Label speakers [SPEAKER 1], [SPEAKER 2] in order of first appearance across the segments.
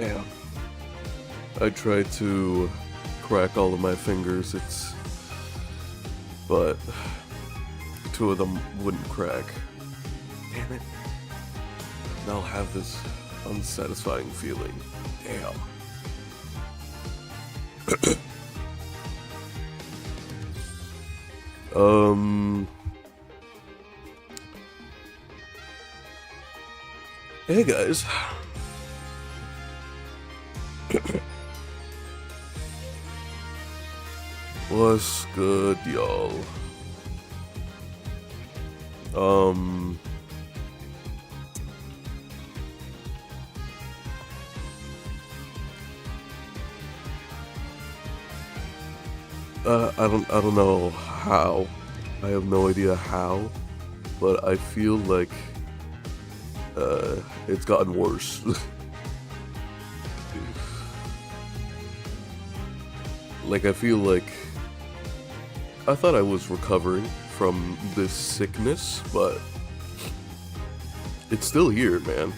[SPEAKER 1] Damn. I tried to crack all of my fingers, but two of them wouldn't crack. Damn it. Now I'll have this unsatisfying feeling. Damn. Hey guys. What's good, y'all? I don't know how. I have no idea how, but I feel like it's gotten worse. Like, I feel like I thought I was recovering from this sickness, but it's still here, man.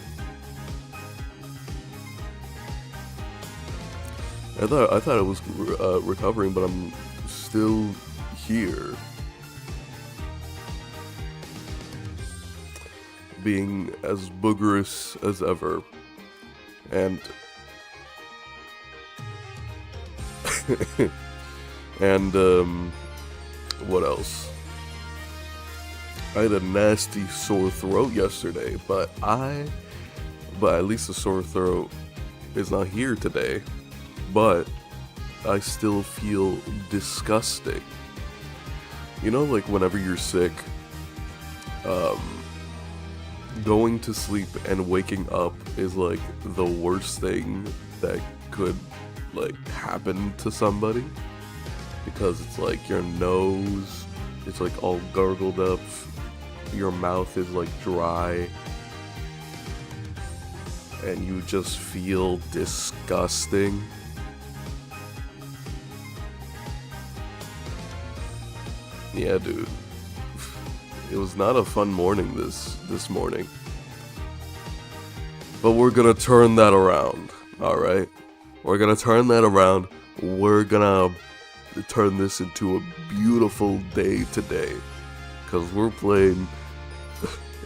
[SPEAKER 1] I thought I was recovering, but I'm still here, being as boogerous as ever, and and what else? I had a nasty sore throat yesterday, but at least the sore throat is not here today. But I still feel disgusting. You know, like whenever you're sick, going to sleep and waking up is like the worst thing that could like happen to somebody, because it's like your nose, it's like all gargled up, your mouth is like dry, and you just feel disgusting. Yeah, dude. It was not a fun morning this morning. But we're gonna turn that around, alright? We're gonna turn that around. We're gonna turn this into a beautiful day today. Because we're playing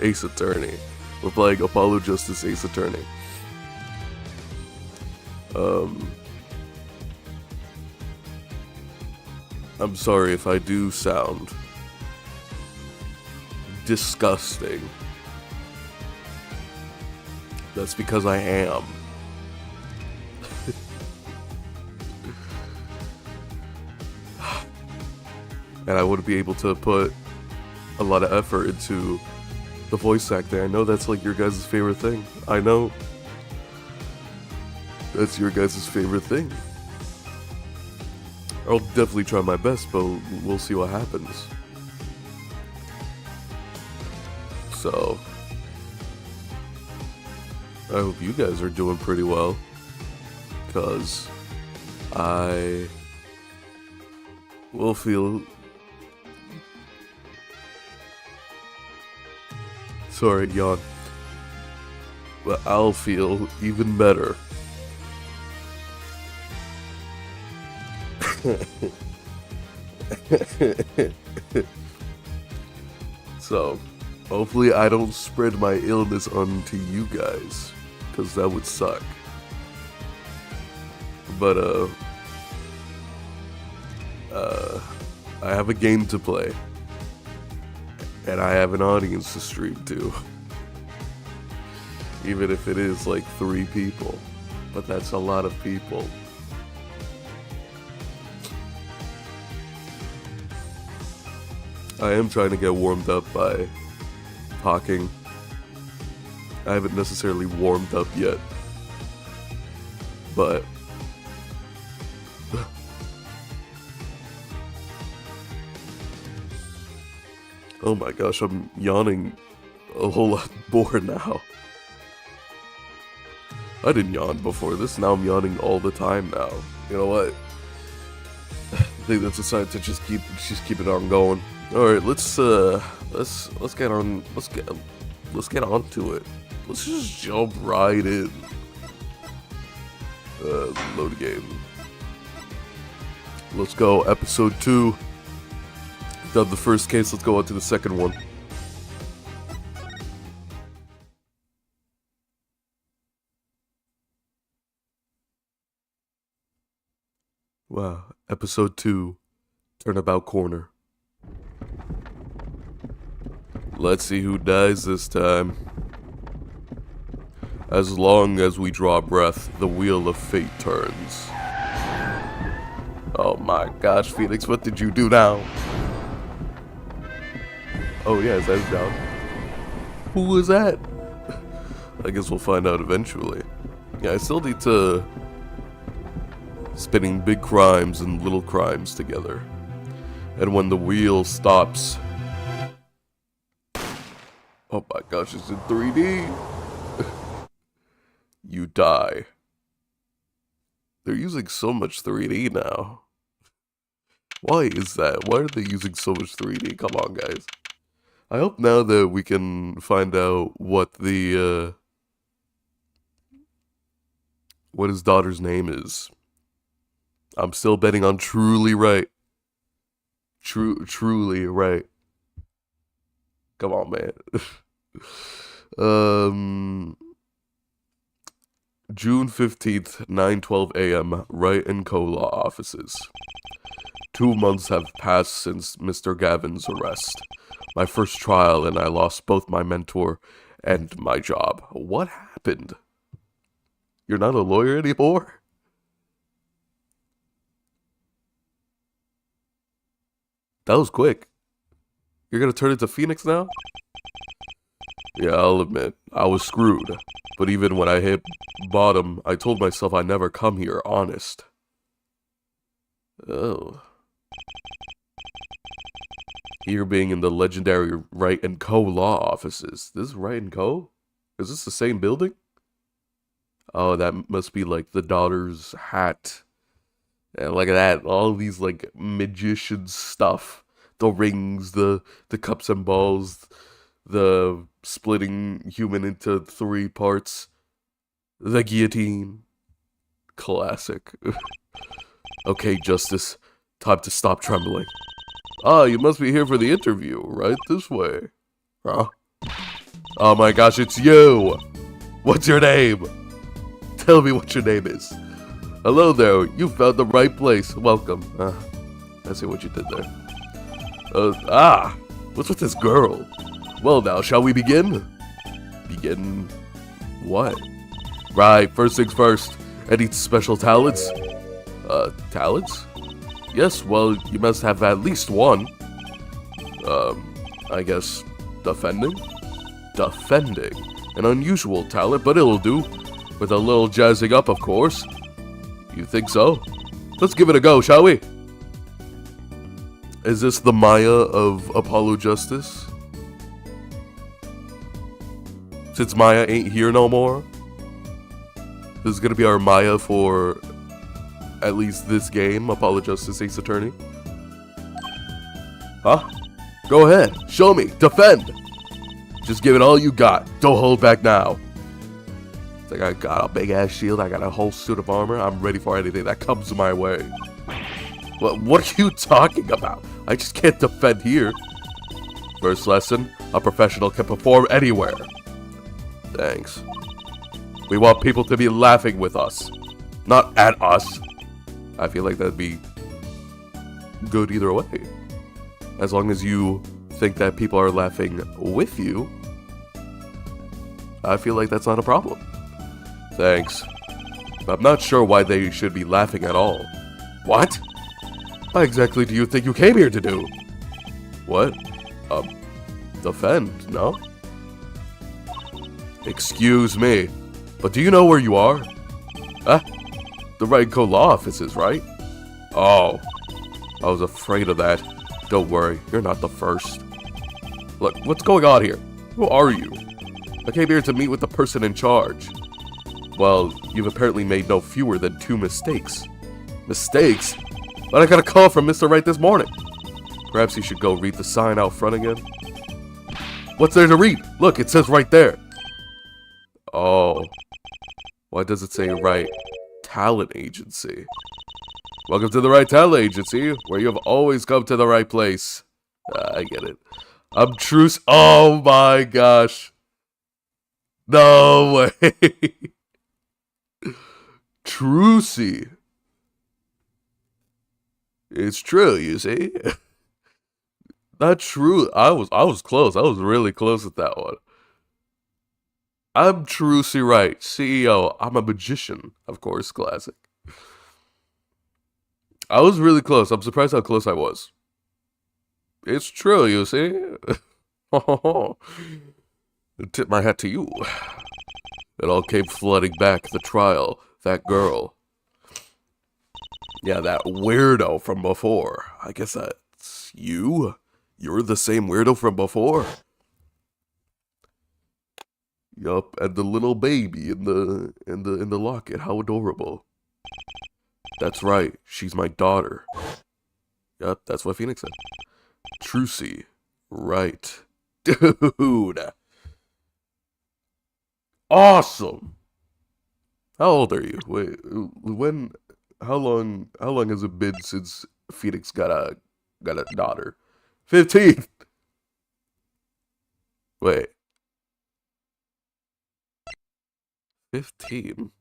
[SPEAKER 1] Ace Attorney. We're playing Apollo Justice Ace Attorney. I'm sorry if I do sound disgusting. That's because I am. And I would be able to put a lot of effort into the voice acting. I know that's like your guys' favorite thing. I know that's your guys' favorite thing. I'll definitely try my best, but we'll see what happens. So, I hope you guys are doing pretty well, because I will feel... Sorry, yawn. But I'll feel even better. So, hopefully I don't spread my illness onto you guys, because that would suck. But, I have a game to play. And I have an audience to stream to. Even if it is like 3 people. But that's a lot of people. I am trying to get warmed up by talking. I haven't necessarily warmed up yet. But oh my gosh, I'm yawning a whole lot more now. I didn't yawn before this, now I'm yawning all the time now. You know what? I think that's a sign to just keep it on going. Alright, let's get on to it. Let's just jump right in. Load game. Let's go. Episode 2. Done the first case. Let's go on to the second one. Wow. Episode 2. Turnabout Corner. Let's see who dies this time. As long as we draw breath, the wheel of fate turns. Oh my gosh, Phoenix, what did you do now? Oh yeah, his head's down. Who was that? I guess we'll find out eventually. Yeah, I still need to... spinning big crimes and little crimes together. And when the wheel stops... oh my gosh, it's in 3D! You die. They're using so much 3D now. Why is that? Why are they using so much 3D? Come on, guys. I hope now that we can find out what the, what his daughter's name is. I'm still betting on Truly Right. Truly Right. Come on, man. June 15th, 9:12 a.m., Wright & Co. law offices. 2 months have passed since Mr. Gavin's arrest. My first trial, and I lost both my mentor and my job. What happened? You're not a lawyer anymore? That was quick. You're gonna turn into Phoenix now? Yeah, I'll admit, I was screwed. But even when I hit bottom, I told myself I'd never come here honest. Oh. Here being in the legendary Wright & Co. law offices. This is Wright & Co.? Is this the same building? Oh, that must be like the daughter's hat. And look at that, all these like magician stuff. The rings, the cups and balls, the splitting human into 3 parts. The guillotine. Classic. Okay, Justice. Time to stop trembling. Ah, you must be here for the interview. Right this way. Huh? Oh my gosh, it's you! What's your name? Tell me what your name is. Hello there, you found the right place. Welcome. I see what you did there. What's with this girl? Well now, shall we begin? Begin what? Right, first things first. Any special talents? Talents? Yes, well, you must have at least one. I guess, defending? Defending. An unusual talent, but it'll do. With a little jazzing up, of course. You think so? Let's give it a go, shall we? Is this the Maya of Apollo Justice? Since Maya ain't here no more, this is gonna be our Maya for at least this game, Apollo Justice Ace Attorney. Huh? Go ahead, show me, defend! Just give it all you got, don't hold back now. It's like I got a big ass shield, I got a whole suit of armor, I'm ready for anything that comes my way. What are you talking about? I just can't defend here. First lesson, a professional can perform anywhere. Thanks. We want people to be laughing with us, not at us. I feel like that'd be good either way. As long as you think that people are laughing with you, I feel like that's not a problem. Thanks. I'm not sure why they should be laughing at all. What? What exactly do you think you came here to do? What? Defend, no? Excuse me, but do you know where you are? The Wright & Co. law offices, right? Oh, I was afraid of that. Don't worry, you're not the first. Look, what's going on here? Who are you? I came here to meet with the person in charge. Well, you've apparently made no fewer than 2 mistakes. Mistakes? But I got a call from Mr. Wright this morning. Perhaps you should go read the sign out front again. What's there to read? Look, it says right there. Oh. Why does it say Wright Talent Agency. Welcome to the Right Talent Agency, where you have always come to the right place. I get it. I'm Truce. Oh my gosh. No way. Trucy. It's true, you see. Not true. I was close. I was really close with that one. I'm Trucy Wright, CEO. I'm a magician, of course, classic. I was really close. I'm surprised how close I was. It's true, you see. Tip my hat to you. It all came flooding back. The trial. That girl. Yeah, that weirdo from before. I guess that's you. You're the same weirdo from before. Yup, and the little baby in the locket. How adorable. That's right. She's my daughter. Yup, that's what Phoenix said. Trucy. Right. Dude. Awesome. How old are you? Wait, how long has it been since Phoenix got a daughter? 15. Wait. 15.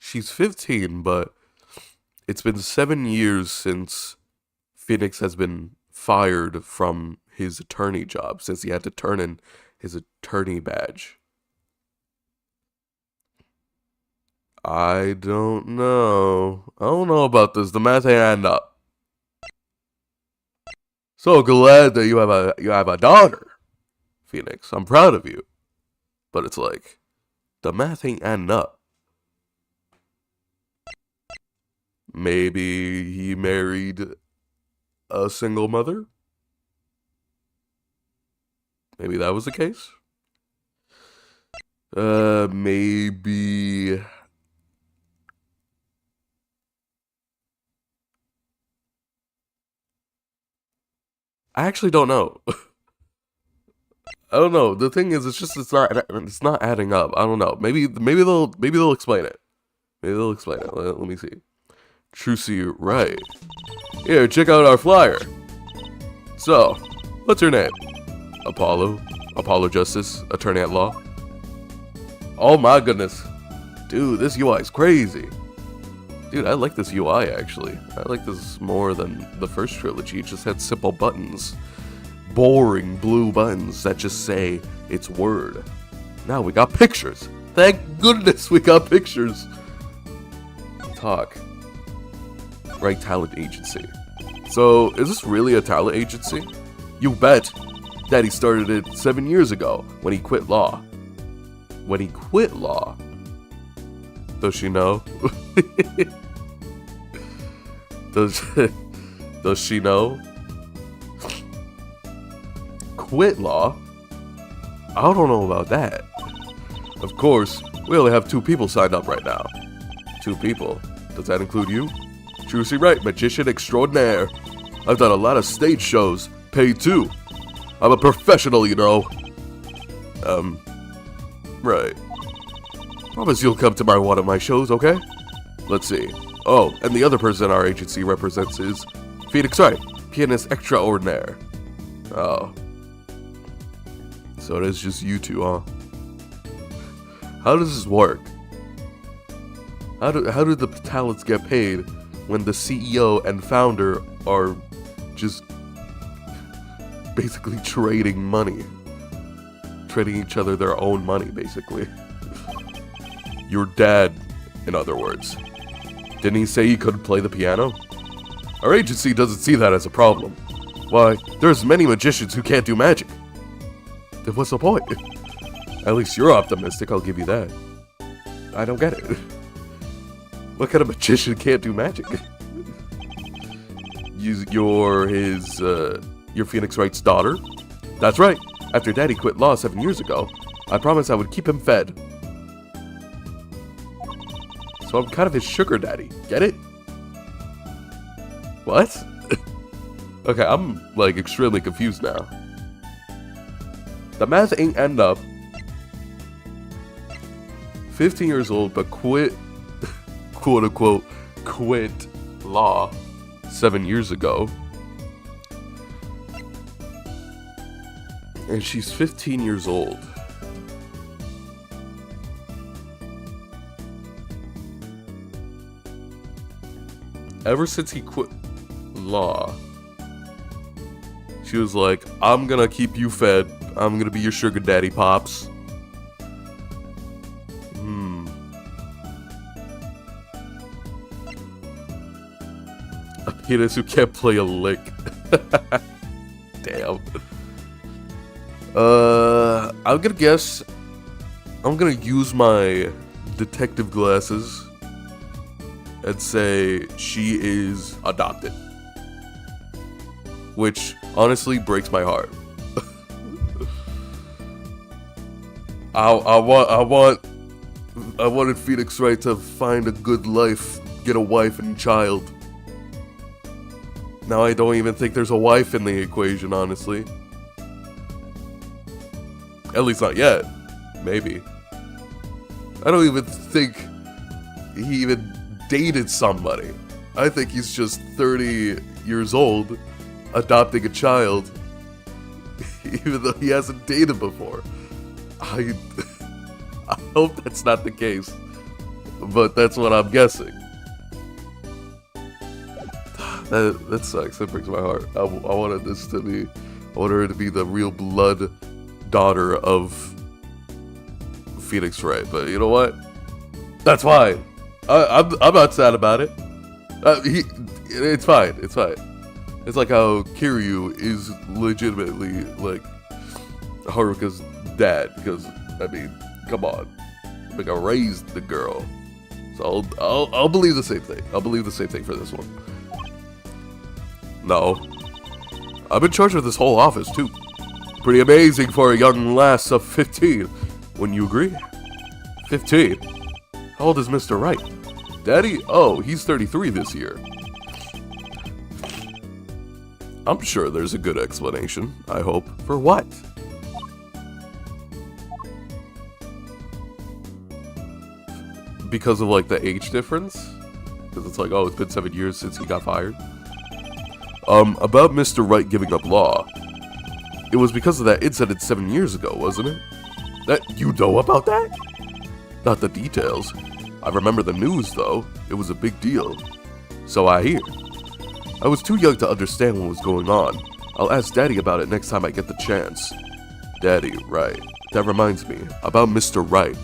[SPEAKER 1] She's 15, but it's been 7 years since Phoenix has been fired from his attorney job, since he had to turn in his attorney badge. I don't know. I don't know about this. The math ain't adding up. So glad that you have a daughter, Phoenix. I'm proud of you. But it's like, the math ain't adding up. Maybe he married a single mother? Maybe that was the case? Maybe... I actually don't know. I don't know. The thing is, it's not adding up. I don't know. Maybe they'll explain it. Maybe they'll explain it. Let me see. Trucy, right? Here, check out our flyer. So, what's your name? Apollo Justice, attorney at law. Oh my goodness, dude, this UI is crazy. Dude, I like this UI, actually. I like this more than the first trilogy. It just had simple buttons. Boring blue buttons that just say its word. Now we got pictures. Thank goodness we got pictures. Talk. Right Talent Agency. So, is this really a talent agency? You bet. Daddy started it 7 years ago, when he quit law. When he quit law? Does she know? Does she know? Quit law? I don't know about that. Of course, we only have 2 people signed up right now. 2 people? Does that include you? Trucy Wright, magician extraordinaire. I've done a lot of stage shows, paid too. I'm a professional, you know. Right. Promise you'll come to one of my shows, okay? Let's see. Oh, and the other person our agency represents is Phoenix Wright, pianist extraordinaire. Oh. So it is just you two, huh? How does this work? How do the talents get paid when the CEO and founder are just basically trading money? Trading each other their own money, basically. Your dad, in other words. Didn't he say he couldn't play the piano? Our agency doesn't see that as a problem. Why, there's many magicians who can't do magic. Then what's the point? At least you're optimistic, I'll give you that. I don't get it. What kind of magician can't do magic? You're Phoenix Wright's daughter? That's right. After Daddy quit law 7 years ago, I promised I would keep him fed. So I'm kind of his sugar daddy. Get it? What? Okay, I'm like extremely confused now. The math ain't end up. 15 years old, but quit quote-unquote quit law 7 years ago. And she's 15 years old. Ever since he quit law, she was like, I'm gonna keep you fed. I'm gonna be your sugar daddy, Pops. A penis who can't play a lick. Damn. I'm gonna guess. I'm gonna use my detective glasses and say she is adopted. Which honestly breaks my heart. I wanted Phoenix Wright to find a good life, get a wife and child. Now I don't even think there's a wife in the equation, honestly. At least not yet. Maybe. I don't even think he even dated somebody. I think he's just 30 years old, adopting a child, even though he hasn't dated before. I hope that's not the case, but that's what I'm guessing. That sucks. That breaks my heart. I wanted her to be the real blood daughter of Phoenix Wright, but you know what? That's fine. I'm not sad about it. It's fine. It's fine. It's like how Kiryu is legitimately like Haruka's dad, because I mean, come on, like I raised the girl, so I'll believe the same thing. I'll believe the same thing for this one. No, I'm in charge of this whole office too. Pretty amazing for a young lass of 15. Wouldn't you agree? 15? How old is Mr. Wright? Daddy? Oh, he's 33 this year. I'm sure there's a good explanation, I hope. For what? Because of like the age difference? Because it's like, oh, it's been 7 years since he got fired. About Mr. Wright giving up law. It was because of that incident 7 years ago, wasn't it? You know about that? Not the details. I remember the news, though. It was a big deal. So I hear. I was too young to understand what was going on. I'll ask Daddy about it next time I get the chance. Daddy, right. That reminds me, about Mr. Wright.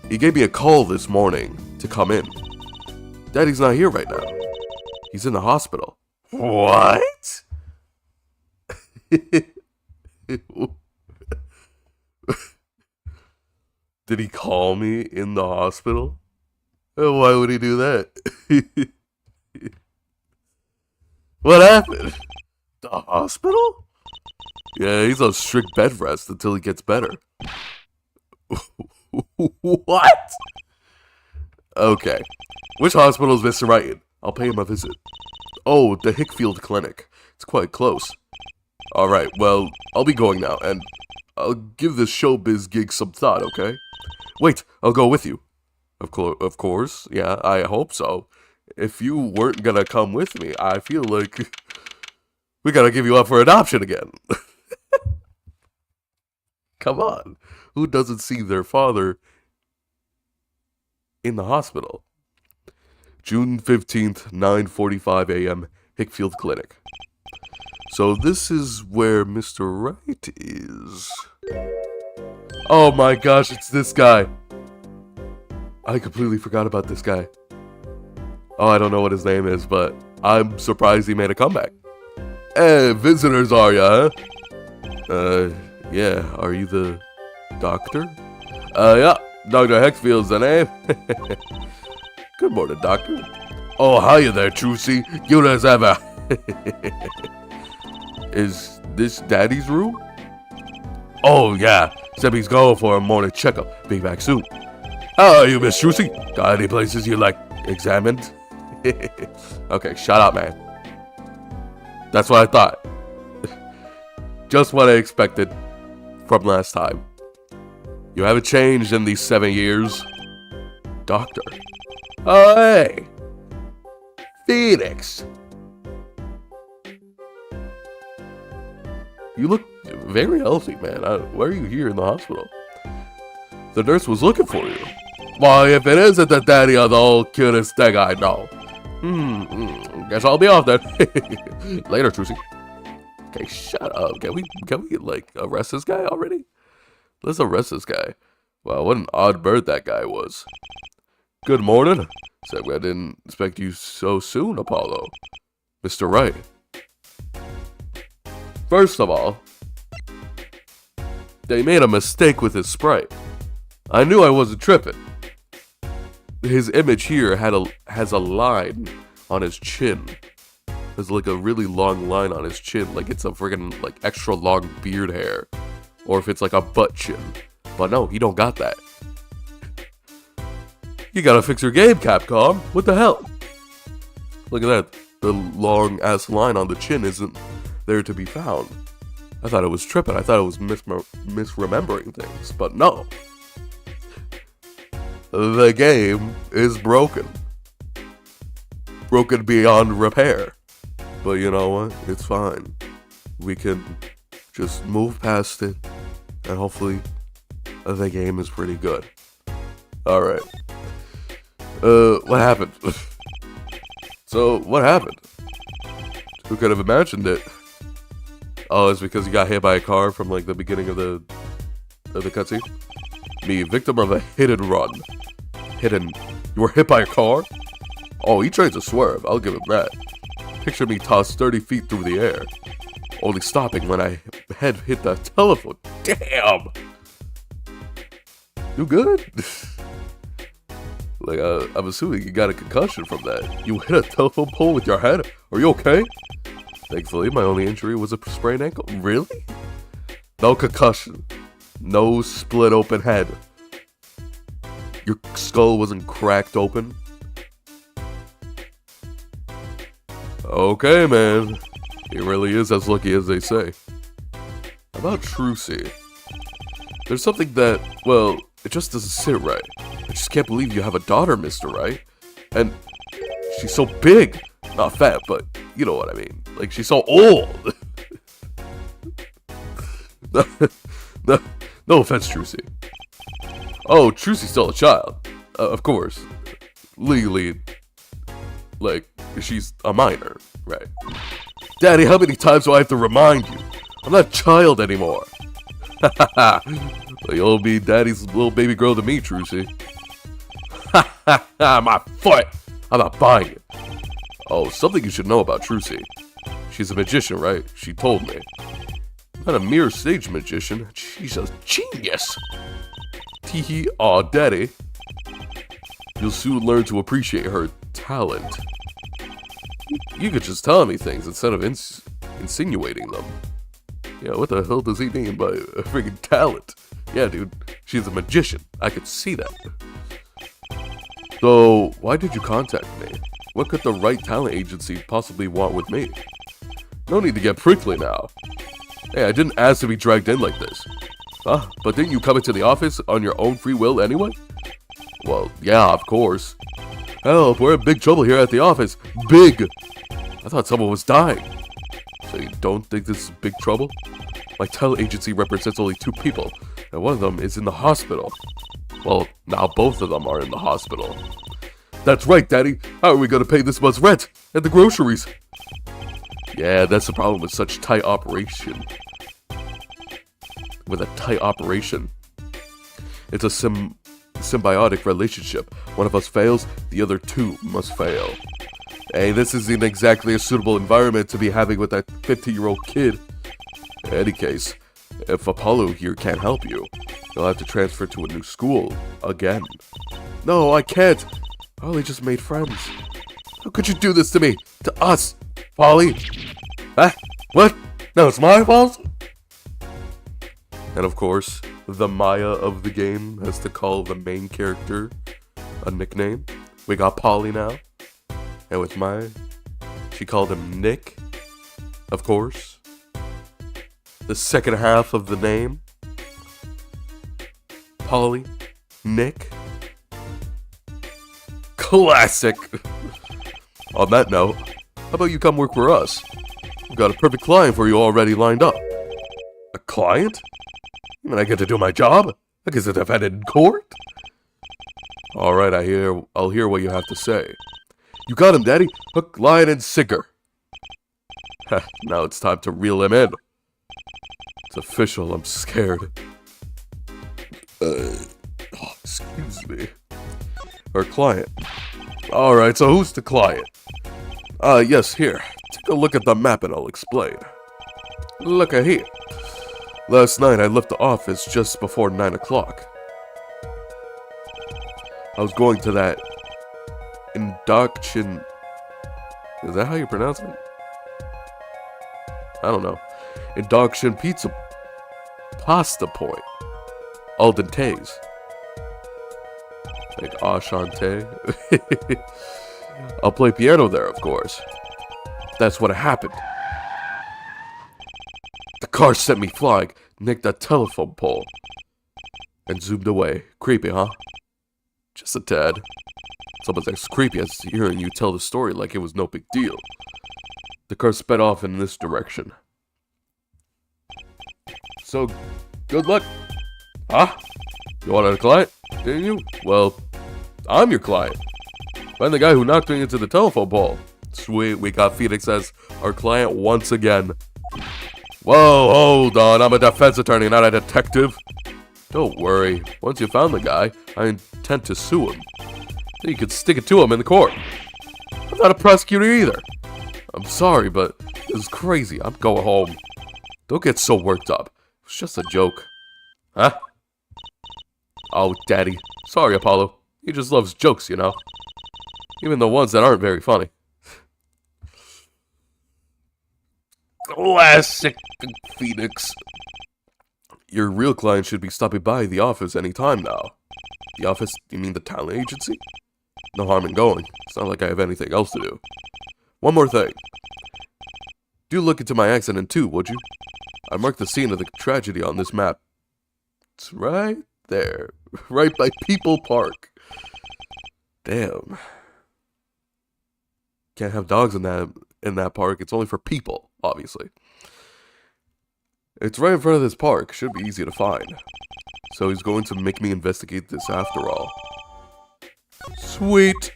[SPEAKER 1] He gave me a call this morning to come in. Daddy's not here right now. He's in the hospital. What? Did he call me in the hospital? Why would he do that? What happened? The hospital? Yeah, he's on strict bed rest until he gets better. What? Okay. Which hospital is Mr. Wright in? I'll pay him a visit. Oh, the Hickfield Clinic. It's quite close. Alright, well, I'll be going now, and I'll give this showbiz gig some thought, okay? Wait, I'll go with you. Of course, yeah, I hope so. If you weren't gonna come with me, I feel like we gotta give you up for adoption again. Come on, who doesn't see their father in the hospital? June 15th, 9:45 a.m., Hickfield Clinic. So this is where Mr. Wright is. Oh my gosh, it's this guy. I completely forgot about this guy. Oh, I don't know what his name is, but I'm surprised he made a comeback. Hey, visitors are ya, huh? Yeah, are you the doctor? Yeah, Dr. Heckfield's the name. Good morning, doctor. Oh, hiya there, Trucy. You as ever. Is this Daddy's room? Oh, yeah. Said he's going for a morning checkup. Be back soon. How are you, Miss Trucy? Got any places you like examined? Okay, shut up, man. That's what I thought. Just what I expected from last time. You haven't changed in these 7 years. Doctor, Oh, hey! Phoenix! You look very healthy, man. Why are you here in the hospital? The nurse was looking for you. Well, if it isn't the daddy of the old cutest thing I know. Guess I'll be off then. Later, Trucy. Okay, shut up. Can we like arrest this guy already? Let's arrest this guy. Wow, what an odd bird that guy was. Good morning. Said I didn't expect you so soon, Apollo. Mr. Wright. First of all, they made a mistake with his sprite. I knew I wasn't tripping. His image here has a line on his chin. There's like a really long line on his chin, like it's a friggin' like extra long beard hair, or if it's like a butt chin. But no, he don't got that. You gotta fix your game, Capcom. What the hell? Look at that. The long ass line on the chin isn't there to be found. I thought it was tripping. I thought it was misremembering things, but no. The game is broken. Broken beyond repair. But you know what? It's fine. We can just move past it, and hopefully the game is pretty good. Alright. What happened? So, what happened? Who could have imagined it? Oh, it's because you got hit by a car from like the beginning of the cutscene? Me, victim of a hit and run. You were hit by a car? Oh, he tried to swerve, I'll give him that. Picture me tossed 30 feet through the air. Only stopping when I head hit the telephone. Damn! You good? Like, I'm assuming you got a concussion from that. You hit a telephone pole with your head? Are you okay? Thankfully, my only injury was a sprained ankle. Really? No concussion. No split open head. Your skull wasn't cracked open? Okay, man. He really is as lucky as they say. About Trucy. There's something that, well, it just doesn't sit right. I just can't believe you have a daughter, Mr. Wright. And she's so big. Not fat, but you know what I mean. Like, she's so old. No offense, Trucy. Oh, Trucy's still a child. Of course. Legally, like, she's a minor, right? Daddy, how many times do I have to remind you? I'm not a child anymore. Well, you'll be Daddy's little baby girl to me, Trucy. My foot! I'm not buying it. Oh, something you should know about Trucy. She's a magician, right? She told me. Not a mere stage magician. She's a genius. Teehee, aw, Daddy. You'll soon learn to appreciate her talent. You could just tell me things instead of insinuating them. Yeah, what the hell does he mean by a freaking talent? Yeah, dude, she's a magician. I could see that. So, why did you contact me? What could the Right Talent Agency possibly want with me? No need to get prickly now. Hey, I didn't ask to be dragged in like this. Huh? But didn't you come into the office on your own free will anyway? Well, yeah, of course. Help, we're in big trouble here at the office. Big! I thought someone was dying. So you don't think this is big trouble? My talent agency represents only 2 people, and one of them is in the hospital. Well, now both of them are in the hospital. That's right, Daddy. How are we gonna pay this month's rent and the groceries? Yeah, that's the problem with such tight operation. With a tight operation. It's a symbiotic relationship. One of us fails, the other 2 must fail. Hey, this isn't exactly a suitable environment to be having with that 15-year-old kid. In any case, if Apollo here can't help you, you'll have to transfer to a new school again. No, I can't. I only just made friends. How could you do this to me? To us? Polly? Huh? What? No, it's my fault? And of course, the Maya of the game has to call the main character a nickname. We got Polly now. And with Maya, she called him Nick. Of course. The second half of the name. Polly. Nick. Classic. On that note, how about you come work for us? We've got a perfect client for you already lined up. A client? You mean I get to do my job? I get to defend it in court? Alright, I'll hear what you have to say. You got him, Daddy. Hook, line, and sinker. Now it's time to reel him in. It's official, I'm scared. Excuse me. Our client. Alright, so who's the client? Yes, here. Take a look at the map and I'll explain. Look at here. Last night I left the office just before 9 o'clock. I was going to that induction... Is that how you pronounce it? I don't know. Induction pizza... Pasta point. Al dente's. Like Ashante. I'll play piano there, of course. That's what happened. The car sent me flying, nicked a telephone pole, and zoomed away. Creepy, huh? Just a tad. It's almost as creepy as hearing you tell the story like it was no big deal. The car sped off in this direction. So, good luck. Huh? You wanted a client, didn't you? Well, I'm your client. I'm the guy who knocked me into the telephone pole. Sweet, we got Phoenix as our client once again. Whoa, hold on, I'm a defense attorney, not a detective. Don't worry, once you found the guy, I intend to sue him. Then you could stick it to him in the court. I'm not a prosecutor either. I'm sorry, but this is crazy. I'm going home. Don't get so worked up. It was just a joke. Huh? Oh, Daddy. Sorry, Apollo. He just loves jokes, you know. Even the ones that aren't very funny. Classic Phoenix. Your real client should be stopping by the office any time now. The office? You mean the talent agency? No harm in going. It's not like I have anything else to do. One more thing. Do look into my accident too, would you? I marked the scene of the tragedy on this map. It's right there. Right by People Park. Damn. Can't have dogs in that park. It's only for people, obviously. It's right in front of this park. Should be easy to find. So he's going to make me investigate this after all. Sweet.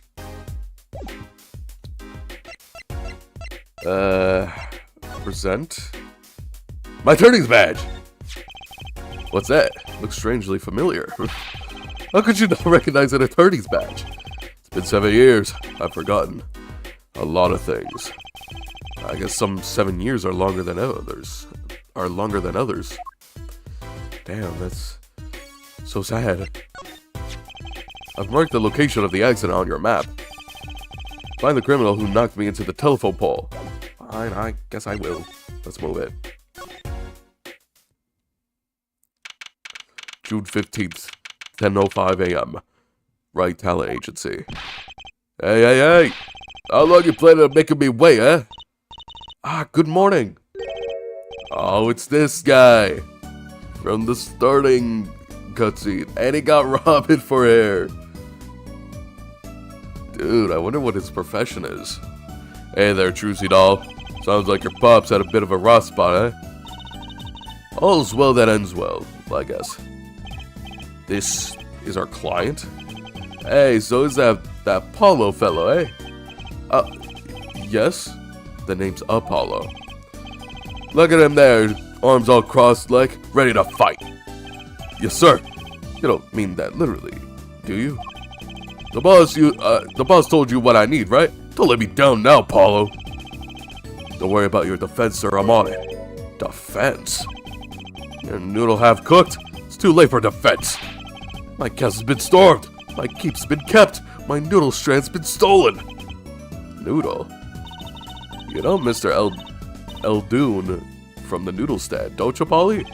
[SPEAKER 1] Present. My attorney's badge! What's that? Looks strangely familiar. How could you not recognize an attorney's badge? It's been 7 years. I've forgotten a lot of things. I guess some 7 years are longer than others. Damn, that's so sad. I've marked the location of the accident on your map. Find the criminal who knocked me into the telephone pole. Fine, I guess I will. Let's move it. June 15th, 10:05 a.m. Right Talent Agency. Hey! How long you planning on making me wait, eh? Good morning. Oh, it's this guy. From the starting cutscene. And he got Robin for hair. Dude, I wonder what his profession is. Hey there, Trucy doll. Sounds like your pops had a bit of a rough spot, eh? All's well that ends well, I guess. This is our client? Hey, so is that Apollo fellow, eh? Yes? The name's Apollo. Look at him there, arms all crossed, like, ready to fight. Yes, sir. You don't mean that literally, do you? The boss told you what I need, right? Don't let me down now, Apollo. Don't worry about your defense, sir. I'm on it. Defense? Your noodle half cooked? It's too late for defense. My castle's been stormed. My keep's been kept. My noodle strand's been stolen. Noodle? You know Mr. Eldoon from the noodle stand, don't you, Polly?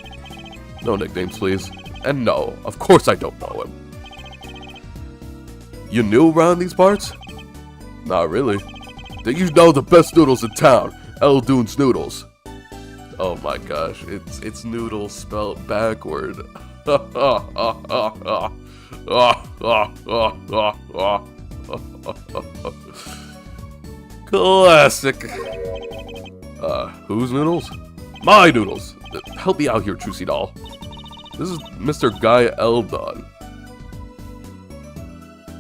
[SPEAKER 1] No nicknames, please. And no, of course I don't know him. You new around these parts? Not really. Then you know the best noodles in town, Eldoon's Noodles. Oh my gosh, it's noodle spelled backward. Classic. Whose noodles? My noodles. Help me out here, Trucy doll. This is Mr. Guy Eldon.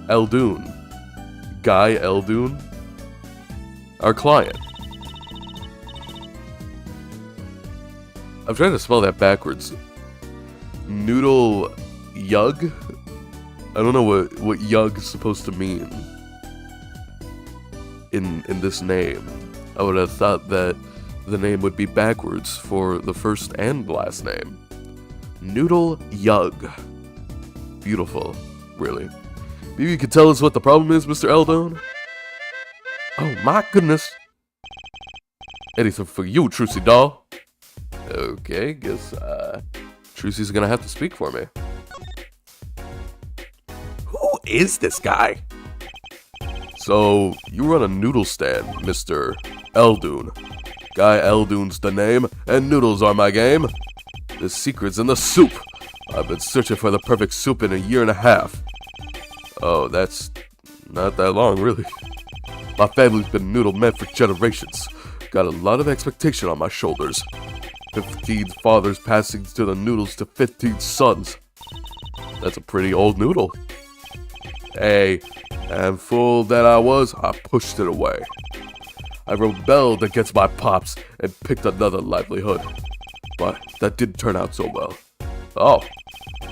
[SPEAKER 1] Eldoon. Guy Eldoon. Our client. I'm trying to spell that backwards. Noodle Yug? I don't know what Yug is supposed to mean in this name. I would have thought that the name would be backwards for the first and last name. Noodle Yug. Beautiful, really. Maybe you could tell us what the problem is, Mr. Eldon? Oh my goodness. Anything for you, Trucy doll. Okay, guess Trucy's gonna have to speak for me. Who is this guy? So, you run a noodle stand, Mr. Eldoon. Guy Eldoon's the name, and noodles are my game. The secret's in the soup. I've been searching for the perfect soup in a year and a half. Oh, that's not that long, really. My family's been noodle men for generations. Got a lot of expectation on my shoulders. 15 fathers passing to the noodles to 15 sons. That's a pretty old noodle. Hey, and fool that I was, I pushed it away. I rebelled against my pops and picked another livelihood. But that didn't turn out so well. Oh,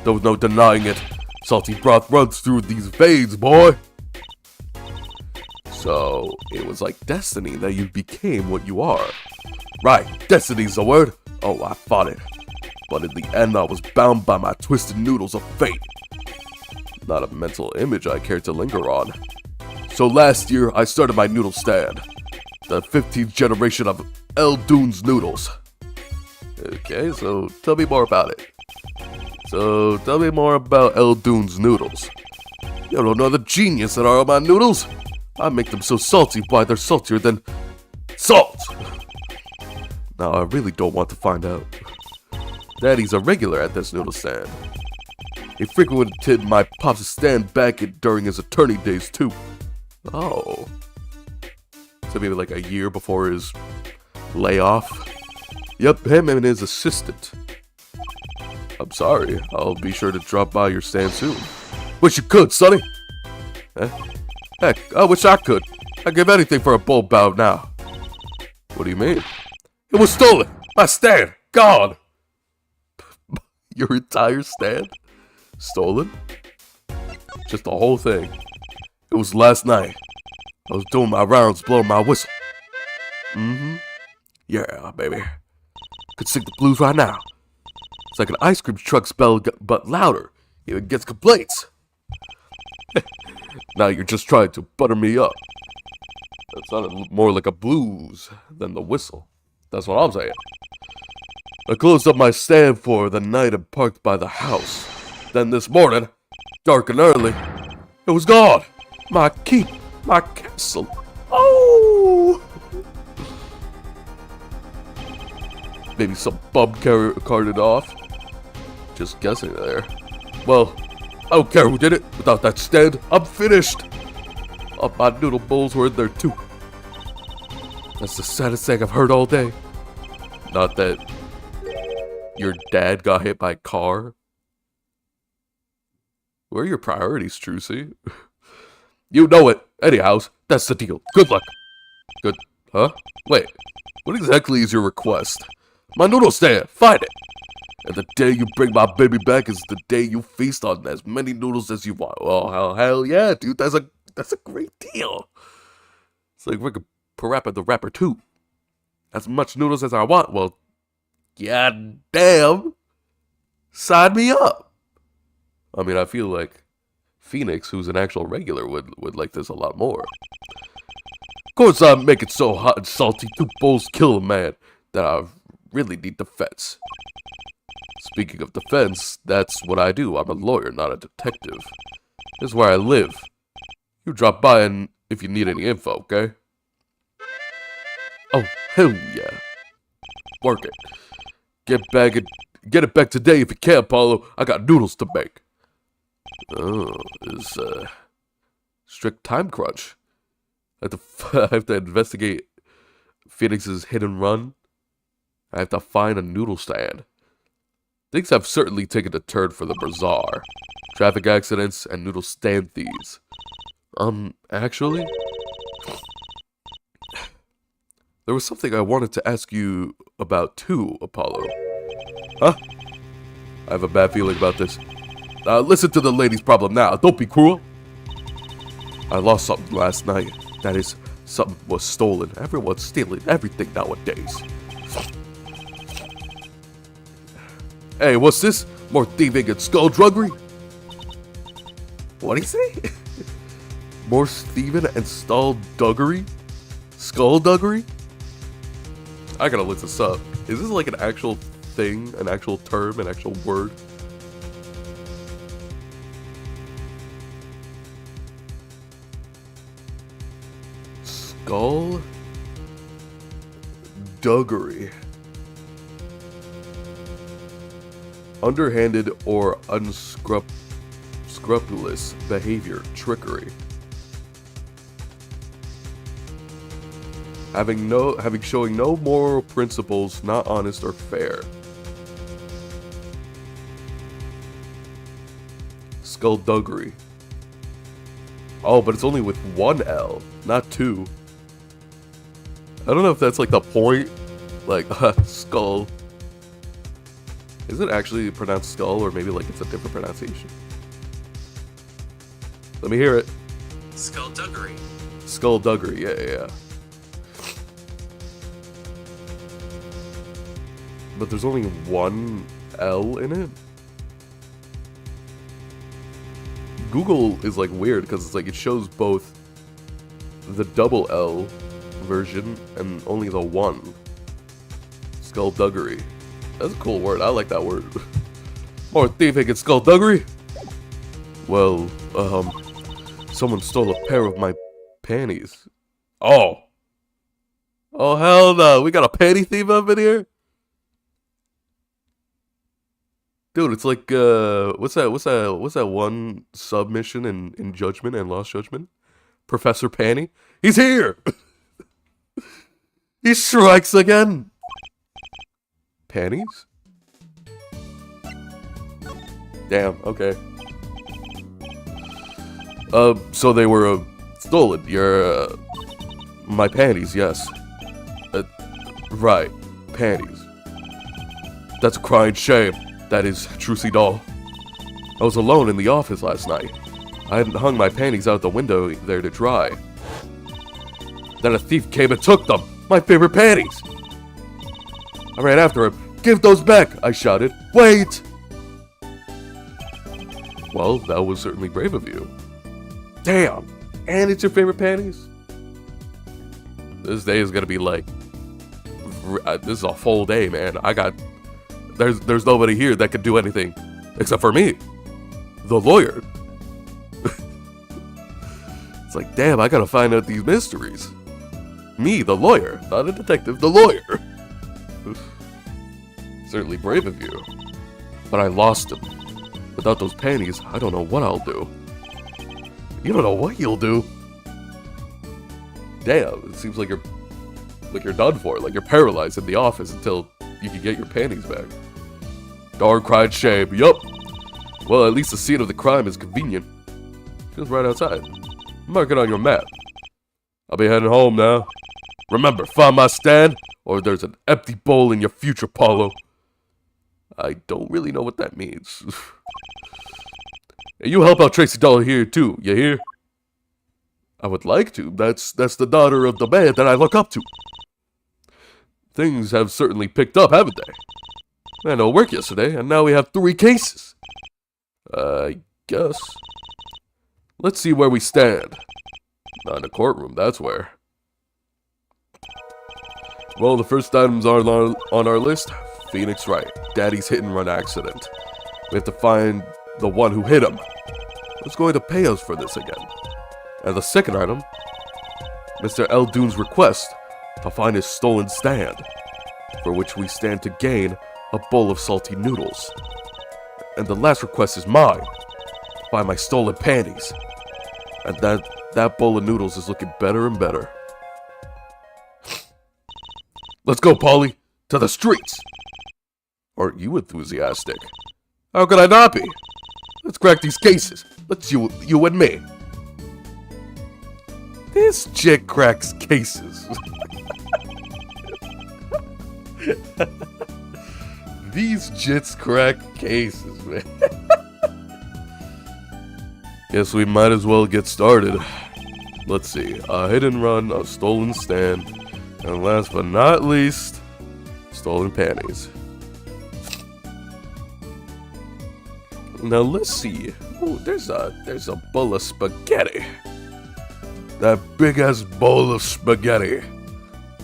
[SPEAKER 1] there was no denying it. Salty broth runs through these veins, boy. So, it was like destiny that you became what you are. Right, destiny's the word. Oh, I fought it. But in the end, I was bound by my twisted noodles of fate. Not a mental image I care to linger on. So last year, I started my noodle stand. The 15th generation of Eldoon's noodles. Okay, so tell me more about it. So tell me more about Eldoon's noodles. You don't know the genius that are my noodles. I make them so salty why they're saltier than salt. Now I really don't want to find out. Daddy's a regular at this noodle stand. He frequented my pops' stand back during his attorney days too. Oh. So maybe like a year before his layoff. Yep, him and his assistant. I'm sorry, I'll be sure to drop by your stand soon. Wish you could, Sonny. Heck, I wish I could. I'd give anything for a bull bow now. What do you mean? It was stolen! My stand! Gone! Your entire stand? Stolen? Just the whole thing. It was last night. I was doing my rounds, blowing my whistle. Yeah, baby. Could sing the blues right now. It's like an ice cream truck's bell, but louder. Even gets complaints. Now you're just trying to butter me up. That sounded more like a blues than the whistle. That's what I'm saying. I closed up my stand for the night and parked by the house. Then this morning, dark and early, it was gone. My keep, my castle. Oh! Maybe some bum carted off. Just guessing there. Well, I don't care who did it. Without that stand, I'm finished. Oh, my noodle bowls were in there too. That's the saddest thing I've heard all day. Not that your dad got hit by a car. Where are your priorities, Trucy? You know it. Anyhow, that's the deal. Good luck. Good. Huh? Wait. What exactly is your request? My noodle stand. Find it. And the day you bring my baby back is the day you feast on as many noodles as you want. Oh, hell yeah, dude. That's a great deal. It's like we're Parappa the Rapper 2. As much noodles as I want. Well, god damn. Sign me up. I mean, I feel like Phoenix, who's an actual regular, would like this a lot more. Of course, I make it so hot and salty 2 bowls kill a man that I really need defense. Speaking of defense, that's what I do. I'm a lawyer, not a detective. This is where I live. You drop by and if you need any info, okay? Oh, hell yeah. Work it. Get it back today if you can, Paulo. I got noodles to make. Oh, is strict time crunch. I have to investigate Phoenix's hit and run. I have to find a noodle stand. Things have certainly taken a turn for the bizarre. Traffic accidents and noodle stand thieves. Actually, there was something I wanted to ask you about too, Apollo. Huh? I have a bad feeling about this. Listen to the lady's problem now. Don't be cruel. I lost something last night. That is, something was stolen. Everyone's stealing everything nowadays. Hey, what's this? More thieving and skullduggery? What'd he say? More thieving and skullduggery? Skullduggery? I gotta look this up. Is this like an actual thing? An actual term? An actual word? Skullduggery. Underhanded or unscrupulous behavior, trickery. Showing no moral principles, not honest or fair. Skullduggery. Oh, but it's only with one L, not two. I don't know if that's like the point. Like, skull. Is it actually pronounced skull, or maybe like it's a different pronunciation? Let me hear it.
[SPEAKER 2] Skullduggery.
[SPEAKER 1] Skullduggery, yeah. But there's only one L in it? Google is like weird because it's like it shows both the double L version and only the one. Skullduggery. That's a cool word. I like that word. More thieving and skullduggery? Well, someone stole a pair of my panties. Oh, hell no. We got a panty thief up in here? Dude, it's like, what's that one submission in Judgment and Lost Judgment? Professor Panty? He's here! He strikes again! Panties? Damn, okay. So they were, stolen. My panties, yes. Right. Panties. That's a crying shame. That is Trucy Doll. I was alone in the office last night. I hadn't hung my panties out the window there to dry. Then a thief came and took them. My favorite panties. I ran after him. Give those back, I shouted. Wait! Well, that was certainly brave of you. Damn! And it's your favorite panties? This day is gonna be like... This is a full day, man. There's nobody here that could do anything. Except for me. The lawyer. It's like, damn, I gotta find out these mysteries. Me, the lawyer. Not a detective, the lawyer. Certainly brave of you. But I lost him. Without those panties, I don't know what I'll do. You don't know what you'll do? Damn, it seems like you're done for. Like you're paralyzed in the office until you can get your panties back. Darn cried shame. Yup. Well, at least the scene of the crime is convenient. Just right outside. Mark it on your map. I'll be heading home now. Remember, find my stand, or there's an empty bowl in your future, Paulo. I don't really know what that means. Hey, you help out Tracy Doll here too, you hear? I would like to. That's the daughter of the man that I look up to. Things have certainly picked up, haven't they? I had no work yesterday, and now we have 3 cases. I guess. Let's see where we stand. Not in the courtroom, that's where. Well, the first items are on our list. Phoenix Wright, Daddy's hit-and-run accident. We have to find the one who hit him. Who's going to pay us for this again? And the second item, Mr. Eldoon's request to find his stolen stand, for which we stand to gain a bowl of salty noodles. And the last request is mine, to find my stolen panties. And That bowl of noodles is looking better and better. Let's go, Polly. To the streets. Aren't you enthusiastic? How could I not be? Let's crack these cases. Let's you and me. This chick cracks cases. These jits crack cases, man. Guess we might as well get started. Let's see. A hit and run, a stolen stand, and last but not least, stolen panties. Now let's see. Ooh, there's a bowl of spaghetti. That big ass bowl of spaghetti.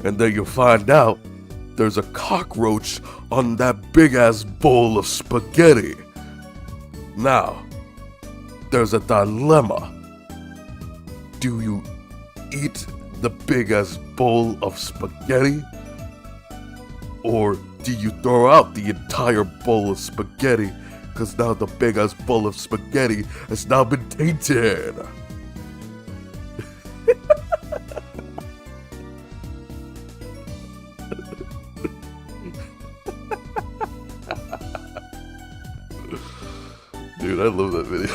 [SPEAKER 1] And then you find out there's a cockroach on that big ass bowl of spaghetti. Now, there's a dilemma. Do you eat the big ass bowl of spaghetti? Or do you throw out the entire bowl of spaghetti? Because now the big ass bowl of spaghetti has now been tainted. Dude, I love that video.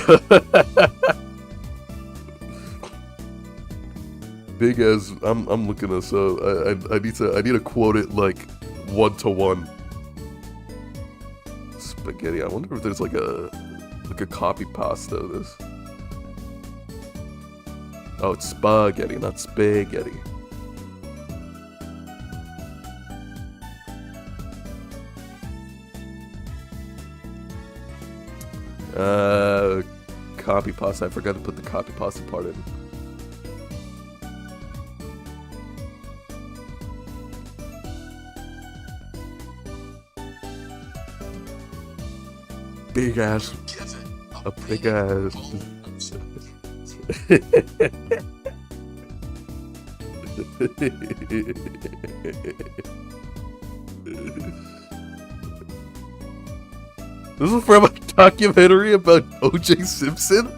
[SPEAKER 1] Big as I'm looking this up. I need to quote it like 1-to-1. Spaghetti. I wonder if there's like a copy pasta of this. Oh, it's spaghetti, not spaghetti. Copy pasta. I forgot to put the copy pasta part in. Big ass. A big ass. This is from a documentary about O.J. Simpson?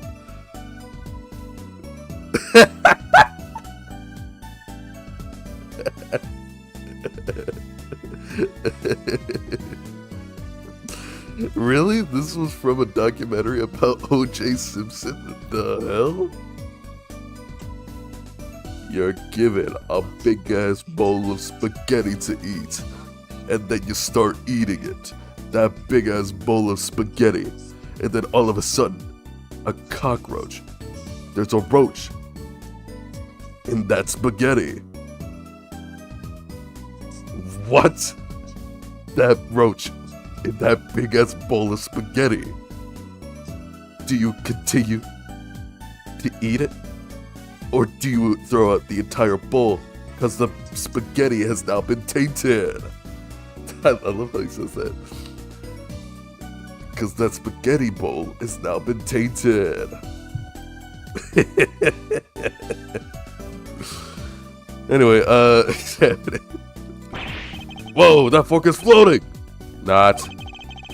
[SPEAKER 1] Really? This was from a documentary about O.J. Simpson? The hell? You're given a big ass bowl of spaghetti to eat, and then you start eating it. That big ass bowl of spaghetti, and then all of a sudden, a cockroach. There's a roach in that spaghetti. What? That roach in that big ass bowl of spaghetti. Do you continue to eat it? Or do you throw out the entire bowl? Because the spaghetti has now been tainted. I love how he says that. Because that spaghetti bowl has now been tainted. Anyway, whoa, that fork is floating! Not.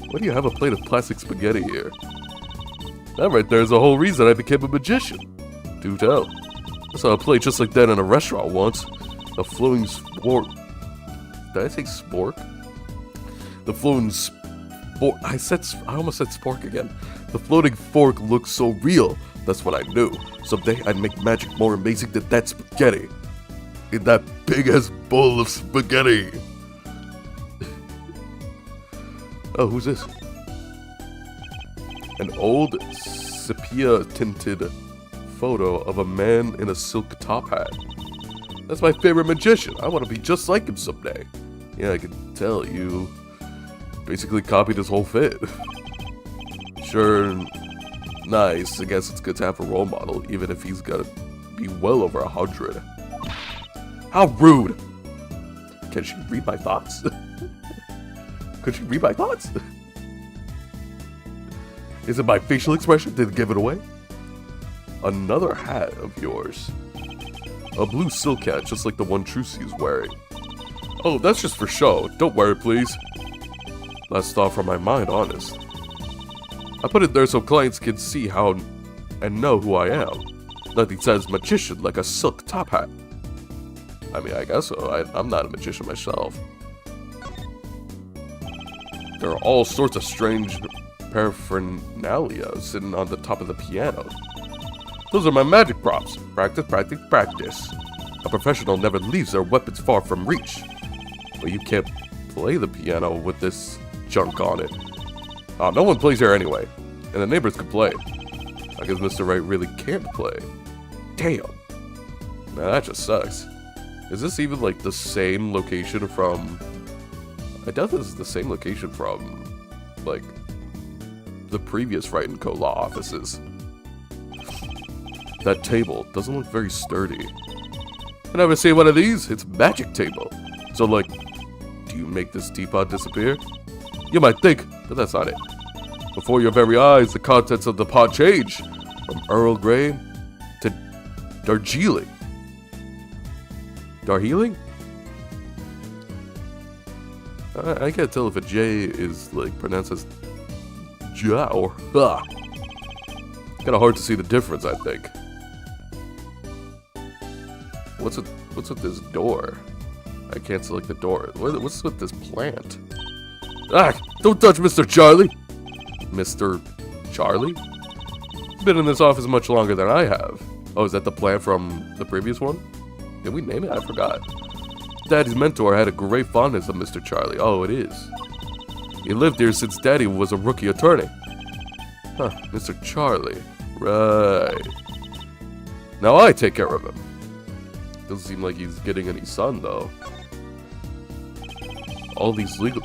[SPEAKER 1] Why do you have a plate of plastic spaghetti here? That right there is the whole reason I became a magician. Do tell. I saw a plate just like that in a restaurant once. A floating spork. Did I say spork? The floating spork. I almost said spork again. The floating fork looked so real. That's what I knew. Someday I'd make magic more amazing than that spaghetti. In that big ass bowl of spaghetti. Oh, who's this? An old sepia-tinted photo of a man in a silk top hat. That's my favorite magician. I want to be just like him someday. Yeah, I can tell you basically copied his whole fit. Sure, nice. I guess it's good to have a role model, even if he's gotta be well over 100. How rude! Can she read my thoughts? Could she read my thoughts? Is it my facial expression? Did it give it away? Another hat of yours. A blue silk hat, just like the one Trucy's wearing. Oh, that's just for show. Don't wear it, please. Last thought from my mind, honest. I put it there so clients can see how and know who I am. Nothing says magician like a silk top hat. I mean, I guess so. I'm not a magician myself. There are all sorts of strange paraphernalia sitting on the top of the piano. Those are my magic props. Practice, practice, practice. A professional never leaves their weapons far from reach. But you can't play the piano with this junk on it. Oh, no one plays here anyway. And the neighbors can play. I guess Mr. Wright really can't play. Damn. Man, that just sucks. Is this even like the same location from... I doubt this is the same location from, like, the previous Wright & Co. law offices. That table doesn't look very sturdy. I never seen one of these. It's a magic table. So, like, do you make this teapot disappear? You might think, but that's not it. Before your very eyes, the contents of the pot change from Earl Grey to Darjeeling. Darjeeling? I can't tell if a J is like pronounced as ja or ha. Kind of hard to see the difference, I think. What's with this door? I can't select the door. What's with this plant? Ah! Don't touch Mr. Charlie! Mr. Charlie? He's been in this office much longer than I have. Oh, is that the plant from the previous one? Did we name it? I forgot. Daddy's mentor had a great fondness of Mr. Charlie. Oh, it is. He lived here since Daddy was a rookie attorney. Huh, Mr. Charlie. Right. Now I take care of him. Doesn't seem like he's getting any sun, though. All these legal...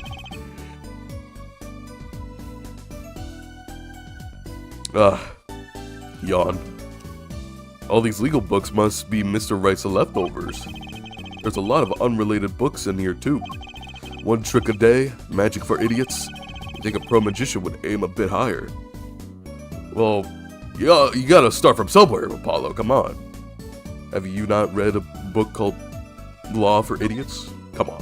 [SPEAKER 1] Yawn. All these legal books must be Mr. Wright's leftovers. There's a lot of unrelated books in here, too. One trick a day, magic for idiots. I think a pro magician would aim a bit higher. Well, yeah, you gotta start from somewhere, Apollo, come on. Have you not read a book called Law for Idiots? Come on.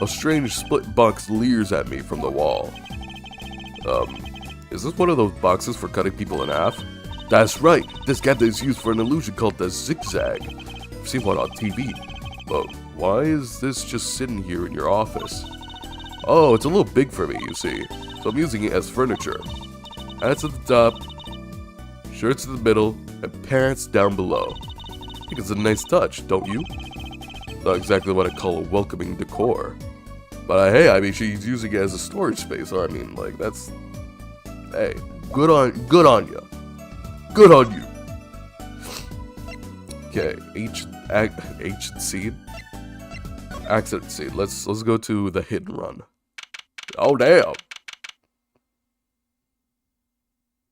[SPEAKER 1] A strange split box leers at me from the wall. Is this one of those boxes for cutting people in half? That's right, this gadget is used for an illusion called the zigzag. I've seen one on TV. But why is this just sitting here in your office? Oh, it's a little big for me, you see. So I'm using it as furniture. Hats at the top, shirts in the middle, and pants down below. I think it's a nice touch, don't you? Not exactly what I call a welcoming decor. But hey, I mean, she's using it as a storage space, so I mean, like, that's... Hey, good on you. Good on you. Okay, ancient scene. Accident scene. Let's go to the hit and run. Oh damn!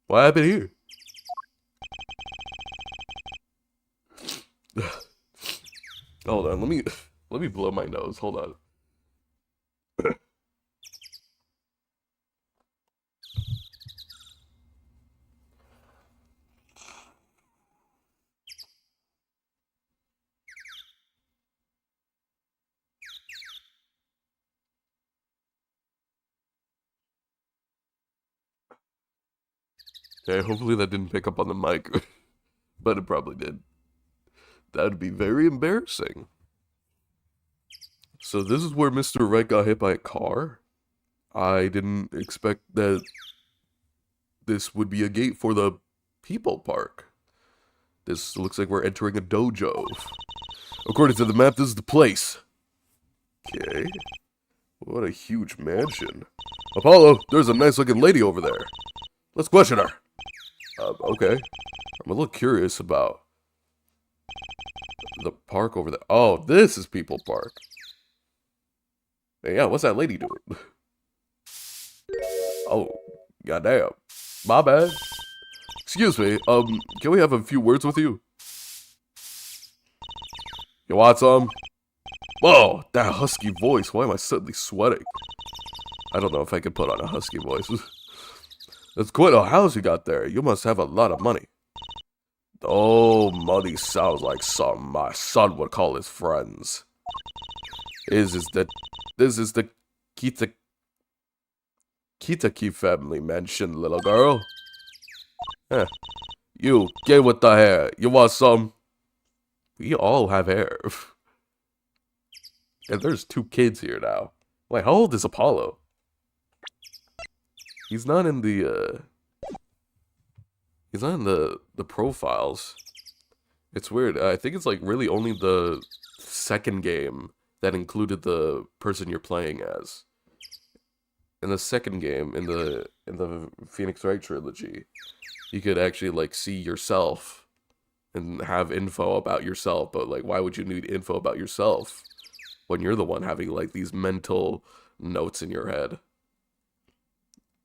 [SPEAKER 1] What happened here? Hold on, let me blow my nose. Hold on. Okay, hopefully that didn't pick up on the mic, but it probably did. That would be very embarrassing. So this is where Mr. Wright got hit by a car? I didn't expect that this would be a gate for the people park. This looks like we're entering a dojo. According to the map, this is the place. Okay. What a huge mansion. Apollo, there's a nice looking lady over there. Let's question her. Okay. I'm a little curious about the park over there. Oh, this is People Park. Hey, yeah, what's that lady doing? Oh, goddamn. My bad. Excuse me, can we have a few words with you? You want some? Whoa, that husky voice. Why am I suddenly sweating? I don't know if I can put on a husky voice. That's quite a house you got there. You must have a lot of money. Oh, money sounds like something my son would call his friends. This is the Kitaki family mansion, little girl. Huh. You, get with the hair. You want some? We all have hair. And there's 2 kids here now. Wait, how old is Apollo? He's not in the, he's not in the profiles. It's weird. I think it's like really only the second game that included the person you're playing as. In the second game, in the Phoenix Wright trilogy, you could actually like see yourself and have info about yourself. But like, why would you need info about yourself when you're the one having like these mental notes in your head?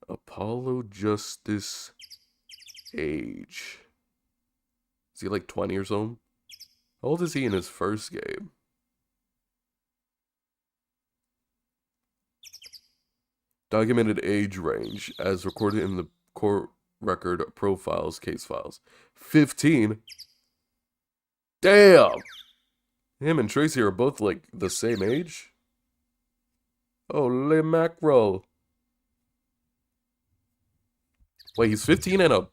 [SPEAKER 1] Apollo Justice age. Is he like 20 or something? How old is he in his first game? Documented age range as recorded in the court record profiles, case files. 15? Damn! Him and Tracy are both like the same age? Holy mackerel. Wait, he's 15 and a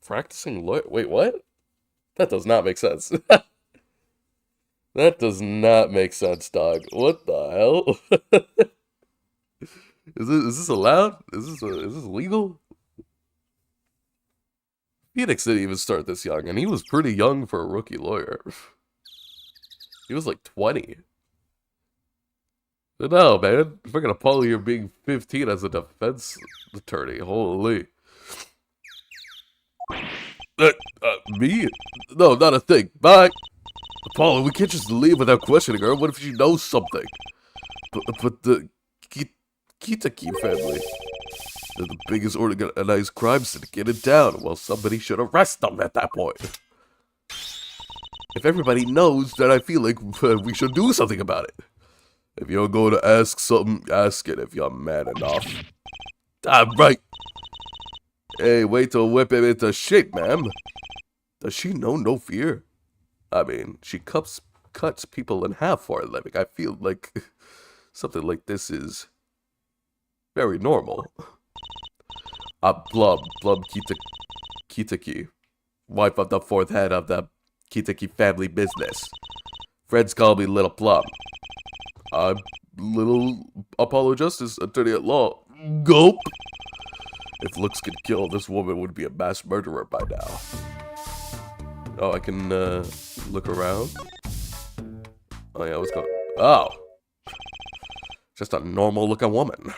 [SPEAKER 1] practicing lawyer? Wait, what? That does not make sense. That does not make sense, dog. What the hell? Is this allowed? Is this legal? Phoenix didn't even start this young, and he was pretty young for a rookie lawyer. He was like 20. No, man. If we're gonna follow you being 15 as a defense attorney, holy. Me? No, not a thing. Bye. Apollo, we can't just leave without questioning her. What if she knows something? But the Kitaki family, they're the biggest organized crime syndicate in town. Well, somebody should arrest them at that point. If everybody knows, then I feel like we should do something about it. If you're going to ask something, ask it if you're man enough. I'm right. Hey, wait till whip him into shape, ma'am. Does she know no fear? I mean, she cuts people in half for a living. I feel like something like this is very normal. Blub Kitaki, wife of the 4th head of the Kitaki family business. Friends call me Little Plum. I'm Little Apollo Justice, attorney at law. Gulp! If looks could kill, this woman would be a mass murderer by now. Oh, I can look around. Oh yeah, what's going? Oh, just a normal-looking woman.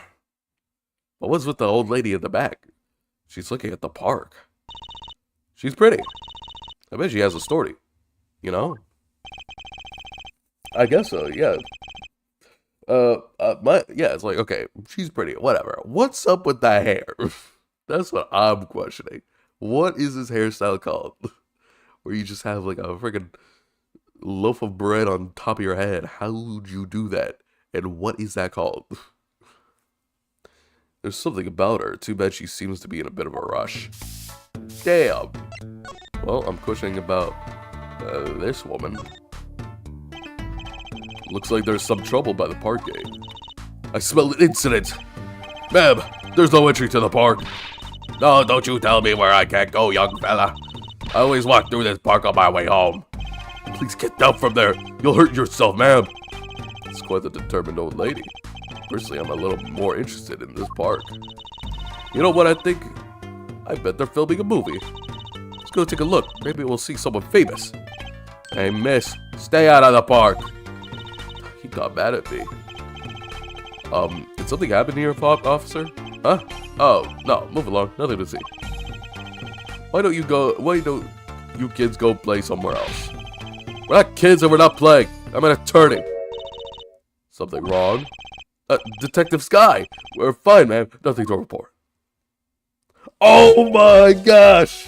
[SPEAKER 1] But what's with the old lady in the back? She's looking at the park. She's pretty. I bet she has a story. You know? I guess so. Yeah. Yeah. It's like, okay, she's pretty. Whatever. What's up with the hair? That's what I'm questioning. What is this hairstyle called? Where you just have like a freaking loaf of bread on top of your head. How would you do that? And what is that called? There's something about her. Too bad she seems to be in a bit of a rush. Damn. Well, I'm questioning about this woman. Looks like there's some trouble by the park gate. I smell an incident. Ma'am, there's no entry to the park. No, don't you tell me where I can't go, young fella. I always walk through this park on my way home. Please get down from there. You'll hurt yourself, ma'am. It's quite a determined old lady. Personally, I'm a little more interested in this park. You know what I think? I bet they're filming a movie. Let's go take a look. Maybe we'll see someone famous. Hey, miss, stay out of the park. He got mad at me. Did something happen here, officer? Huh? Oh, no, move along. Nothing to see. Why don't you kids go play somewhere else? We're not kids and we're not playing. I'm an attorney. Something wrong? Detective Sky. We're fine, man. Nothing to report. Oh my gosh!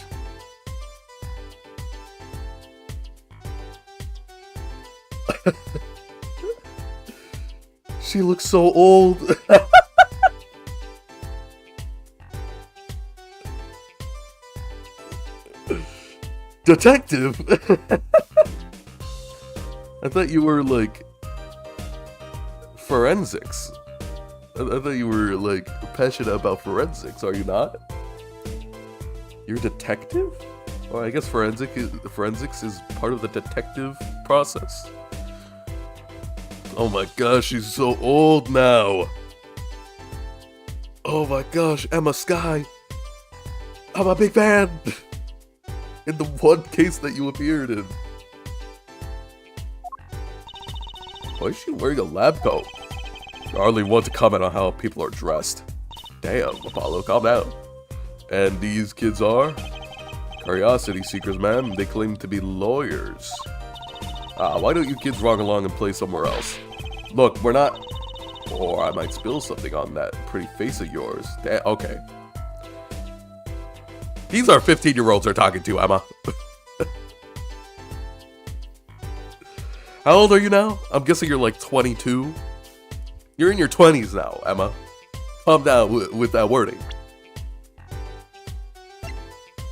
[SPEAKER 1] She looks so old. Detective? I thought you were like forensics. I thought you were like passionate about forensics. Are you not? You're a detective? Well, I guess forensics is part of the detective process. Oh my gosh, she's so old now. Oh my gosh, Emma Skye. I'm a big fan. In the one case that you appeared in. Why is she wearing a lab coat? I hardly want to comment on how people are dressed. Damn, Apollo, calm down. And these kids are? Curiosity seekers, man. They claim to be lawyers. Why don't you kids run along and play somewhere else? Look, we're not... Or I might spill something on that pretty face of yours. Okay. These are 15-year-olds they're talking to, Emma. How old are you now? I'm guessing you're like 22. You're in your 20s now, Emma. Calm down with that wording.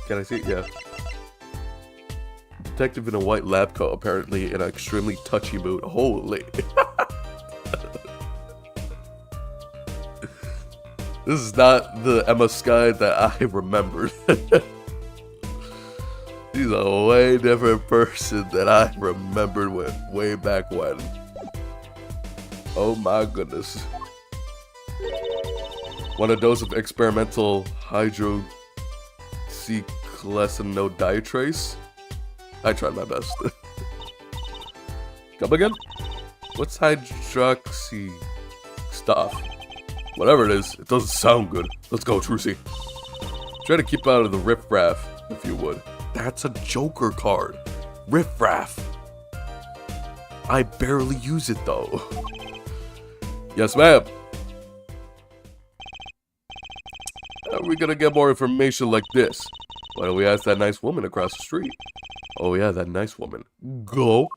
[SPEAKER 1] Can I see it? Yeah. Detective in a white lab coat, apparently in an extremely touchy mood. Holy. This is not the Emma Skye that I remembered. She's a way different person than I remembered way back when. Oh my goodness. Want a dose of experimental hydroxychloroquine? I tried my best. Come again? What's hydroxy stuff? Whatever it is, it doesn't sound good. Let's go, Trucy. Try to keep out of the riffraff, if you would. That's a Joker card. Riffraff. I barely use it, though. Yes, ma'am. How are we gonna get more information like this? Why don't we ask that nice woman across the street? Oh yeah, that nice woman. Go.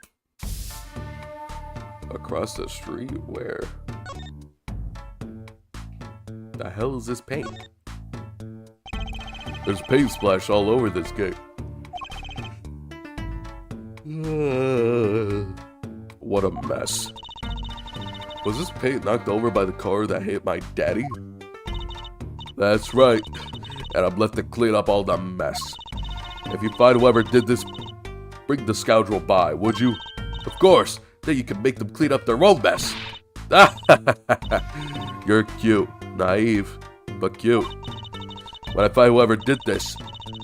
[SPEAKER 1] Across the street? Where? The hell is this paint? There's paint splash all over this gate. What a mess. Was this paint knocked over by the car that hit my daddy? That's right. And I'm left to clean up all the mess. If you find whoever did this, bring the scoundrel by, would you? Of course. Then you can make them clean up their own mess. You're cute. Naive, but cute. When I find whoever did this,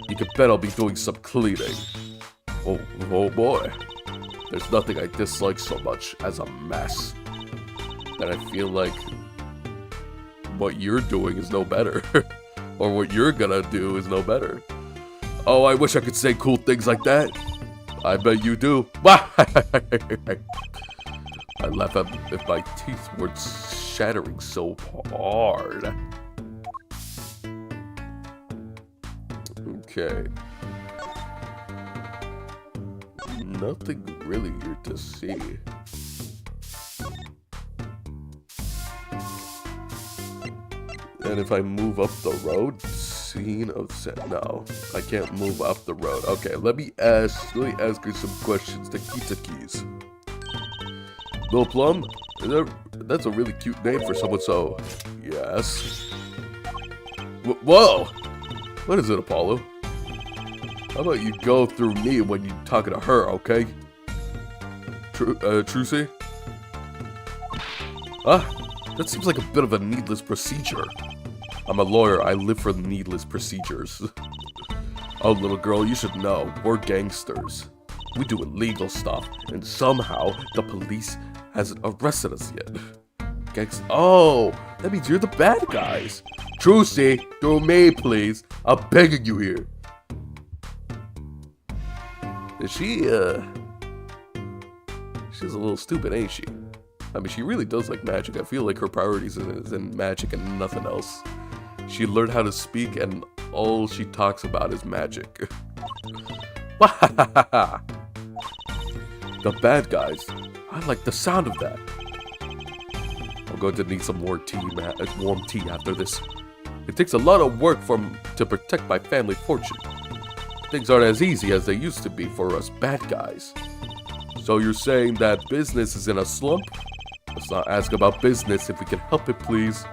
[SPEAKER 1] you can bet I'll be doing some cleaning. Oh boy. There's nothing I dislike so much as a mess. And I feel like what you're doing is no better. Or what you're gonna do is no better. Oh, I wish I could say cool things like that. I bet you do. I laugh at if my teeth weren't shattering so hard. Okay. Nothing really here to see. And if I move up the road, scene of set. No, I can't move up the road. Okay, let me ask you some questions. Keys. Bill Plum? That's a really cute name for someone so... Yes. Whoa! What is it, Apollo? How about you go through me when you're talking to her, okay? Trucy? That seems like a bit of a needless procedure. I'm a lawyer, I live for needless procedures. Oh, little girl, you should know, we're gangsters. We do illegal stuff, and somehow the police hasn't arrested us yet. Oh, that means you're the bad guys. Trucy, through me, please. I'm begging you here. Is she, she's a little stupid, ain't she? I mean, she really does like magic. I feel like her priorities is in magic and nothing else. She learned how to speak and all she talks about is magic. The bad guys. I like the sound of that. I'm going to need some more warm tea after this. It takes a lot of work to protect my family fortune. Things aren't as easy as they used to be for us bad guys. So you're saying that business is in a slump? Let's not ask about business if we can help it, please.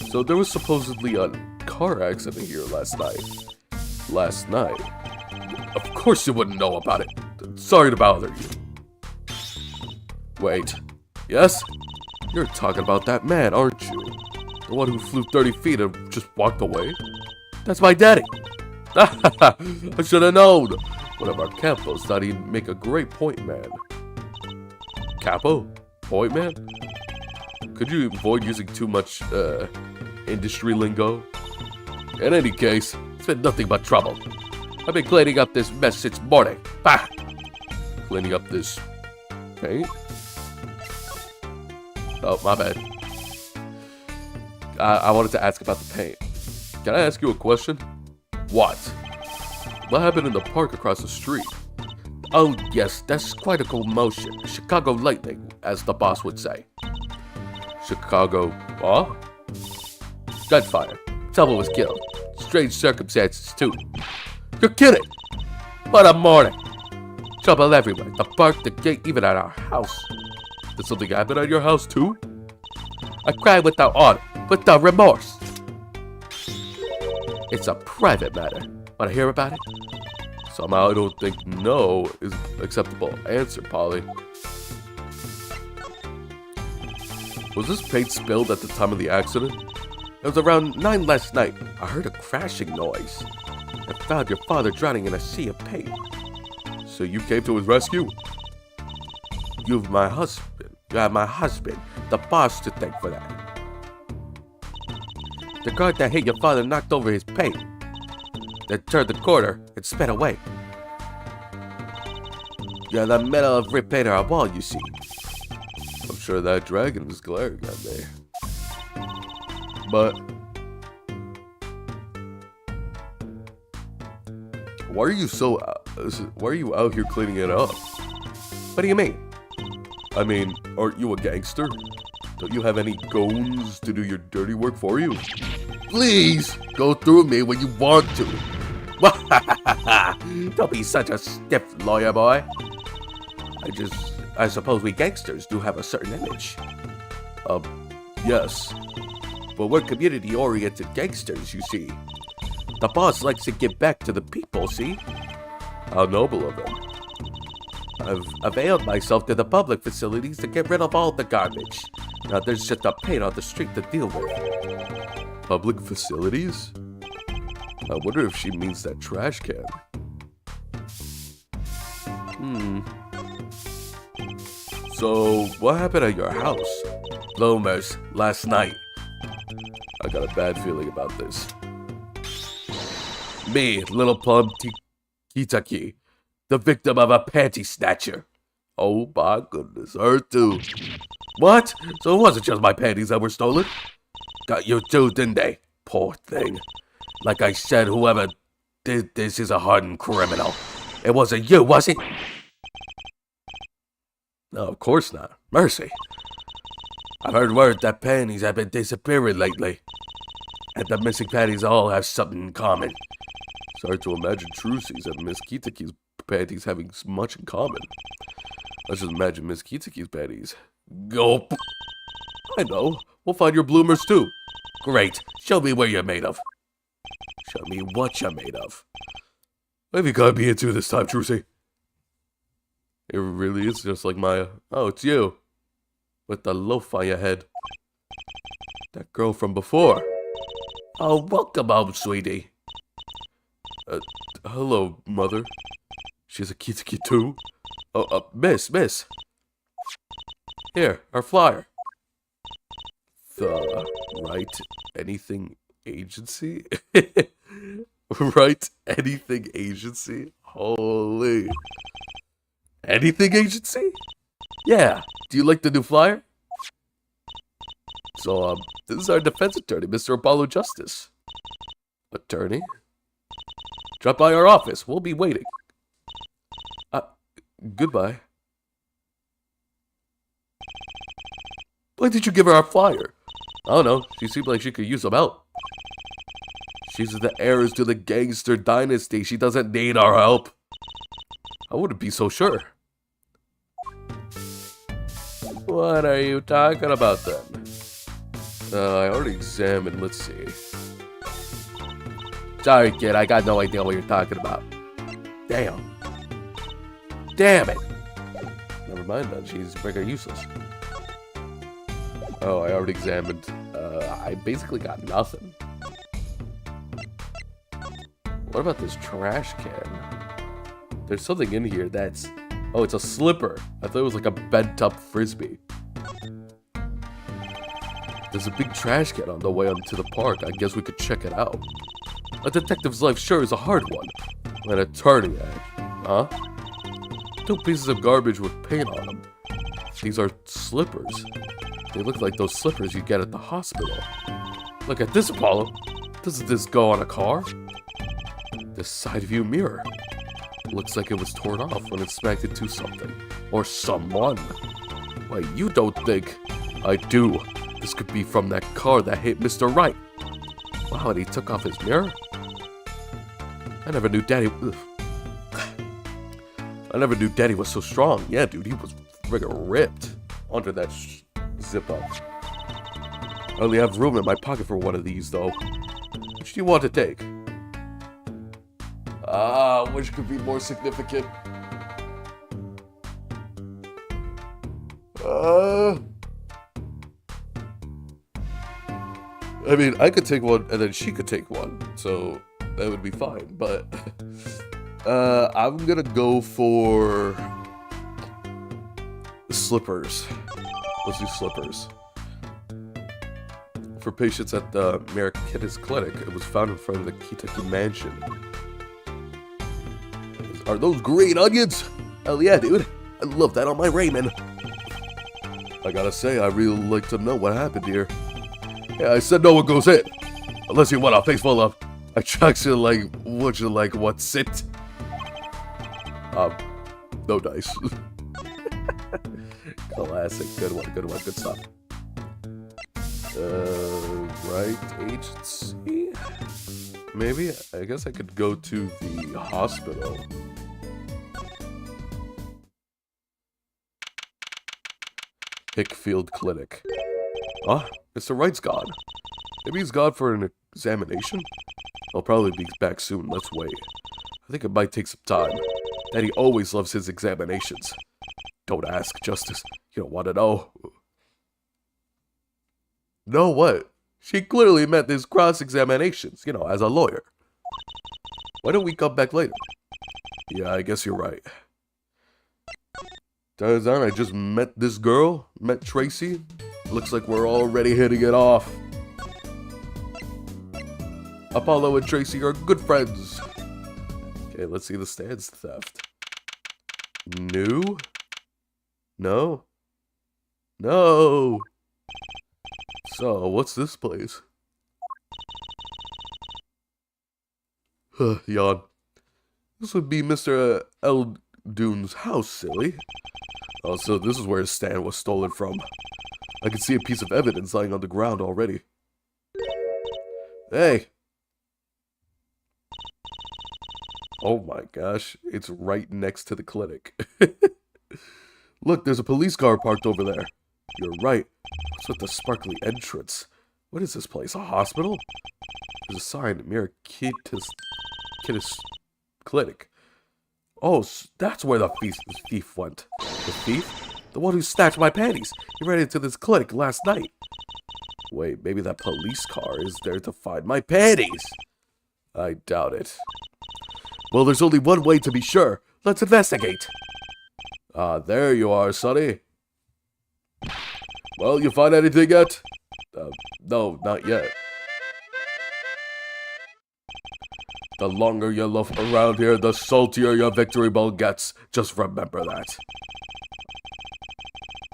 [SPEAKER 1] So there was supposedly a car accident here last night. last night. Of course you wouldn't know about it. Sorry to bother you. Wait. Yes? You're talking about that man, aren't you? The one who flew 30 feet and just walked away? That's my daddy. I should have known. One of our capos thought he'd make a great point man. Capo? Point man? Could you avoid using too much, industry lingo? In any case, it's been nothing but trouble. I've been cleaning up this mess since morning. Bah! Cleaning up this paint? Oh, my bad. I wanted to ask about the paint. Can I ask you a question? What? What happened in the park across the street? Oh, yes, that's quite a commotion. Chicago lightning, as the boss would say. Chicago, what? Gunfire. Someone was killed. Strange circumstances, too. You're kidding! What a morning! Trouble everywhere. The park, the gate, even at our house. Did something happen at your house, too? I cried without honor, without remorse. It's a private matter. Want to hear about it? Somehow I don't think no is acceptable answer, Polly. Was this paint spilled at the time of the accident? It was around 9 last night. I heard a crashing noise. I found your father drowning in a sea of paint. So you came to his rescue? You have my husband, the boss, to thank for that. The guard that hit your father knocked over his paint, then turned the corner and sped away. You're in the middle of repainting our wall, you see. I'm sure that dragon was glaring at me. But why are you out here cleaning it up? What do you mean? I mean, aren't you a gangster? Don't you have any goons to do your dirty work for you? Please, go through me when you want to. Don't be such a stiff lawyer boy. I suppose we gangsters do have a certain image. Yes. But we're community-oriented gangsters, you see. The boss likes to give back to the people, see? How noble of him. I've availed myself to the public facilities to get rid of all the garbage. Now there's just a paint on the street to deal with. Public facilities? I wonder if she means that trash can. So, what happened at your house? Bloomers, last night. I got a bad feeling about this. Me, Little Plum Kitaki, the victim of a panty snatcher. Oh my goodness, her too. What? So it wasn't just my panties that were stolen? Got you too, didn't they? Poor thing. Like I said, whoever did this is a hardened criminal. It wasn't you, was it? No, of course not. Mercy. I've heard word that panties have been disappearing lately. And the missing panties all have something in common. It's hard to imagine Trucy's and Miss Kitaki's panties having much in common. Let's just imagine Miss Kitaki's panties. Gulp. I know. We'll find your bloomers too. Great. Show me what you're made of. Show me what you're made of. What have you got me into this time, Trucy? It really is just like Maya. Oh, it's you. With the loaf on your head. That girl from before. Oh, welcome home, sweetie. Hello, mother. She's a Kitaki too? Oh, miss. Here, our flyer. The Right Anything Agency? Right Anything Agency? Holy. Anything Agency? Yeah. Do you like the new flyer? So, this is our defense attorney, Mr. Apollo Justice. Attorney? Drop by our office. We'll be waiting. Goodbye. Why did you give her our flyer? I don't know. She seemed like she could use some help. She's the heiress to the gangster dynasty. She doesn't need our help. I wouldn't be so sure. What are you talking about then? I already examined. Let's see. Sorry, kid, I got no idea what you're talking about. Damn. Damn it! Never mind then, she's freaking useless. Oh, I already examined. I basically got nothing. What about this trash can? There's something in here that's... Oh, it's a slipper. I thought it was like a bent-up frisbee. There's a big trash can on the way onto the park. I guess we could check it out. A detective's life sure is a hard one. An attorney, huh? 2 pieces of garbage with paint on them. These are slippers. They look like those slippers you get at the hospital. Look at this, Apollo. Doesn't this go on a car? This side view mirror. Looks like it was torn off when it smacked into something. Or someone. Wait, you don't think... I do. This could be from that car that hit Mr. Wright. Wow, and he took off his mirror? I never knew Daddy was so strong. Yeah, dude, he was friggin' ripped under that zip up. I only have room in my pocket for one of these, though. Which do you want to take? Which could be more significant? I mean, I could take one, and then she could take one, so that would be fine, but... I'm gonna go for... slippers. Let's do slippers. For patients at the Marikitis Clinic, it was found in front of the Kitaki Mansion. Are those green onions? Hell yeah, dude. I love that on my ramen. I gotta say, I really like to know what happened here. Yeah, I said no one goes in. Unless you want a face full of... attraction like... would you like what's it? No dice. Classic. Good one, good stuff. Right agency? Maybe? I guess I could go to the hospital. Hickfield Clinic. Ah, Mr. Wright's gone. Maybe he's gone for an examination? I'll probably be back soon, let's wait. I think it might take some time. Daddy always loves his examinations. Don't ask, Justice. You don't want to know. Know what? She clearly meant his cross-examinations, you know, as a lawyer. Why don't we come back later? Yeah, I guess you're right. Turns out I just met this girl, met Tracy. Looks like we're already hitting it off. Apollo and Tracy are good friends. Okay, let's see the stands theft. New? No? No! So, what's this place? Yawn. This would be Mr. Eldune's house, silly. Oh, so this is where his stand was stolen from. I can see a piece of evidence lying on the ground already. Hey! Oh my gosh, it's right next to the clinic. Look, there's a police car parked over there. You're right. What's with the sparkly entrance? What is this place, a hospital? There's a sign, Marikitis Clinic. Oh, that's where the thief went. The thief? The one who snatched my panties. He ran into this clinic last night. Wait, maybe that police car is there to find my panties. I doubt it. Well, there's only one way to be sure. Let's investigate. Ah, there you are, Sonny. Well, you find anything yet? No, not yet. The longer you loaf around here, the saltier your victory ball gets. Just remember that.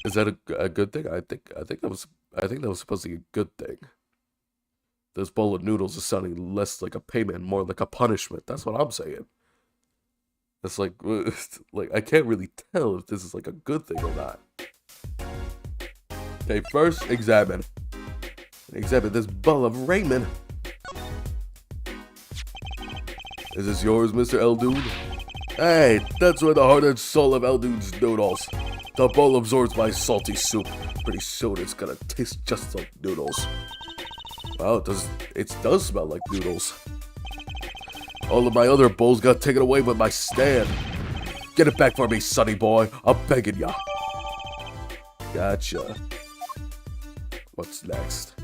[SPEAKER 1] Is that a good thing? I think that was supposed to be a good thing. This bowl of noodles is sounding less like a payment, more like a punishment. That's what I'm saying. It's like I can't really tell if this is like a good thing or not. Okay, first examine. Examine this bowl of ramen. Is this yours, Mr. Eldune? Hey, that's where the heart and soul of Eldune's noodles. The bowl absorbs my salty soup. Pretty soon it's gonna taste just like noodles. Wow, it does smell like noodles. All of my other bowls got taken away with my stand. Get it back for me, sonny boy. I'm begging ya. Gotcha. What's next?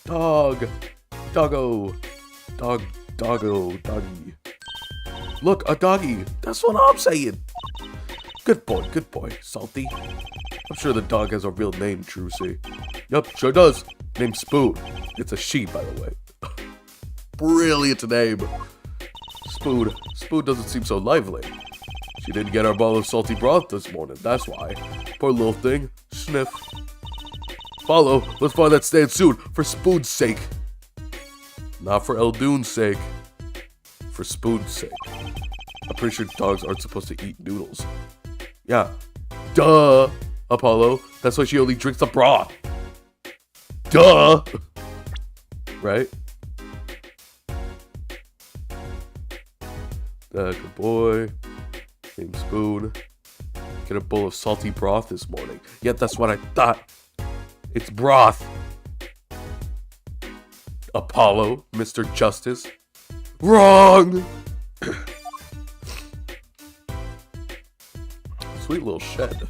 [SPEAKER 1] Dog. Doggo. Doggo. Doggy. Look, a doggy. That's what I'm saying. Good boy. Salty. I'm sure the dog has a real name, Trucy. Yup, sure does. Named Spoon. It's a she, by the way. Brilliant name. Spoon doesn't seem so lively. She didn't get our bowl of salty broth this morning, that's why. Poor little thing. Sniff. Follow, let's find that stand soon, for Spoon's sake. Not for Eldoon's sake. For Spoon's sake. I'm pretty sure dogs aren't supposed to eat noodles. Yeah. Duh, Apollo. That's why she only drinks the broth. Duh! Right? Good boy. Named Spoon. Get a bowl of salty broth this morning. Yeah, that's what I thought. It's broth. Apollo, Mr. Justice. Wrong! Sweet little shed.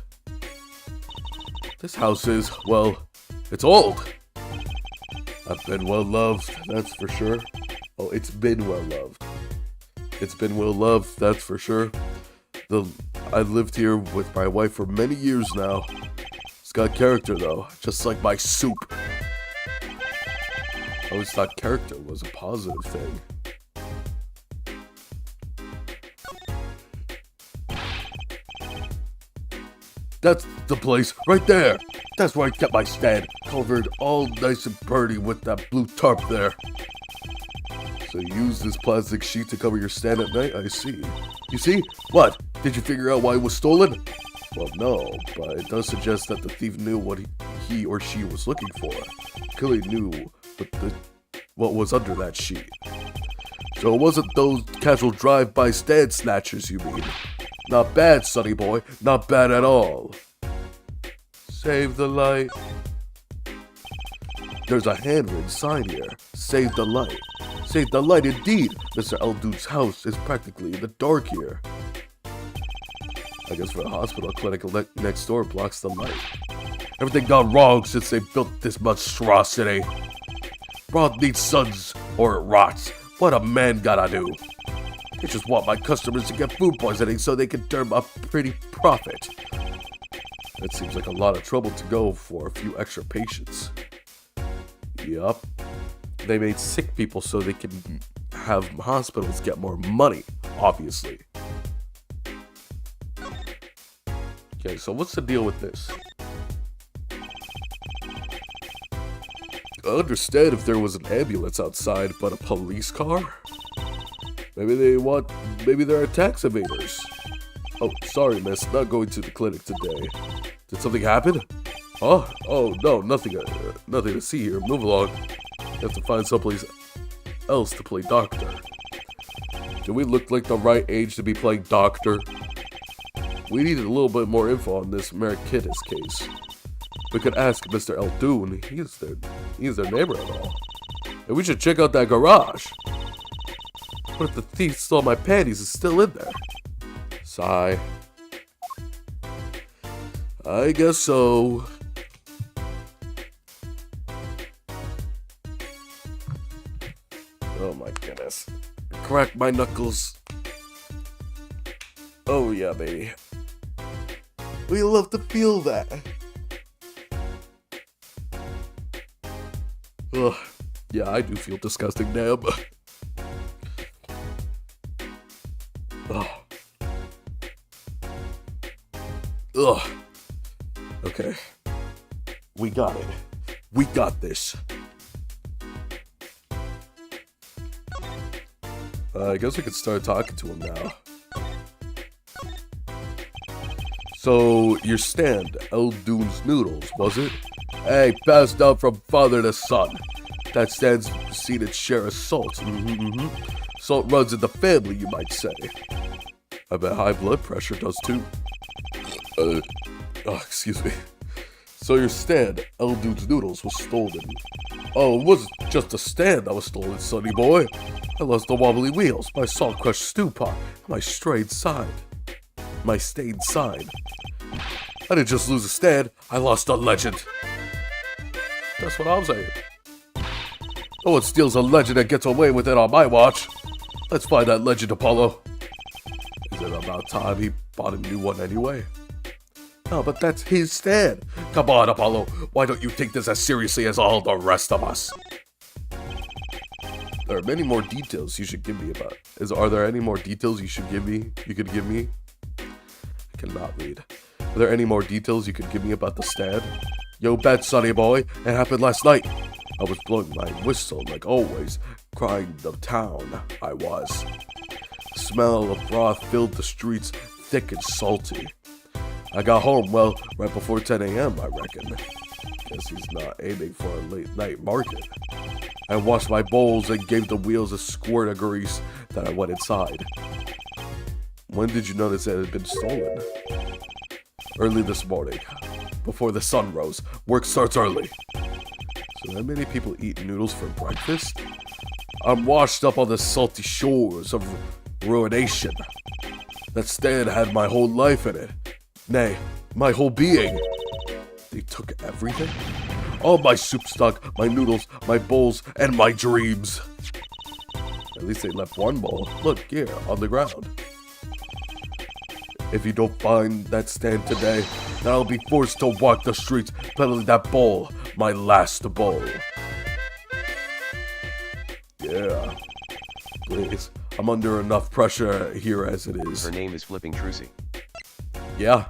[SPEAKER 1] This house is, well, it's old. I've been well loved, that's for sure. Oh, it's been well loved. It's been well loved, that's for sure. I've lived here with my wife for many years now. It's got character though, just like my soup. I always thought character was a positive thing. That's the place, right there. That's where I kept my stand, covered all nice and pretty with that blue tarp there. So you use this plastic sheet to cover your stand at night? I see. You see? What? Did you figure out why it was stolen? Well, no, but it does suggest that the thief knew what he or she was looking for. Clearly knew what was under that sheet. So it wasn't those casual drive-by stand snatchers, you mean? Not bad, sonny boy. Not bad at all. Save the light. There's a handwritten sign here. Save the light. Save the light indeed. Mr. Eldoon's house is practically in the dark here. I guess the hospital clinic next door blocks the light. Everything gone wrong since they built this monstrosity. Broth needs suns or it rots. What a man gotta do. I just want my customers to get food poisoning so they can turn a pretty profit. That seems like a lot of trouble to go for a few extra patients. Yup. They made sick people so they can have hospitals get more money, obviously. Okay, so what's the deal with this? I understand if there was an ambulance outside, but a police car? Maybe they're tax evaders. Oh, sorry, miss. Not going to the clinic today. Did something happen? Huh? Oh, no, nothing to see here. Move along. You have to find someplace else to play doctor. Do we look like the right age to be playing doctor? We needed a little bit more info on this Merikidis case. We could ask Mr. Eldoon. He's their neighbor and all. And we should check out that garage. What if the thief stole my panties is still in there? Sigh. I guess so. Oh my goodness. Crack my knuckles. Oh yeah, baby. We love to feel that. Ugh. Yeah, I do feel disgusting, damn. Ugh. Ugh. Okay. We got it. We got this. I guess we could start talking to him now. So, your stand, Eldoon's Noodles, was it? Hey, passed down from father to son. That stand's seen its share of salt. Salt runs in the family, you might say. I bet high blood pressure does too. Oh, excuse me. So your stand, Eldoon's Noodles, was stolen. Oh, it wasn't just a stand that was stolen, sonny boy. I lost the wobbly wheels, my salt-crushed stew pot, my strayed side. My stained side. I didn't just lose a stand, I lost a legend. That's what I'm saying. No one steals a legend and gets away with it on my watch. Let's find that legend, Apollo. Is it about time he bought a new one anyway? No, but that's his stand. Come on, Apollo. Why don't you take this as seriously as all the rest of us? There are many more details you should give me about. Are there any more details you could give me? I cannot read. Are there any more details you could give me about the stand? Yo bet, sonny boy. It happened last night. I was blowing my whistle like always, crying the town I was. The smell of broth filled the streets, thick and salty. I got home, well, right before 10 a.m., I reckon. Guess he's not aiming for a late night market. I washed my bowls and gave the wheels a squirt of grease. Then I went inside. When did you notice it had been stolen? Early this morning, before the sun rose. Work starts early. So that many people eat noodles for breakfast? I'm washed up on the salty shores of ruination. That stand had my whole life in it. Nay, my whole being. They took everything? All my soup stock, my noodles, my bowls, and my dreams. At least they left one bowl. Look, here, on the ground. If you don't find that stand today, then I'll be forced to walk the streets peddling that bowl, my last bowl. Yeah. Please, I'm under enough pressure here as it is.
[SPEAKER 2] Her name is Flipping Trucy.
[SPEAKER 1] Yeah.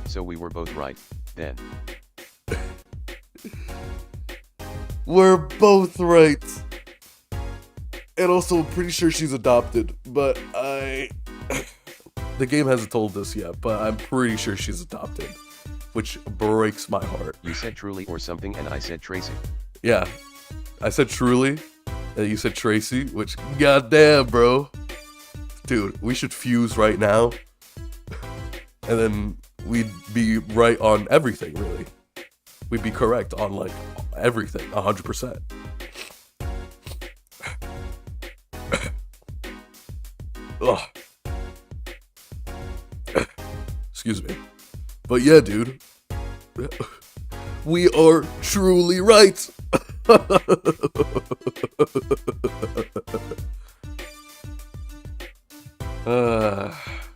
[SPEAKER 2] So we were both right, then.
[SPEAKER 1] We're both right. And also, I'm pretty sure she's adopted, but the game hasn't told us yet, but I'm pretty sure she's adopted, which breaks my heart.
[SPEAKER 2] You said Truly or something and I said Tracy.
[SPEAKER 1] Yeah, I said Truly, and you said Tracy, which, goddamn, bro. Dude, we should fuse right now, and then we'd be right on everything, really. We'd be correct on, like, everything, 100%. Ugh. Excuse me. But yeah, dude. We are truly right.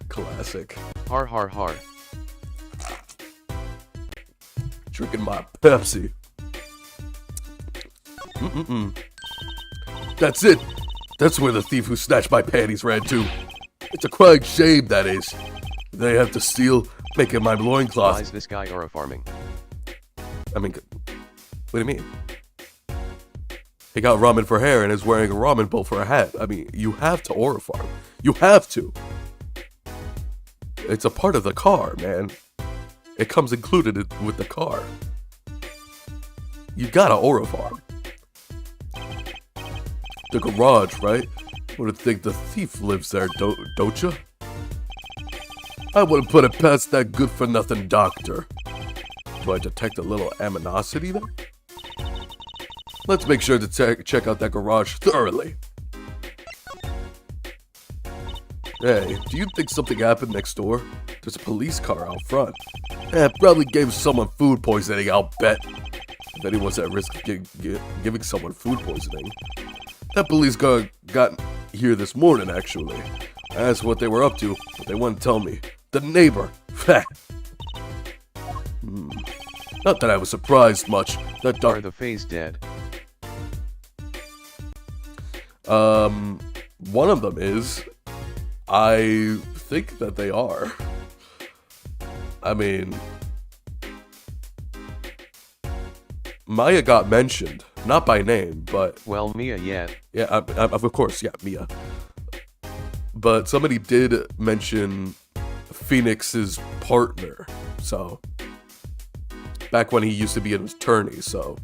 [SPEAKER 1] Classic.
[SPEAKER 2] Har har har.
[SPEAKER 1] Drinking my Pepsi. That's it. That's where the thief who snatched my panties ran to. It's a crying shame, that is. They have to steal, making my loincloth.
[SPEAKER 2] Why is this guy aura farming?
[SPEAKER 1] I mean, what do you mean? He got ramen for hair and is wearing a ramen bowl for a hat. I mean, you have to aura farm. You have to. It's a part of the car, man. It comes included with the car. You gotta aura farm. The garage, right? Would think the thief lives there, don't you? I wouldn't put it past that good-for-nothing doctor. Do I detect a little aminosity there? Let's make sure to check out that garage thoroughly. Hey, do you think something happened next door? There's a police car out front. Probably gave someone food poisoning, I'll bet. If anyone's at risk of giving someone food poisoning. That police car got here this morning, actually. I asked what they were up to, but they wouldn't tell me. The neighbor. Not that I was surprised much. That
[SPEAKER 2] Are the Fays dead?
[SPEAKER 1] One of them is. I think that they are. I mean, Maya got mentioned, not by name, but
[SPEAKER 2] well, Mia, yeah.
[SPEAKER 1] Yeah, of course, yeah, Mia. But somebody did mention Phoenix's partner, so back when he used to be an attorney, so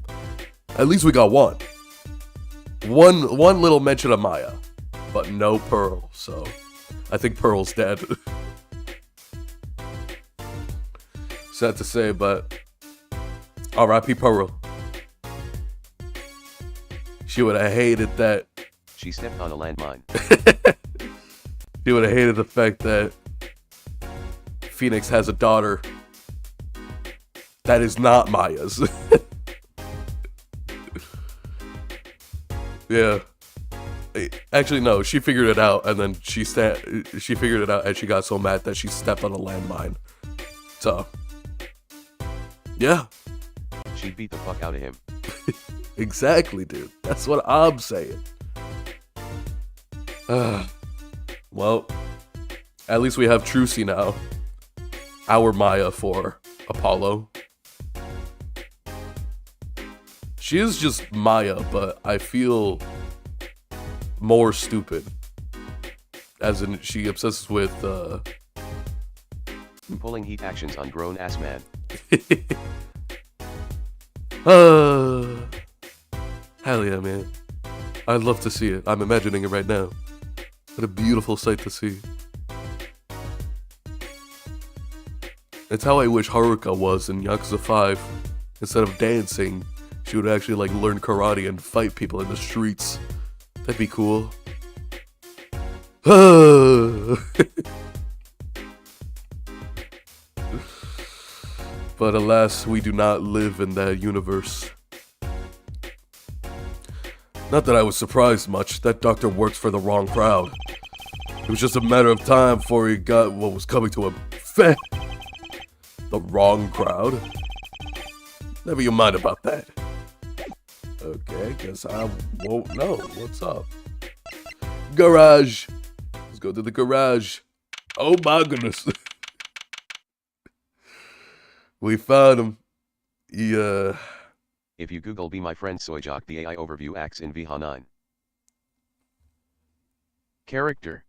[SPEAKER 1] at least we got one. One little mention of Maya, but no Pearl, so I think Pearl's dead. Sad to say, but R.I.P. Pearl. She would have hated that
[SPEAKER 2] She stepped on a landmine.
[SPEAKER 1] She would have hated the fact that Phoenix has a daughter that is not Maya's. Yeah. Actually, no. She figured it out, and then she figured it out, and she got so mad that she stepped on a landmine. So, yeah.
[SPEAKER 2] She beat the fuck out of him.
[SPEAKER 1] Exactly, dude. That's what I'm saying. Well, at least we have Trucy now. Our Maya for Apollo. She is just Maya, but I feel more stupid. As in, she obsesses with,
[SPEAKER 2] pulling heat actions on grown-ass man.
[SPEAKER 1] Hell yeah, man. I'd love to see it. I'm imagining it right now. What a beautiful sight to see. It's how I wish Haruka was in Yakuza 5. Instead of dancing, she would actually like learn karate and fight people in the streets. That'd be cool. But alas, we do not live in that universe. Not that I was surprised much. That doctor works for the wrong crowd. It was just a matter of time before he got what was coming to him. The wrong crowd? Never you mind about that. Okay, guess I won't know. What's up? Garage! Let's go to the garage. Oh my goodness. We found him. Yeah.
[SPEAKER 2] If you Google Be My Friend Soyjak, the AI overview acts in VH 9. Character.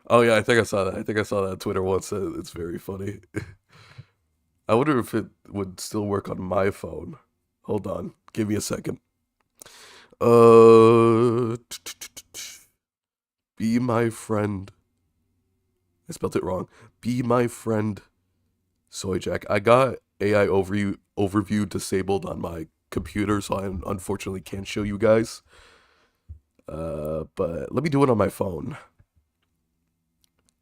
[SPEAKER 1] Oh yeah, I think I saw that. I think I saw that on Twitter once. It's very funny. I wonder if it would still work on my phone. Hold on. Give me a second. Be my friend. I spelled it wrong. Be my friend Soyjak. I got AI overview disabled on my computer, so I unfortunately can't show you guys. But let me do it on my phone.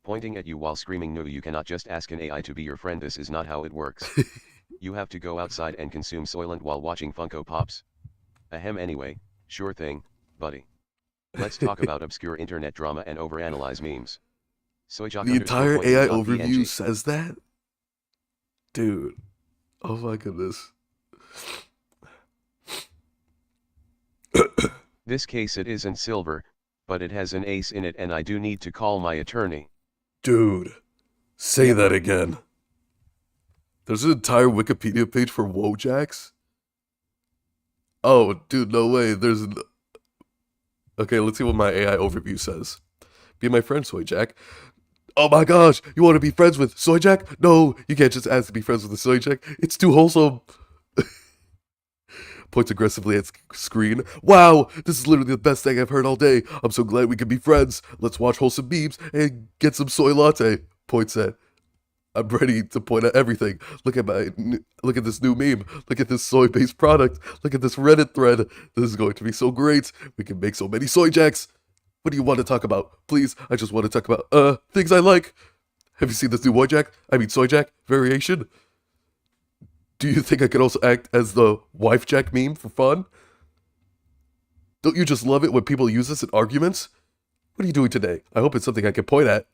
[SPEAKER 2] Pointing at you while screaming no, you cannot just ask an AI to be your friend. This is not how it works. You have to go outside and consume Soylent while watching Funko Pops. Ahem, anyway, sure thing, buddy. Let's talk about obscure internet drama and overanalyze memes. Soyjak
[SPEAKER 1] The entire AI
[SPEAKER 2] .png.
[SPEAKER 1] overview says that? Dude. Oh my goodness.
[SPEAKER 2] This case it isn't silver, but it has an ace in it and I do need to call my attorney.
[SPEAKER 1] Dude. Say that again. There's an entire Wikipedia page for Wojaks? Oh, dude, no way. There's an... Okay, let's see what my AI overview says. Be my friend, Soyjak. Oh my gosh, you want to be friends with Soyjak? No, you can't just ask to be friends with the Soyjak. It's too wholesome. Points aggressively at screen. Wow, this is literally the best thing I've heard all day. I'm so glad we can be friends. Let's watch wholesome memes and get some soy latte. Points at. I'm ready to point at everything. Look at this new meme. Look at this soy-based product. Look at this Reddit thread. This is going to be so great. We can make so many Soyjaks. What do you want to talk about? Please, I just want to talk about, things I like. Have you seen this new Soyjak variation? Do you think I could also act as the wife jack meme for fun? Don't you just love it when people use this in arguments? What are you doing today? I hope it's something I can point at.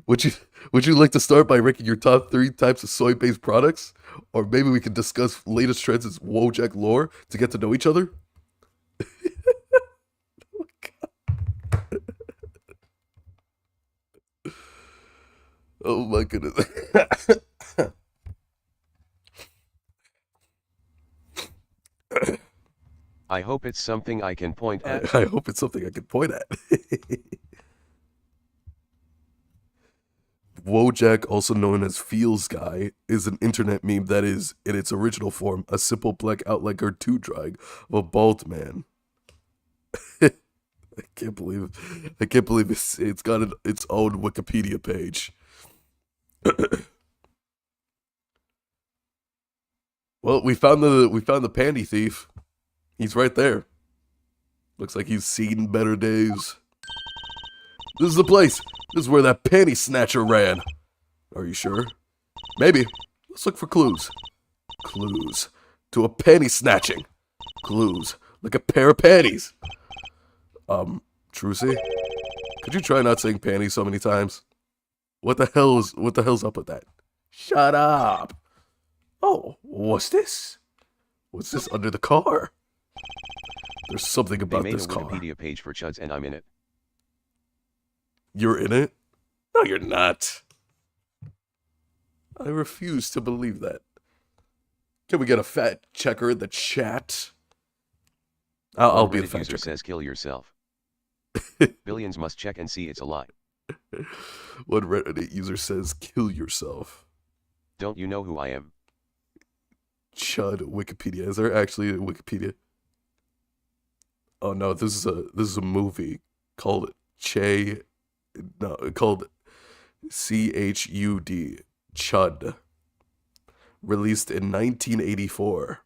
[SPEAKER 1] Would you like to start by ranking your top 3 types of soy-based products? Or maybe we can discuss latest trends in Wojak lore to get to know each other? Oh my goodness.
[SPEAKER 2] I hope it's something I can point at.
[SPEAKER 1] I hope it's something I can point at. Wojak, also known as Feels Guy, is an internet meme that is, in its original form, a simple black outline cartoon drawing of a bald man. I can't believe it's got its own Wikipedia page. Well, we found the panty thief. He's right there. Looks like he's seen better days. This is the place. This is where that panty snatcher ran. Are you sure? Maybe. Let's look for clues. Clues to a panty snatching. Clues like a pair of panties. Trucy, could you try not saying panties so many times? What the hell's up with that? Shut up. Oh, what's this? What's this under the car? There's something about this car.
[SPEAKER 2] They made a Wikipedia page for chuds and I'm in it.
[SPEAKER 1] You're in it? No, you're not. I refuse to believe that. Can we get a fact checker in the chat? I'll be the fact checker.
[SPEAKER 2] Says kill yourself. Billions must check and see it's a lie.
[SPEAKER 1] One Reddit user says kill yourself.
[SPEAKER 2] Don't you know who I am?
[SPEAKER 1] Chud Wikipedia. Is there actually a Wikipedia? Oh no, this is a movie called CHUD. Chud. Released in 1984.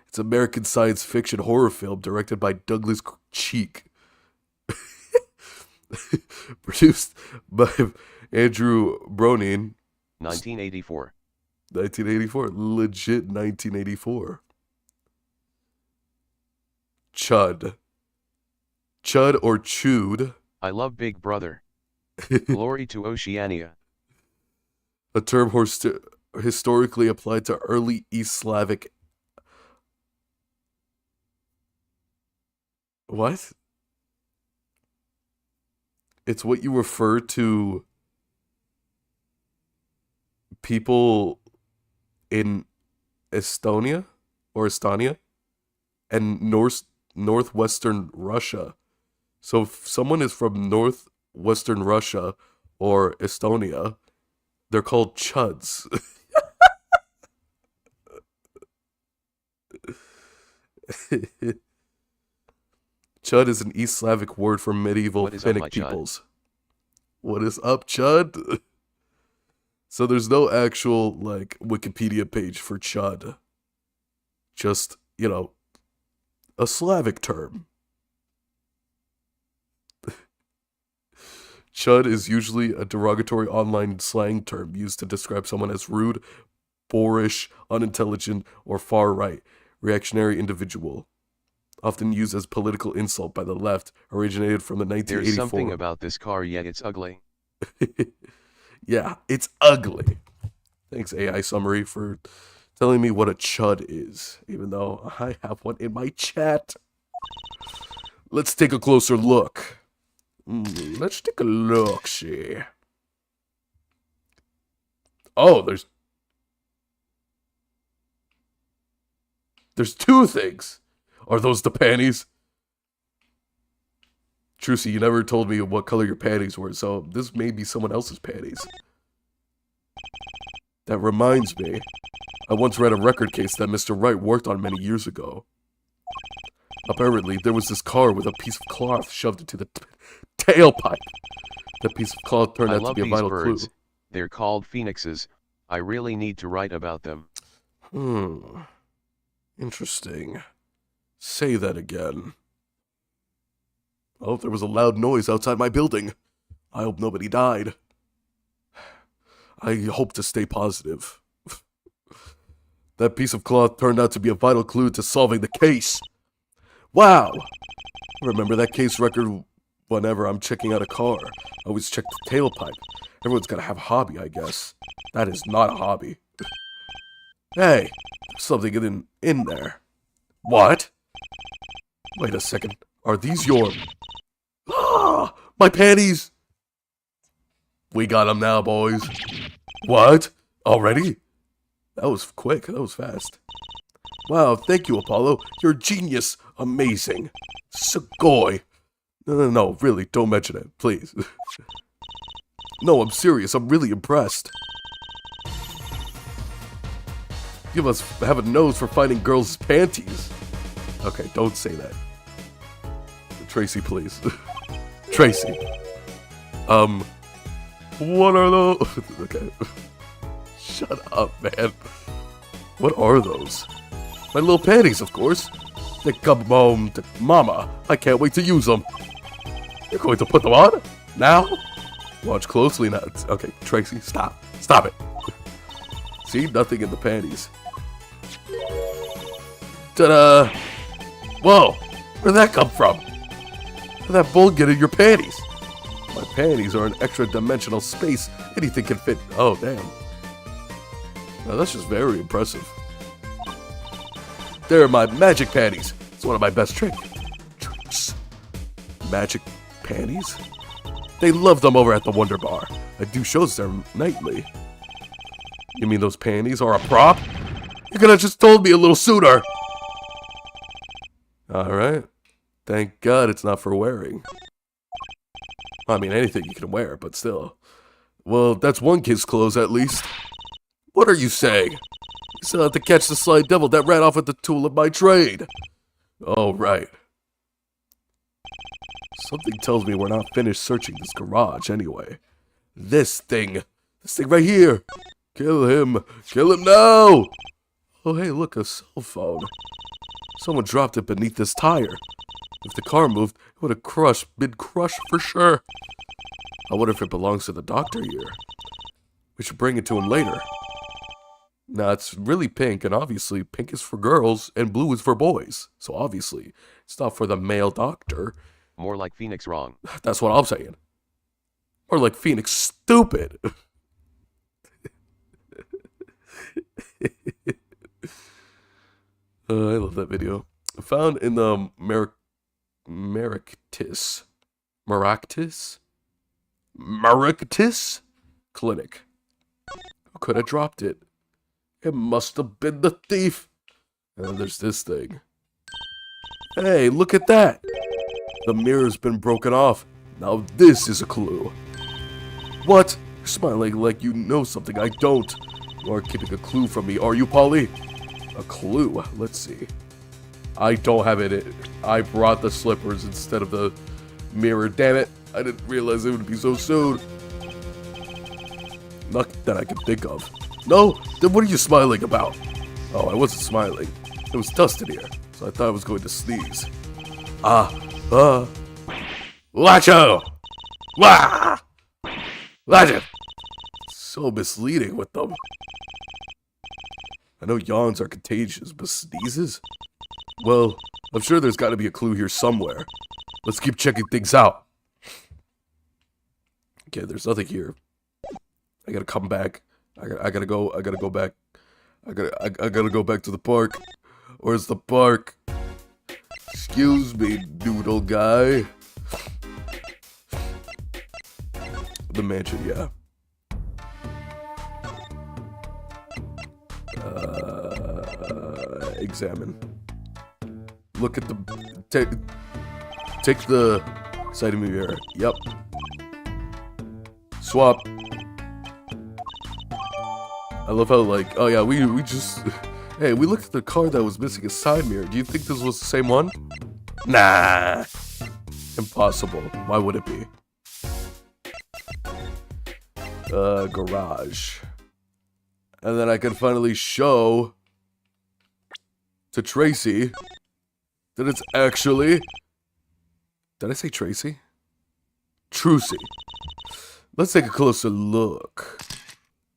[SPEAKER 1] It's an American science fiction horror film directed by Douglas Cheek. Produced by Andrew Browning.
[SPEAKER 2] 1984.
[SPEAKER 1] 1984. Legit 1984. Chud. Chud or Chewed.
[SPEAKER 2] I love Big Brother. Glory to Oceania.
[SPEAKER 1] A term historically applied to early East Slavic. What? It's what you refer to people in Estonia or Estonia and northwestern Russia. So if someone is from northwestern Russia or Estonia, they're called chuds. Chud is an East Slavic word for medieval Finnic peoples. What is up, Chud? So there's no actual, like, Wikipedia page for Chud. Just, you know, a Slavic term. Chud is usually a derogatory online slang term used to describe someone as rude, boorish, unintelligent, or far-right, reactionary individual. Often used as political insult by the left, originated from the 1984.
[SPEAKER 2] There's something about this car, yet it's ugly.
[SPEAKER 1] Yeah, it's ugly. Thanks, AI Summary, for telling me what a chud is, even though I have one in my chat. Let's take a closer look. Let's take a look, see. Oh, there's two things. Are those the panties? Trucy, you never told me what color your panties were, so this may be someone else's panties. That reminds me, I once read a record case that Mr. Wright worked on many years ago. Apparently, there was this car with a piece of cloth shoved into the tailpipe. That piece of cloth turned out to be a vital clue.
[SPEAKER 2] They're called phoenixes. I really need to write about them.
[SPEAKER 1] Interesting. Say that again. Oh, there was a loud noise outside my building. I hope nobody died. I hope to stay positive. That piece of cloth turned out to be a vital clue to solving the case. Wow! Remember that case record whenever I'm checking out a car. I always check the tailpipe. Everyone's gotta have a hobby, I guess. That is not a hobby. Hey, there's something in there. What? Wait a second. Are these your... Ah! My panties! We got them now, boys. What? Already? That was quick. That was fast. Wow, thank you, Apollo. You're a genius. Amazing. Sugoi. No, really, don't mention it, please. No, I'm serious. I'm really impressed. You must have a nose for finding girls' panties. Okay, don't say that. Tracy, please. Tracy. What are those? Okay. Shut up, man. What are those? My little panties, of course. They come home to Mama. I can't wait to use them. You're going to put them on? Now? Watch closely now. Okay, Tracy, stop. Stop it. See? Nothing in the panties. Ta-da! Whoa! Where'd that come from? Where'd that bull get in your panties? My panties are an extra-dimensional space. Anything can fit. Oh, damn. Now, that's just very impressive. They're my magic panties. It's one of my best tricks. Magic panties? They love them over at the Wonder Bar. I do shows there nightly. You mean those panties are a prop? You could have just told me a little sooner. Alright. Thank God it's not for wearing. I mean, anything you can wear, but still. Well, that's one kid's clothes at least. What are you saying? You still have to catch the sly devil that ran off with the tool of my trade. Oh, right. Something tells me we're not finished searching this garage anyway. This thing right here. Kill him now. Oh, hey, look, a cell phone. Someone dropped it beneath this tire. If the car moved, it would have been crushed for sure. I wonder if it belongs to the doctor here. We should bring it to him later. Now, it's really pink, and obviously pink is for girls, and blue is for boys. So obviously, it's not for the male doctor.
[SPEAKER 2] More like Phoenix wrong.
[SPEAKER 1] That's what I'm saying. Or like Phoenix stupid. I love that video. Found in the Maractus clinic. Who could have dropped it? It must have been the thief. And there's this thing. Hey, look at that. The mirror's been broken off. Now this is a clue. What? You're smiling like you know something I don't. You aren't keeping a clue from me, are you, Polly? A clue? Let's see. I don't have it. I brought the slippers instead of the mirror. Damn it. I didn't realize it would be so soon. Not that I can think of. No? Then what are you smiling about? Oh, I wasn't smiling. It was dust in here, so I thought I was going to sneeze. Lacho! Wah! Lacho! So misleading with them. I know yawns are contagious, but sneezes? Well, I'm sure there's got to be a clue here somewhere. Let's keep checking things out. Okay, there's nothing here. I gotta come back. I gotta go back. I gotta go back to the park. Where's the park? Excuse me, noodle guy. The mansion, yeah. Examine. Look at the... Take the side of me mirror. Yep. Swap. I love how, like... Oh, yeah, we just... Hey, we looked at the car that was missing a side mirror. Do you think this was the same one? Nah. Impossible. Why would it be? Garage. And then I can finally show to Tracy that it's actually... Did I say Tracy? Trucy. Let's take a closer look.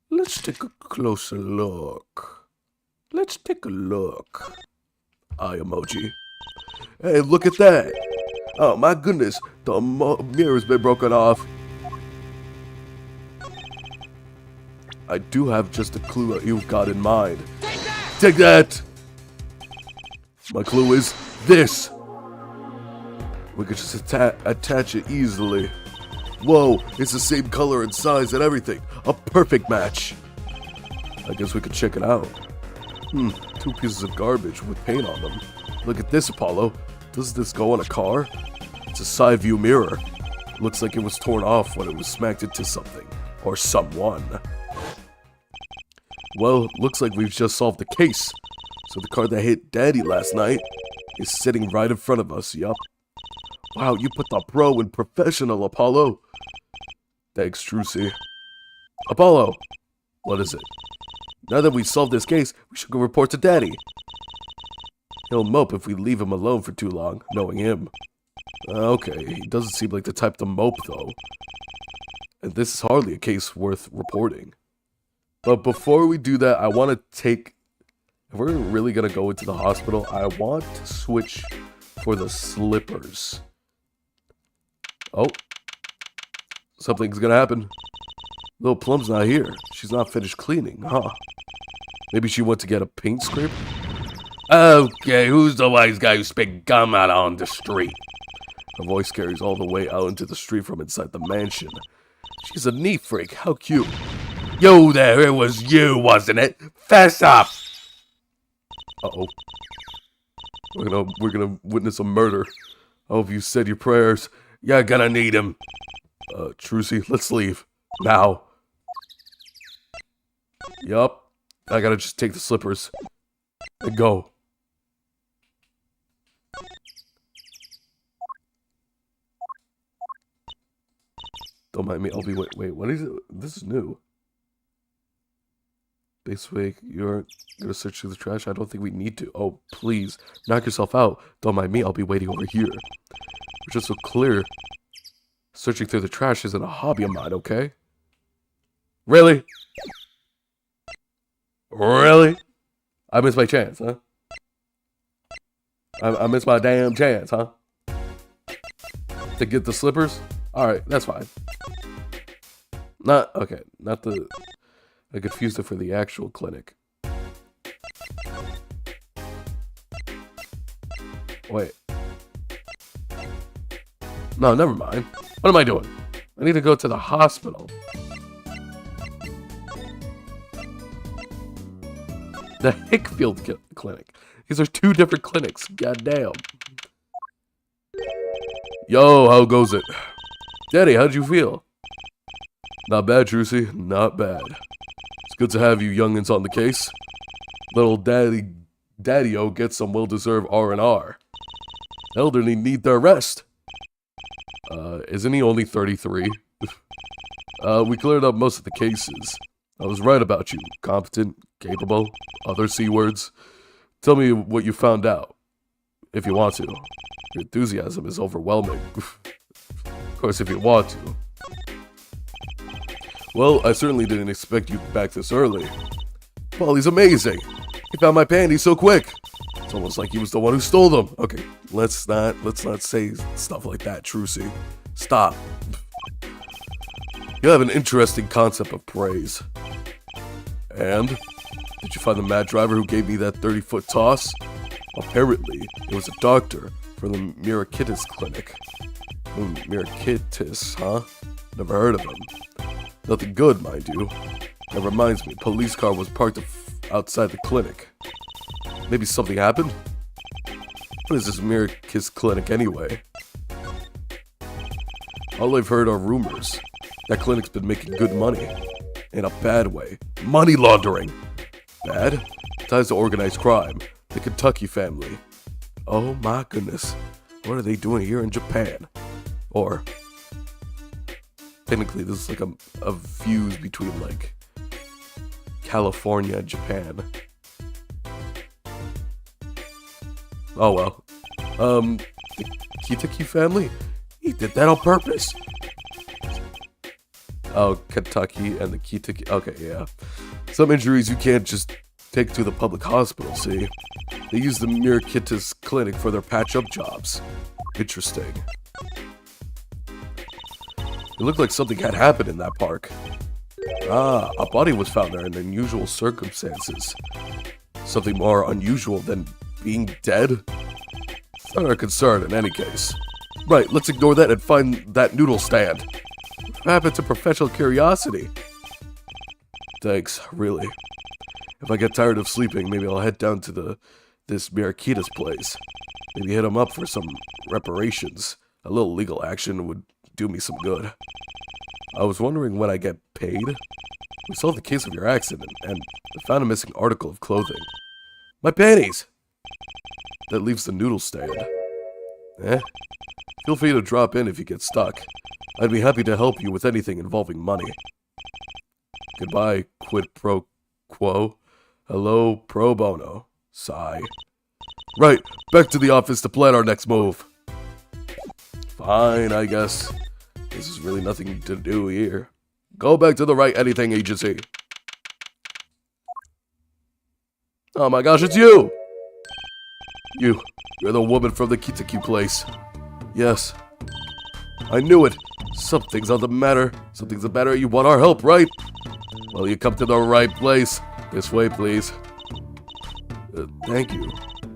[SPEAKER 1] Let's take a closer look. Let's take a look. Eye emoji. Hey, look at that. Oh my goodness, the mirror's been broken off. I do have just a clue that you've got in mind. Take that! My clue is this. We could just attach it easily. Whoa, it's the same color and size and everything. A perfect match. I guess we could check it out. Two pieces of garbage with paint on them. Look at this, Apollo. Does this go on a car? It's a side view mirror. Looks like it was torn off when it was smacked into something. Or someone. Well, looks like we've just solved the case. So the car that hit Daddy last night is sitting right in front of us, yup. Wow, you put the pro in professional, Apollo. Thanks, Trucy. Apollo! What is it? Now that we've solved this case, we should go report to Daddy. He'll mope if we leave him alone for too long, knowing him. Okay, he doesn't seem like the type to mope, though. And this is hardly a case worth reporting. But before we do that, I want to take... If we're really going to go into the hospital, I want to switch for the slippers. Oh. Something's going to happen. Little Plum's not here. She's not finished cleaning, huh? Maybe she went to get a paint scraper? Okay, who's the wise guy who spit gum out on the street? Her voice carries all the way out into the street from inside the mansion. She's a neat freak. How cute. Yo there, it was you, wasn't it? Fess up! Uh-oh. We're gonna witness a murder. I hope you said your prayers. You're gonna need them. Trucy, let's leave. Now. Yup. I gotta just take the slippers. And go. Don't mind me, I'll be wait, what is it? This is new. Basically, you're gonna search through the trash? I don't think we need to. Oh, please. Knock yourself out. Don't mind me, I'll be waiting over here. We're just so clear. Searching through the trash isn't a hobby of mine, okay? Really? Really? I missed my chance, huh? I missed my damn chance, huh? To get the slippers? Alright, that's fine. Okay, not the... I confused it for the actual clinic. Wait. No, never mind. What am I doing? I need to go to the hospital. The Hickfield Clinic. These are two different clinics. Goddamn. Yo, how goes it? Daddy, how'd you feel? Not bad, Trucy. Not bad. It's good to have you youngins on the case. Little Daddy-O gets some well-deserved R&R. Elderly need their rest. Isn't he only 33? We cleared up most of the cases. I was right about you. Competent, capable, other C words. Tell me what you found out, if you want to. Your enthusiasm is overwhelming. Of course, if you want to. Well, I certainly didn't expect you back this early. Paulie's amazing. He found my panties so quick. It's almost like he was the one who stole them. Okay, let's not say stuff like that, Trucy. Stop. You have an interesting concept of praise. And? Did you find the mad driver who gave me that 30-foot toss? Apparently, it was a doctor from the Mirakitis Clinic. Mirakitis, huh? Never heard of him. Nothing good, mind you. That reminds me, police car was parked outside the clinic. Maybe something happened? What is this Mirakitis Clinic anyway? All I've heard are rumors. That clinic's been making good money. In a bad way. Money laundering! Bad? Ties to organized crime. The Kentucky family. Oh my goodness. What are they doing here in Japan? Or... technically, this is like a fuse between, like, California and Japan. Oh well. The Kitaki family? He did that on purpose. Oh, Kentucky and the Kitaki. Okay, yeah. Some injuries you can't just take to the public hospital, see? They use the Mirakitis Clinic for their patch-up jobs. Interesting. It looked like something had happened in that park. Ah, a body was found there in unusual circumstances. Something more unusual than being dead? It's not our concern in any case. Right, let's ignore that and find that noodle stand. What happened to professional curiosity? Thanks, really. If I get tired of sleeping, maybe I'll head down to this Mirakitis place. Maybe hit him up for some reparations. A little legal action would do me some good. I was wondering when I get paid. We solved the case of your accident, and I found a missing article of clothing. My panties! That leaves the noodle stand. Feel free to drop in if you get stuck. I'd be happy to help you with anything involving money. Goodbye, quid pro quo. Hello, pro bono. Sigh. Right, back to the office to plan our next move. Fine, I guess. This is really nothing to do here. Go back to the Right Anything agency. Oh my gosh, it's you! You're the woman from the Kitaki place. Yes. I knew it. Something's on the matter. Something's the matter. You want our help, right? Well, you come to the right place. This way, please. Thank you.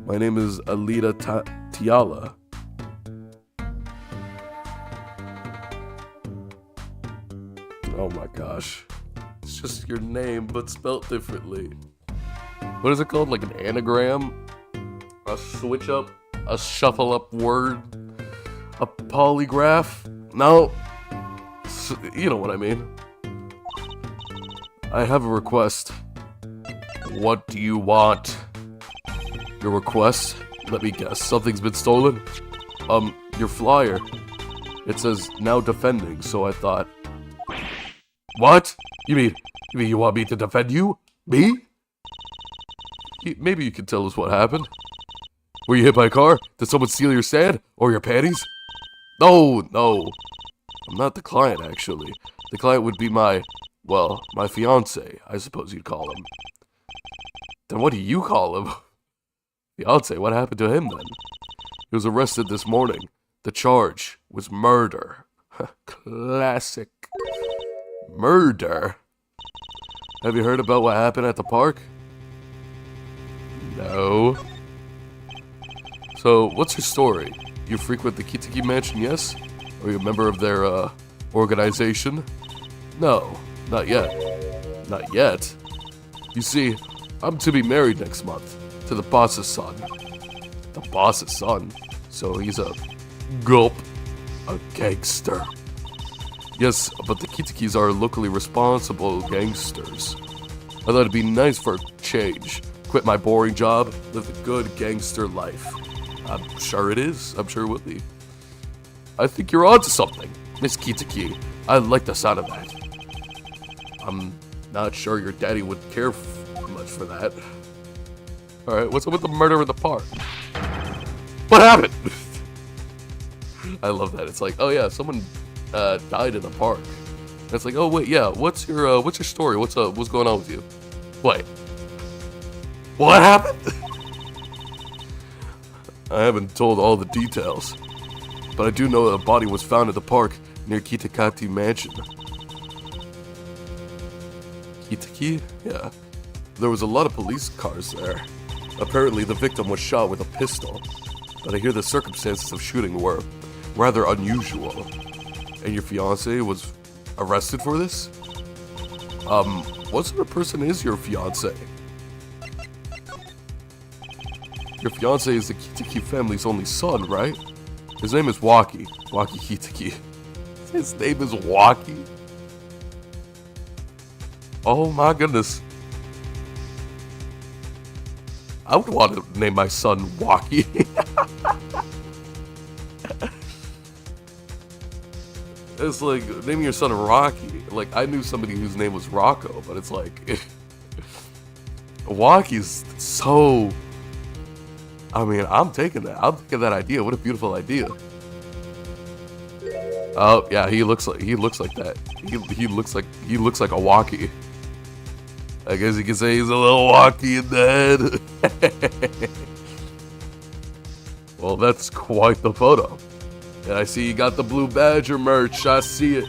[SPEAKER 1] My name is Alita Tiala. Oh my gosh. It's just your name, but spelt differently. What is it called? Like an anagram? A switch up? A shuffle up word? A polygraph? No. You know what I mean. I have a request. What do you want? Your request? Let me guess. Something's been stolen? Your flyer. It says now defending, so I thought. What? You mean you want me to defend you? Me? Maybe you can tell us what happened. Were you hit by a car? Did someone steal your stand? Or your panties? No. I'm not the client, actually. The client would be my fiancé, I suppose you'd call him. Then what do you call him? Fiancé, what happened to him then? He was arrested this morning. The charge was murder. Classic. Murder? Have you heard about what happened at the park? No. So, what's your story? You frequent the Kitaki Mansion, yes? Are you a member of their, organization? No, not yet. Not yet? You see, I'm to be married next month to the boss's son. The boss's son? So he's a gangster. Yes, but the Kitakis are locally responsible gangsters. I thought it'd be nice for a change. Quit my boring job, live a good gangster life. I'm sure it is. I'm sure it will be. I think you're onto something, Miss Kitaki. I like the sound of that. I'm not sure your daddy would care much for that. Alright, what's up with the murder in the park? What happened? I love that. It's like, oh yeah, someone died in the park. And it's like, oh wait, yeah, what's your story? What's going on with you? Wait. What happened? I haven't told all the details, but I do know that a body was found at the park near Kitakati Mansion. Kitaki? Yeah. There was a lot of police cars there. Apparently the victim was shot with a pistol, but I hear the circumstances of shooting were rather unusual. And your fiancé was arrested for this? What sort of person is your fiancé? Your fiancé is the Kitaki family's only son, right? His name is Waki Kitaki. His name is Waki? Oh my goodness. I would want to name my son Waki. It's like naming your son Rocky. Like, I knew somebody whose name was Rocco, but it's like Waki's so. I mean, I'm taking that. I'm taking that idea. What a beautiful idea. Oh yeah, he looks like that. He looks like a Waki. I guess you can say he's a little Waki in the head. Well, that's quite the photo. And I see you got the Blue Badger merch. I see it.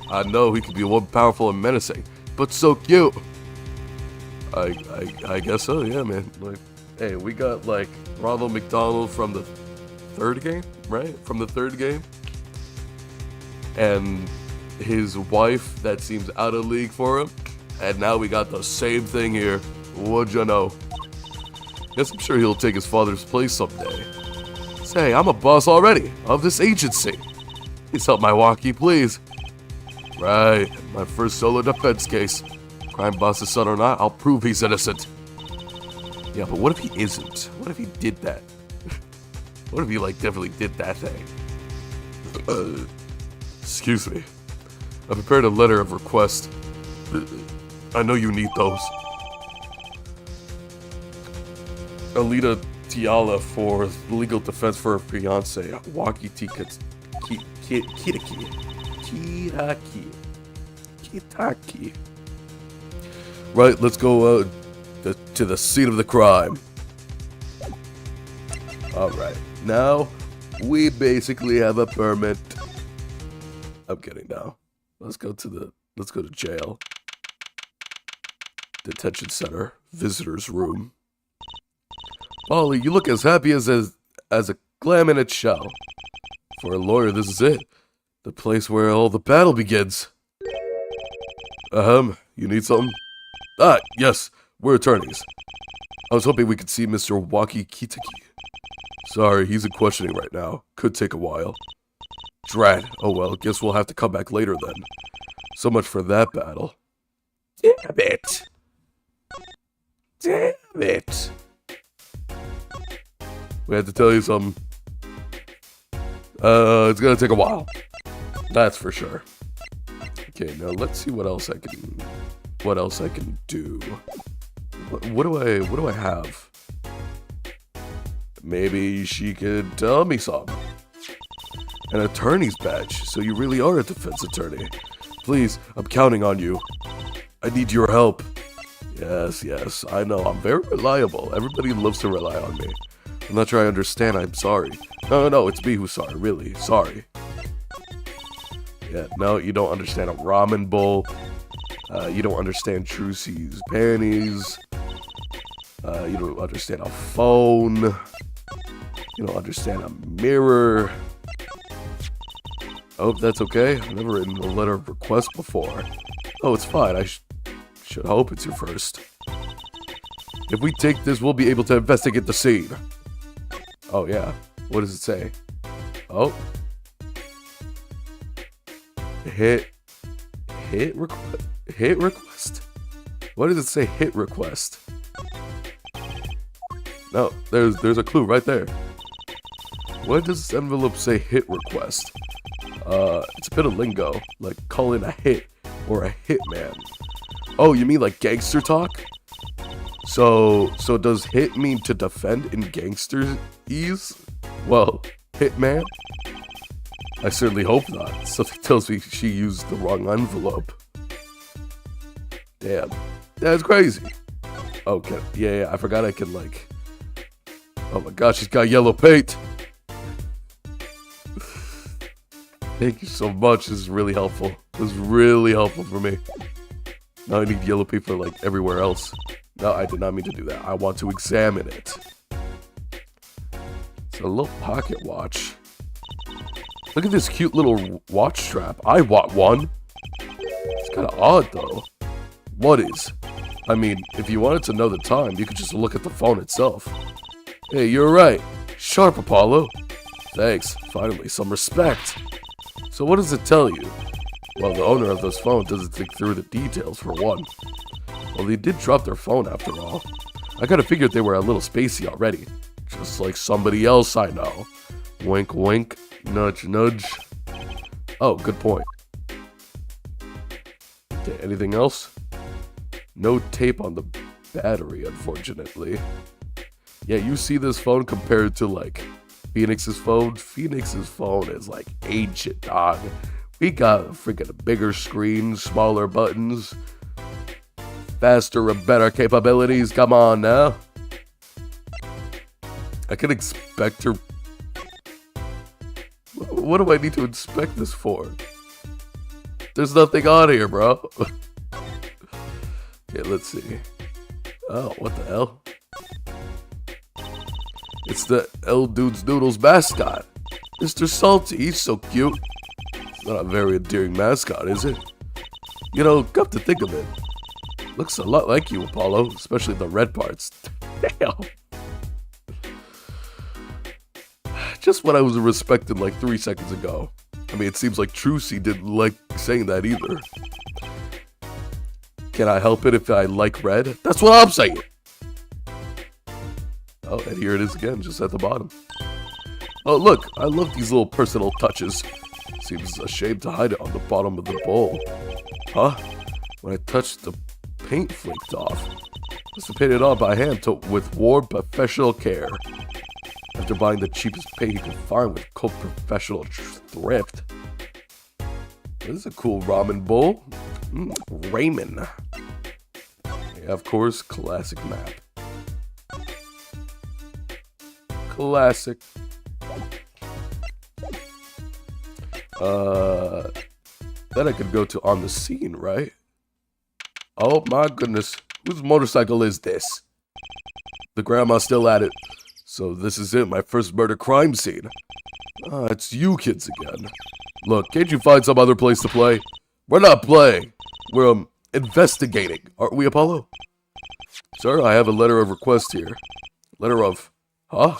[SPEAKER 1] I know he could be one powerful and menacing, but so cute. I guess so, yeah, man. Like, hey, we got like Ronald McDonald from the third game, right? From the third game. And his wife that seems out of league for him. And now we got the same thing here. What'd you know? Guess I'm sure he'll take his father's place someday. Say, I'm a boss already of this agency. Please help my Waki, please. Right, my first solo defense case. Crime boss's son or not, I'll prove he's innocent. Yeah, but what if he isn't? What if he did that? What if he, like, definitely did that thing? Excuse me. I prepared a letter of request. I know you need those. Alita Tiala for legal defense for her fiance, Waki Kitaki. Right, let's go to the scene of the crime. Alright, now we basically have a permit. I'm kidding now. Let's go to jail. Detention center, visitor's room. Polly, you look as happy as a laminate shell. For a lawyer, this is it. The place where all the battle begins. You need something? Ah, yes, we're attorneys. I was hoping we could see Mr. Waki Kitaki. Sorry, he's in questioning right now. Could take a while. Drat. Oh well, guess we'll have to come back later then. So much for that battle. Damn it. Damn it. We had to tell you something. It's gonna take a while. That's for sure. Okay, now let's see what else I can do. What do I have? Maybe she could tell me something. An attorney's badge, so you really are a defense attorney. Please, I'm counting on you. I need your help. Yes, I know, I'm very reliable. Everybody loves to rely on me. I'm not sure I understand, I'm sorry. No, it's me who's sorry, really, sorry. Yeah, no, you don't understand a ramen bowl. You don't understand Trucy's panties. You don't understand a phone. You don't understand a mirror. I hope that's okay. I've never written a letter of request before. Oh, it's fine. I should hope it's your first. If we take this, we'll be able to investigate the scene. Oh, yeah. What does it say? Oh. Hit request? What does it say, hit request? No, there's a clue right there. What does this envelope say, hit request? It's a bit of lingo, like calling a hit or a hitman. Oh, you mean like gangster talk? So does hit mean to defend in gangsterese? Well, hitman? I certainly hope not. Something tells me she used the wrong envelope. Damn, that's crazy. Okay, yeah, I forgot I can like... Oh my gosh, she's got yellow paint. Thank you so much. This is really helpful. This is really helpful for me. Now I need yellow paint for like everywhere else. No, I did not mean to do that. I want to examine it. It's a little pocket watch. Look at this cute little watch strap. I want one. It's kind of odd though. What is? I mean, if you wanted to know the time, you could just look at the phone itself. Hey, you're right. Sharp, Apollo. Thanks. Finally, some respect. So what does it tell you? Well, the owner of this phone doesn't think through the details, for one. Well, they did drop their phone after all. I kinda figured they were a little spacey already. Just like somebody else I know. Wink, wink. Nudge, nudge. Oh, good point. Okay, anything else? No tape on the battery, unfortunately. Yeah, you see this phone compared to, like, Phoenix's phone? Phoenix's phone is, like, ancient, dog. We got freaking bigger screens, smaller buttons, faster and better capabilities. Come on now. I can expect her... What do I need to inspect this for? There's nothing on here, bro. Okay, let's see. Oh, what the hell? It's the L Dudes Noodles mascot. Mr. Salty, he's so cute. It's not a very endearing mascot, is it? You know, come to think of it, looks a lot like you, Apollo, especially the red parts. Damn. Just what I was respecting like 3 seconds ago. I mean, it seems like Trucy didn't like saying that either. Can I help it if I like red? That's what I'm saying. Oh, and here it is again, just at the bottom. Oh, look, I love these little personal touches. Seems a shame to hide it on the bottom of the bowl. Huh? When I touched, the paint flaked off. Must have painted it on by hand with warm professional care. After buying the cheapest paint he could find with cold professional thrift. This is a cool ramen bowl. Ramen. Yeah, of course, classic map. Classic. Then I could go to on the scene, right? Oh my goodness. Whose motorcycle is this? The grandma's still at it. So this is it, my first murder crime scene. Ah, it's you kids again. Look, can't you find some other place to play? We're not playing. We're investigating. Aren't we, Apollo? Sir, I have a letter of request here. Letter of... Huh?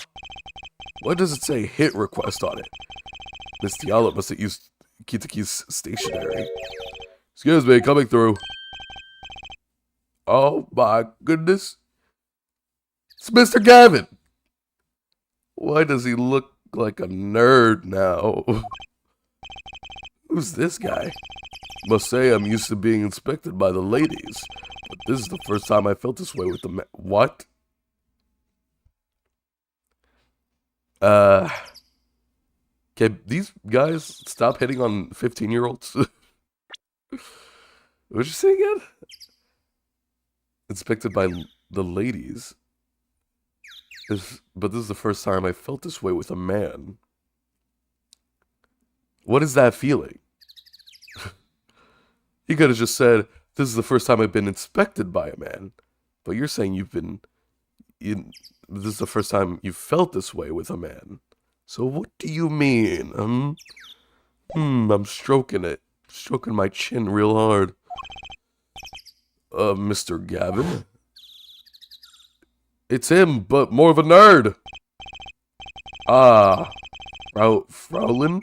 [SPEAKER 1] Why does it say hit request on it? Miss Tiala must have used Kitaki's stationery. Excuse me, coming through. Oh my goodness. It's Mr. Gavin. Why does he look like a nerd now? Who's this guy? Must say I'm used to being inspected by the ladies, but this is the first time I felt this way with the man. What? Can these guys stop hitting on 15-year-olds? What'd you say again? Inspected by the ladies. But this is the first time I felt this way with a man. What is that feeling? He could have just said, this is the first time I've been inspected by a man. But you're saying this is the first time you felt this way with a man. So what do you mean? I'm stroking it. Stroking my chin real hard. Mr. Gavin? It's him, but more of a nerd. Ah, Fraulein?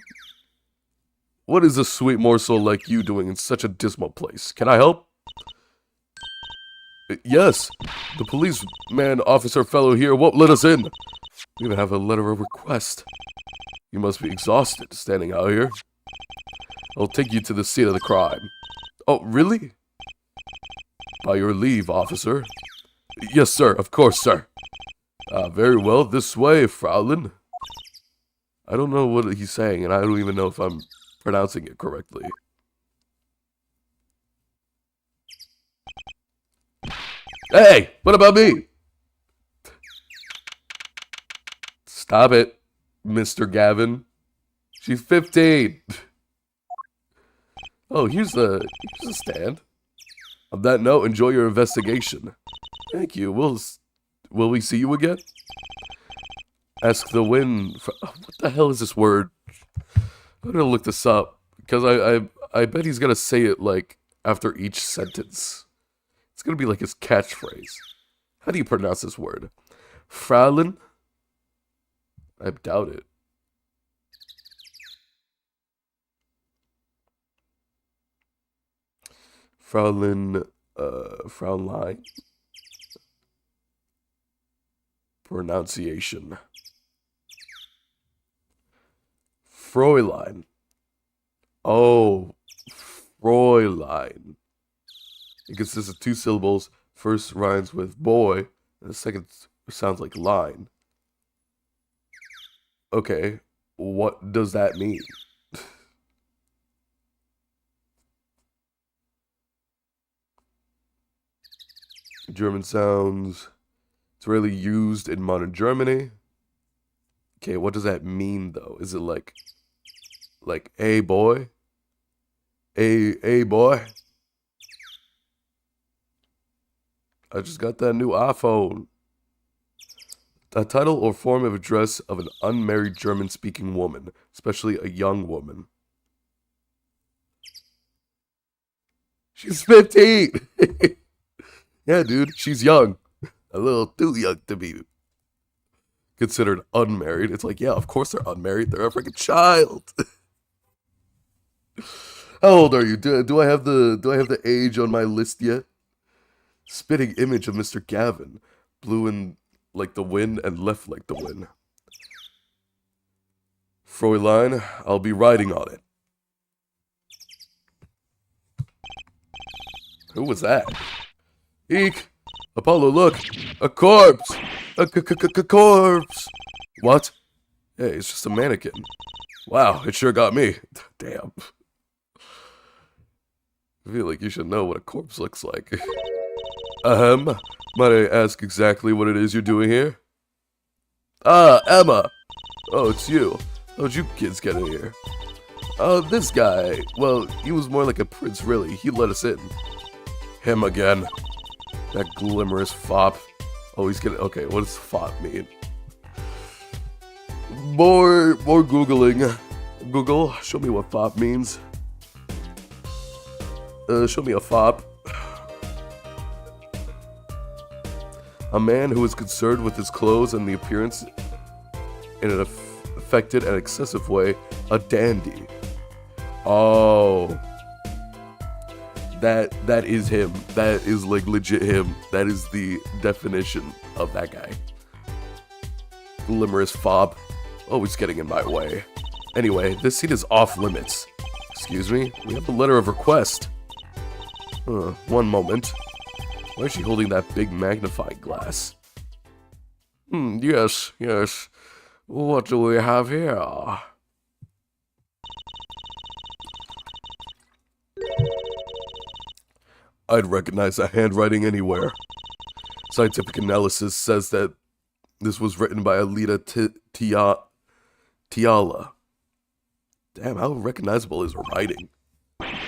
[SPEAKER 1] What is a sweet morsel like you doing in such a dismal place? Can I help? Yes, the policeman officer fellow here won't let us in. We even have a letter of request. You must be exhausted standing out here. I'll take you to the scene of the crime. Oh, really? By your leave, officer. Yes, sir, of course, sir. Very well, this way, Fraulein. I don't know what he's saying, and I don't even know if I'm pronouncing it correctly. Hey, what about me? Stop it, Mr. Gavin. She's 15. Oh, here's the stand. On that note, enjoy your investigation. Thank you. Will we see you again? Ask the wind. What the hell is this word? I'm gonna look this up because I bet he's gonna say it like after each sentence. It's gonna be like his catchphrase. How do you pronounce this word? Fraulein? I doubt it. Fraulein. Pronunciation. Fräulein. Oh, Fräulein. It consists of two syllables. First rhymes with boy, and the second sounds like line. Okay, what does that mean? German sounds. It's rarely used in modern Germany. Okay, what does that mean though? Is it like hey boy? Hey boy? I just got that new iPhone. A title or form of address of an unmarried German-speaking woman, especially a young woman. She's 15! Yeah, dude, she's young. A little too young to be considered unmarried. It's like, yeah, of course they're unmarried. They're a freaking child. How old are you? Do I have the age on my list yet? Spitting image of Mr. Gavin. Blew in like the wind and left like the wind. Fräulein, I'll be riding on it. Who was that? Eek! Apollo, look! A corpse! A corpse! What? Hey, it's just a mannequin. Wow, it sure got me. Damn. I feel like you should know what a corpse looks like. Might I ask exactly what it is you're doing here? Ah, Emma! Oh, it's you. How'd you kids get in here? This guy, well, he was more like a prince, really. He let us in. Him again. That glimmerous fop. Oh, he's gonna, okay, what does fop mean? More Googling. Google, show me what fop means. Show me a fop. A man who is concerned with his clothes and the appearance in an affected and excessive way. A dandy. Oh. That is him. That is like legit him. That is the definition of that guy. Glimmerous fob. Always getting in my way. Anyway, this seat is off limits. Excuse me? We have a letter of request. One moment. Why is she holding that big magnifying glass? Yes. What do we have here? I'd recognize that handwriting anywhere. Scientific analysis says that this was written by Alita Tiala. Damn, how recognizable is her writing?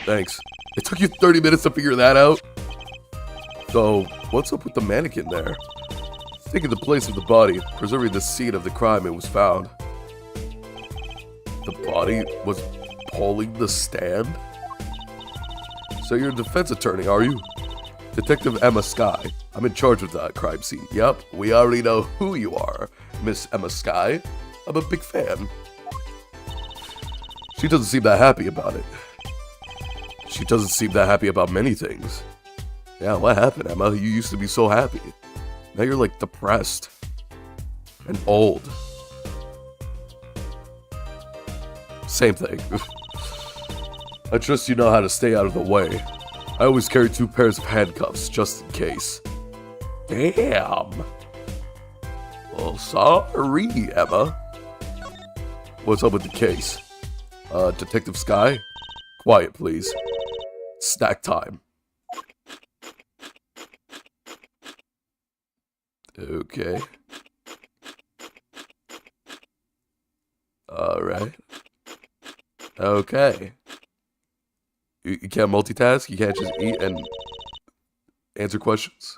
[SPEAKER 1] Thanks. It took you 30 minutes to figure that out? So, what's up with the mannequin there? It's taking the place of the body, preserving the scene of the crime it was found. The body was pulling the stand? So you're a defense attorney, are you? Detective Emma Skye. I'm in charge of that crime scene. Yep, we already know who you are, Miss Emma Skye. I'm a big fan. She doesn't seem that happy about it. She doesn't seem that happy about many things. Yeah, what happened, Emma? You used to be so happy. Now you're like depressed. And old. Same thing. I trust you know how to stay out of the way. I always carry 2 pairs of handcuffs, just in case. Damn. Well, sorry, Emma. What's up with the case? Detective Skye? Quiet, please. Snack time. Okay. Alright. Okay. You can't multitask? You can't just eat and answer questions?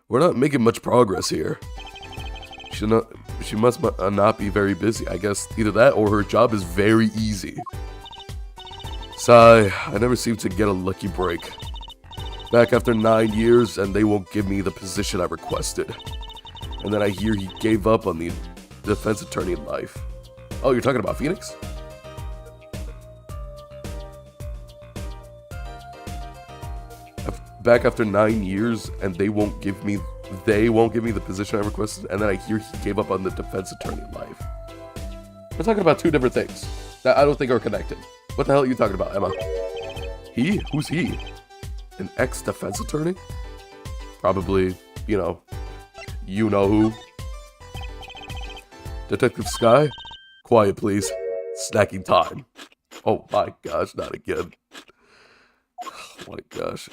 [SPEAKER 1] We're not making much progress here. She must not be very busy. I guess either that or her job is very easy. Sigh, I never seem to get a lucky break. Back after 9 years and they won't give me the position I requested. And then I hear he gave up on the defense attorney life. Oh, you're talking about Phoenix? Back after 9 years and they won't give me the position I requested, and then I hear he gave up on the defense attorney life. We're talking about 2 different things that I don't think are connected. What the hell are you talking about, Emma? He? Who's he? An ex-defense attorney? Probably, you know who. Detective Skye? Quiet, please. Snacking time. Oh my gosh, not again. Oh my gosh.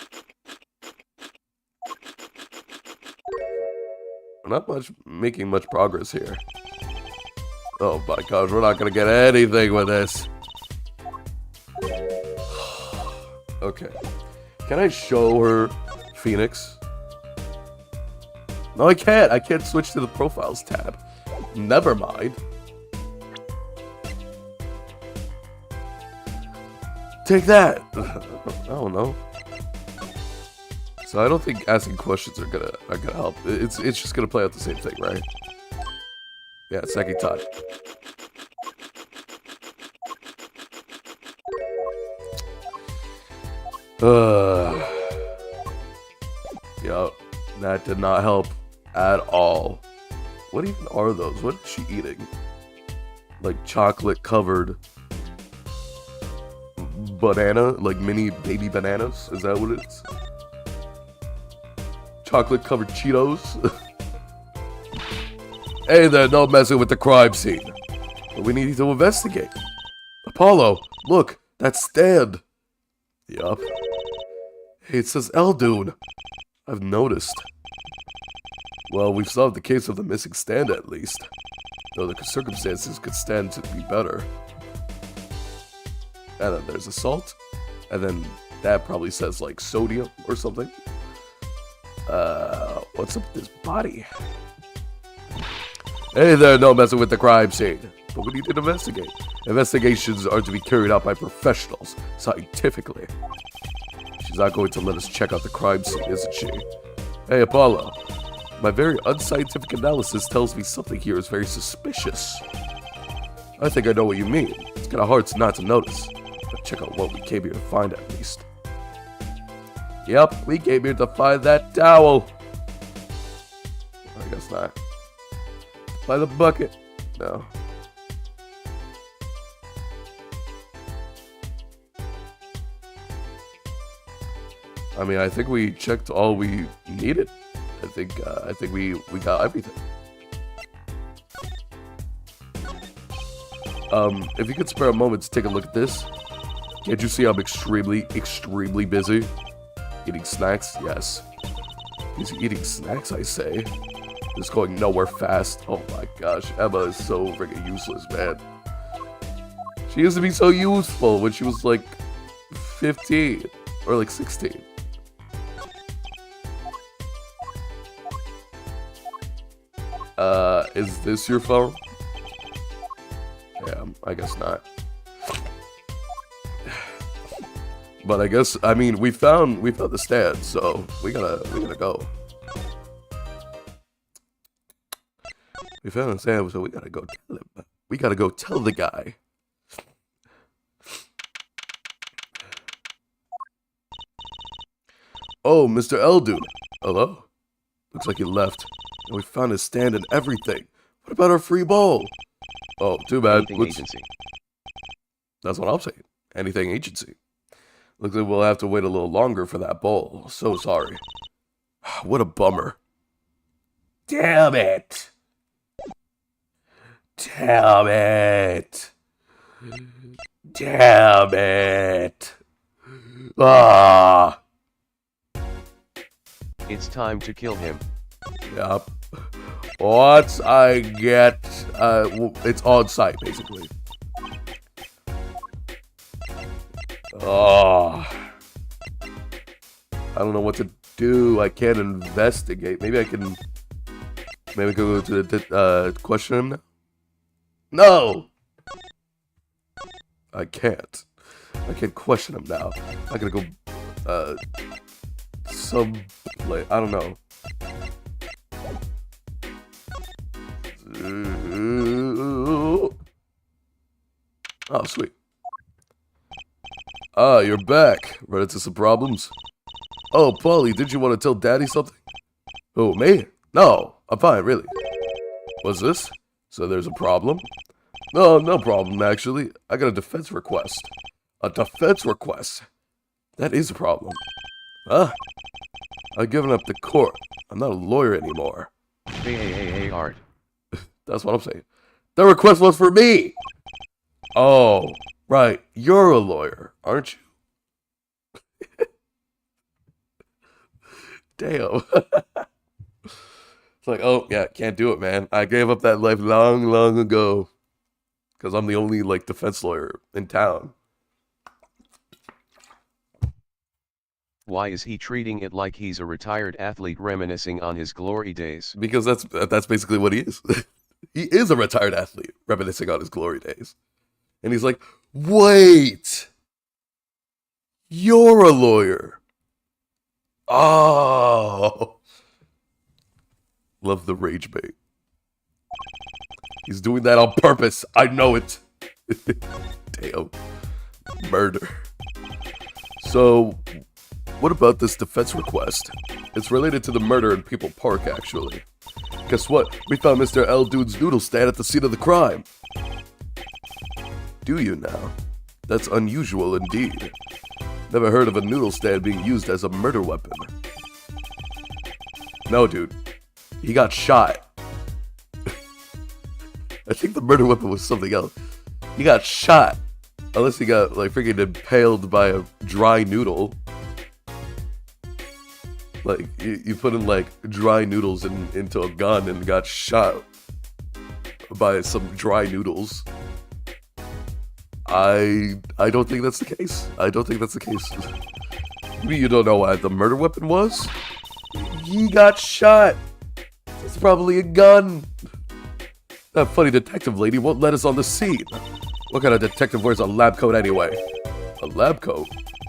[SPEAKER 1] We're not making much progress here. Oh my gosh, we're not gonna get anything with this. Okay. Can I show her Phoenix? No, I can't. I can't switch to the profiles tab. Never mind. Take that. I don't know. So I don't think asking questions are gonna help. It's just gonna play out the same thing, right? Yeah, second time. Yup, that did not help at all. What even are those? What is she eating? Like chocolate covered banana? Like mini baby bananas? Is that what it is? chocolate-covered Cheetos. Hey there, no messing with the crime scene. But we need to investigate. Apollo, look, that's stand. Yup. Hey, it says Eldoon. I've noticed. Well, we've solved the case of the missing stand at least. Though the circumstances could stand to be better. And then there's a salt. And then that probably says like sodium or something. What's up with this body? Hey there, no messing with the crime scene. But we need to investigate. Investigations are to be carried out by professionals, scientifically. She's not going to let us check out the crime scene, isn't she? Hey, Apollo. My very unscientific analysis tells me something here is very suspicious. I think I know what you mean. It's kind of hard not to notice. But check out what we came here to find at least. Yep, we came here to find that towel. I guess not. By the bucket. No. I mean, I think we checked all we needed. I think we got everything. If you could spare a moment to take a look at this. Can't you see I'm extremely busy? Eating snacks? Yes. He's eating snacks, I say. Just going nowhere fast. Oh my gosh, Emma is so freaking useless, man. She used to be so useful when she was like 15 or like 16. Is this your phone? Yeah, I guess not. But I guess, I mean, we found the stand, so we gotta go. We found the stand, so we gotta go tell him. We gotta go tell the guy. Oh, Mr. Eldoon. Hello? Looks like he left. And we found his stand and everything. What about our free bowl? Oh, too bad.
[SPEAKER 2] Anything agency.
[SPEAKER 1] That's what I'm saying. Anything agency. Looks like we'll have to wait a little longer for that bowl. So sorry. What a bummer. Damn it. Damn it. Damn it. Ah.
[SPEAKER 2] It's time to kill him.
[SPEAKER 1] Yep. Once I get, it's on site, basically. Oh. I don't know what to do. I can't investigate. Maybe I can go to the, question him now? No! I can't. I can't question him now. I gotta go, I don't know. Oh, sweet. Ah, you're back. Run into some problems? Oh, Polly, did you want to tell Daddy something? Oh, me? No, I'm fine, really. What's this? So there's a problem? No, no problem, actually. I got a defense request. A defense request? That is a problem. Huh? I've given up the court. I'm not a lawyer anymore.
[SPEAKER 2] Hey, Art.
[SPEAKER 1] That's what I'm saying. The request was for me! Oh, right. You're a lawyer, aren't you? Damn. It's like, oh, yeah, can't do it, man. I gave up that life long ago. Because I'm the only, like, defense lawyer in town.
[SPEAKER 2] Why is he treating it like he's a retired athlete reminiscing on his glory days?
[SPEAKER 1] Because that's basically what he is. He is a retired athlete reminiscing on his glory days. And he's like, wait! You're a lawyer! Oh! Love the rage bait. He's doing that on purpose. I know it. Damn. Murder. So, what about this defense request? It's related to the murder in People Park, actually. Guess what? We found Mr. Eldoon's noodle stand at the scene of the crime. Do you now? That's unusual indeed. Never heard of a noodle stand being used as a murder weapon. No, dude. He got shot. I think the murder weapon was something else. He got shot. Unless he got, like, freaking impaled by a dry noodle. Like, you put in, like, dry noodles into a gun and got shot by some dry noodles. I don't think that's the case. I don't think that's the case. You don't know what the murder weapon was? He got shot. It's probably a gun. That funny detective lady won't let us on the scene. What kind of detective wears a lab coat anyway? A lab coat?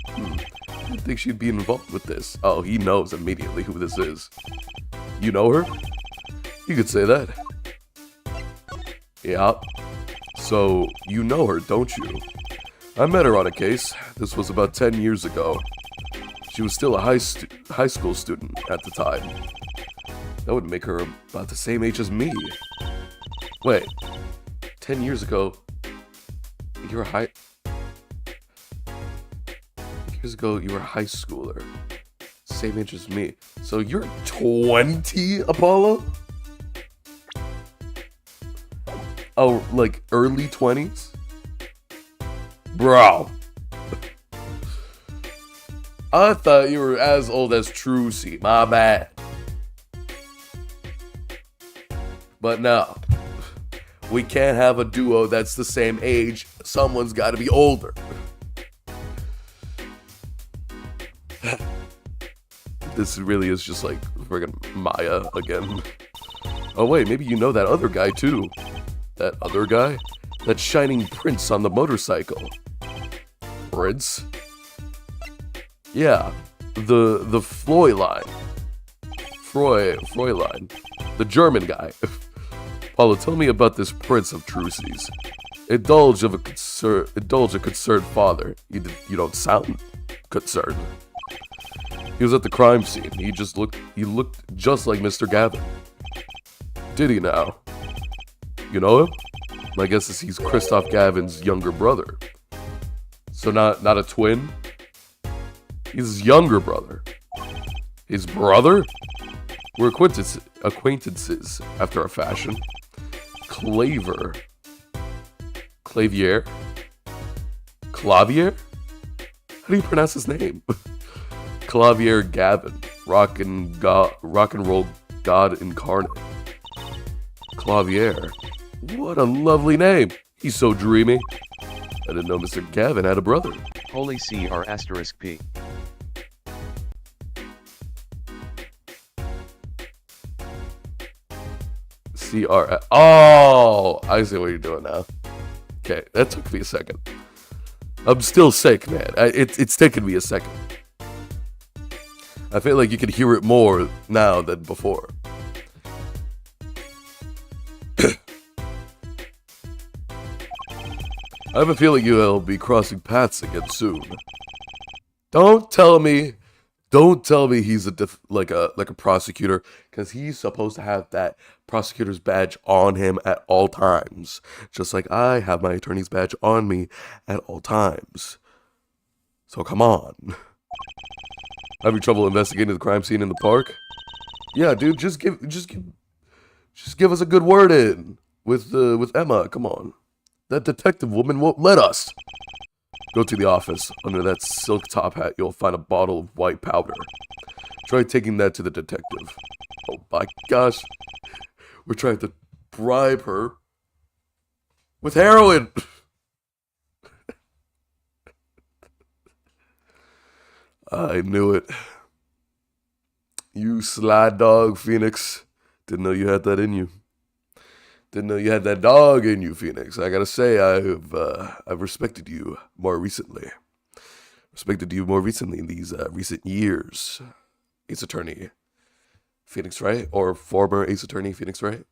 [SPEAKER 1] I didn't think she'd be involved with this. Oh, he knows immediately who this is. You know her? You could say that. Yeah. So, you know her, don't you? I met her on a case. This was about 10 years ago. She was still a high school student at the time. That would make her about the same age as me. Wait, 10 years ago, you were years ago, you were a high schooler. Same age as me. So you're 20, Apollo? Oh, like early 20s? Bro. I thought you were as old as Trucy. My bad. But no. We can't have a duo that's the same age. Someone's got to be older. This really is just like friggin' Maya again. Oh wait, maybe you know that other guy too. That other guy? That shining prince on the motorcycle. Prince? Yeah, the Fräulein. Fräulein. The German guy. Paulo, tell me about this prince of Trucy's. Indulge a concerned father. You don't sound concerned. He was at the crime scene. He looked just like Mr. Gavin. Did he now? You know him? My guess is he's Christoph Gavin's younger brother. So not a twin? He's his younger brother. His brother? We're acquaintances after a fashion. Clavier? Clavier? How do you pronounce his name? Clavier Gavin. Rock and roll god incarnate. Clavier. What a lovely name. He's so dreamy. I didn't know Mr. Gavin had a brother.
[SPEAKER 2] Holy CR asterisk P.
[SPEAKER 1] CR. Oh, I see what you're doing now. Okay, that took me a second. I'm still sick, man. It's taken me a second. I feel like you can hear it more now than before. I have a feeling you'll be crossing paths again soon. Don't tell me he's like a prosecutor, because he's supposed to have that prosecutor's badge on him at all times, just like I have my attorney's badge on me at all times. So come on. Having trouble investigating the crime scene in the park? Yeah, dude, just give us a good word in with Emma. Come on. That detective woman won't let us. Go to the office. Under that silk top hat, you'll find a bottle of white powder. Try taking that to the detective. Oh my gosh. We're trying to bribe her with heroin. I knew it. You sly dog, Phoenix. Didn't know you had that in you. Didn't know you had that dog in you, Phoenix. I gotta say, I've respected you more recently. Respected you more recently in these recent years. Ace Attorney Phoenix Wright, or former Ace Attorney Phoenix Wright.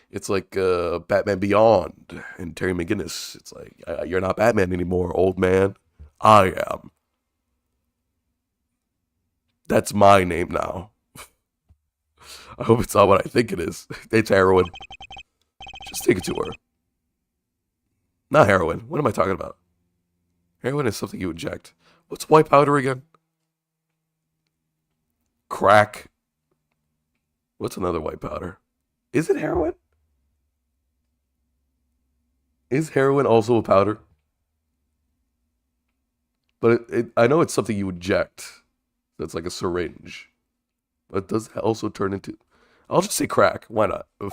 [SPEAKER 1] It's like Batman Beyond and Terry McGinnis. It's like, you're not Batman anymore, old man. I am. That's my name now. I hope it's not what I think it is. It's heroin. Just take it to her. Not heroin. What am I talking about? Heroin is something you inject. What's white powder again? Crack. What's another white powder? Is it heroin? Is heroin also a powder? But I know it's something you inject. That's like a syringe. But does that also turn into... I'll just say crack. Why not? Oof.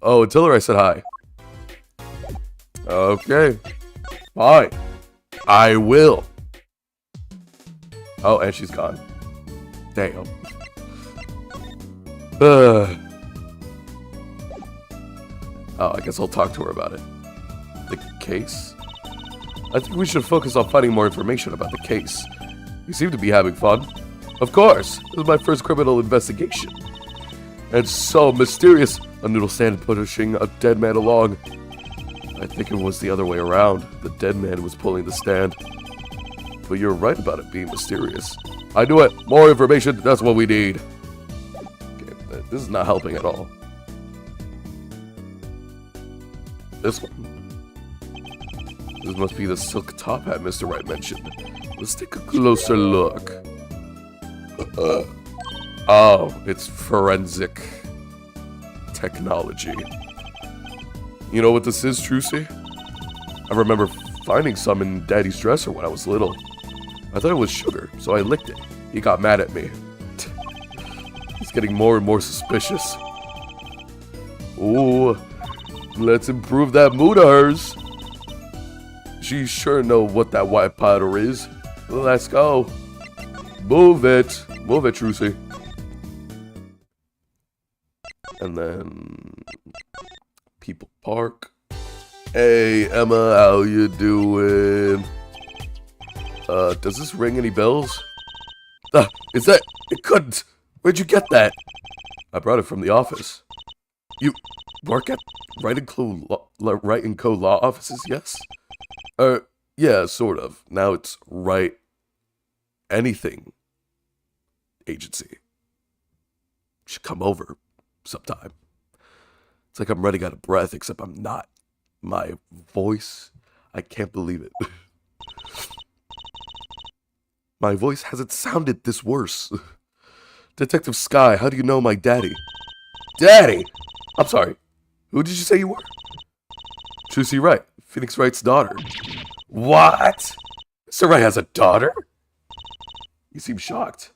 [SPEAKER 1] Oh, tell her I said hi. Okay. Fine. I will. Oh, and she's gone. Damn. Oh, I guess I'll talk to her about it. The case? I think we should focus on finding more information about the case. You seem to be having fun. Of course. This is my first criminal investigation. And so mysterious. A noodle stand pushing a dead man along. I think it was the other way around. The dead man was pulling the stand. But you're right about it being mysterious. I knew it. More information. That's what we need. Okay, this is not helping at all. This one. This must be the silk top hat Mr. Wright mentioned. Let's take a closer look. Oh, it's forensic technology. You know what this is, Trucy? I remember finding some in Daddy's dresser when I was little. I thought it was sugar, so I licked it. He got mad at me. He's getting more and more suspicious. Ooh, let's improve that mood of hers. She sure know what that white powder is. Let's go. Move it. Move it, Trucy. And then... People Park. Hey, Emma, how you doing? Does this ring any bells? Is that... It couldn't. Where'd you get that? I brought it from the office. You work at Wright & Co. Law offices, yes? Yeah, sort of. Now it's Wright Anything Agency. You should come over sometime. It's like I'm running out of breath, except I'm not. My voice, I can't believe it. My voice hasn't sounded this worse. Detective Sky, how do you know my daddy? Daddy? I'm sorry. Who did you say you were? Trucy Wright, Phoenix Wright's daughter. What? Mr. Wright has a daughter? You seem shocked.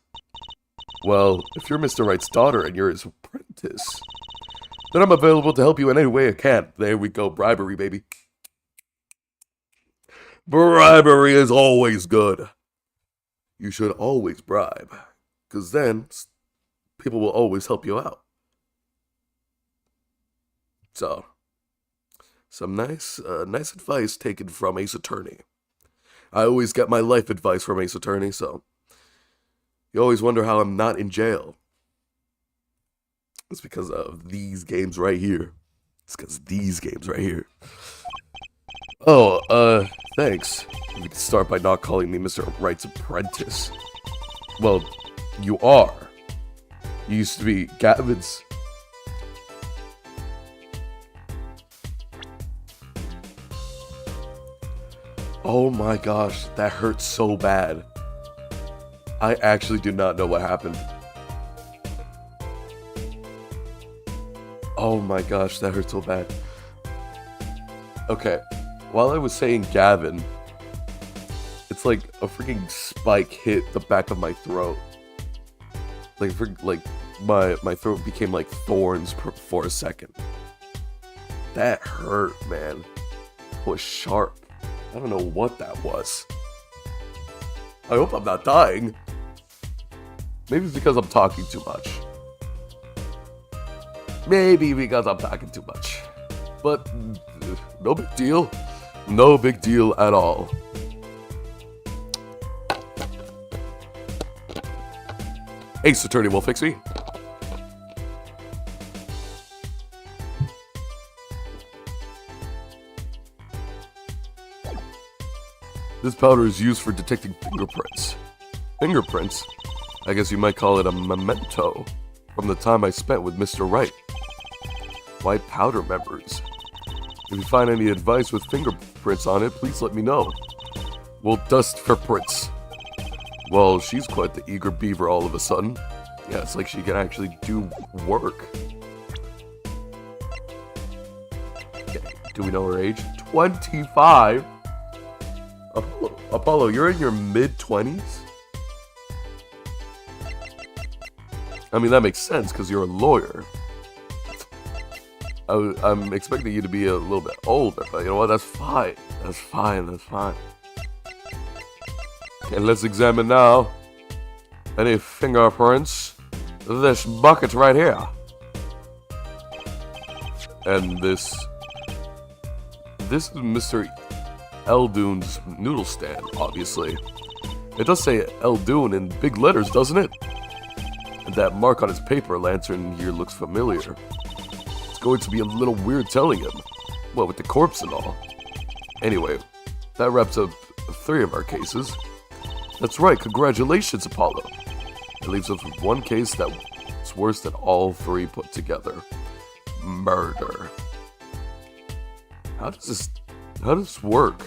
[SPEAKER 1] Well, if you're Mr. Wright's daughter and you're his apprentice, then I'm available to help you in any way I can. There we go, bribery, baby. Bribery is always good. You should always bribe, because then people will always help you out. So, some nice advice taken from Ace Attorney. I always get my life advice from Ace Attorney, so you always wonder how I'm not in jail. It's because of these games right here. It's because these games right here. Oh, thanks. You can start by not calling me Mr. Wright's apprentice. Well, you are. You used to be Gavin's. Oh my gosh, that hurts so bad. I actually do not know what happened. Oh my gosh, that hurt so bad. Okay, while I was saying Gavin, it's like a freaking spike hit the back of my throat. Like my throat became like thorns for a second. That hurt, man. It was sharp. I don't know what that was. I hope I'm not dying. Maybe it's because I'm talking too much. Maybe because I'm talking too much. But no big deal. No big deal at all. Ace Attorney will fix me. This powder is used for detecting fingerprints. Fingerprints? I guess you might call it a memento from the time I spent with Mr. Wright. White powder members. If you find any advice with fingerprints on it, please let me know. We'll dust for prints. Well, she's quite the eager beaver all of a sudden. Yeah, it's like she can actually do work. Okay, do we know her age? 25? Apollo, you're in your mid-20s? I mean, that makes sense because you're a lawyer. I'm expecting you to be a little bit older, but you know what? That's fine. That's fine. That's fine. And let's examine now. Any fingerprints? This bucket right here. And this is Mr. Eldoon's noodle stand, obviously. It does say Eldoon in big letters, doesn't it? And that mark on his paper lantern here looks familiar. It's going to be a little weird telling him. Well, with the corpse and all. Anyway, that wraps up 3 of our cases. That's right, congratulations, Apollo. It leaves us with one case that's worse than all 3 put together. Murder. How does this work?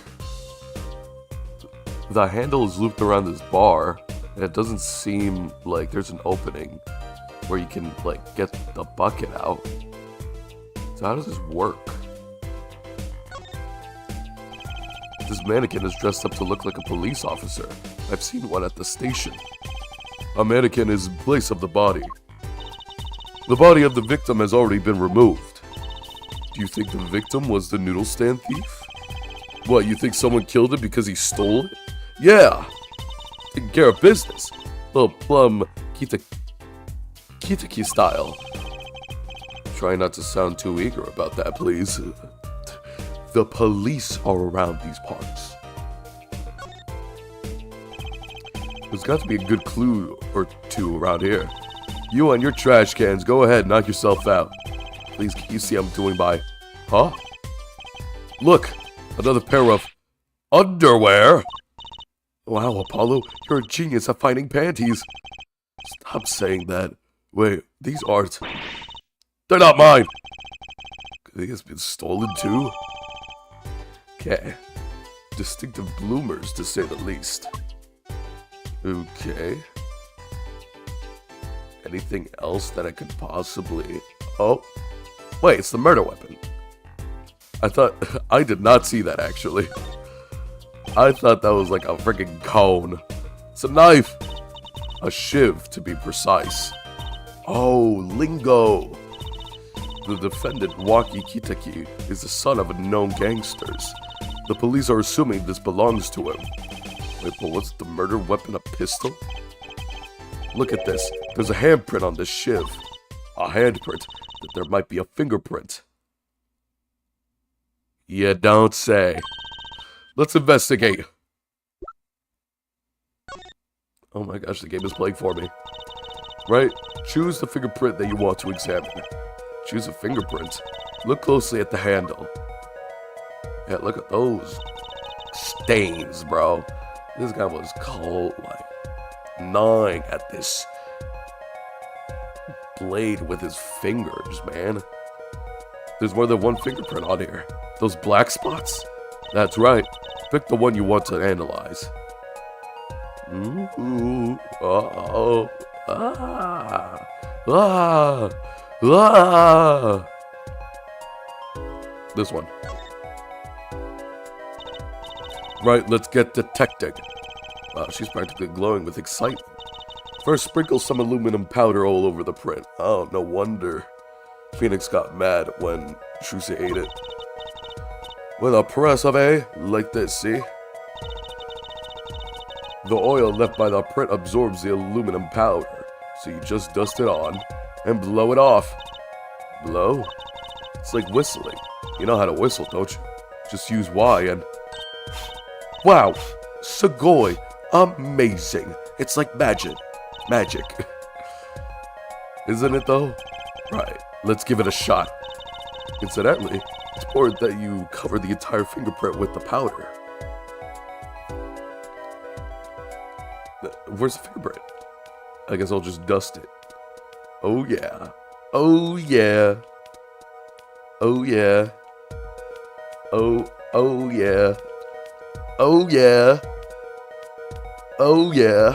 [SPEAKER 1] The handle is looped around this bar, and it doesn't seem like there's an opening where you can, like, get the bucket out. So how does this work? This mannequin is dressed up to look like a police officer. I've seen one at the station. A mannequin is in place of the body. The body of the victim has already been removed. Do you think the victim was the noodle stand thief? What, you think someone killed him because he stole it? Yeah! Taking care of business. Little plum kitaki style. Try not to sound too eager about that, please. The police are around these parts. There's got to be a good clue or 2 around here. You and your trash cans, go ahead, knock yourself out. Please, can you see I'm doing by? Huh? Look, another pair of underwear. Wow, Apollo, you're a genius at finding panties. Stop saying that. Wait, these aren't. They're not mine. Could they have been stolen too? Okay. Distinctive bloomers, to say the least. Okay. Anything else that I could possibly... Oh. Wait, it's the murder weapon. I did not see that, actually. I thought that was like a freaking cone. It's a knife. A shiv, to be precise. Oh, lingo. The defendant, Waki Kitaki, is the son of known gangsters. The police are assuming this belongs to him. Wait, but what's the murder weapon? A pistol? Look at this. There's a handprint on this shiv. A handprint that there might be a fingerprint. You don't say. Let's investigate. Oh my gosh, the game is playing for me. Right? Choose the fingerprint that you want to examine. Choose a fingerprint. Look closely at the handle. Yeah, look at those stains, bro. This guy was cold, like, gnawing at this blade with his fingers, man. There's more than one fingerprint on here. Those black spots? That's right. Pick the one you want to analyze. Ooh. Uh-oh. Ah. Ah. Ah. This one. Right, let's get detecting. Wow, she's practically glowing with excitement. First, sprinkle some aluminum powder all over the print. Oh, no wonder Phoenix got mad when Shusei ate it. With a press of A, like this, see? The oil left by the print absorbs the aluminum powder, so you just dust it on and blow it off. Blow? It's like whistling. You know how to whistle, don't you? Just use Y and... Wow! Sugoi! Amazing! It's like magic. Magic. Isn't it though? Right, let's give it a shot. Incidentally, it's important that you cover the entire fingerprint with the powder. Where's the fingerprint? I guess I'll just dust it. Oh yeah. Oh yeah. Oh yeah. Oh yeah. Oh yeah. Oh yeah.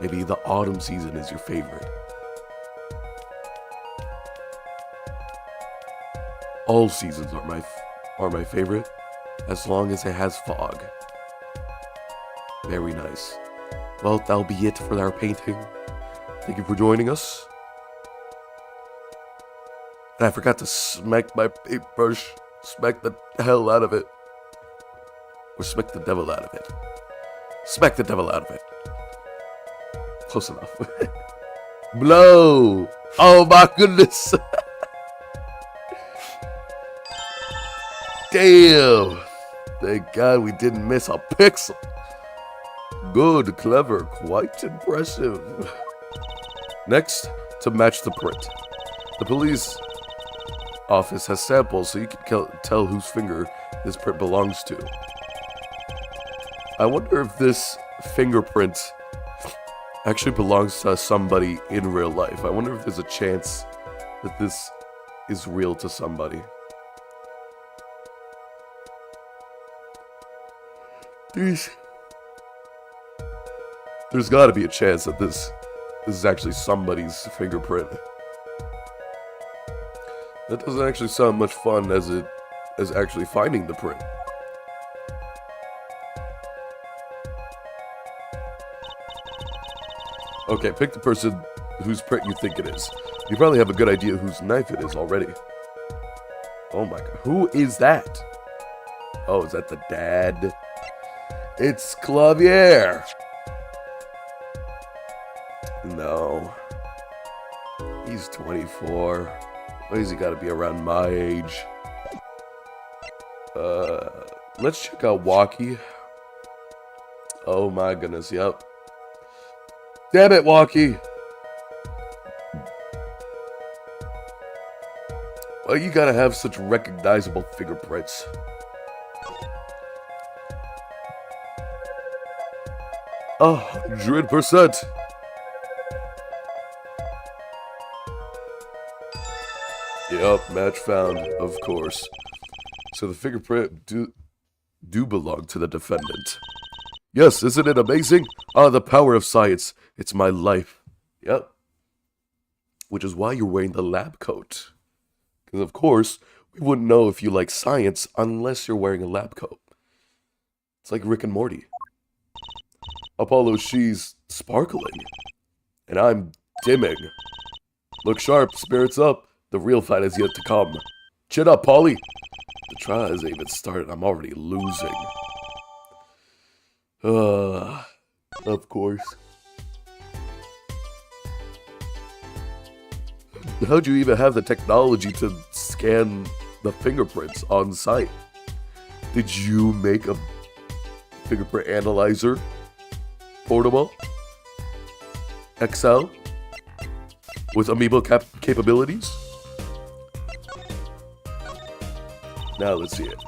[SPEAKER 1] Maybe the autumn season is your favorite. All seasons are my favorite, as long as it has fog. Very nice. Well, that'll be it for our painting. Thank you for joining us. And I forgot to smack my paintbrush. Smack the hell out of it. Or smack the devil out of it. Smack the devil out of it. Close enough. Blow! Oh my goodness! Damn! Thank God we didn't miss a pixel. Good, clever, quite impressive. Next, to match the print. The police office has samples so you can tell whose finger this print belongs to. I wonder if this fingerprint actually belongs to somebody in real life. I wonder if there's a chance that this is real to somebody. There's got to be a chance that this is actually somebody's fingerprint. That doesn't actually sound much fun as actually finding the print. Okay, pick the person whose print you think it is. You probably have a good idea whose knife it is already. Oh my god, who is that? Oh, is that the dad? It's Clavier! No. He's 24. Why has he got to be around my age? Let's check out Walkie. Oh my goodness, yep. Damn it, Walkie! Why you gotta have such recognizable fingerprints? Oh, 100%! Yep, match found, of course. So the fingerprint do belong to the defendant. Yes, isn't it amazing? Ah, the power of science. It's my life. Yep. Which is why you're wearing the lab coat. Because, of course, we wouldn't know if you like science unless you're wearing a lab coat. It's like Rick and Morty. Apollo, she's sparkling. And I'm dimming. Look sharp, spirits up. The real fight is yet to come. Chin up, Polly. The trial hasn't even started. I'm already losing. Of course. How'd you even have the technology to scan the fingerprints on site? Did you make a fingerprint analyzer? Portable? XL? With amiibo capabilities? Now let's see it.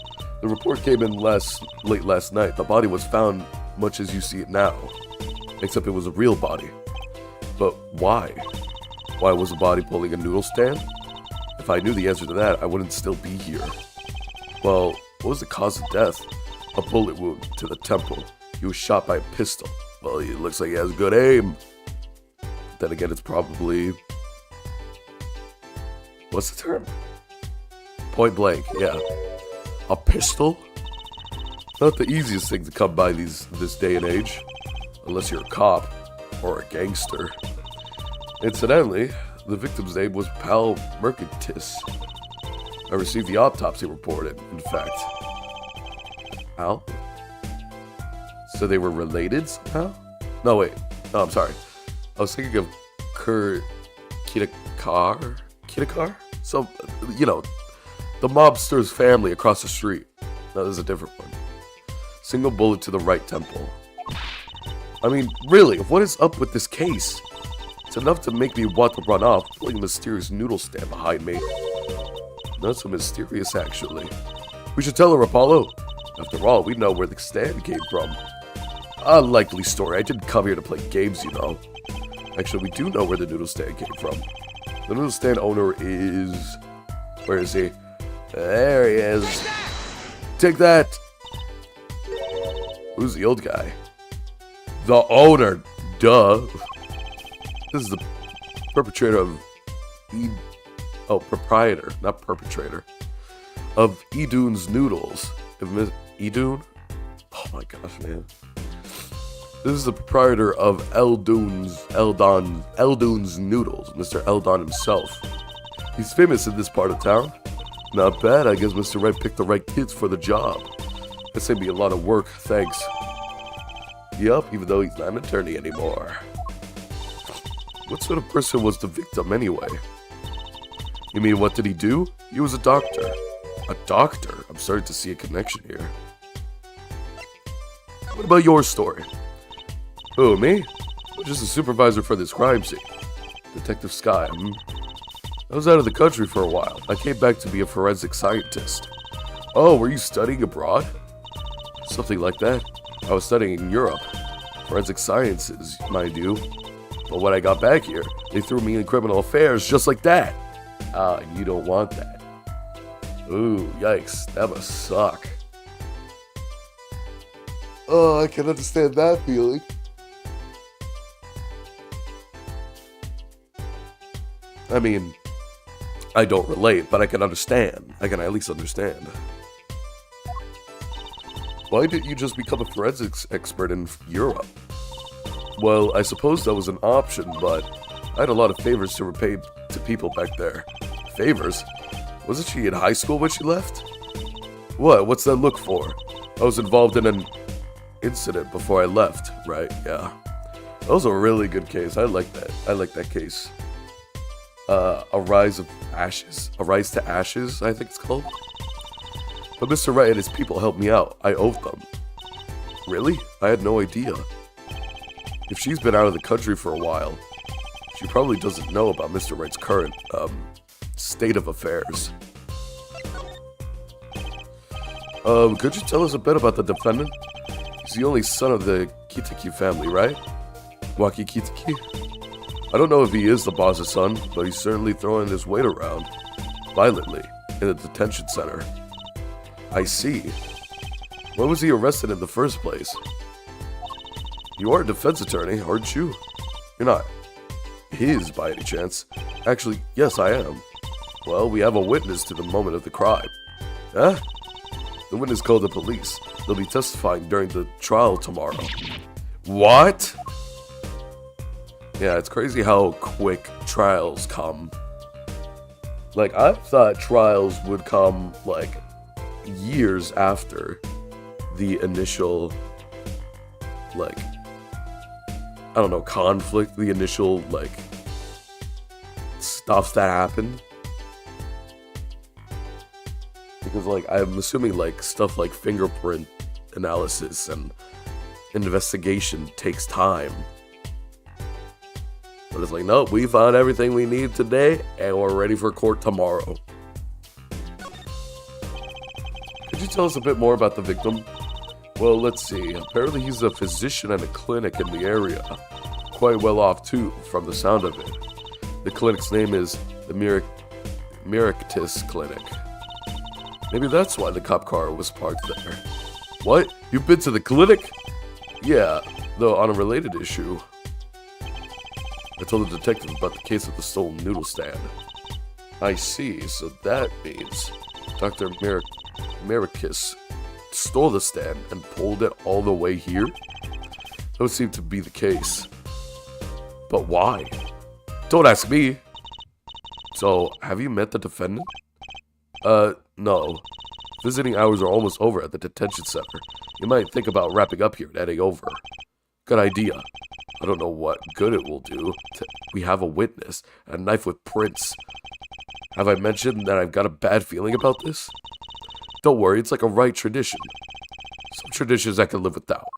[SPEAKER 1] The report came in late last night. The body was found much as you see it now. Except it was a real body. But why? Why was the body pulling a noodle stand? If I knew the answer to that, I wouldn't still be here. Well, what was the cause of death? A bullet wound to the temple. He was shot by a pistol. Well, it looks like he has good aim. Then again, it's probably... What's the term? Point blank, yeah. A pistol? Not the easiest thing to come by this day and age. Unless you're a cop or a gangster. Incidentally, the victim's name was Pal Mercantis. I received the autopsy report, in fact. Pal? So they were related somehow? No, wait. No, I'm sorry. I was thinking of Kitakar? Kitakar? So, you know, the mobster's family across the street. No, there's a different one. Single bullet to the right temple. I mean, really, what is up with this case? It's enough to make me want to run off, pulling a mysterious noodle stand behind me. Not so mysterious, actually. We should tell her, Apollo. After all, we know where the stand came from. Unlikely story. I didn't come here to play games, you know. Actually, we do know where the noodle stand came from. The noodle stand owner is... Where is he? There he is. Take that. Who's the old guy? The owner. Duh. This is the perpetrator of proprietor, not perpetrator, of Edoon's Noodles. Edoon? Oh my gosh, man. This is the proprietor of Eldon's Noodles, Mr. Eldon himself. He's famous in this part of town. Not bad, I guess Mr. Wright picked the right kids for the job. That saved me a lot of work, thanks. Yup, even though he's not an attorney anymore. What sort of person was the victim anyway? You mean what did he do? He was a doctor. A doctor? I'm starting to see a connection here. What about your story? Who, me? I'm just a supervisor for this crime scene. Detective Sky. I was out of the country for a while. I came back to be a forensic scientist. Oh, were you studying abroad? Something like that. I was studying in Europe. Forensic sciences, mind you. But when I got back here, they threw me in criminal affairs just like that. Ah, you don't want that. Ooh, yikes. That must suck. Oh, I can understand that feeling. I mean, I don't relate, but I can understand. I can at least understand. Why didn't you just become a forensics expert in Europe? Well, I suppose that was an option, but I had a lot of favors to repay to people back there. Favors? Wasn't she in high school when she left? What? What's that look for? I was involved in an incident before I left, right? Yeah. That was a really good case. I like that. I like that case. A rise to ashes, I think it's called. But Mr. Wright and his people helped me out. I owed them. Really? I had no idea. If she's been out of the country for a while, she probably doesn't know about Mr. Wright's current, state of affairs. Could you tell us a bit about the defendant? He's the only son of the Kitiki family, right? Waki Kitiki? I don't know if he is the boss's son, but he's certainly throwing his weight around. Violently. In the detention center. I see. When was he arrested in the first place? You are a defense attorney, aren't you? You're not his by any chance. Actually, yes, I am. Well, we have a witness to the moment of the crime. Huh? The witness called the police. They'll be testifying during the trial tomorrow. What? Yeah, it's crazy how quick trials come. Like, I thought trials would come, like, years after the initial, like, I don't know, conflict, the initial, like, stuff that happened. Because, like, I'm assuming, like, stuff like fingerprint analysis and investigation takes time. But it's like, nope, we found everything we need today, and we're ready for court tomorrow. Could you tell us a bit more about the victim? Well, let's see. Apparently he's a physician at a clinic in the area. Quite well off, too, from the sound of it. The clinic's name is the Miractus Clinic. Maybe that's why the cop car was parked there. What? You've been to the clinic? Yeah, though on a related issue. I told the detective about the case of the stolen noodle stand. I see, so that means Dr. Maricus stole the stand and pulled it all the way here? That would seem to be the case. But why? Don't ask me. So, have you met the defendant? No. Visiting hours are almost over at the detention center. You might think about wrapping up here and heading over. Good idea. I don't know what good it will do. We have a witness, and a knife with prints. Have I mentioned that I've got a bad feeling about this? Don't worry, it's like a right tradition. Some traditions I can live without.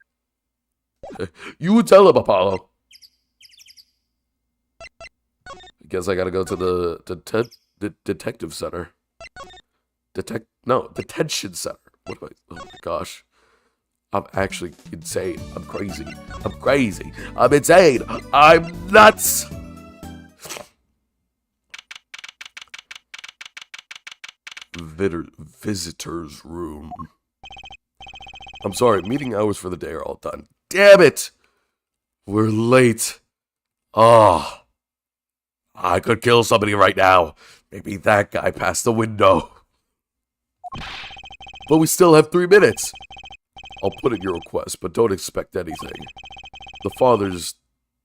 [SPEAKER 1] You tell him, Apollo. I guess I gotta go to the detective center. Detention center. What am I? Oh my gosh. I'm actually insane. I'm crazy. I'm crazy. I'm insane. I'm nuts. Visitor's room. I'm sorry, meeting hours for the day are all done. Damn it! We're late. Ah, I could kill somebody right now. Maybe that guy passed the window. But we still have 3 minutes. I'll put in your request, but don't expect anything. The father's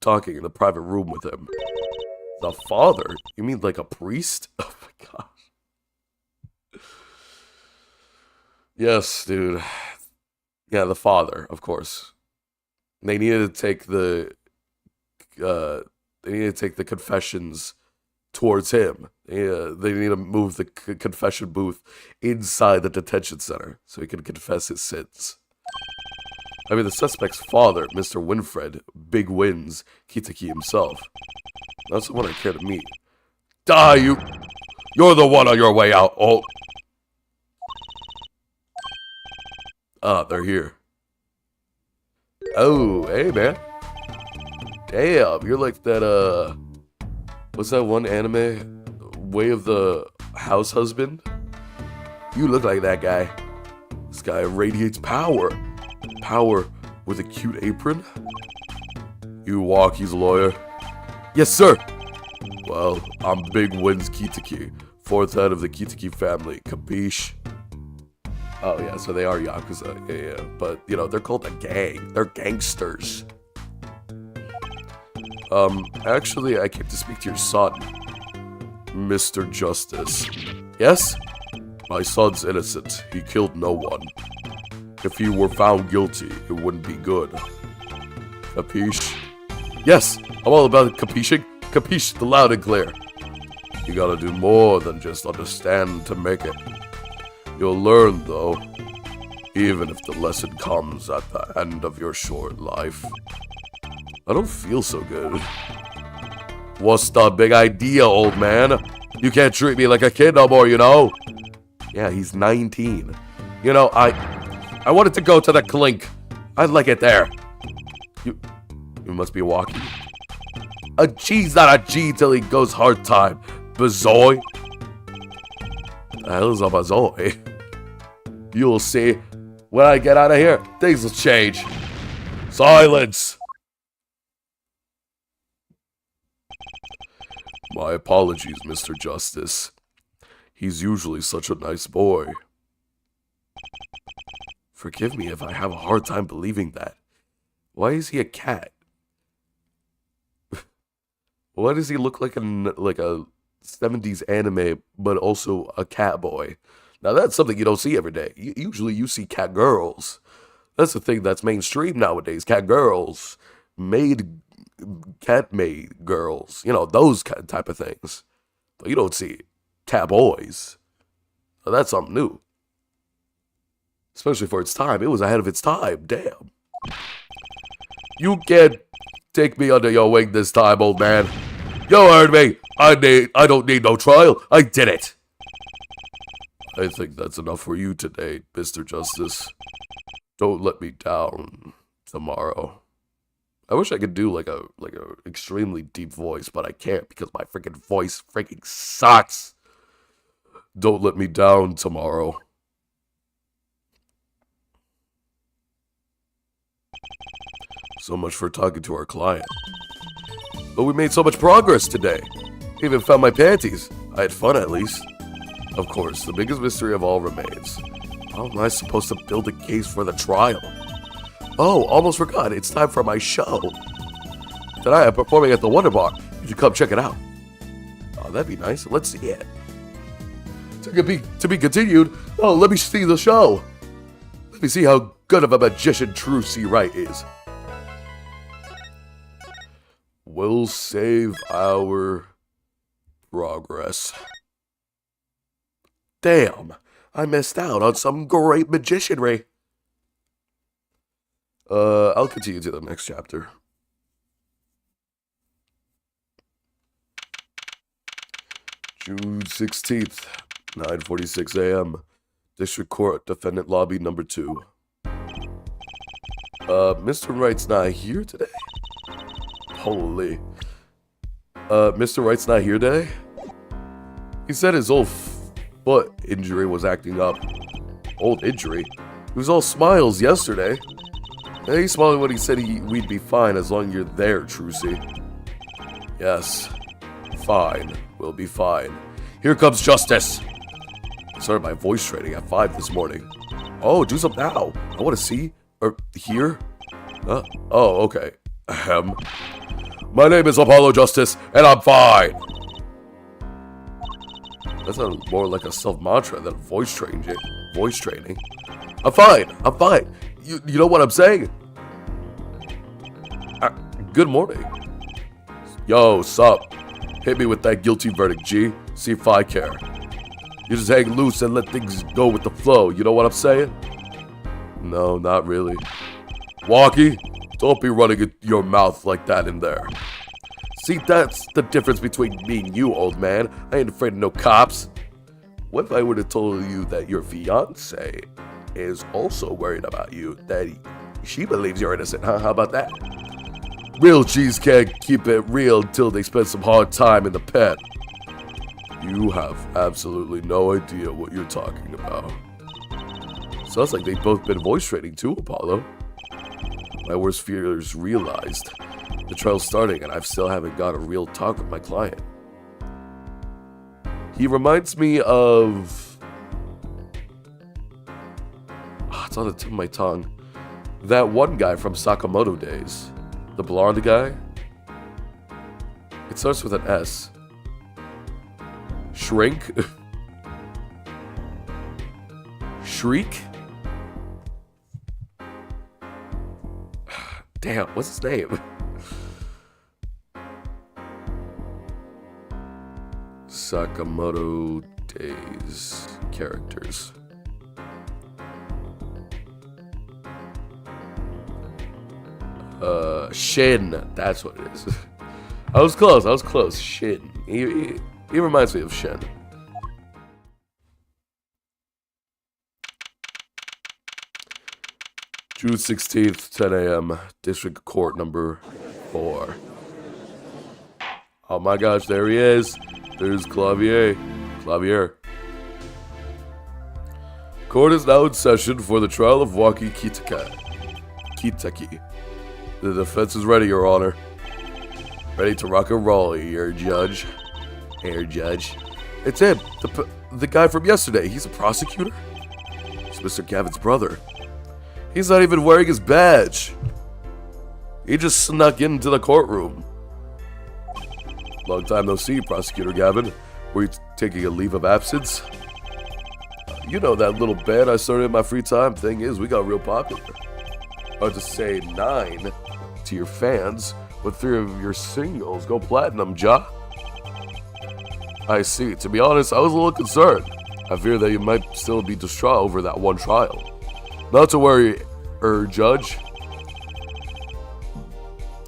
[SPEAKER 1] talking in a private room with him. The father? You mean like a priest? Oh my gosh. Yes, dude. Yeah, the father, of course. They needed to take the confessions towards him. They need to move the confession booth inside the detention center so he can confess his sins. I mean, the suspect's father, Mr. Winfred, Big Wins, Kitaki himself. That's the one I care to meet. Die, you! You're the one on your way out. Oh. Ah, they're here. Oh, hey, man. Damn, you're like that, what's that one anime? Way of the House Husband? You look like that guy. This guy radiates power. Power with a cute apron? You Walkie's lawyer? Yes, sir! Well, I'm Big Wins Kitaki, 4th head of the Kitaki family, capiche? Oh yeah, so they are Yakuza, yeah. But, you know, they're called a gang. They're gangsters. Actually, I came to speak to your son, Mr. Justice. Yes? My son's innocent. He killed no one. If he were found guilty, it wouldn't be good. Capiche? Yes, I'm all about capiching. Capiche the loud and clear. You gotta do more than just understand to make it. You'll learn, though, even if the lesson comes at the end of your short life. I don't feel so good. What's the big idea, old man? You can't treat me like a kid no more, you know? Yeah, he's 19. You know, I wanted to go to the clink. I'd like it there. You must be walking. A G's not a G till he goes hard time. Bazoy? The hell is a bazoy? You'll see. When I get out of here, things will change. Silence! My apologies, Mr. Justice. He's usually such a nice boy. Forgive me if I have a hard time believing that. Why is he a cat? Why does he look like a 70s anime, but also a cat boy? Now that's something you don't see every day. Usually you see cat girls. That's the thing that's mainstream nowadays. Cat girls. Cat maid girls. You know, those type of things. But you don't see cat boys. Now, that's something new. Especially for its time. It was ahead of its time. Damn. You can't take me under your wing this time, old man. You heard me. I don't need no trial. I did it. I think that's enough for you today, Mr. Justice. Don't let me down tomorrow. I wish I could do like a extremely deep voice, but I can't because my freaking voice freaking sucks. Don't let me down tomorrow. So much for talking to our client. But we made so much progress today. I even found my panties. I had fun at least. Of course, the biggest mystery of all remains. How am I supposed to build a case for the trial? Oh, almost forgot. It's time for my show. Tonight I'm performing at the Wonder Bar. You should come check it out. Oh, that'd be nice. Let's see it. To be continued. Oh, let me see the show. Let me see how good of a magician True C. Wright is. We'll save our progress. Damn, I missed out on some great magicianry. I'll continue to the next chapter. June 16th, 9:46 a.m. District Court, Defendant Lobby number 2. Mr. Wright's not here today? Holy. Mr. Wright's not here today? He said his old foot injury was acting up. Old injury? He was all smiles yesterday. He smiled when he said we'd be fine as long as you're there, Trucy. Yes. Fine. We'll be fine. Here comes justice. I started my voice training at 5 this morning. Oh, do something now. I want to see. Or hear. Oh, okay. Ahem. My name is Apollo Justice, and I'm fine. That sounds more like a self-mantra than voice training. I'm fine. I'm fine. You know what I'm saying? Good morning. Yo, sup? Hit me with that guilty verdict, G. See if I care. You just hang loose and let things go with the flow. You know what I'm saying? No, not really. Walkie, don't be running your mouth like that in there. See, that's the difference between me and you, old man. I ain't afraid of no cops. What if I would have told you that your fiance is also worried about you, that she believes you're innocent, huh? How about that? Real G's can't keep it real until they spend some hard time in the pen. You have absolutely no idea what you're talking about. Sounds like they've both been voice training too, Apollo. My worst fears realized. The trial's starting and I still haven't got a real talk with my client. He reminds me of... it's on the tip of my tongue. That one guy from Sakamoto days. The blonde guy. It starts with an S. Shrink? Shriek? Damn, what's his name? Sakamoto Days characters. Shin. That's what it is. I was close. Shin. He reminds me of Shin. June 16th, 10 a.m. District Court number 4. Oh my gosh, there he is. There's Clavier. Court is now in session for the trial of Waki Kitaki. The defense is ready, Your Honor. Ready to rock and roll, Your Judge. It's him, the guy from yesterday. He's a prosecutor? It's Mr. Gavin's brother. He's not even wearing his badge. He just snuck into the courtroom. Long time no see, Prosecutor Gavin. Were you taking a leave of absence? You know that little band I started in my free time. Thing is, we got real popular. Hard to say 9 to your fans, but 3 of your singles go platinum, Ja. I see. To be honest, I was a little concerned. I fear that you might still be distraught over that one trial. Not to worry, Judge.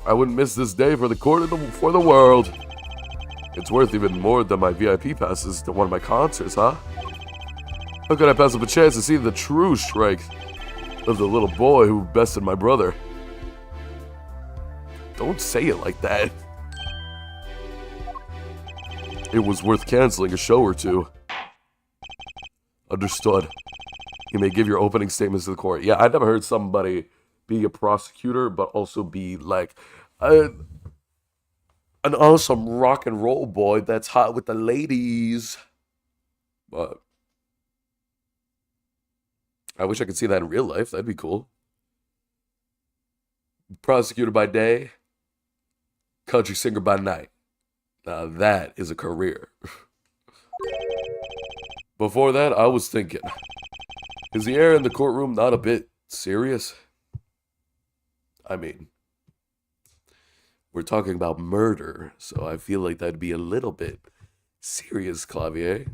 [SPEAKER 1] I wouldn't miss this day for the court and for the world. It's worth even more than my VIP passes to one of my concerts, huh? How could I pass up a chance to see the true strength of the little boy who bested my brother? Don't say it like that. It was worth canceling a show or two. Understood. You may give your opening statements to the court. Yeah, I never heard somebody be a prosecutor, but also be like an awesome rock and roll boy that's hot with the ladies. But I wish I could see that in real life. That'd be cool. Prosecutor by day, country singer by night. Now that is a career. Before that, I was thinking, is the air in the courtroom not a bit serious? I mean, we're talking about murder, so I feel like that'd be a little bit serious, Clavier.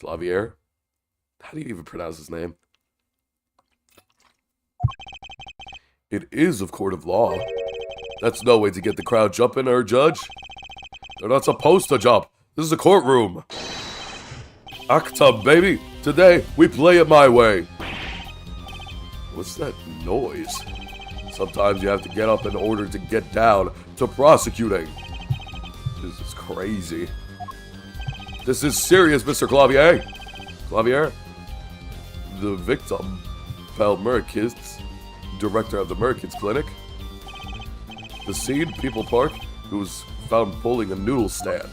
[SPEAKER 1] How do you even pronounce his name? It is a court of law. That's no way to get the crowd jumping, Judge. They're not supposed to jump. This is a courtroom. Acta, baby. Today, we play it my way. What's that noise? Sometimes you have to get up in order to get down to prosecuting. This is crazy. This is serious, Mr. Clavier. The victim, Palmerkist, director of the Merkins Clinic. The scene, People Park, who was found pulling a noodle stand.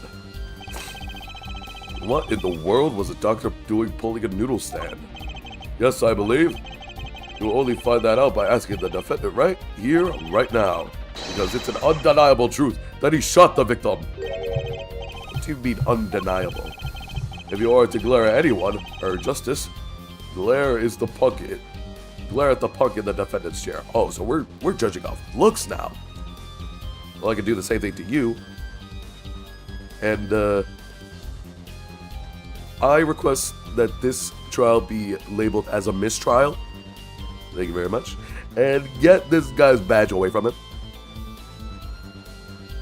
[SPEAKER 1] What in the world was a doctor pulling a noodle stand? Yes, I believe. You'll only find that out by asking the defendant right here, right now. Because it's an undeniable truth that he shot the victim. What do you mean undeniable? If you are to glare at anyone, or justice, glare at the punk in the defendant's chair. Oh, so we're judging off looks now. Well, I can do the same thing to you. And I request that this trial be labeled as a mistrial. Thank you very much. And get this guy's badge away from him.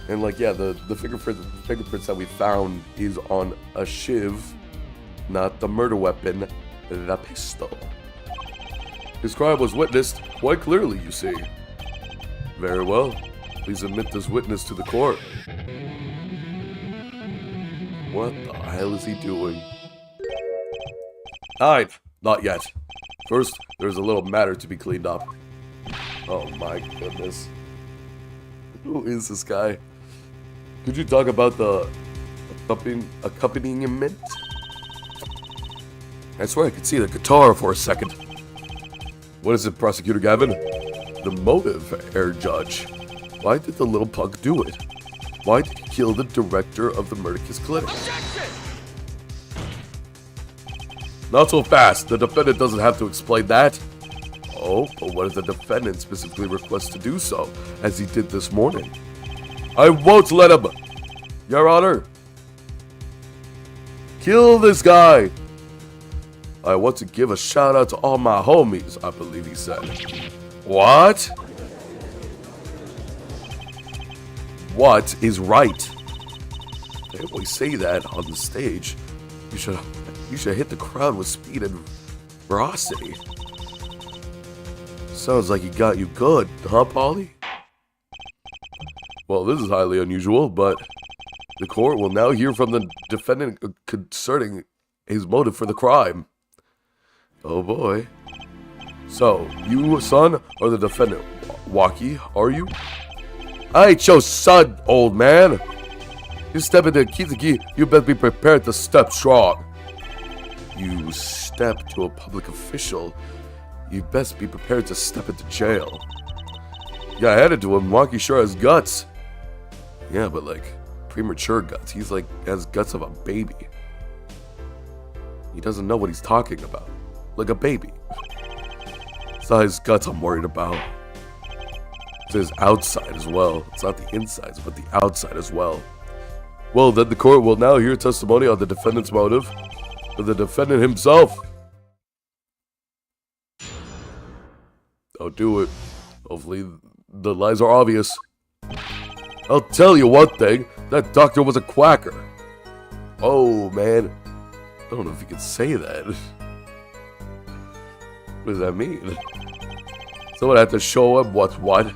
[SPEAKER 1] And like, yeah, the fingerprints that we found is on a shiv, not the murder weapon, the pistol. His crime was witnessed quite clearly, you see. Very well. Please admit this witness to the court. What the hell is he doing? Hide! Not yet. First, there's a little matter to be cleaned up. Oh my goodness. Who is this guy? Could you talk about the accompaniment? I swear I could see the guitar for a second. What is it, Prosecutor Gavin? The motive, Herr Judge. Why did the little punk do it? Why did he kill the director of the Murderous Clinic? Objection! Not so fast. The defendant doesn't have to explain that. Oh, but what if the defendant specifically requests to do so, as he did this morning? I won't let him! Your Honor! Kill this guy! I want to give a shout out to all my homies, I believe he said. What? What is right? They always say that on the stage. You should hit the crowd with speed and ferocity. Sounds like he got you good, huh, Polly? Well, this is highly unusual, but the court will now hear from the defendant concerning his motive for the crime. Oh boy. So, you, son, are the defendant. Waki, are you? I ain't your son, old man. You step into Kizaki, you better be prepared to step strong. You step to a public official, you best be prepared to step into jail. Yeah, I handed to him. Waki sure has guts. Yeah, but like, premature guts. He's like, has guts of a baby. He doesn't know what he's talking about. Like a baby. It's not his guts I'm worried about. It's his outside as well. It's not the insides, but the outside as well. Well, then the court will now hear testimony on the defendant's motive for the defendant himself. I'll do it. Hopefully the lies are obvious. I'll tell you one thing. That doctor was a quacker. Oh, man. I don't know if you can say that. What does that mean? Someone had to show him what's what. I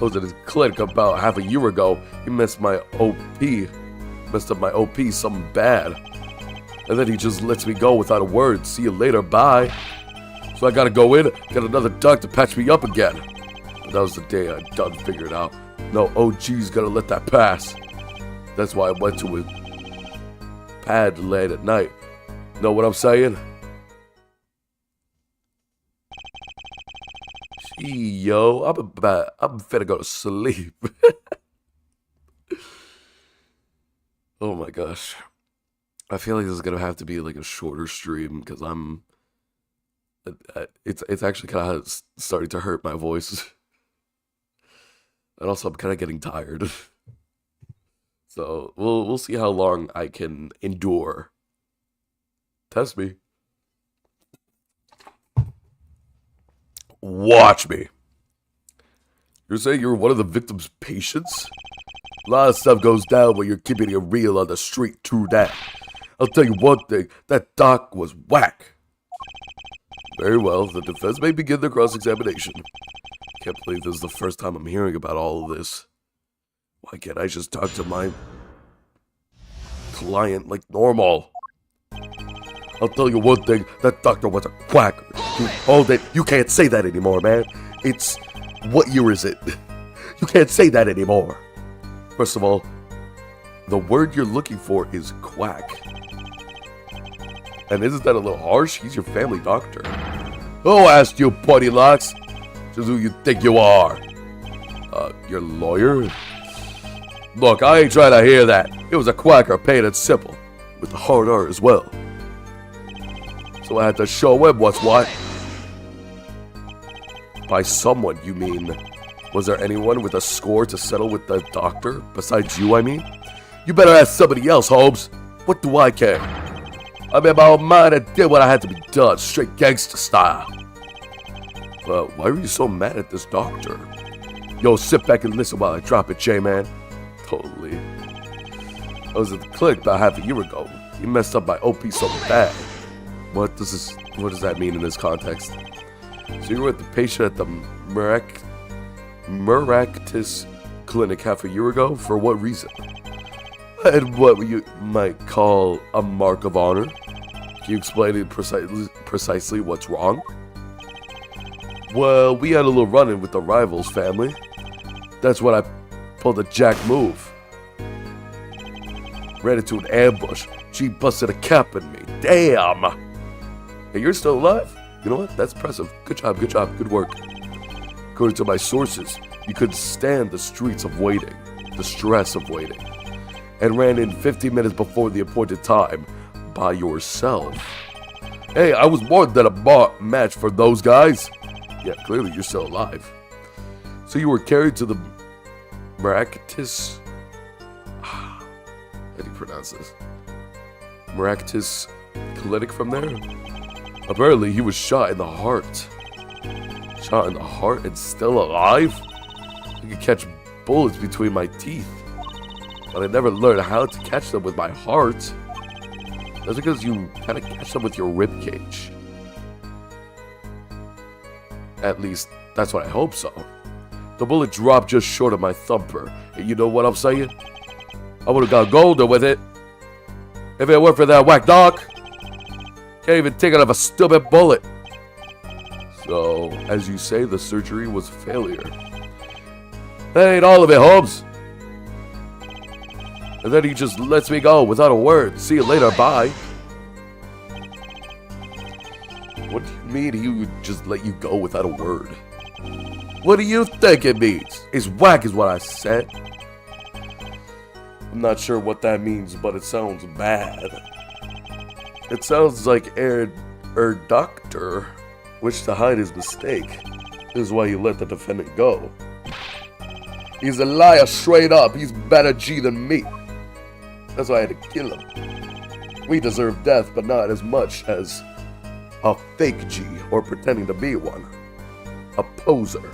[SPEAKER 1] was at his clinic about half a year ago. He messed up my OP something bad. And then he just lets me go without a word. See you later, bye. So I gotta go in, get another doc to patch me up again. And that was the day I done figured out. No, OG's gonna let that pass. That's why I went to a pad late at night. Know what I'm saying? Gee, yo, I'm finna go to sleep. Oh my gosh. I feel like this is gonna have to be like a shorter stream because it's actually kind of starting to hurt my voice. And also I'm kind of getting tired. So we'll see how long I can endure. Test me. Watch me. You're saying you're one of the victim's patients? A lot of stuff goes down when you're keeping it real on the street, true that. I'll tell you one thing, that doc was whack. Very well, the defense may begin their cross-examination. Can't believe this is the first time I'm hearing about all of this. Why can't I just talk to my client like normal? I'll tell you one thing, that doctor was a quacker. You can't say that anymore, man. It's, what year is it? You can't say that anymore. First of all, the word you're looking for is quack. And isn't that a little harsh? He's your family doctor. Who asked you, Pointy Locks? Just who you think you are. Your lawyer? Look, I ain't trying to hear that. It was a quacker, plain and simple. With the hard R as well. So I had to show him what's what. By someone, you mean? Was there anyone with a score to settle with the doctor? Besides you, I mean? You better ask somebody else, Holmes. What do I care? I made my own mind and did what I had to be done, straight gangster style. But why are you so mad at this doctor? Yo, sit back and listen while I drop it, J-Man. Totally. I was at the clinic about half a year ago. He messed up my OP so bad. What does that mean in this context? So you were with the patient at the Miraculous clinic half a year ago? For what reason? And what you might call a mark of honor? Can you explain it precisely what's wrong? Well, we had a little run-in with the rival's family. That's when I pulled a jack move. Ran into an ambush. She busted a cap in me. Damn! Hey, you're still alive? You know what? That's impressive. Good job, good work. According to my sources, you couldn't stand the streets of waiting, the stress of waiting, and ran in 15 minutes before the appointed time by yourself. Hey, I was more than a match for those guys. Yeah, clearly you're still alive. So you were carried to the Miraculous... How do you pronounce this? Miraculous clinic from there? Apparently he was shot in the heart. Shot in the heart and still alive? I could catch bullets between my teeth. But I never learned how to catch them with my heart. That's because you kind of catch them with your rib cage. At least, that's what I hope so. The bullet dropped just short of my thumper. And you know what I'm saying? I would have got golden with it. If it weren't for that whack doc. Can't even take it off a stupid bullet. So, as you say, the surgery was a failure. That ain't all of it, Holmes. And then he just lets me go without a word. See you later, bye. What do you mean he would just let you go without a word? What do you think it means? It's whack is what I said. I'm not sure what that means, but it sounds bad. It sounds like doctor wished to hide his mistake. This is why he let the defendant go. He's a liar straight up. He's better G than me. That's why I had to kill him. We deserve death, but not as much as a fake G or pretending to be one. A poser.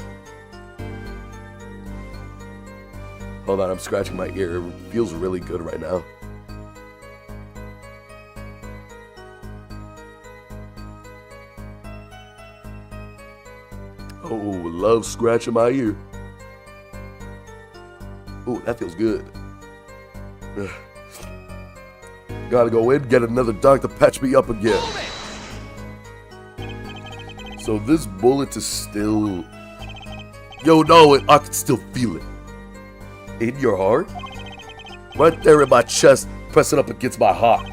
[SPEAKER 1] Hold on, I'm scratching my ear. It feels really good right now. Oh, love scratching my ear. Oh, that feels good. Gotta go in, get another doc to patch me up again. So this bullet is still... Yo, no, I can still feel it. In your heart? Right there in my chest, pressing up against my heart.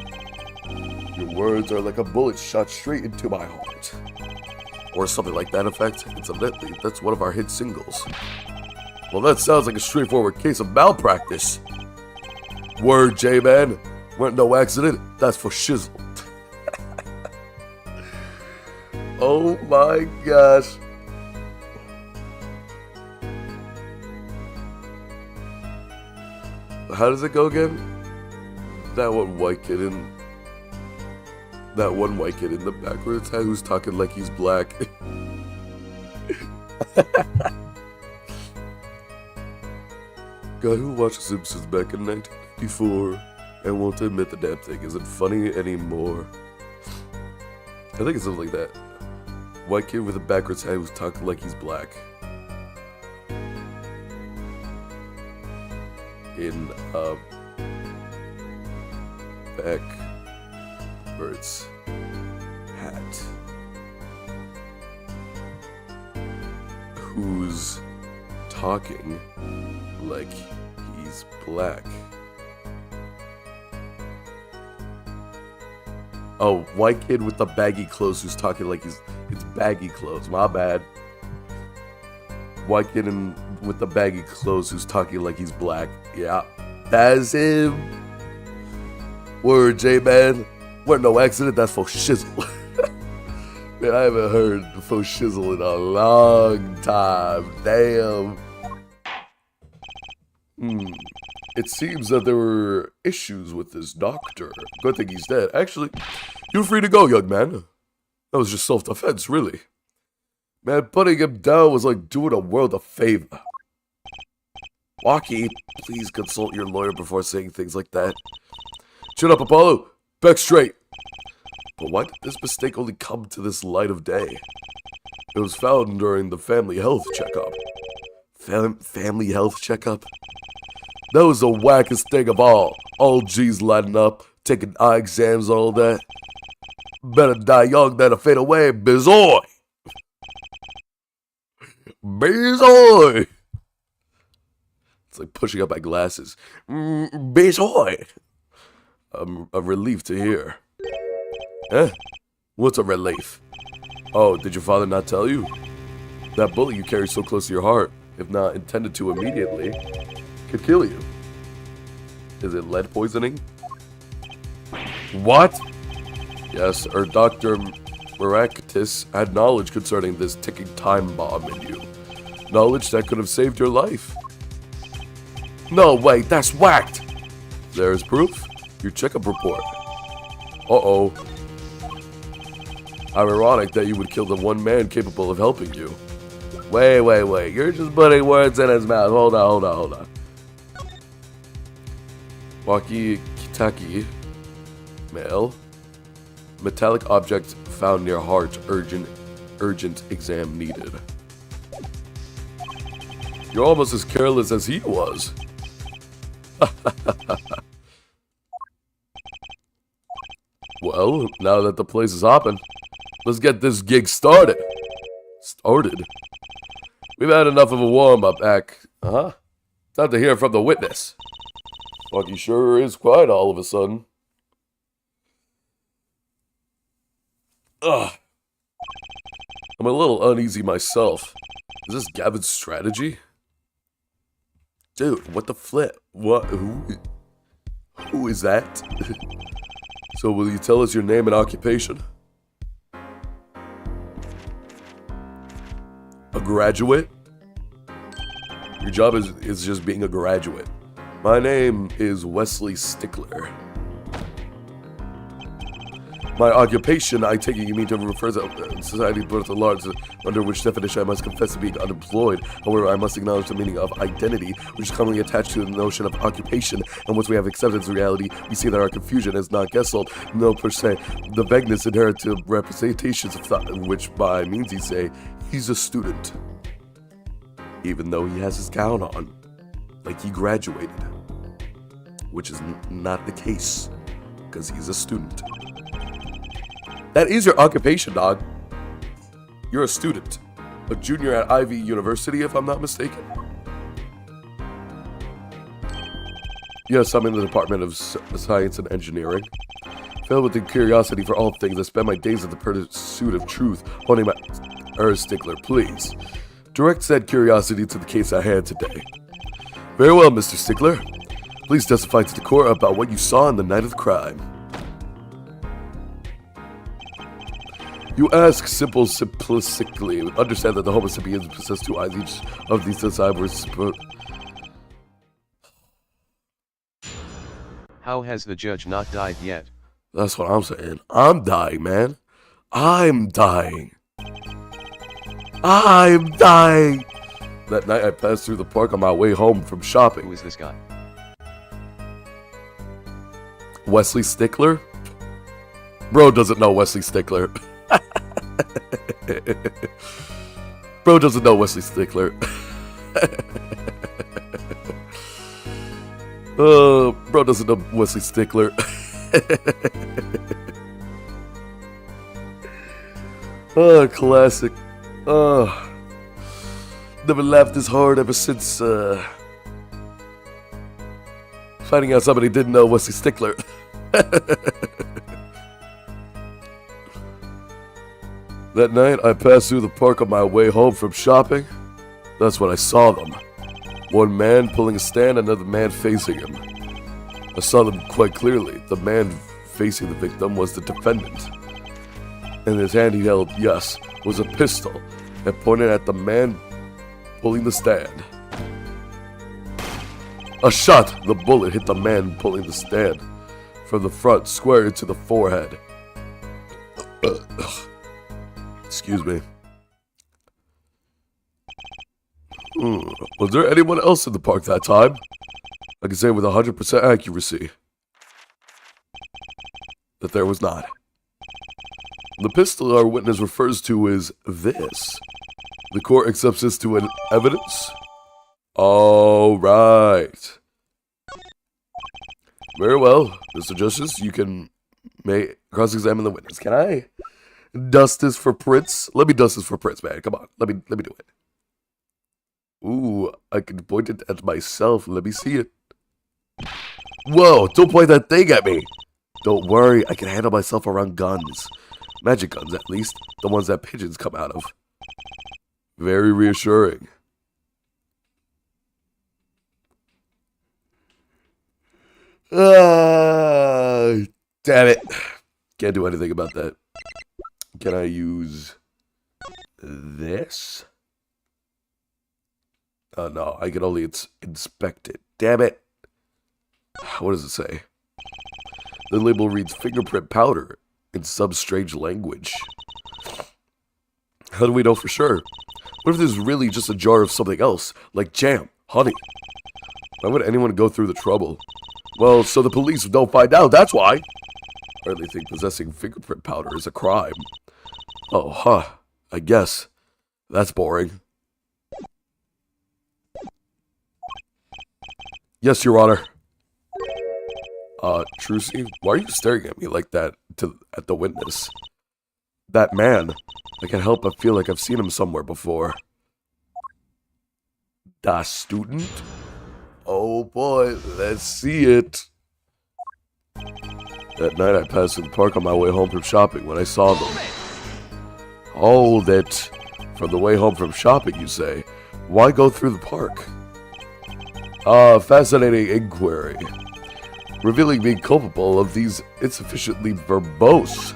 [SPEAKER 1] Your words are like a bullet shot straight into my heart. Or something like that, in fact. Incidentally, that's one of our hit singles. Well, that sounds like a straightforward case of malpractice. Word, J-Man. Weren't no accident, that's for shizzle. Oh my gosh. How does it go again? That one white kid in the backwards hat who's talking like he's black. Guy who watched Simpsons back in 1994 and won't admit the damn thing isn't funny anymore. I think it's something like that. White kid with a backwards hat who's talking like he's black. In backwards hat. who's talking like he's black. Oh, white kid with the baggy clothes who's talking like it's baggy clothes. My bad. White kid with the baggy clothes who's talking like he's black. Yeah, that's him. Word, J-Man. We're no accident, that's for shizzle. Man, I haven't heard faux shizzle in a long time. Damn. It seems that there were issues with this doctor. Good thing he's dead. Actually, you're free to go, young man. That was just self-defense, really. Man, putting him down was like doing a world a favor. Walkie, please consult your lawyer before saying things like that. Chin up, Apollo. Back straight. But why did this mistake only come to this light of day? It was found during the family health checkup. Family health checkup? That was the wackest thing of all. All G's lighting up, taking eye exams, all that. Better die young than to fade away, bizoy! Bizoy! It's like pushing up my glasses. Bizoy! A relief to hear. Eh? What's a relief? Oh, did your father not tell you? That bullet you carry so close to your heart, if not intended to immediately, could kill you. Is it lead poisoning? What? Yes, or Dr. Maractus had knowledge concerning this ticking time bomb in you. Knowledge that could have saved your life. No, wait, that's whacked! There's proof. Your checkup report. Uh-oh. How ironic that you would kill the one man capable of helping you. Wait. You're just putting words in his mouth. Hold on. Walkie-talkie. Male. Metallic object found near heart. Urgent exam needed. You're almost as careless as he was. Well, now that the place is hopping, let's get this gig started. We've had enough of a warm-up act. Time to hear from the witness. Fucky sure is quiet all of a sudden. Ugh. I'm a little uneasy myself. Is this Gavin's strategy? Dude, what the flip? What? Who is that? So will you tell us your name and occupation? A graduate? Your job is just being a graduate. My name is Wesley Stickler. My occupation, I take it you mean to refer to society birth at large, under which definition I must confess to being unemployed. However, I must acknowledge the meaning of identity, which is commonly attached to the notion of occupation, and once we have accepted its reality, we see that our confusion is not guessed, no per se. The vagueness inherent to representations of thought, which by means you say, he's a student. Even though he has his gown on, like he graduated. Which is not the case, because he's a student. That is your occupation, dog. You're a student. A junior at Ivy University, if I'm not mistaken. Yes, I'm in the Department of Science and Engineering. Filled with the curiosity for all things, I spend my days in the pursuit of truth, honing my... Stickler, please. Direct said curiosity to the case at hand today. Very well, Mr. Stickler. Please testify to the court about what you saw on the night of the crime. You ask simplistically. Understand that the Homo sapiens possess two eyes. Each of these eyes were
[SPEAKER 2] How has the judge not died yet?
[SPEAKER 1] That's what I'm saying. I'm dying, man. I'm dying. That night I passed through the park on my way home from shopping.
[SPEAKER 2] Who is this guy?
[SPEAKER 1] Wesley Stickler? Bro doesn't know Wesley Stickler. Bro doesn't know Wesley Stickler. Bro doesn't know Wesley Stickler. Classic. Never laughed this hard ever since, finding out somebody didn't know Wesley Stickler. That night, I passed through the park on my way home from shopping. That's when I saw them. One man pulling a stand, another man facing him. I saw them quite clearly. The man facing the victim was the defendant. In his hand he held, yes, was a pistol, and pointed at the man pulling the stand. A shot! The bullet hit the man pulling the stand from the front, square into the forehead. Excuse me. Was there anyone else in the park that time? I can say with 100% accuracy that there was not. The pistol our witness refers to is this. The court accepts this to an evidence? All right. Very well, Mr. Justice, you can cross-examine the witness. Can I dust this for prints? Let me dust this for prints, man. Come on, let me do it. Ooh, I can point it at myself. Let me see it. Whoa, don't point that thing at me. Don't worry, I can handle myself around guns. Magic guns, at least. The ones that pigeons come out of. Very reassuring. Damn it. Can't do anything about that. Can I use this? Oh no, I can only inspect it. Damn it. What does it say? The label reads fingerprint powder in some strange language. How do we know for sure? What if this is really just a jar of something else, like jam, honey? Why would anyone go through the trouble? Well, so the police don't find out, that's why. Or they think possessing fingerprint powder is a crime. Oh, huh. I guess. That's boring. Yes, Your Honor. Trucy, why are you staring at me like that at the witness? That man. I can't help but feel like I've seen him somewhere before. Das student? Oh boy, let's see it. That night I passed through the park on my way home from shopping when I saw them. Hold it. From the way home from shopping, you say? Why go through the park? Fascinating inquiry. Revealing me culpable of these insufficiently verbose.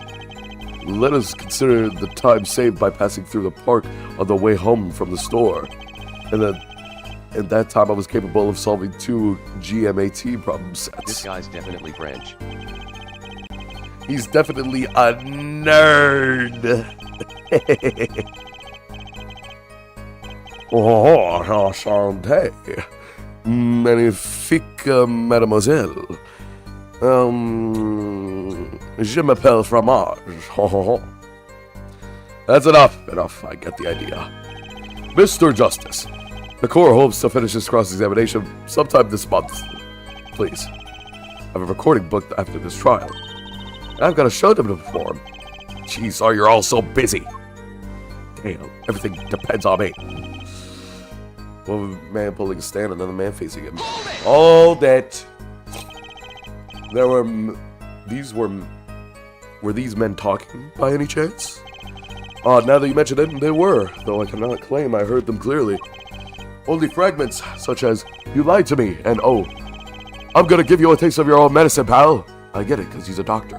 [SPEAKER 1] Let us consider the time saved by passing through the park on the way home from the store. And at that time I was capable of solving 2 GMAT problem sets.
[SPEAKER 2] This guy's definitely French.
[SPEAKER 1] He's definitely a nerd. Oh, enchanté. Magnifique, mademoiselle. Je m'appelle fromage. That's enough. I get the idea. Mr. Justice, the court hopes to finish this cross-examination sometime this month. Please. I have a recording booked after this trial. I've got a show to perform. Jeez, sorry you're all so busy. Damn, everything depends on me. One man pulling a stand, another man facing him. All that. Were these men talking by any chance? Now that you mention it, they were, though I cannot claim I heard them clearly. Only fragments, such as, you lied to me, and oh, I'm gonna give you a taste of your own medicine, pal. I get it, because he's a doctor.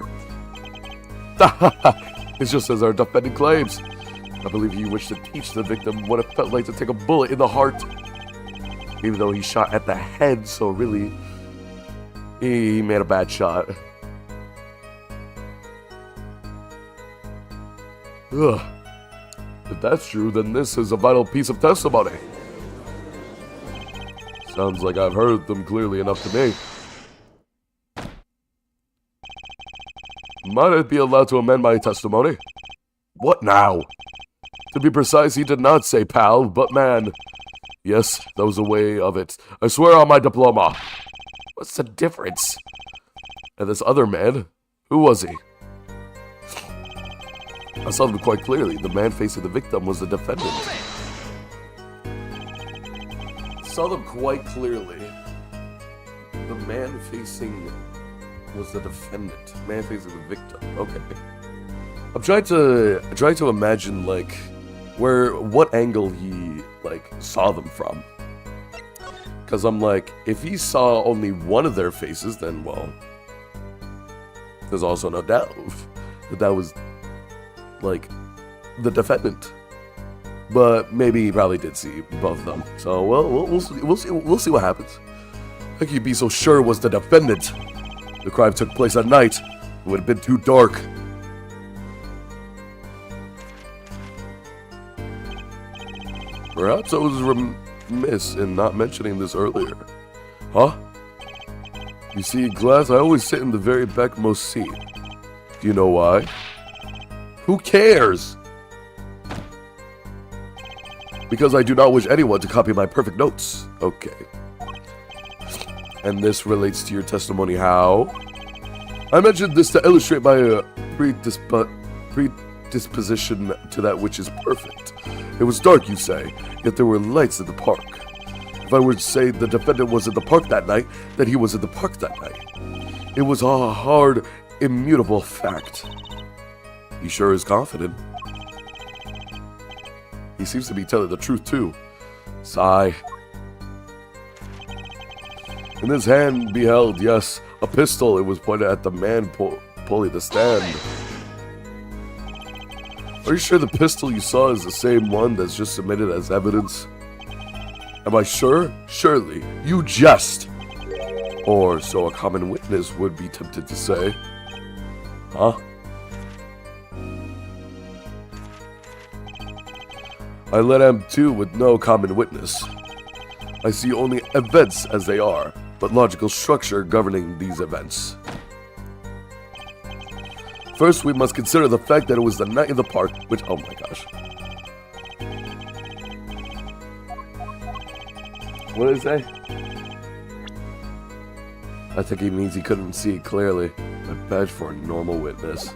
[SPEAKER 1] It's just as our defendant claims. I believe he wished to teach the victim what it felt like to take a bullet in the heart. Even though he shot at the head, so really, he made a bad shot. Ugh. If that's true, then this is a vital piece of testimony. Sounds like I've heard them clearly enough to me. Might I be allowed to amend my testimony? What now? To be precise, he did not say pal, but man. Yes, that was the way of it. I swear on my diploma. What's the difference? And this other man, who was he? I saw him quite clearly. The man facing the victim was the defendant. saw them quite clearly. The man facing was the defendant. Man facing the victim. Okay. I'm trying to imagine like what angle he like saw them from. Cause I'm like, if he saw only one of their faces, then well, there's also no doubt that was like the defendant. But maybe he probably did see both of them. So well, we'll see what happens. How can you be so sure it was the defendant? The crime took place at night. It would have been too dark. Perhaps I was remiss in not mentioning this earlier. Huh? You see, in class, I always sit in the very backmost seat. Do you know why? Who cares? Because I do not wish anyone to copy my perfect notes. Okay. And this relates to your testimony how? I mentioned this to illustrate my predisposition to that which is perfect. It was dark, you say, yet there were lights in the park. If I were to say the defendant was in the park that night, then he was in the park that night. It was a hard, immutable fact. He sure is confident. He seems to be telling the truth, too. Sigh. In his hand beheld, yes, a pistol. It was pointed at the man pulling the stand. Are you sure the pistol you saw is the same one that's just submitted as evidence? Am I sure? Surely. You jest! Or so a common witness would be tempted to say. Huh? I let him too with no common witness. I see only events as they are, but logical structure governing these events. First, we must consider the fact that it was the night in the park, which, oh my gosh. What did it say? I think he means he couldn't see it clearly. A badge for a normal witness.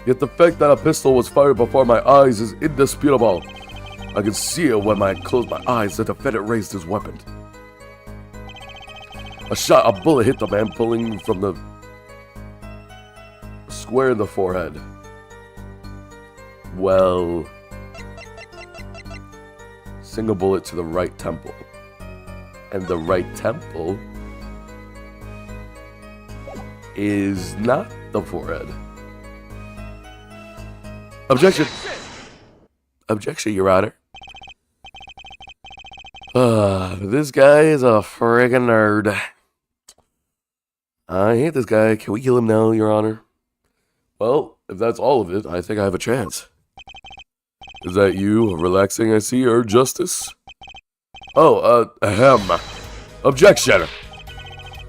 [SPEAKER 1] Yet the fact that a pistol was fired before my eyes is indisputable. I could see it when I closed my eyes. The defendant raised his weapon. A bullet hit the man pulling from the square in the forehead. Well, single bullet to the right temple. And the right temple is not the forehead. Objection! Objection, Your Honor. This guy is a friggin' nerd. I hate this guy. Can we kill him now, Your Honor? Well, if that's all of it, I think I have a chance. Is that you, relaxing, I see, or justice? Oh, ahem. Objection!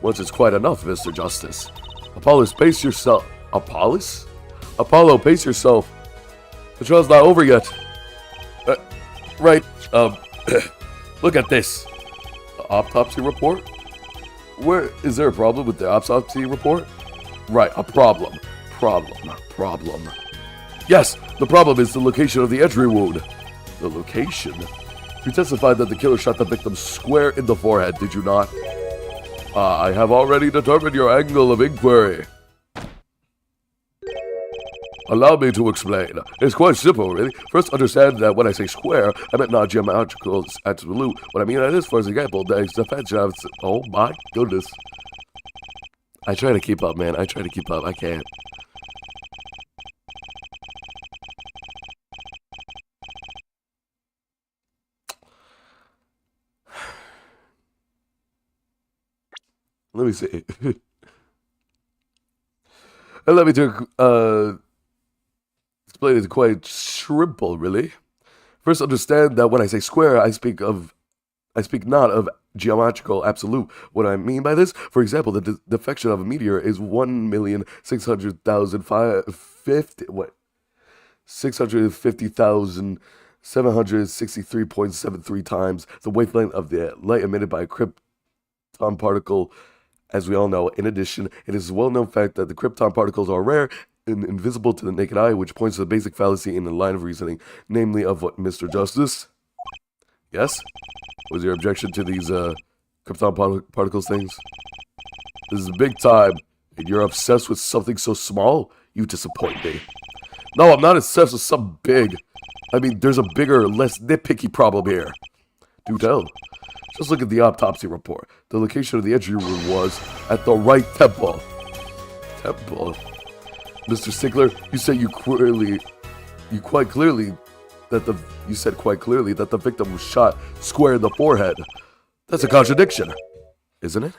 [SPEAKER 1] Once is quite enough, Mr. Justice. Apollo, pace yourself. Apollos? Apollo, pace yourself. The trial's not over yet. Right, look at this. The autopsy report? Where, is there a problem with the autopsy report? Right, a problem. Problem. Yes, the problem is the location of the entry wound. The location? You testified that the killer shot the victim square in the forehead, did you not? I have already determined your angle of inquiry. Allow me to explain. It's quite simple, really. First, understand that when I say square, I meant not geometrical absolute. What I mean by this, for example, the defense of... Oh my goodness. I try to keep up, man. I try to keep up. I can't. Let me see. Let me explain it quite simple, really. First, understand that when I say square, I speak not of geometrical absolute. What I mean by this, for example, the deflection of a meteor is 650,763.73 times the wavelength of the light emitted by a krypton particle. As we all know, in addition, it is a well-known fact that the krypton particles are rare and invisible to the naked eye, which points to the basic fallacy in the line of reasoning, namely of what, Mr. Justice? Yes? Was your objection to these, krypton particles things? This is big time, and you're obsessed with something so small? You disappoint me. No, I'm not obsessed with something big. I mean, there's a bigger, less nitpicky problem here. Do tell. Just look at the autopsy report. The location of the injury wound was at the right temple. Temple? Mr. Stickler, you said quite clearly that the victim was shot square in the forehead. That's a contradiction, isn't it?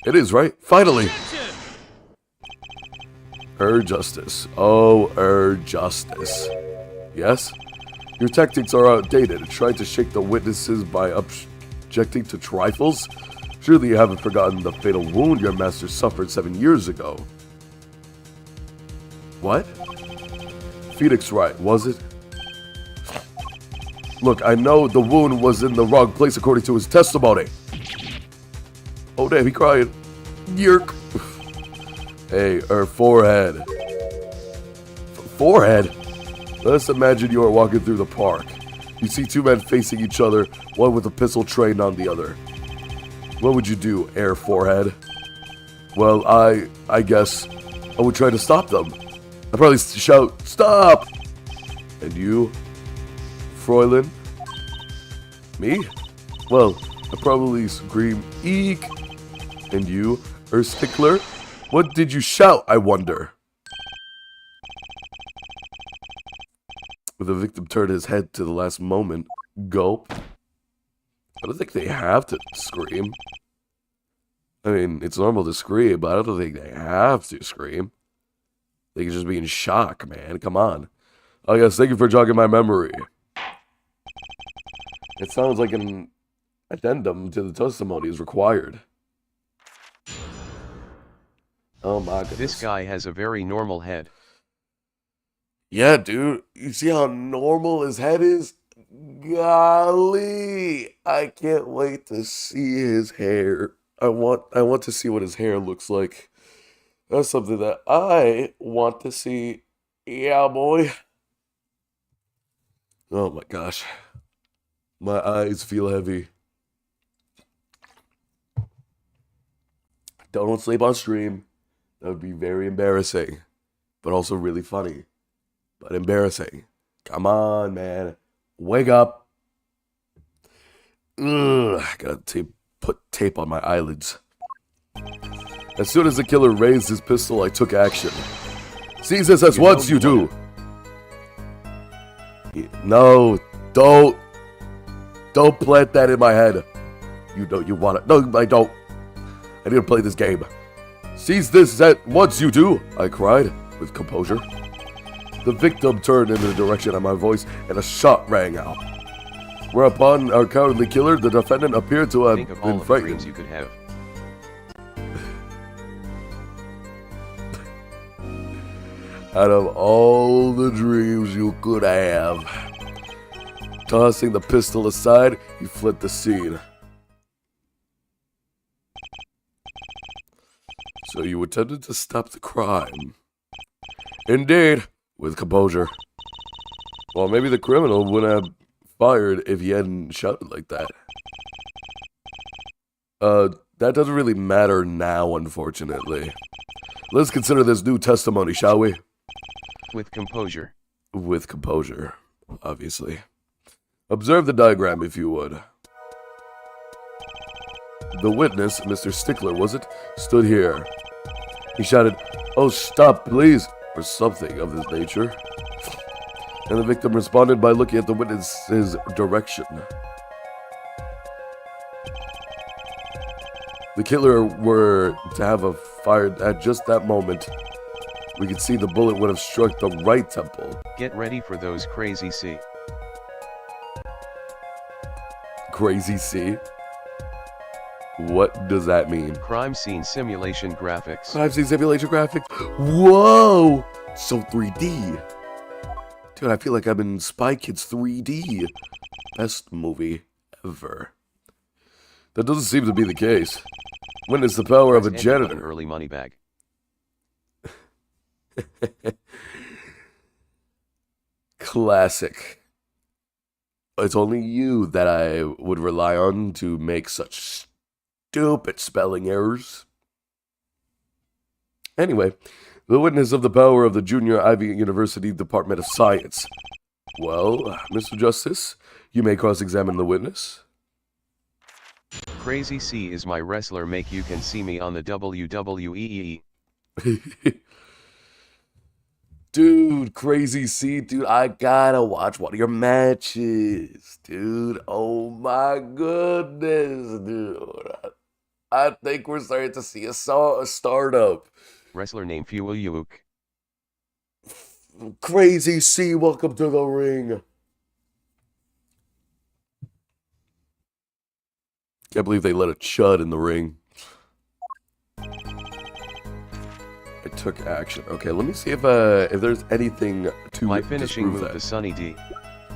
[SPEAKER 1] It is, right? Finally! Justice. Oh, justice. Yes? Your tactics are outdated. Trying to shake the witnesses by objecting to trifles? Surely you haven't forgotten the fatal wound your master suffered 7 years ago. What? Phoenix Wright, was it? Look, I know the wound was in the wrong place according to his testimony. Oh damn, he cried. Yerk. Hey, her forehead. Forehead? Let's imagine you are walking through the park. You see two men facing each other, one with a pistol trained on the other. What would you do, Air Forehead? Well, I guess I would try to stop them. I'd probably shout, "Stop!" And you, Fräulein? Me? Well, I'd probably scream, "Eek!" And you, Stickler? What did you shout, I wonder? With the victim turned his head to the last moment, gulp. I don't think they have to scream. I mean, it's normal to scream, but I don't think they have to scream. They can just be in shock, man. Come on. Oh, yes, thank you for jogging my memory. It sounds like an addendum to the testimony is required. Oh my goodness.
[SPEAKER 2] This guy has a very normal head.
[SPEAKER 1] Yeah, dude. You see how normal his head is? Golly. I can't wait to see his hair. I want to see what his hair looks like. That's something that I want to see. Yeah, boy. Oh my gosh. My eyes feel heavy. Don't sleep on stream. That would be very embarrassing, but also really funny, but embarrassing. Come on, man. Wake up. Ugh, I gotta put tape on my eyelids. As soon as the killer raised his pistol, I took action. Seize this at once, you do. No, don't plant that in my head. You know you want it. No, I don't. I need to play this game. Seize this at once, you do, I cried, with composure. The victim turned in the direction of my voice, and a shot rang out. Whereupon our cowardly killer, the defendant, appeared to have been frightened.
[SPEAKER 2] Think of all the dreams you could have.
[SPEAKER 1] Out of all the dreams you could have. Tossing the pistol aside, he fled the scene. So you intended to stop the crime. Indeed, with composure. Well, maybe the criminal wouldn't have fired if he hadn't shouted like that. That doesn't really matter now, unfortunately. Let's consider this new testimony, shall we?
[SPEAKER 2] With composure.
[SPEAKER 1] With composure, obviously. Observe the diagram, if you would. The witness, Mr. Stickler, was it, stood here. He shouted, "Oh, stop, please," or something of this nature. And the victim responded by looking at the witness's direction. The killer were to have fired at just that moment. We could see the bullet would have struck the right temple.
[SPEAKER 2] Get ready for those crazy C.
[SPEAKER 1] Crazy C? What does that mean?
[SPEAKER 2] Crime scene simulation graphics.
[SPEAKER 1] Crime scene simulation graphics? Whoa! So 3D. Dude, I feel like I'm in Spy Kids 3D. Best movie ever. That doesn't seem to be the case. Witness the power of a janitor.
[SPEAKER 2] Early money bag.
[SPEAKER 1] Classic. It's only you that I would rely on to make such stupid spelling errors. Anyway, the witness of the power of the Junior Ivy University Department of Science. Well, Mr. Justice, you may cross-examine the witness.
[SPEAKER 2] Crazy C is my wrestler make you can see me on the WWE.
[SPEAKER 1] Dude, Crazy C, dude, I gotta watch one of your matches, dude. Oh my goodness, dude. I think we're starting to see a startup.
[SPEAKER 2] Wrestler named Fuel.
[SPEAKER 1] Crazy C, welcome to the ring. Can't believe they let a chud in the ring. I took action. Okay, let me see if there's anything to
[SPEAKER 2] my finishing move,
[SPEAKER 1] that.
[SPEAKER 2] the Sunny D.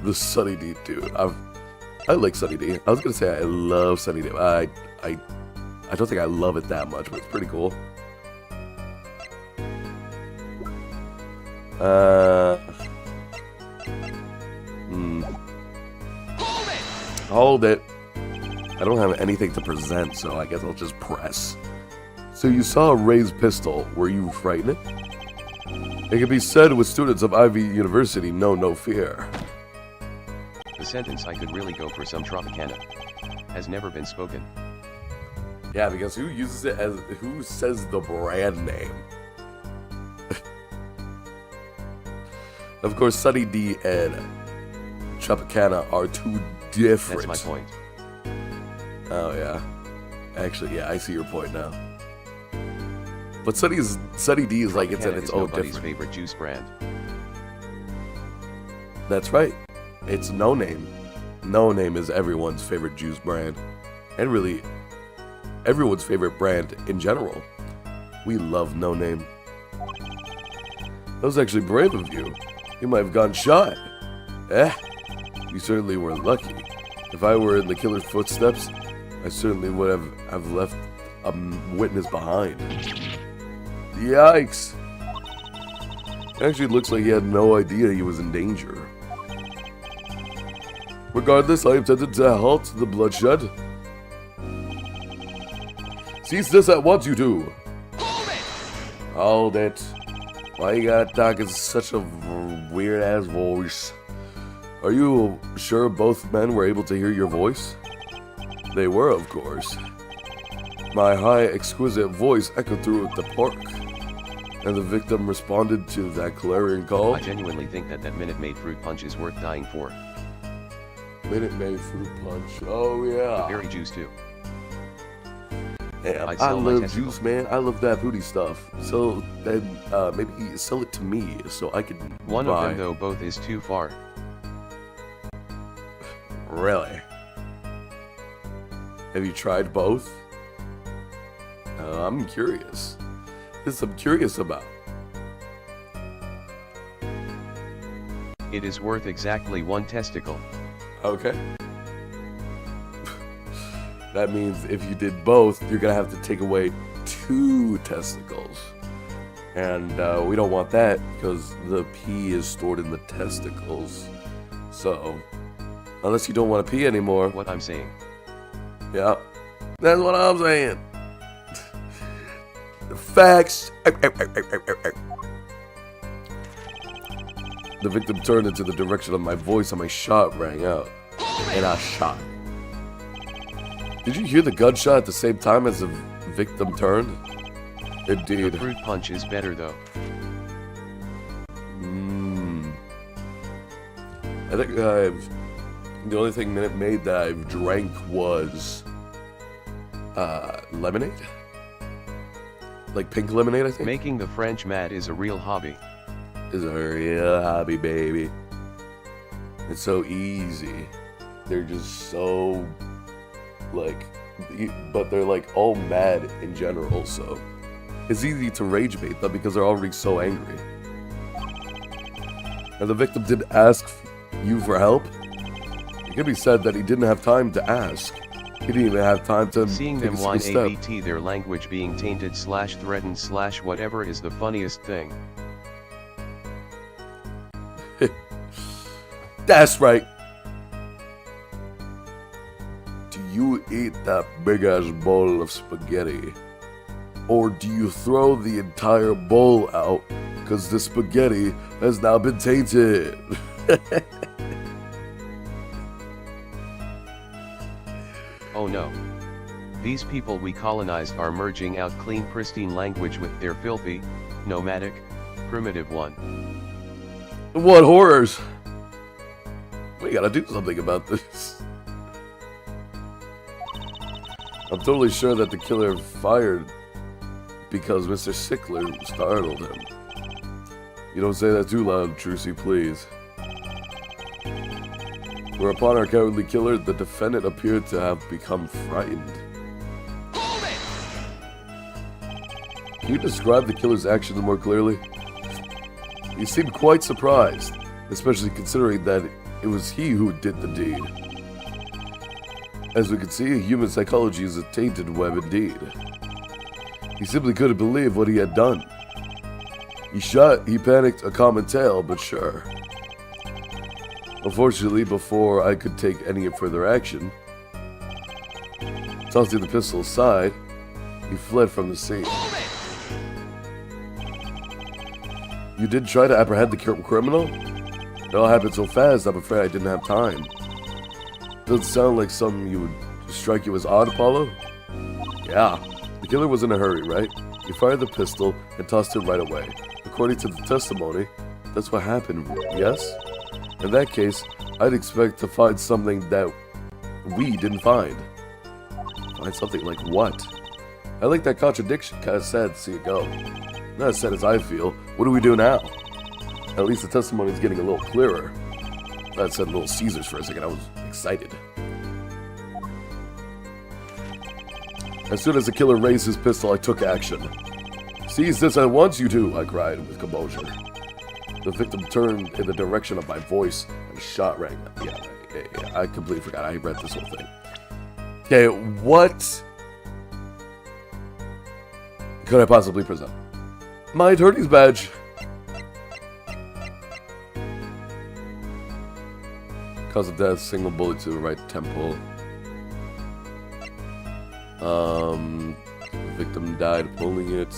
[SPEAKER 1] The Sunny D, dude. I like Sunny D. I was gonna say I love Sunny D. I don't think I love it that much, but it's pretty cool. Hold it. I don't have anything to present, so I guess I'll just press. So you saw a raised pistol. Were you frightened? It can be said with students of Ivy University, know no fear.
[SPEAKER 2] The sentence I could really go for some Tropicana has never been spoken.
[SPEAKER 1] Yeah, because who uses it as, who says the brand name? Of course, Sunny D and Tropicana are two different.
[SPEAKER 2] That's my point.
[SPEAKER 1] Oh yeah. Actually, yeah, I see your point now. But Sunny D is like, it's in its own
[SPEAKER 2] nobody's
[SPEAKER 1] different.
[SPEAKER 2] favorite juice brand.
[SPEAKER 1] That's right. It's No Name. No Name is everyone's favorite juice brand. And really, everyone's favorite brand in general. We love No Name. That was actually brave of you. You might have gotten shot. You certainly were lucky. If I were in the killer's footsteps, I certainly would have left a witness behind. Yikes. Actually, it looks like he had no idea he was in danger. Regardless, I intended to halt the bloodshed. Cease this at once, you two. Hold it. Why you gotta talk in such a weird-ass voice? Are you sure both men were able to hear your voice? They were, of course. My high, exquisite voice echoed through the park, and the victim responded to that clarion call.
[SPEAKER 2] I genuinely think that Minute Maid fruit punch is worth dying for.
[SPEAKER 1] Minute Maid fruit punch. Oh yeah.
[SPEAKER 2] The berry juice too.
[SPEAKER 1] Yeah,
[SPEAKER 2] I'd
[SPEAKER 1] I
[SPEAKER 2] sell my
[SPEAKER 1] love
[SPEAKER 2] testicle.
[SPEAKER 1] juice, man. I love that booty stuff. So then, maybe sell it to me so I can
[SPEAKER 2] One
[SPEAKER 1] buy.
[SPEAKER 2] of them though, both is too far.
[SPEAKER 1] Really? Have you tried both? I'm curious. This I'm curious about.
[SPEAKER 2] It is worth exactly one testicle.
[SPEAKER 1] Okay. That means if you did both, you're gonna have to take away 2 testicles. And we don't want that because the pee is stored in the testicles. So, unless you don't want to pee anymore.
[SPEAKER 2] What I'm saying.
[SPEAKER 1] Yeah, that's what I'm saying. Facts. The victim turned into the direction of my voice and my shot rang out. And I shot. Did you hear the gunshot at the same time as the victim turned? Indeed.
[SPEAKER 2] The fruit punch is better though.
[SPEAKER 1] I think the only thing Minute Maid that I've drank was lemonade? Like pink lemonade, I think?
[SPEAKER 2] Making the French mad is a real hobby.
[SPEAKER 1] Is a real hobby, baby. It's so easy. They're just so, like, but they're like all mad in general, so it's easy to rage bait them because they're already so angry. And the victim didn't ask you for help. It can be said that he didn't have time to ask. He didn't even have time to
[SPEAKER 2] Seeing
[SPEAKER 1] take
[SPEAKER 2] them
[SPEAKER 1] a
[SPEAKER 2] whine
[SPEAKER 1] single step.
[SPEAKER 2] ABT their language being tainted / threatened / whatever is the funniest thing.
[SPEAKER 1] That's right. Do you eat that big-ass bowl of spaghetti? Or do you throw the entire bowl out because the spaghetti has now been tainted?
[SPEAKER 2] Oh no. These people we colonized are merging out clean pristine language with their filthy, nomadic, primitive one.
[SPEAKER 1] What horrors! We gotta do something about this. I'm totally sure that the killer fired because Mr. Sickler startled him. You don't say that too loud, Trucy, please. Whereupon our cowardly killer, the defendant appeared to have become frightened.
[SPEAKER 3] Hold it!
[SPEAKER 1] Can you describe the killer's actions more clearly? He seemed quite surprised, especially considering that it was he who did the deed. As we can see, human psychology is a tainted web indeed. He simply couldn't believe what he had done. He panicked, a common tale, but sure. Unfortunately, before I could take any further action, tossing the pistol aside, he fled from the scene. You did try to apprehend the criminal? It all happened so fast, I'm afraid I didn't have time. Doesn't sound like something you would strike you as odd, Apollo? Yeah, the killer was in a hurry, right? He fired the pistol and tossed it right away. According to the testimony, that's what happened, yes? In that case, I'd expect to find something that we didn't find. Find something like what? I like that contradiction, kinda sad to see it go. Not as sad as I feel. What do we do now? At least the testimony is getting a little clearer. I said Little Caesars for a second, I was excited. As soon as the killer raised his pistol, I took action. Seize this at once, you two, I cried with composure. The victim turned in the direction of my voice, and a shot rang. Yeah, I completely forgot. I read this whole thing. Okay, what could I possibly present? My attorney's badge. Cause of death, single bullet to the right temple. The victim died pulling it.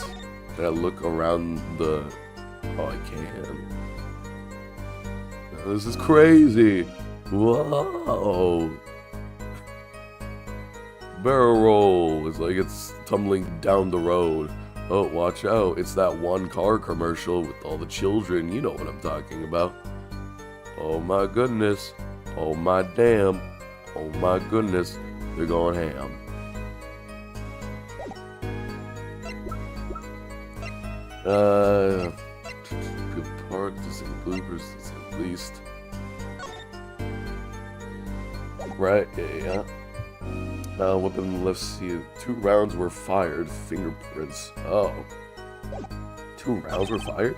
[SPEAKER 1] Can I look around the... Oh, I can. This is crazy. Whoa. Barrel roll. It's like it's tumbling down the road. Oh, watch out. It's that one car commercial with all the children. You know what I'm talking about. Oh my goodness. Oh my damn. Oh my goodness. They're going ham. Good part, just in bloopers at least. Right, yeah. Weapon, let's see. 2 rounds were fired. Fingerprints. Oh. 2 rounds were fired?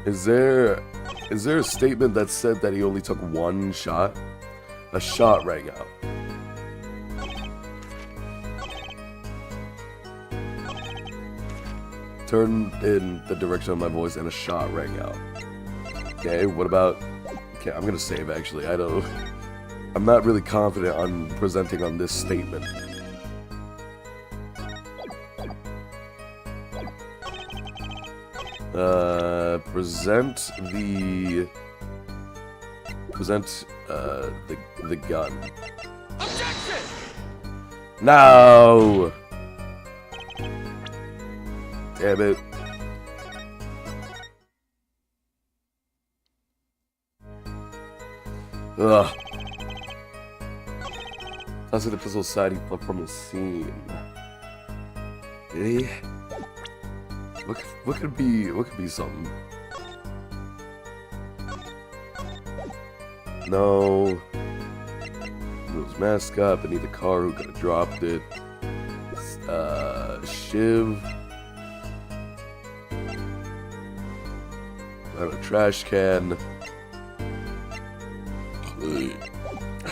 [SPEAKER 1] Is there a statement that said that he only took 1 shot? A shot rang out. Turned in the direction of my voice and a shot rang out. Okay, what about... Okay, I'm gonna save actually. I'm not really confident on presenting on this statement. Present the gun.
[SPEAKER 3] Objection!
[SPEAKER 1] No! Damn it. Ugh. Tossing the pistol aside, he fled from the scene. Did he? What could be something? No. His mascot beneath the car who could have dropped it. Shiv. On a trash can.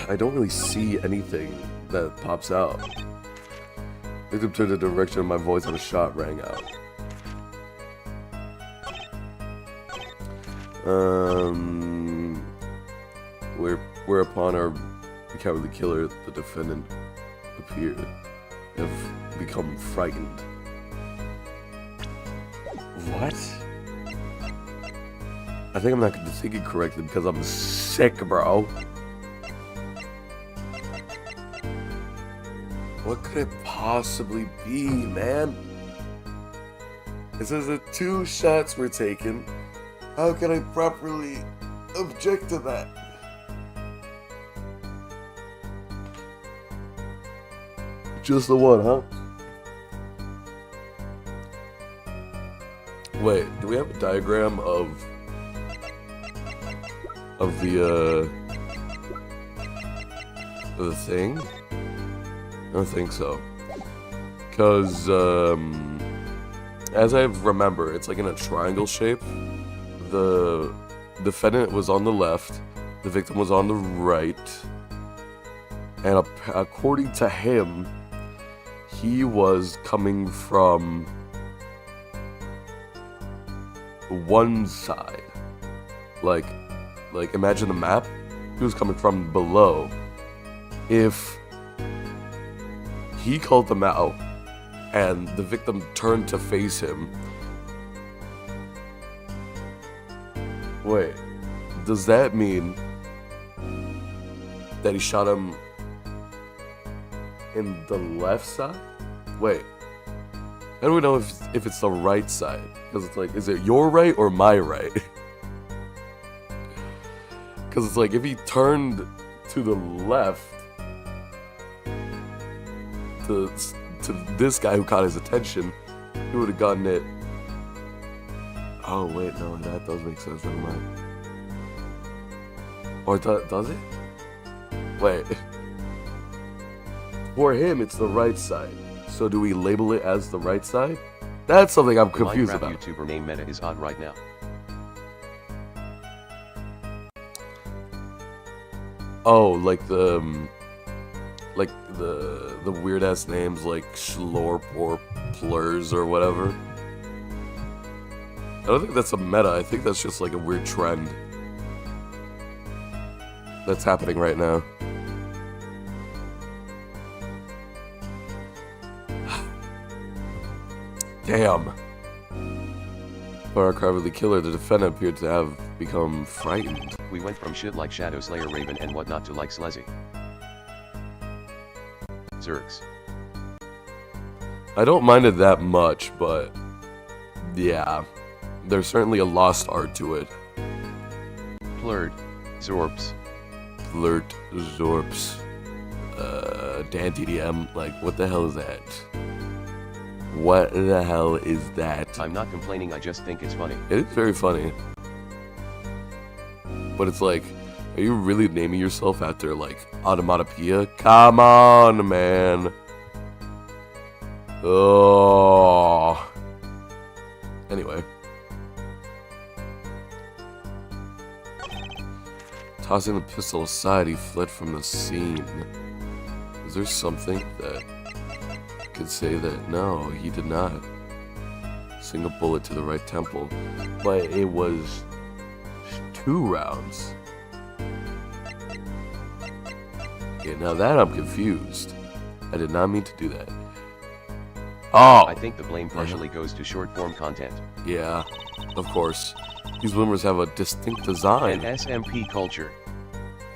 [SPEAKER 1] I don't really see anything that pops out. Victim turned the direction of my voice and a shot rang out. Whereupon our encounter the killer, the defendant appeared to have become frightened. What? I think I'm not going to think it correctly because I'm sick, bro. What could it possibly be, man? It says that 2 shots were taken. How can I properly object to that? Just the one, huh? Wait, do we have a diagram of the thing? I don't think so. Because, as I remember, it's like in a triangle shape. The defendant was on the left, the victim was on the right, and according to him, he was coming from one side. Like imagine the map. He was coming from below. If he called them out and the victim turned to face him, wait, does that mean that he shot him in the left side? Wait, how do we know if it's the right side? Because it's like, is it your right or my right? Because it's like, if he turned to the left, to this guy who caught his attention, he would have gotten it. Oh wait, no, that does make sense. Never mind. Or does it? Wait. For him, it's the right side. So do we label it as the right side? That's something I'm confused about.
[SPEAKER 2] Minecraft YouTuber name Meta is odd right now.
[SPEAKER 1] Oh, like the weird ass names like Schlorp or Plurs or whatever. I don't think that's a meta. I think that's just like a weird trend that's happening right now. Damn. For our cowardly killer, the defendant appeared to have become frightened.
[SPEAKER 2] We went from shit like Shadow Slayer Raven and whatnot to like Slezzy. Zerks.
[SPEAKER 1] I don't mind it that much, but yeah, there's certainly a lost art to it.
[SPEAKER 2] Plurd. Zorps.
[SPEAKER 1] Flirt, Zorps, Dan TDM, like, what the hell is that? What the hell is that?
[SPEAKER 2] I'm not complaining, I just think it's funny.
[SPEAKER 1] It is very funny. But it's like, are you really naming yourself after, like, onomatopoeia? Come on, man. Oh. Anyway. Tossing the pistol aside, he fled from the scene. Is there something that could say that? No, he did not. Sing a bullet to the right temple. But it was 2 rounds. Okay, now that I'm confused. I did not mean to do that. Oh!
[SPEAKER 2] I think the blame partially goes to short form content.
[SPEAKER 1] Yeah, of course. These bloomers have a distinct design.
[SPEAKER 2] And SMP culture.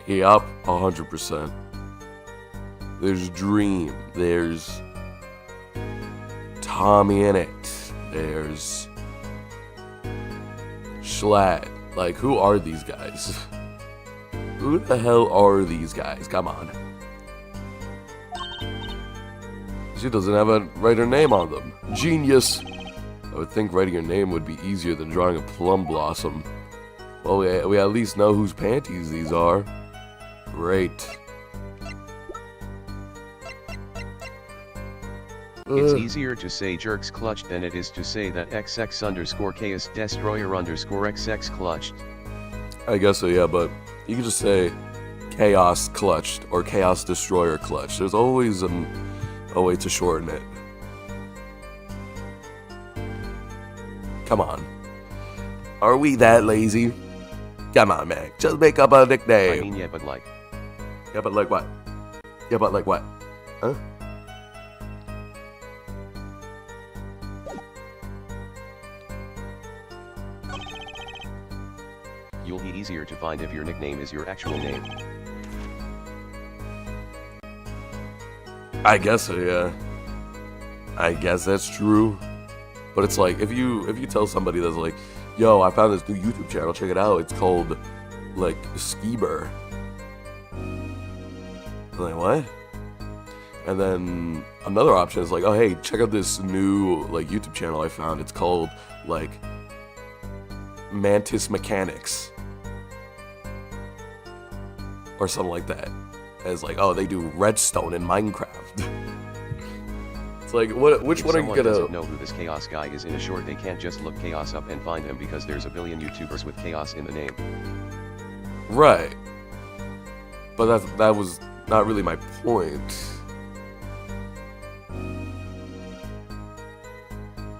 [SPEAKER 1] Yup, 100%. There's Dream. There's Tommy in it. There's Schlatt. Like, who are these guys? Who the hell are these guys? Come on. She doesn't have a write her name on them. Genius. I would think writing your name would be easier than drawing a plum blossom. Well, we at least know whose panties these are. Great.
[SPEAKER 2] It's easier to say jerks clutched than it is to say that XX_KS Destroyer_XX clutched.
[SPEAKER 1] I guess so, yeah, but you can just say Chaos clutched or Chaos Destroyer clutched. There's always a way to shorten it. Come on. Are we that lazy? Come on, man. Just make up a nickname.
[SPEAKER 2] I mean, yeah, but like.
[SPEAKER 1] Yeah, but like what? Yeah, but like what? Huh?
[SPEAKER 2] You'll be easier to find if your nickname is your actual name.
[SPEAKER 1] I guess so, yeah. I guess that's true. But it's like, if you tell somebody that's like, yo, I found this new YouTube channel, check it out. It's called, like, Skeeber. Like, what? And then another option is like, oh, hey, check out this new, like, YouTube channel I found. It's called, like, Mantis Mechanics. Or something like that. And it's like, oh, they do redstone in Minecraft. It's like, which one are you gonna...
[SPEAKER 2] If someone doesn't know who this Chaos guy is in a short, they can't just look Chaos up and find him because there's a billion YouTubers with Chaos in the name.
[SPEAKER 1] Right. But that was not really my point.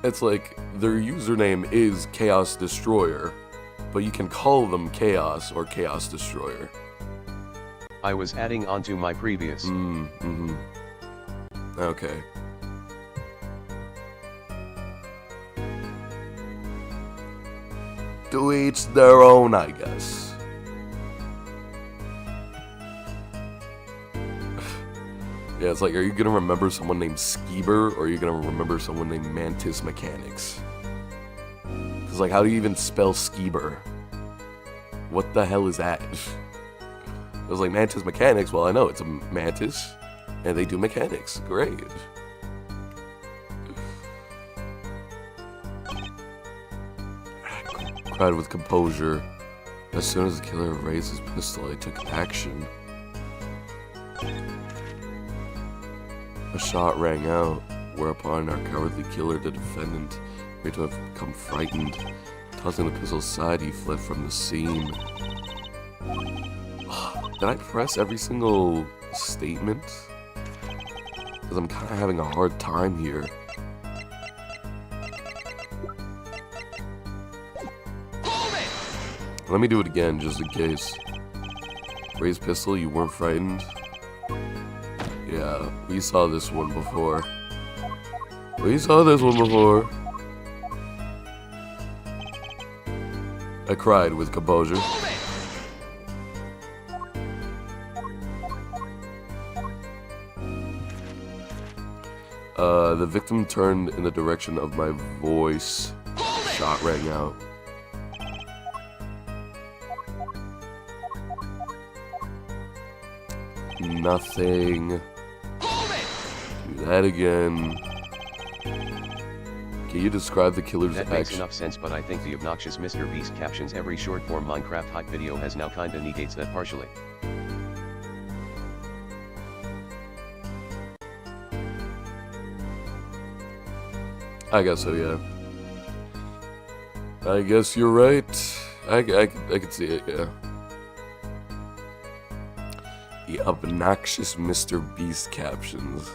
[SPEAKER 1] It's like, their username is Chaos Destroyer, but you can call them Chaos or Chaos Destroyer.
[SPEAKER 2] I was adding on to my previous.
[SPEAKER 1] Okay. To each their own, I guess. Yeah, it's like, are you gonna remember someone named Skeeber, or are you gonna remember someone named Mantis Mechanics? Cause like, how do you even spell Skeeber? What the hell is that? It was like, Mantis Mechanics, well, I know it's a mantis, and they do mechanics. Great. Cried with composure. As soon as the killer raised his pistol, I took action. A shot rang out, whereupon our cowardly killer, the defendant, appeared to have become frightened. Tossing the pistol aside, he fled from the scene. Did I press every single statement? Because I'm kind of having a hard time here. Let me do it again, just in case. Raise pistol, you weren't frightened? Yeah, we saw this one before. I cried with composure. The victim turned in the direction of my voice. Shot rang out. Nothing. Do that again. Can you describe the killer's
[SPEAKER 2] That
[SPEAKER 1] action?
[SPEAKER 2] makes enough sense, but I think the obnoxious Mr. Beast captions every short-form Minecraft hype video has now kinda negates that partially.
[SPEAKER 1] I guess so, yeah. I guess you're right. I can see it, yeah. The obnoxious Mr. Beast captions.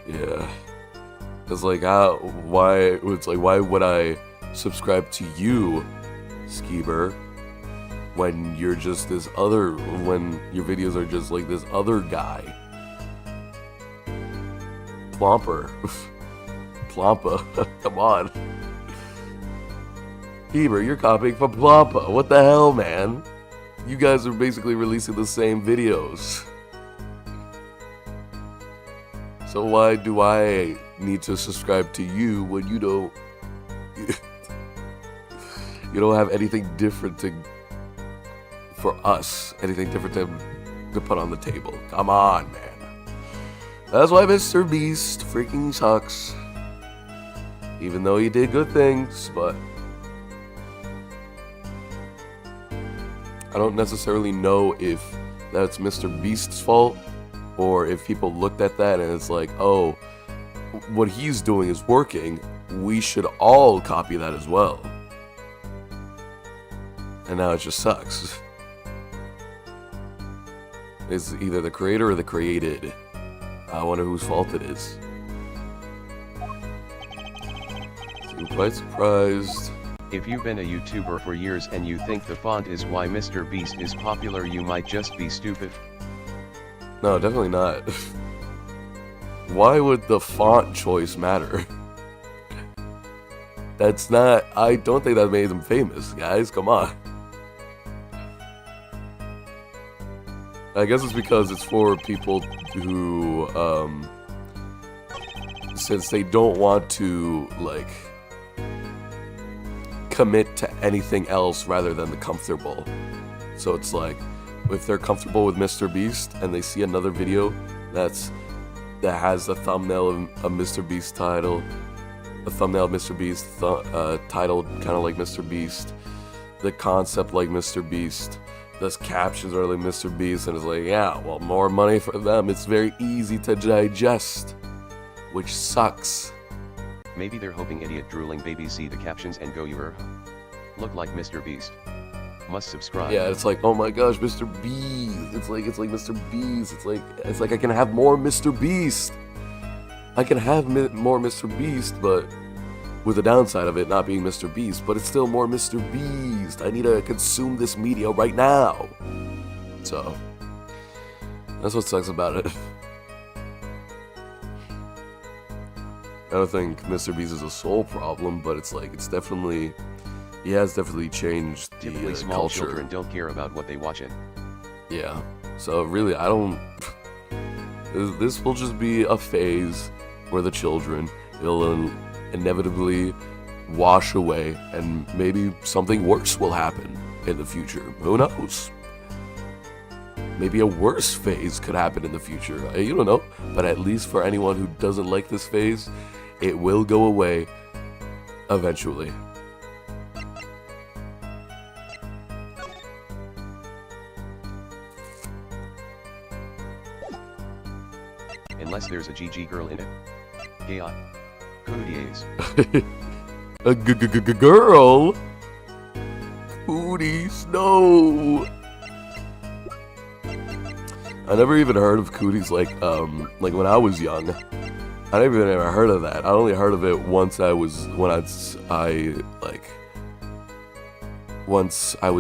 [SPEAKER 1] Yeah. It's like, why would I subscribe to you, Skeeber, when you're just when your videos are just like this other guy? Plomper. Plompa. Come on. Heber, you're copying from Plompa. What the hell, man? You guys are basically releasing the same videos. So why do I need to subscribe to you when you don't you don't have anything different for us, anything different to put on the table? Come on, man. That's why Mr. Beast freaking sucks. Even though he did good things, but I don't necessarily know if that's Mr. Beast's fault, or if people looked at that and it's like, oh, what he's doing is working, we should all copy that as well. And now it just sucks. It's either the creator or the created. I wonder whose fault it is. I'm quite surprised
[SPEAKER 2] If you've been a YouTuber for years and you think the font is why Mr. Beast is popular, you might just be stupid.
[SPEAKER 1] No, definitely not. Why would the font choice matter? That's not... I don't think that made them famous, guys. Come on. I guess it's because it's for people who, since they don't want to, like, commit to anything else rather than the comfortable. So it's like, if they're comfortable with Mr. Beast and they see another video that has a thumbnail of a Mr. Beast title, a thumbnail of Mr. Beast titled kind of like Mr. Beast, the concept like Mr. Beast, the captions are like Mr. Beast, and it's like, yeah, well, more money for them. It's very easy to digest, which sucks.
[SPEAKER 2] Maybe they're hoping idiot drooling babies see the captions and go, "You look like Mr. Beast. Must subscribe."
[SPEAKER 1] Yeah, it's like, oh my gosh, Mr. Beast. It's like Mr. Beast. It's like I can have more Mr. Beast. I can have more Mr. Beast, but with the downside of it not being Mr. Beast, but it's still more Mr. Beast. I need to consume this media right now. So, that's what sucks about it. I don't think Mr. Beast is a sole problem, but it's like, it's definitely, he has definitely changed the
[SPEAKER 2] Typically small
[SPEAKER 1] culture.
[SPEAKER 2] children don't care about what they watch it.
[SPEAKER 1] Yeah, so really, I don't, this will just be a phase where the children, it'll inevitably wash away, and maybe something worse will happen in the future. Who knows? Maybe a worse phase could happen in the future. You don't know. But at least for anyone who doesn't like this phase, it will go away eventually.
[SPEAKER 2] Unless there's a GG girl in it. Gay eye. Cooties.
[SPEAKER 1] A girl? Cooties, no. I never even heard of cooties like when I was young. I never even ever heard of that. I only heard of it once I was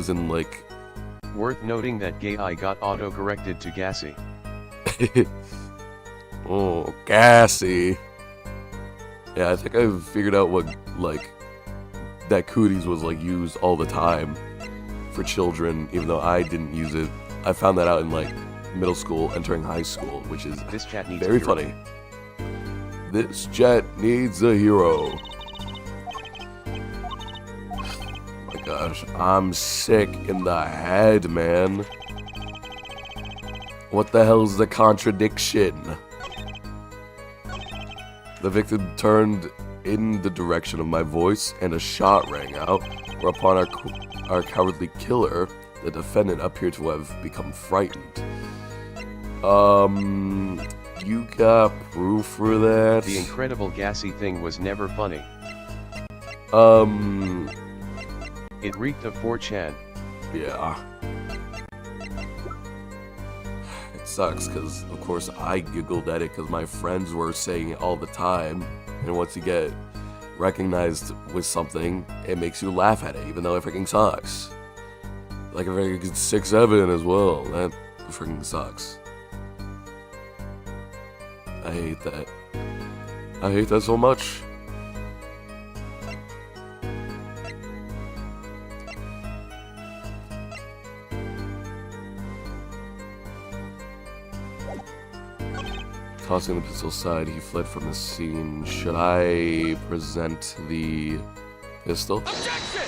[SPEAKER 1] in like.
[SPEAKER 2] Worth noting that gay eye got auto-corrected to gassy.
[SPEAKER 1] Oh, gassy. Yeah, I think I figured out what, like, that cooties was, like, used all the time for children, even though I didn't use it. I found that out in, like, middle school, entering high school, which is
[SPEAKER 2] This chat needs
[SPEAKER 1] very
[SPEAKER 2] a hero.
[SPEAKER 1] funny. This chat needs a hero. Oh my gosh, I'm sick in the head, man. What the hell's the contradiction? The victim turned in the direction of my voice, and a shot rang out, whereupon our cowardly killer, the defendant, appeared to have become frightened. You got proof for that?
[SPEAKER 2] The incredible gassy thing was never funny. It reeked of 4chan.
[SPEAKER 1] Yeah. It sucks, because, of course, I giggled at it because my friends were saying it all the time. And once you get recognized with something, it makes you laugh at it, even though it freaking sucks. Like a freaking 6'7" as well. That freaking sucks. I hate that. I hate that so much. Tossing the pistol aside, he fled from the scene. Should I present the pistol?
[SPEAKER 3] Objection!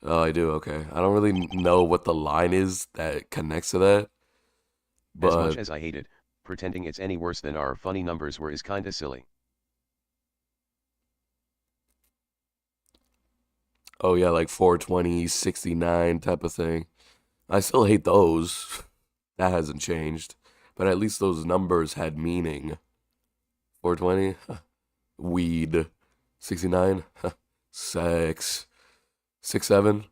[SPEAKER 1] Oh, I do, okay. I don't really know what the line is that connects to that.
[SPEAKER 2] As much
[SPEAKER 1] But,
[SPEAKER 2] as I hate it, pretending it's any worse than our funny numbers were is kinda silly.
[SPEAKER 1] oh yeah, like 420, 69 type of thing. I still hate those. That hasn't changed. But at least those numbers had meaning. 420, weed. 69, sex. 67.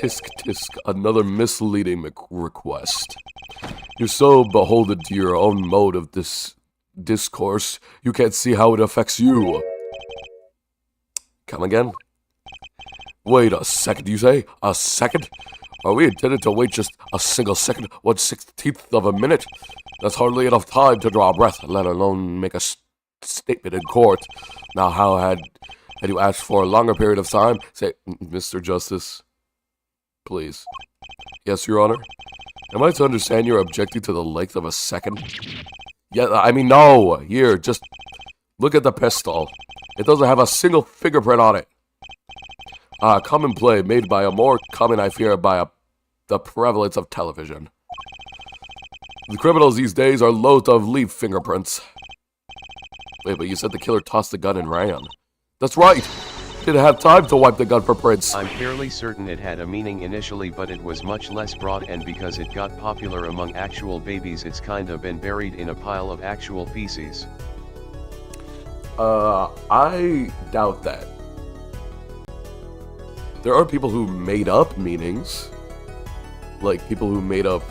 [SPEAKER 1] tisk tisk, another misleading request. You're so beholden to your own mode of this discourse, you can't see how it affects you. Come again? Wait a second, you say? A second? Are we intended to wait just a single second, 1/16th of a minute? That's hardly enough time to draw a breath, let alone make a statement in court. Now, how had you asked for a longer period of time? Say, Mr. Justice, please. Yes, Your Honor? Am I to understand you're objecting to the length of a second? Yeah, I mean, no. Here, just look at the pistol. It doesn't have a single fingerprint on it. Common play made by a more common, I fear, by the prevalence of television. The criminals these days are loath to leave fingerprints. Wait, but you said the killer tossed the gun and ran. That's right. Didn't have time to wipe the gun for prints.
[SPEAKER 2] I'm fairly certain it had a meaning initially, but it was much less broad, and because it got popular among actual babies, it's kinda been buried in a pile of actual feces.
[SPEAKER 1] I doubt that. There are people who made up meanings. Like, people who made up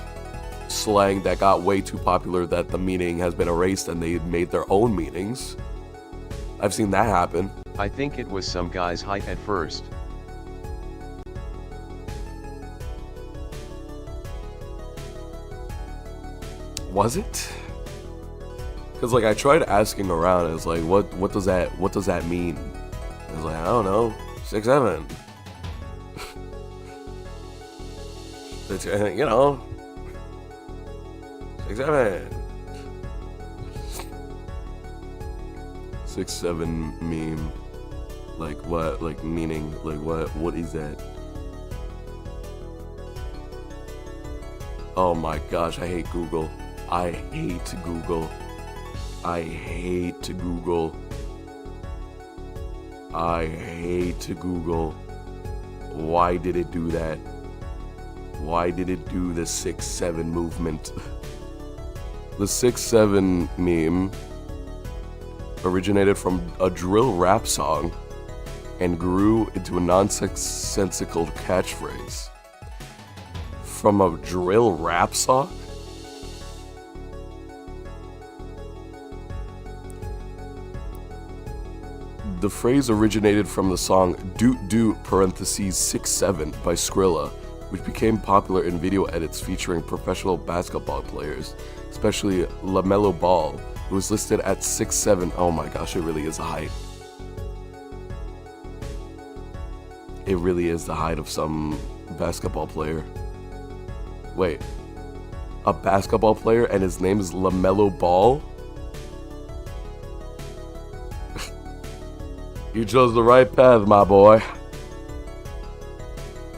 [SPEAKER 1] slang that got way too popular that the meaning has been erased and they made their own meanings. I've seen that happen.
[SPEAKER 2] I think it was some guy's height at first.
[SPEAKER 1] Was it? Because, like, I tried asking around, and it's like, what does that mean? I was like, I don't know, 6'7". It's, you know, 6'7". 6'7" meme. Like what? Like meaning? Like what is that? Oh my gosh, I hate Google. I hate Google. I hate Google. I hate Google. Why did it do that? Why did it do the 6'7" movement? The 6'7" meme originated from a drill rap song and grew into a nonsensical catchphrase. From a drill rap song? The phrase originated from the song Doot Doot parentheses 6'7" by Skrilla, which became popular in video edits featuring professional basketball players, especially LaMelo Ball, who was listed at 6'7". Oh my gosh, it really is a height. It really is the height of some basketball player. Wait, a basketball player and his name is LaMelo Ball? You chose the right path, my boy.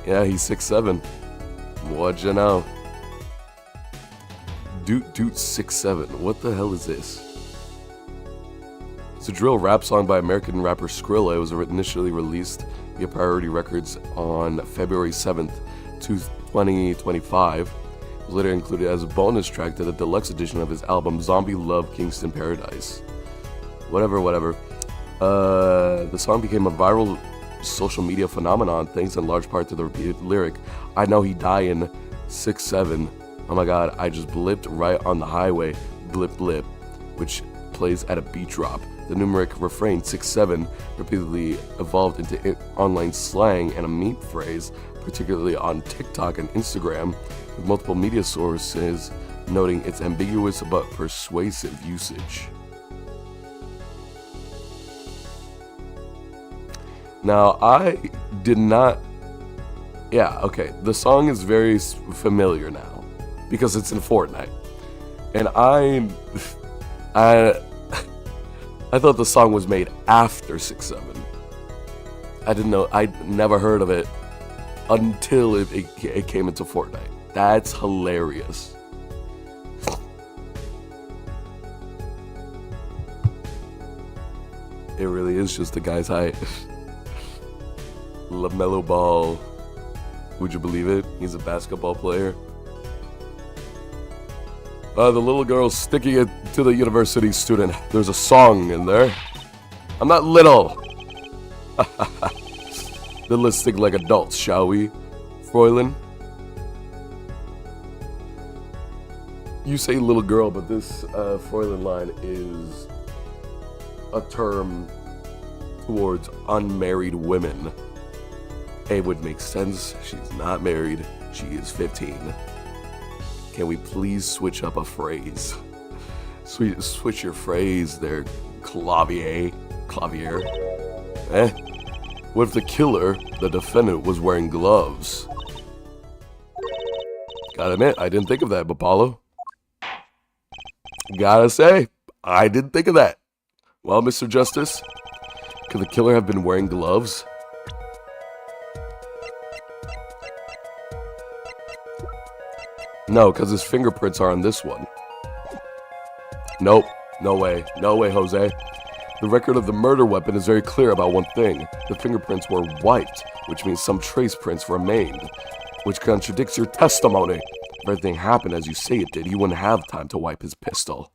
[SPEAKER 1] Yeah, he's 6'7". What'd you know? Doot Doot 6'7". What the hell is this? It's a drill rap song by American rapper Skrilla. It was initially released via Priority Records on February 7th, 2025. It was later included as a bonus track to the deluxe edition of his album Zombie Love Kingston Paradise. Whatever. The song became a viral social media phenomenon thanks in large part to the repeated lyric, I know he dying, 6'7". Oh my god, I just blipped right on the highway, blip blip, which plays at a beat drop. The numeric refrain 6'7" repeatedly evolved into online slang and a meme phrase, particularly on TikTok and Instagram, with multiple media sources noting its ambiguous but persuasive usage. Now, I did not... Yeah, okay, the song is very familiar now, because it's in Fortnite. And I thought the song was made after 6'7". I didn't know, I'd never heard of it until it came into Fortnite. That's hilarious. It really is just a guy's height. LaMelo Ball. Would you believe it? He's a basketball player. The little girl's sticking it to the university student. There's a song in there. I'm not little. Then let's think like adults, shall we? Froylan, you say little girl, but this Froylan line is a term towards unmarried women. It would make sense. She's not married. She is 15. Can we please switch up a phrase? Switch your phrase there, Clavier. Eh? What if the killer, the defendant, was wearing gloves? Gotta admit, I didn't think of that, Apollo. Gotta say, I didn't think of that. Well, Mr. Justice, could the killer have been wearing gloves? No, because his fingerprints are on this one. Nope. No way. No way, Jose. The record of the murder weapon is very clear about one thing. The fingerprints were wiped, which means some trace prints remained, which contradicts your testimony. If everything happened as you say it did, he wouldn't have time to wipe his pistol.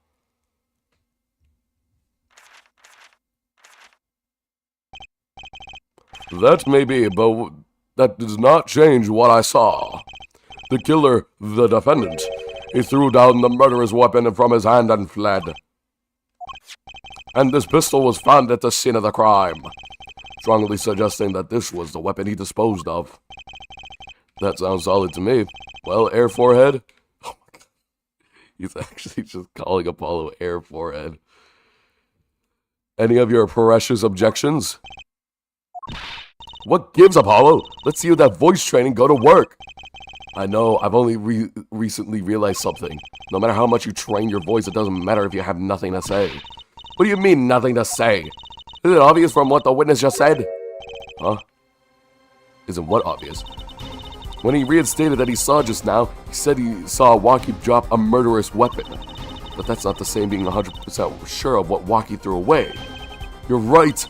[SPEAKER 1] That may be, but that does not change what I saw. The killer, the defendant, he threw down the murderer's weapon from his hand and fled. And this pistol was found at the scene of the crime, strongly suggesting that this was the weapon he disposed of. That sounds solid to me. Well, Air Forehead? Oh my god. He's actually just calling Apollo Air Forehead. Any of your precious objections? What gives, Apollo? Let's see you that voice training go to work. I know, I've only recently realized something. No matter how much you train your voice, it doesn't matter if you have nothing to say. What do you mean, nothing to say? Is it obvious from what the witness just said? Huh? Isn't what obvious? When he reinstated that he saw just now, he said he saw Waki drop a murderous weapon. But that's not the same being 100% sure of what Waki threw away. You're right.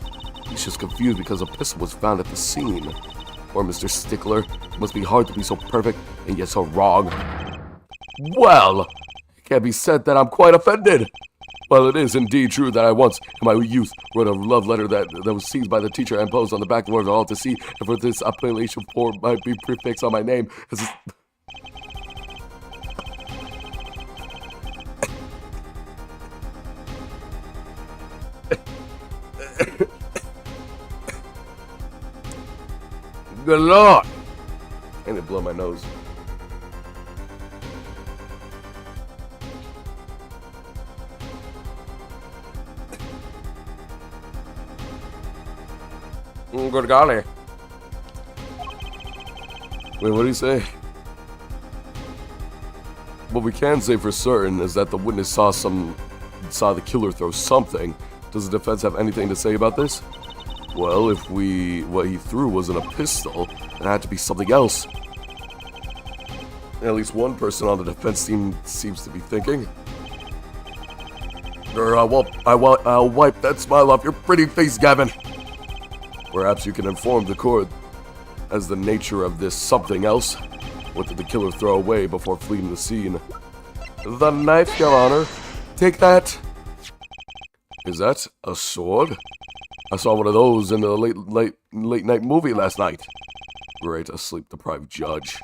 [SPEAKER 1] He's just confused because a pistol was found at the scene. Or Mr. Stickler, it must be hard to be so perfect and yet so wrong. Well, it can't be said that I'm quite offended. Well, it is indeed true that I once, in my youth, wrote a love letter that was seized by the teacher and posed on the back door for all to see, and for this appellation form might be prefixed on my name. Good Lord! And it blow my nose. Good golly. Wait, what did he say? What we can say for certain is that the witness saw the killer throw something. Does the defense have anything to say about this? Well, if what he threw wasn't a pistol, it had to be something else. At least one person on the defense team seems to be thinking. I'll wipe that smile off your pretty face, Gavin. Perhaps you can inform the court as the nature of this something else. What did the killer throw away before fleeing the scene? The knife, Your Honor. Take that. Is that a sword? I saw one of those in the late night movie last night. Great, a sleep-deprived judge.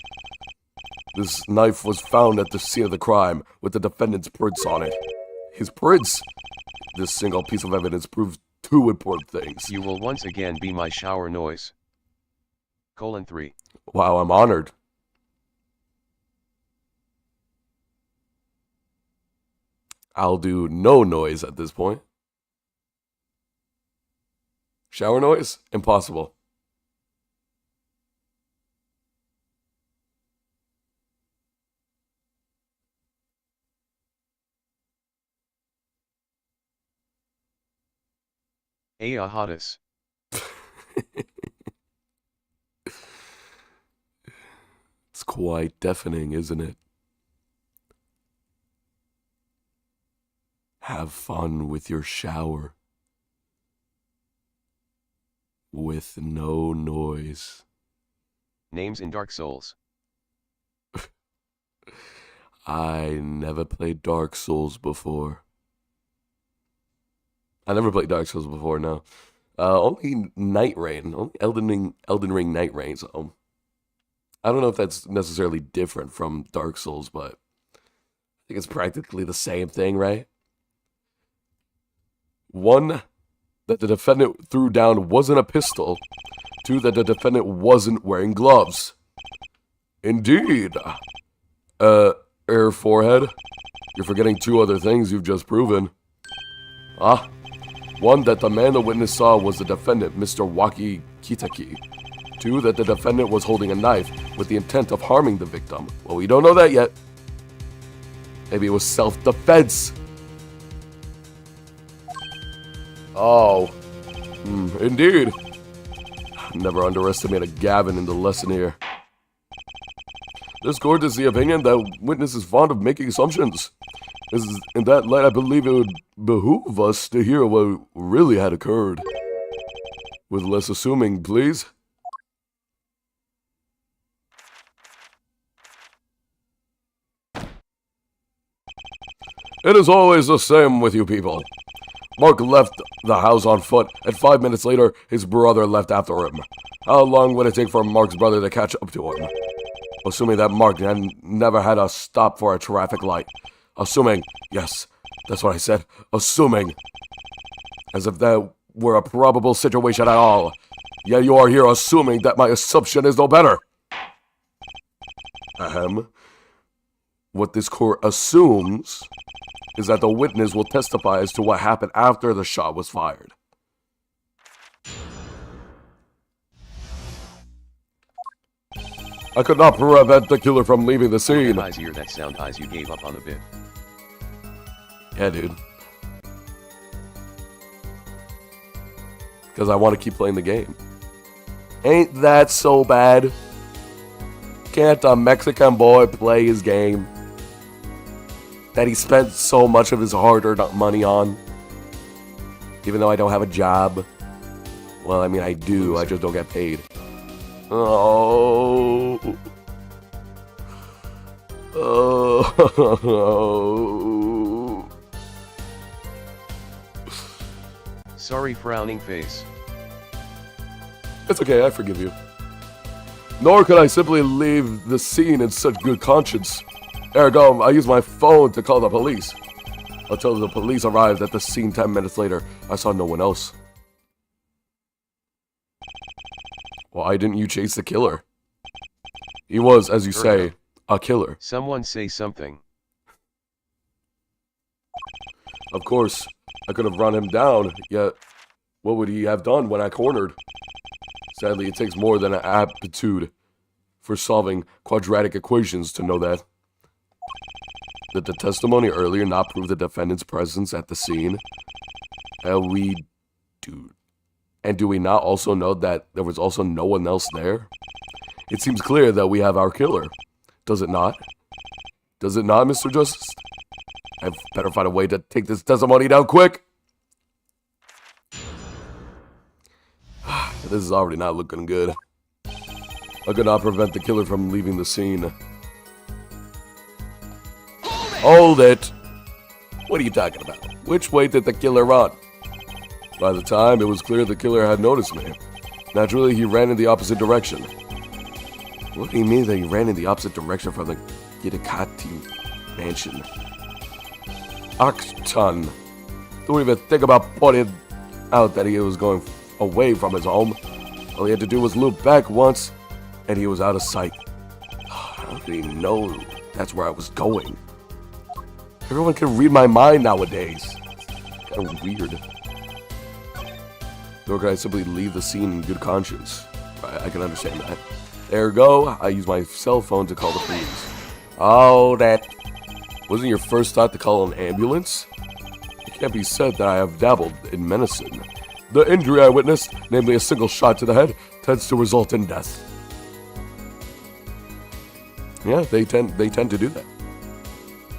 [SPEAKER 1] This knife was found at the scene of the crime with the defendant's prints on it. His prints? This single piece of evidence proves two important things.
[SPEAKER 2] You will once again be my shower noise. :3.
[SPEAKER 1] Wow, I'm honored. I'll do no noise at this point. Shower noise? Impossible.
[SPEAKER 2] Ayahadis.
[SPEAKER 1] It's quite deafening, isn't it? Have fun with your shower. With no noise.
[SPEAKER 2] Names in Dark Souls.
[SPEAKER 1] I never played Dark Souls before. I never played Dark Souls before, no. Only Night Rain. Only Elden Ring Night Rain, so I don't know if that's necessarily different from Dark Souls, but I think it's practically the same thing, right? 1, that the defendant threw down wasn't a pistol. 2, that the defendant wasn't wearing gloves. Indeed. Air forehead. You're forgetting 2 other things you've just proven. 1, that the man the witness saw was the defendant, Mr. Waki Kitaki. 2, that the defendant was holding a knife with the intent of harming the victim. Well, we don't know that yet. Maybe it was self-defense. Oh. Indeed. Never underestimate a Gavin in the lesson here. This court is the opinion that witness is fond of making assumptions. In that light, I believe it would behoove us to hear what really had occurred. With less assuming, please. It is always the same with you people. Mark left the house on foot, and 5 minutes later, his brother left after him. How long would it take for Mark's brother to catch up to him? Assuming that Mark never had a stop for a traffic light. Assuming, yes, that's what I said, assuming. As if that were a probable situation at all. Yet you are here assuming that my assumption is no better. Ahem. What this court assumes is that the witness will testify as to what happened after the shot was fired. I could not prevent the killer from leaving the scene.
[SPEAKER 2] Eyes hear that sound, eyes, you gave up on the bit.
[SPEAKER 1] Yeah, dude. Because I want to keep playing the game. Ain't that so bad? Can't a Mexican boy play his game that he spent so much of his hard-earned money on? Even though I don't have a job. Well, I mean, I do. I just don't get paid. Oh. Oh.
[SPEAKER 2] Sorry, frowning face.
[SPEAKER 1] It's okay, I forgive you. Nor could I simply leave the scene in such good conscience. Ergo, I used my phone to call the police. Until the police arrived at the scene 10 minutes later, I saw no one else. Why didn't you chase the killer? He was, as you say, a killer.
[SPEAKER 2] Someone say something.
[SPEAKER 1] Of course, I could have run him down, yet what would he have done when I cornered? Sadly, it takes more than an aptitude for solving quadratic equations to know that. Did the testimony earlier not prove the defendant's presence at the scene? And do we not also know that there was also no one else there? It seems clear that we have our killer. Does it not? Does it not, Mr. Justice? I better find a way to take this testimony down quick. This is already not looking good. I could not prevent the killer from leaving the scene. Hold it! What are you talking about? Which way did the killer run? By the time it was clear the killer had noticed me. Naturally, he ran in the opposite direction. What do you mean that he ran in the opposite direction from the Gitakati mansion? Akton. Don't even think about pointing out that he was going away from his home. All he had to do was look back once, and he was out of sight. How did he know that's where I was going? Everyone can read my mind nowadays. Kind of weird. Nor could I simply leave the scene in good conscience. I can understand that. Ergo, I use my cell phone to call the police. Oh, that wasn't your first thought to call an ambulance? It can't be said that I have dabbled in medicine. The injury I witnessed, namely a single shot to the head, tends to result in death. Yeah, they tend to do that.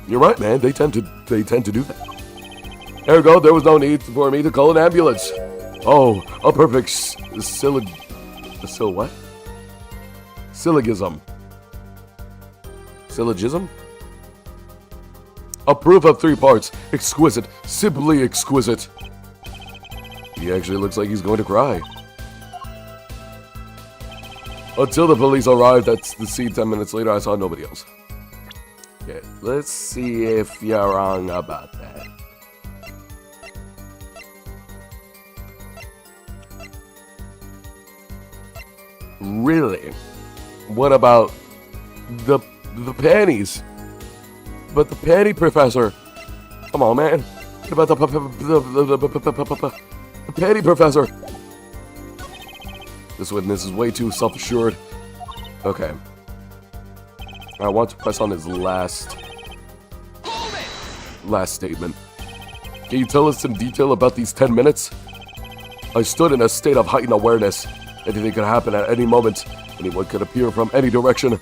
[SPEAKER 1] You're right, man. They tend to do that. Ergo, there was no need for me to call an ambulance. Oh, a perfect syllogism. Syllogism? A proof of 3 parts. Exquisite. Simply exquisite. He actually looks like he's going to cry. Until the police arrived at the scene 10 minutes later, I saw nobody else. Okay, let's see if you're wrong about that. Really? What about the panties? But the panty professor. Come on, man. What about the panty professor? This witness is way too self-assured. Okay. I want to press on his last statement. Can you tell us in detail about these 10 minutes? I stood in a state of heightened awareness. Anything could happen at any moment. Anyone could appear from any direction.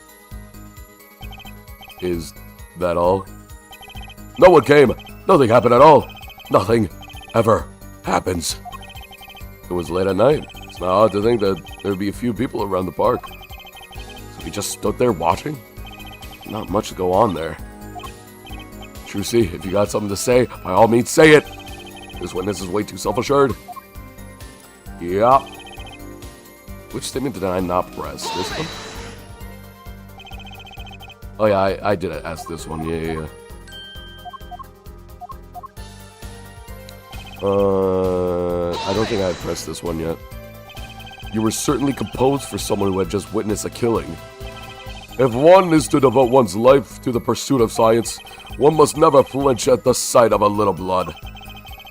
[SPEAKER 1] Is that all? No one came. Nothing happened at all. Nothing ever happens. It was late at night. It's not odd to think that there would be a few people around the park. So we just stood there watching? Not much to go on there. Trucy, if you got something to say, by all means say it. This witness is way too self-assured. Yeah. Which statement did I not press? This one? Oh yeah, I did ask this one. Yeah. I don't think I pressed this one yet. You were certainly composed for someone who had just witnessed a killing. If one is to devote one's life to the pursuit of science, one must never flinch at the sight of a little blood,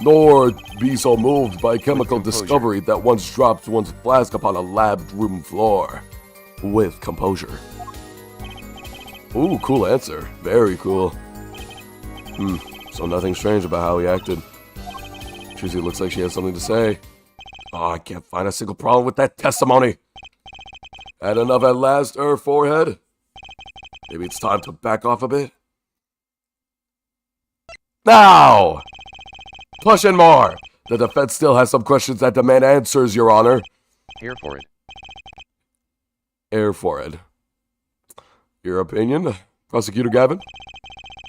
[SPEAKER 1] nor be so moved by chemical discovery that once drops one's flask upon a lab room floor. With composure. Ooh, cool answer. Very cool. So nothing strange about how he acted. Trucy looks like she has something to say. Oh, I can't find a single problem with that testimony. Had enough at last, forehead? Maybe it's time to back off a bit? Now! Push in more! The defense still has some questions that demand answers, Your Honor.
[SPEAKER 2] Here for it.
[SPEAKER 1] Air forehead. Your opinion, Prosecutor Gavin?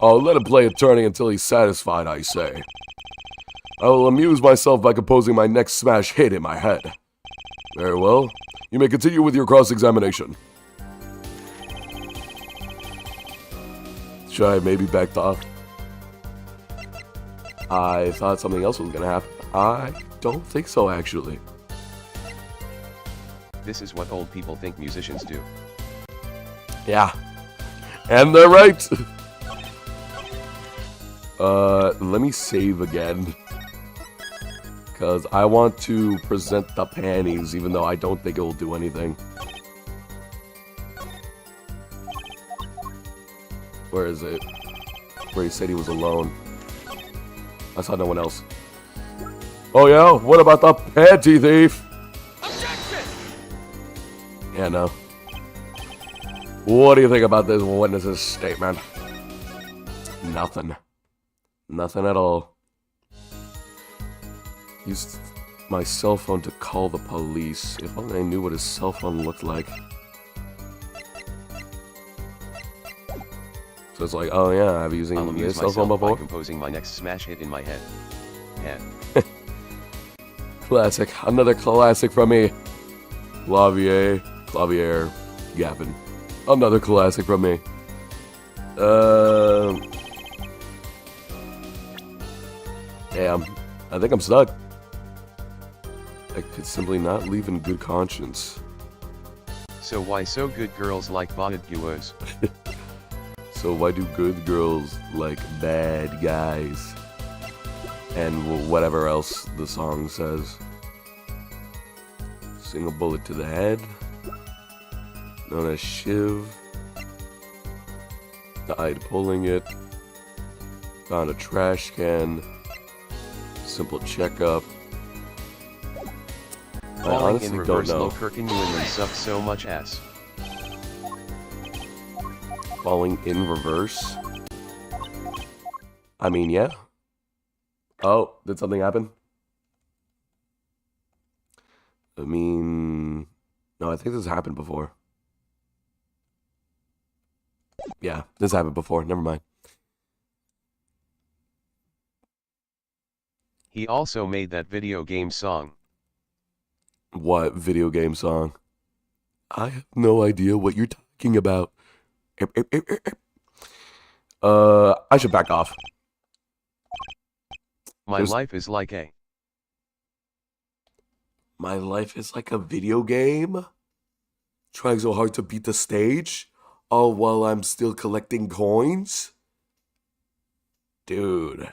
[SPEAKER 1] I'll let him play attorney until he's satisfied, I say. I will amuse myself by composing my next smash hit in my head. Very well. You may continue with your cross-examination. Should I have maybe backed off? I thought something else was going to happen. I don't think so, actually.
[SPEAKER 2] This is what old people think musicians do.
[SPEAKER 1] Yeah. And they're right. Let me save again. Because I want to present the panties, even though I don't think it will do anything. Where is it? Where he said he was alone. I saw no one else. Oh yeah? What about the panty thief?
[SPEAKER 3] Objection!
[SPEAKER 1] Yeah, no. What do you think about this witness's statement? Nothing. Nothing at all. Used my cell phone to call the police. If only I knew what his cell phone looked like. So it's like, oh yeah, I've using
[SPEAKER 2] I'll amuse
[SPEAKER 1] his cell phone
[SPEAKER 2] myself by
[SPEAKER 1] before.
[SPEAKER 2] composing my next smash hit in my head.
[SPEAKER 1] Classic. Another classic from me. Clavier, Gavin. Another classic from me. Damn. I think I'm stuck. I could simply not leave in good conscience.
[SPEAKER 2] So why so good girls like botted duos?
[SPEAKER 1] So why do good girls like bad guys? And whatever else the song says. Sing a bullet to the head. Known as Shiv. Died pulling it. Found a trash can. Simple checkup. I
[SPEAKER 2] Falling
[SPEAKER 1] honestly
[SPEAKER 2] in
[SPEAKER 1] don't
[SPEAKER 2] reverse
[SPEAKER 1] know.
[SPEAKER 2] low Kirkinewinman sucked so much ass.
[SPEAKER 1] Falling in reverse? I mean, yeah. Oh, did something happen? I mean... No, I think this happened before. Yeah, this happened before. Never mind.
[SPEAKER 2] He also made that video game song.
[SPEAKER 1] What video game song? I have no idea what you're talking about. I should back off.
[SPEAKER 2] My life is like a...
[SPEAKER 1] My life is like a video game? Trying so hard to beat the stage? All while I'm still collecting coins? Dude.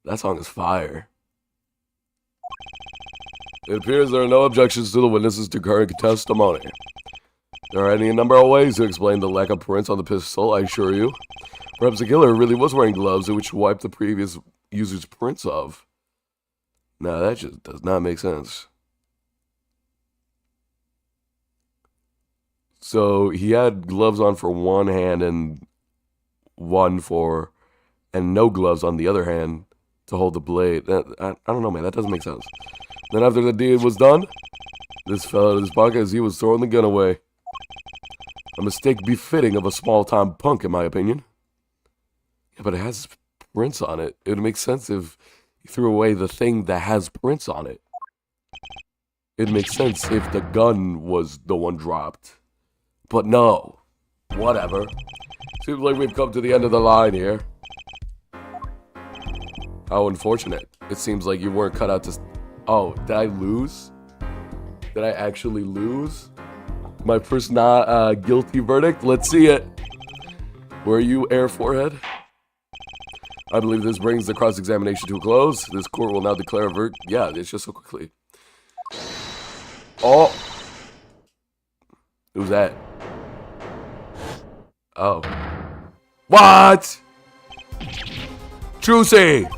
[SPEAKER 1] That song is fire. It appears there are no objections to the witnesses to current testimony. There are any number of ways to explain the lack of prints on the pistol, I assure you. Perhaps the killer really was wearing gloves which wiped the previous user's prints off. Now that just does not make sense. So he had gloves on for one hand and no gloves on the other hand to hold the blade. I don't know, man. That doesn't make sense. Then after the deed was done, this fell out of his pocket as he was throwing the gun away. A mistake befitting of a small-time punk, in my opinion. Yeah, but it has prints on it. It would make sense if he threw away the thing that has prints on it. It'd make sense if the gun was the one dropped. But no. Whatever. Seems like we've come to the end of the line here. How unfortunate. It seems like you weren't cut out to... Oh, did I lose? Did I actually lose? My first not guilty verdict? Let's see it. Were you Air Forehead? I believe this brings the cross-examination to a close. This court will now declare a verdict. Yeah, it's just so quickly. Oh. Who's that? Oh. What? Trucy!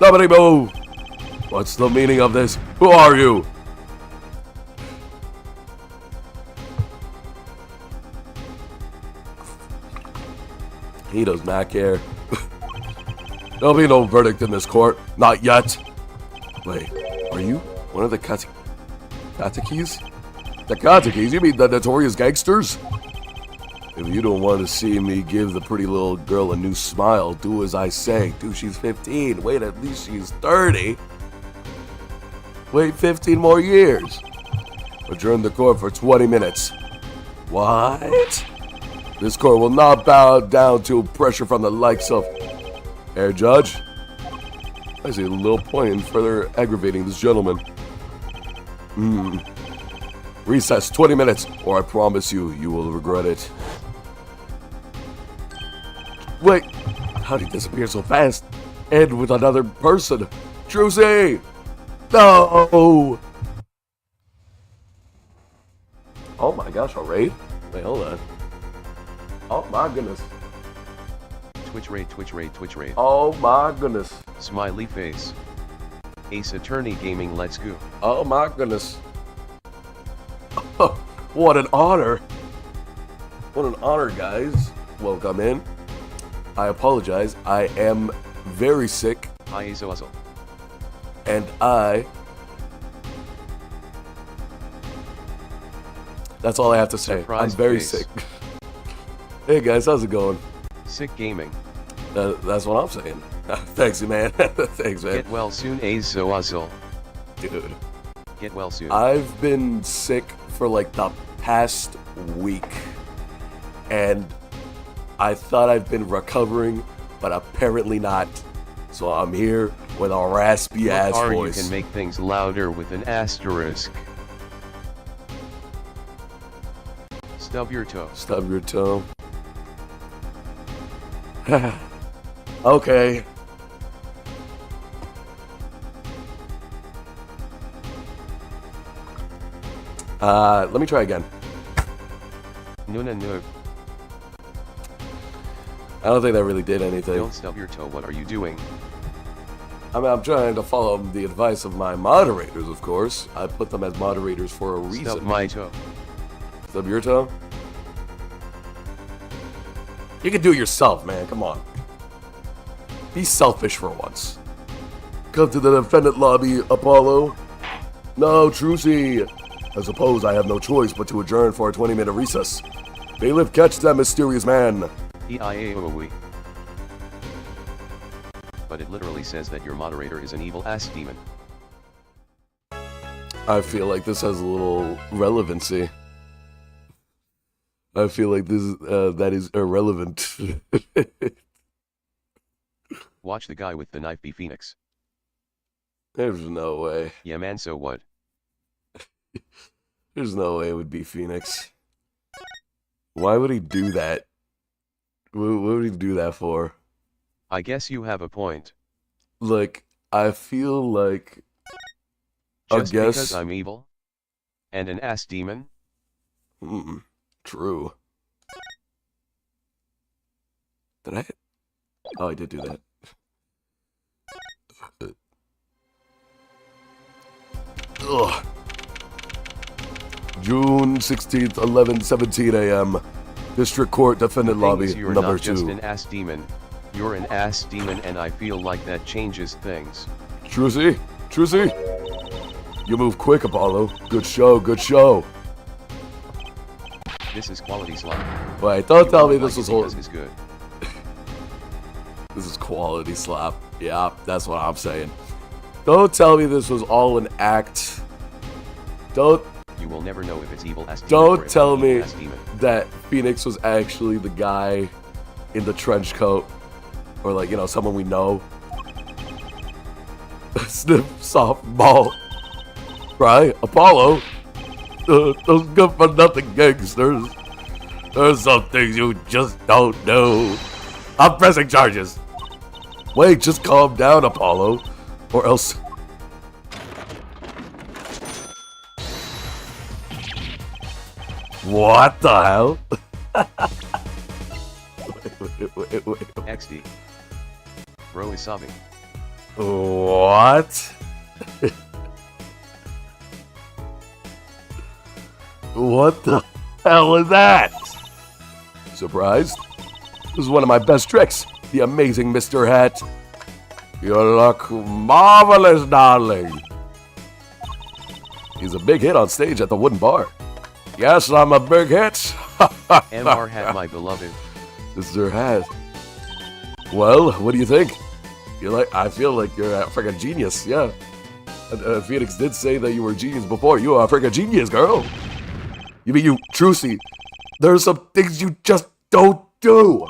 [SPEAKER 1] Nobody move! What's the meaning of this? Who are you? He does not care. There'll be no verdict in this court. Not yet. Wait, are you one of the Katakis? The Katakis? You mean the notorious gangsters? If you don't want to see me give the pretty little girl a new smile, do as I say. Dude, she's 15. Wait, at least she's 30. Wait 15 more years. Adjourn the court for 20 minutes. What? This court will not bow down to pressure from the likes of... Hey, Judge. I see a little point in further aggravating this gentleman. Recess 20 minutes, or I promise you, you will regret it. Wait, how did he disappear so fast? And with another person? Trucy! No! Oh my gosh, a raid? Wait, hold on. Oh my goodness.
[SPEAKER 2] Twitch raid, Twitch raid, Twitch raid.
[SPEAKER 1] Oh my goodness.
[SPEAKER 2] Smiley face. Ace Attorney Gaming, let's go.
[SPEAKER 1] Oh my goodness. What an honor. What an honor, guys. Welcome in. I apologize. I am very sick.
[SPEAKER 2] Eyezayis.
[SPEAKER 1] And that's all I have to say.
[SPEAKER 2] Surprise
[SPEAKER 1] I'm very
[SPEAKER 2] face.
[SPEAKER 1] sick. Hey guys, how's it going?
[SPEAKER 2] Sick gaming.
[SPEAKER 1] That's what I'm saying. Thanks, man. Thanks, man.
[SPEAKER 2] Get well soon, Eyezayis.
[SPEAKER 1] Dude.
[SPEAKER 2] Get well soon.
[SPEAKER 1] I've been sick for like the past week. And I thought I've been recovering, but apparently not. So I'm here with a raspy ass voice.
[SPEAKER 2] You can make things louder with an asterisk. Stub your toe.
[SPEAKER 1] Stub your toe. Okay. Let me try again.
[SPEAKER 2] No.
[SPEAKER 1] I don't think that really did anything.
[SPEAKER 2] Don't stub your toe, what are you doing?
[SPEAKER 1] I mean, I'm trying to follow the advice of my moderators, of course. I put them as moderators for a reason.
[SPEAKER 2] Stub my toe.
[SPEAKER 1] Stub your toe? You can do it yourself, man. Come on. Be selfish for once. Come to the defendant lobby, Apollo. No, Trucy. I suppose I have no choice but to adjourn for a 20-minute recess. Bailiff, catch that mysterious man.
[SPEAKER 2] EIAOE. But it literally says that your moderator is an evil ass demon.
[SPEAKER 1] I feel like this has a little relevancy. I feel like this that is irrelevant.
[SPEAKER 2] Watch the guy with the knife be Phoenix.
[SPEAKER 1] There's no way.
[SPEAKER 2] Yeah man, so what?
[SPEAKER 1] There's no way it would be Phoenix. Why would he do that? What would he do that for?
[SPEAKER 2] I guess you have a point.
[SPEAKER 1] Like, I feel like...
[SPEAKER 2] Just because I'm evil? And an ass demon?
[SPEAKER 1] True. Did I? Oh, I did do that. Ugh. June 16th, 11:17 a.m. District Court Defendant Lobby,
[SPEAKER 2] you're
[SPEAKER 1] number
[SPEAKER 2] not just
[SPEAKER 1] 2.
[SPEAKER 2] an ass demon. You're an ass demon and I feel like that changes things.
[SPEAKER 1] Trucy? Trucy? You move quick, Apollo. Good show, good show.
[SPEAKER 2] This is quality slap.
[SPEAKER 1] Wait, don't tell me this was whole...
[SPEAKER 2] This is good.
[SPEAKER 1] This is quality slap. Yeah, that's what I'm saying. Don't tell me this was all an act. Don't...
[SPEAKER 2] You will never know if it's evil ass demon.
[SPEAKER 1] Don't tell me
[SPEAKER 2] demon.
[SPEAKER 1] that Phoenix was actually the guy in the trench coat. Or like, you know, someone we know. Sniff softball. Right? Apollo. Those good for nothing gangsters. There's some things you just don't do. I'm pressing charges. Wait, just calm down, Apollo. Or else... What the hell? wait.
[SPEAKER 2] XD. Bro is sobbing.
[SPEAKER 1] What? What the hell is that? Surprised? This is one of my best tricks. The amazing Mr. Hat. You look marvelous, darling. He's a big hit on stage at the Wooden Bar. Yes, I'm a big hit.
[SPEAKER 2] MR Hat, my beloved.
[SPEAKER 1] Mr. Hat. Well, what do you think? I feel like you're a freaking genius, yeah. Phoenix did say that you were a genius before. You are a freaking genius, girl. You mean you, Trucy, there's some things you just don't do.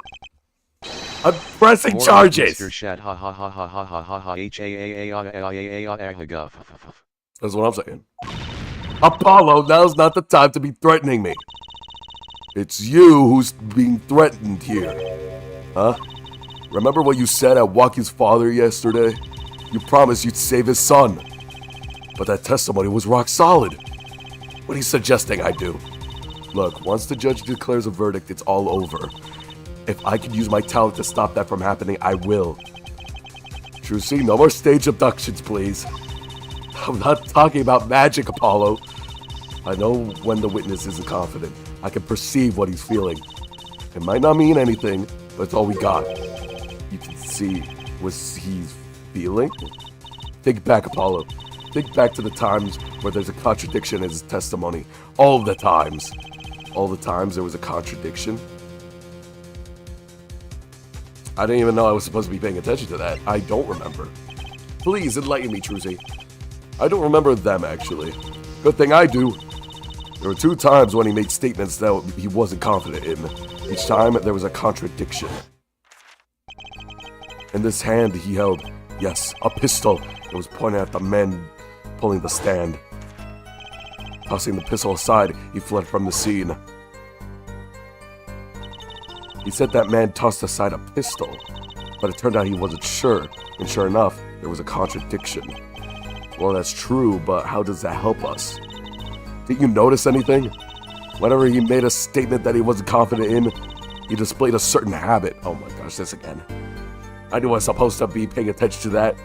[SPEAKER 1] I'm pressing charges.
[SPEAKER 2] Mr. Shat, ha ha ha ha ha ha ha ha ha.
[SPEAKER 1] That's what I'm saying. Apollo, now's not the time to be threatening me. It's you who's being threatened here. Huh? Remember what you said at Joaquin's father yesterday? You promised you'd save his son. But that testimony was rock solid. What are you suggesting I do? Look, once the judge declares a verdict, it's all over. If I can use my talent to stop that from happening, I will. Trucy, no more stage abductions, please. I'm not talking about magic, Apollo. I know when the witness isn't confident. I can perceive what he's feeling. It might not mean anything, but it's all we got. You can see what he's feeling. Think back, Apollo. Think back to the times where there's a contradiction in his testimony. All the times. All the times there was a contradiction. I didn't even know I was supposed to be paying attention to that. I don't remember. Please enlighten me, Trucy. I don't remember them, actually. Good thing I do. There were 2 times when he made statements that he wasn't confident in. Each time, there was a contradiction. In this hand, he held, yes, a pistol. It was pointed at the men pulling the stand. Tossing the pistol aside, he fled from the scene. He said that man tossed aside a pistol, but it turned out he wasn't sure, and sure enough, there was a contradiction. Well, that's true, but how does that help us? Didn't you notice anything? Whenever he made a statement that he wasn't confident in, he displayed a certain habit. Oh my gosh, this again. I knew I was supposed to be paying attention to that.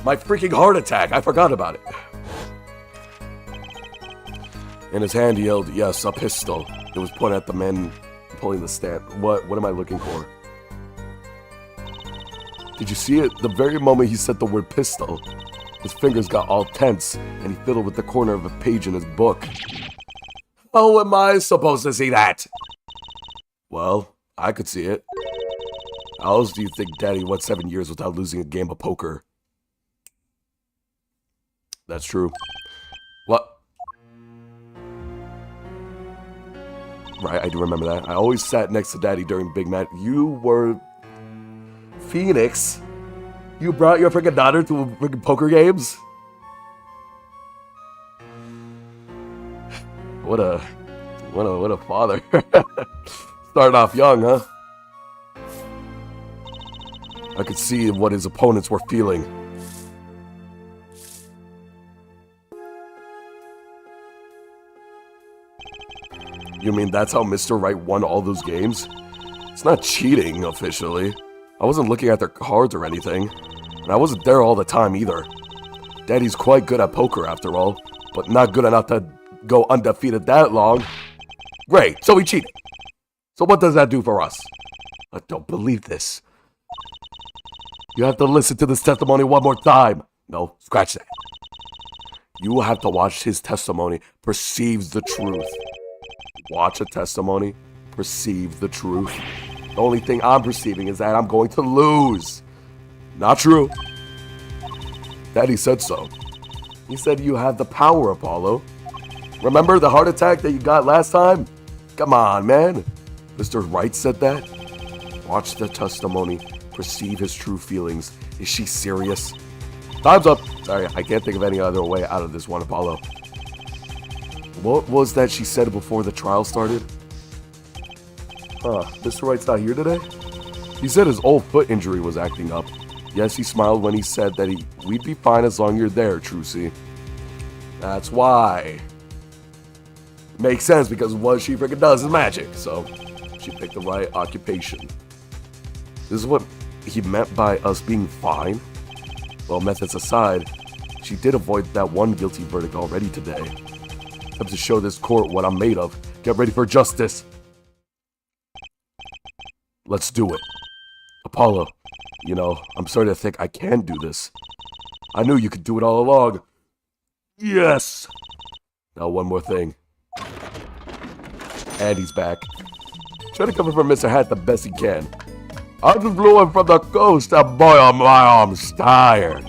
[SPEAKER 1] My freaking heart attack, I forgot about it. In his hand, he held, yes, a pistol. It was pointed at the men pulling the stand. What am I looking for? Did you see it? The very moment he said the word pistol, his fingers got all tense, and he fiddled with the corner of a page in his book. How am I supposed to see that? Well, I could see it. How else do you think Daddy went 7 years without losing a game of poker? That's true. What? Right, I do remember that. I always sat next to Daddy during Big Mac. You were... Phoenix? You brought your freaking daughter to freaking poker games? What a father. Starting off young, huh? I could see what his opponents were feeling. You mean that's how Mr. Right won all those games? It's not cheating, officially. I wasn't looking at their cards or anything. And I wasn't there all the time either. Daddy's quite good at poker after all, but not good enough to go undefeated that long. Great, so he cheated. So what does that do for us? I don't believe this. You have to listen to this testimony one more time. No, scratch that. You have to watch his testimony, perceives the truth. Watch a testimony, perceive the truth. The only thing I'm perceiving is that I'm going to lose. Not true. Daddy said so. He said you have the power, Apollo. Remember the heart attack that you got last time? Come on, man. Mr. Wright said that. Watch the testimony, perceive his true feelings. Is she serious? Time's up. Sorry, I can't think of any other way out of this one, Apollo. What was that she said before the trial started? Mr. Wright's not here today? He said his old foot injury was acting up. Yes, he smiled when he said that we'd be fine as long as you're there, Trucy. That's why. Makes sense because what she freaking does is magic, so she picked the right occupation. This is what he meant by us being fine. Well, methods aside, she did avoid that one guilty verdict already today. Time to show this court what I'm made of. Get ready for justice. Let's do it. Apollo, you know, I'm starting to think I can do this. I knew you could do it all along. Yes! Now one more thing. Andy's back. Try to cover for Mr. Hat the best he can. I just blew him from the coast, and boy, are my arms tired.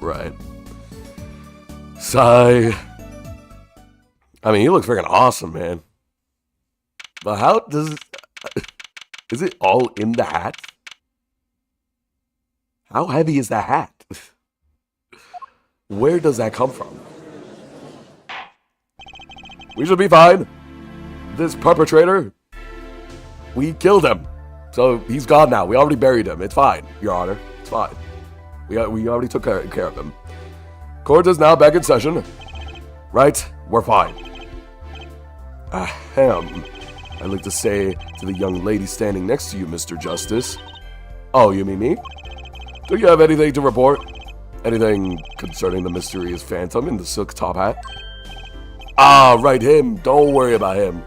[SPEAKER 1] Right. Sigh. I mean, he looks freaking awesome, man. But how does... Is it all in the hat? How heavy is the hat? Where does that come from? We should be fine. This perpetrator, we killed him. So he's gone now. We already buried him. It's fine, Your Honor. It's fine. We already took care of him. Court is now back in session. Right? We're fine. Ahem. I'd like to say to the young lady standing next to you, Mr. Justice. Oh, you mean me? Do you have anything to report? Anything concerning the mysterious phantom in the silk top hat? Ah, right, him. Don't worry about him.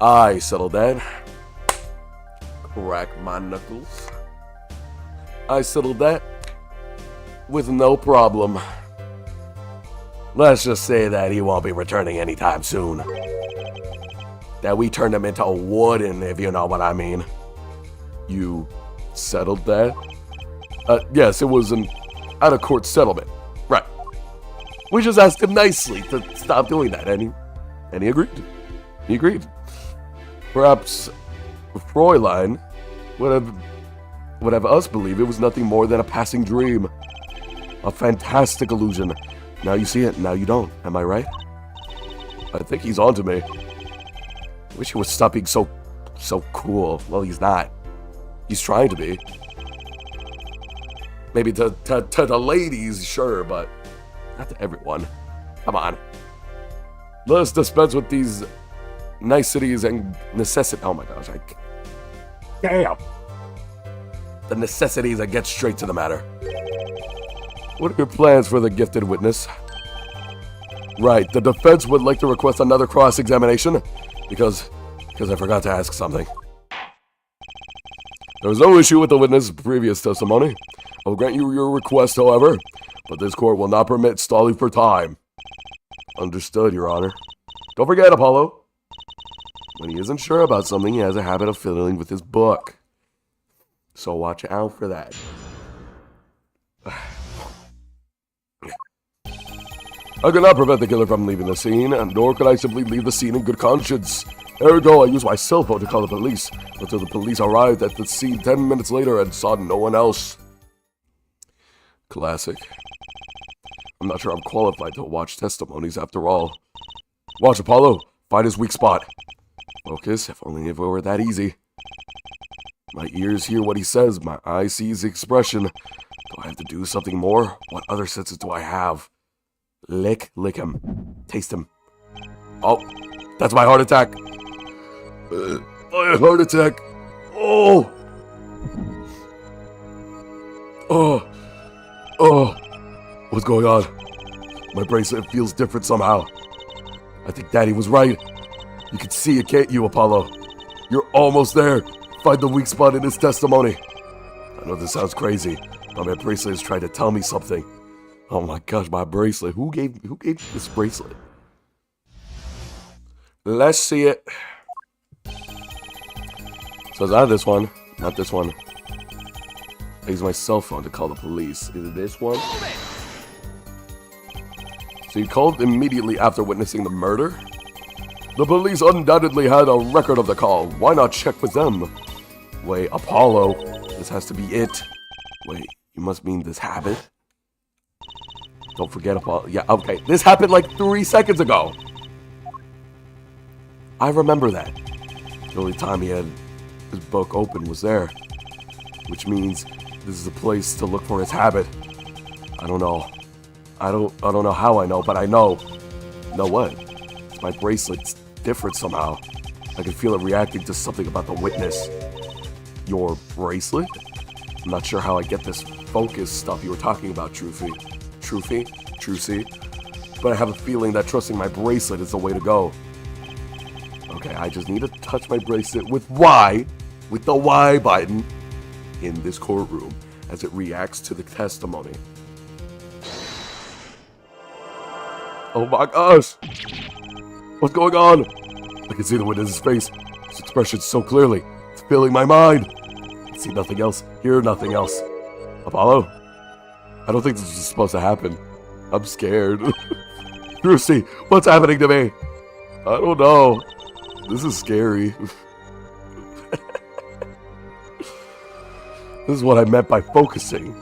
[SPEAKER 1] I settled that. Crack my knuckles. I settled that with no problem. Let's just say that he won't be returning anytime soon. That we turned him into a wooden, if you know what I mean. You settled that? Yes, it was an out-of-court settlement. Right. We just asked him nicely to stop doing that, and he agreed. He agreed. Perhaps Fräulein would have us believe it was nothing more than a passing dream. A fantastic illusion. Now you see it, now you don't. Am I right? I think he's onto me. I wish he would stop being so cool. Well, he's not. He's trying to be. Maybe to the ladies, sure, but not to everyone. Come on. Let's dispense with these niceties and necessity. Oh my gosh, damn. The necessities and get straight to the matter. What are your plans for the gifted witness? Right, the defense would like to request another cross-examination because I forgot to ask something. There was no issue with the witness' previous testimony. I will grant you your request, however, but this court will not permit stalling for time. Understood, Your Honor. Don't forget, Apollo. When he isn't sure about something, he has a habit of fiddling with his book. So watch out for that. I could not prevent the killer from leaving the scene, and nor could I simply leave the scene in good conscience. Ergo, I used my cell phone to call the police, until the police arrived at the scene 10 minutes later and saw no one else. Classic. I'm not sure I'm qualified to watch testimonies after all. Watch, Apollo. Find his weak spot. Focus, if only if it were that easy. My ears hear what he says, my eye sees the expression. Do I have to do something more? What other senses do I have? Lick him. Taste him. Oh, that's my heart attack. My heart attack. Oh. What's going on? My bracelet feels different somehow. I think Daddy was right. You can see it, can't you, Apollo? You're almost there. Find the weak spot in his testimony. I know this sounds crazy, but my bracelet is trying to tell me something. Oh my gosh, my bracelet. Who gave this bracelet? Let's see it. So it's not this one. Not this one. I use my cell phone to call the police. Is it this one? So you called immediately after witnessing the murder? The police undoubtedly had a record of the call. Why not check with them? Wait, Apollo. This has to be it. Wait, you must mean this happened? Don't forget Apollo. Yeah, okay. This happened like 3 seconds ago. I remember that. The only time he had his book open was there. Which means this is a place to look for his habit. I don't know. I don't know how I know, but I know. Know what? It's my bracelet's different somehow. I can feel it reacting to something about the witness. Your bracelet? I'm not sure how I get this focus stuff you were talking about, Trucy. But I have a feeling that trusting my bracelet is the way to go. Okay, I just need to touch my bracelet with Y, with the Y button, in this courtroom as it reacts to the testimony. Oh my gosh! What's going on? I can see the witness's face. His expression so clearly. It's filling my mind. I can see nothing else, hear nothing else. Apollo? I don't think this is supposed to happen. I'm scared. Lucy, what's happening to me? I don't know. This is scary. This is what I meant by focusing.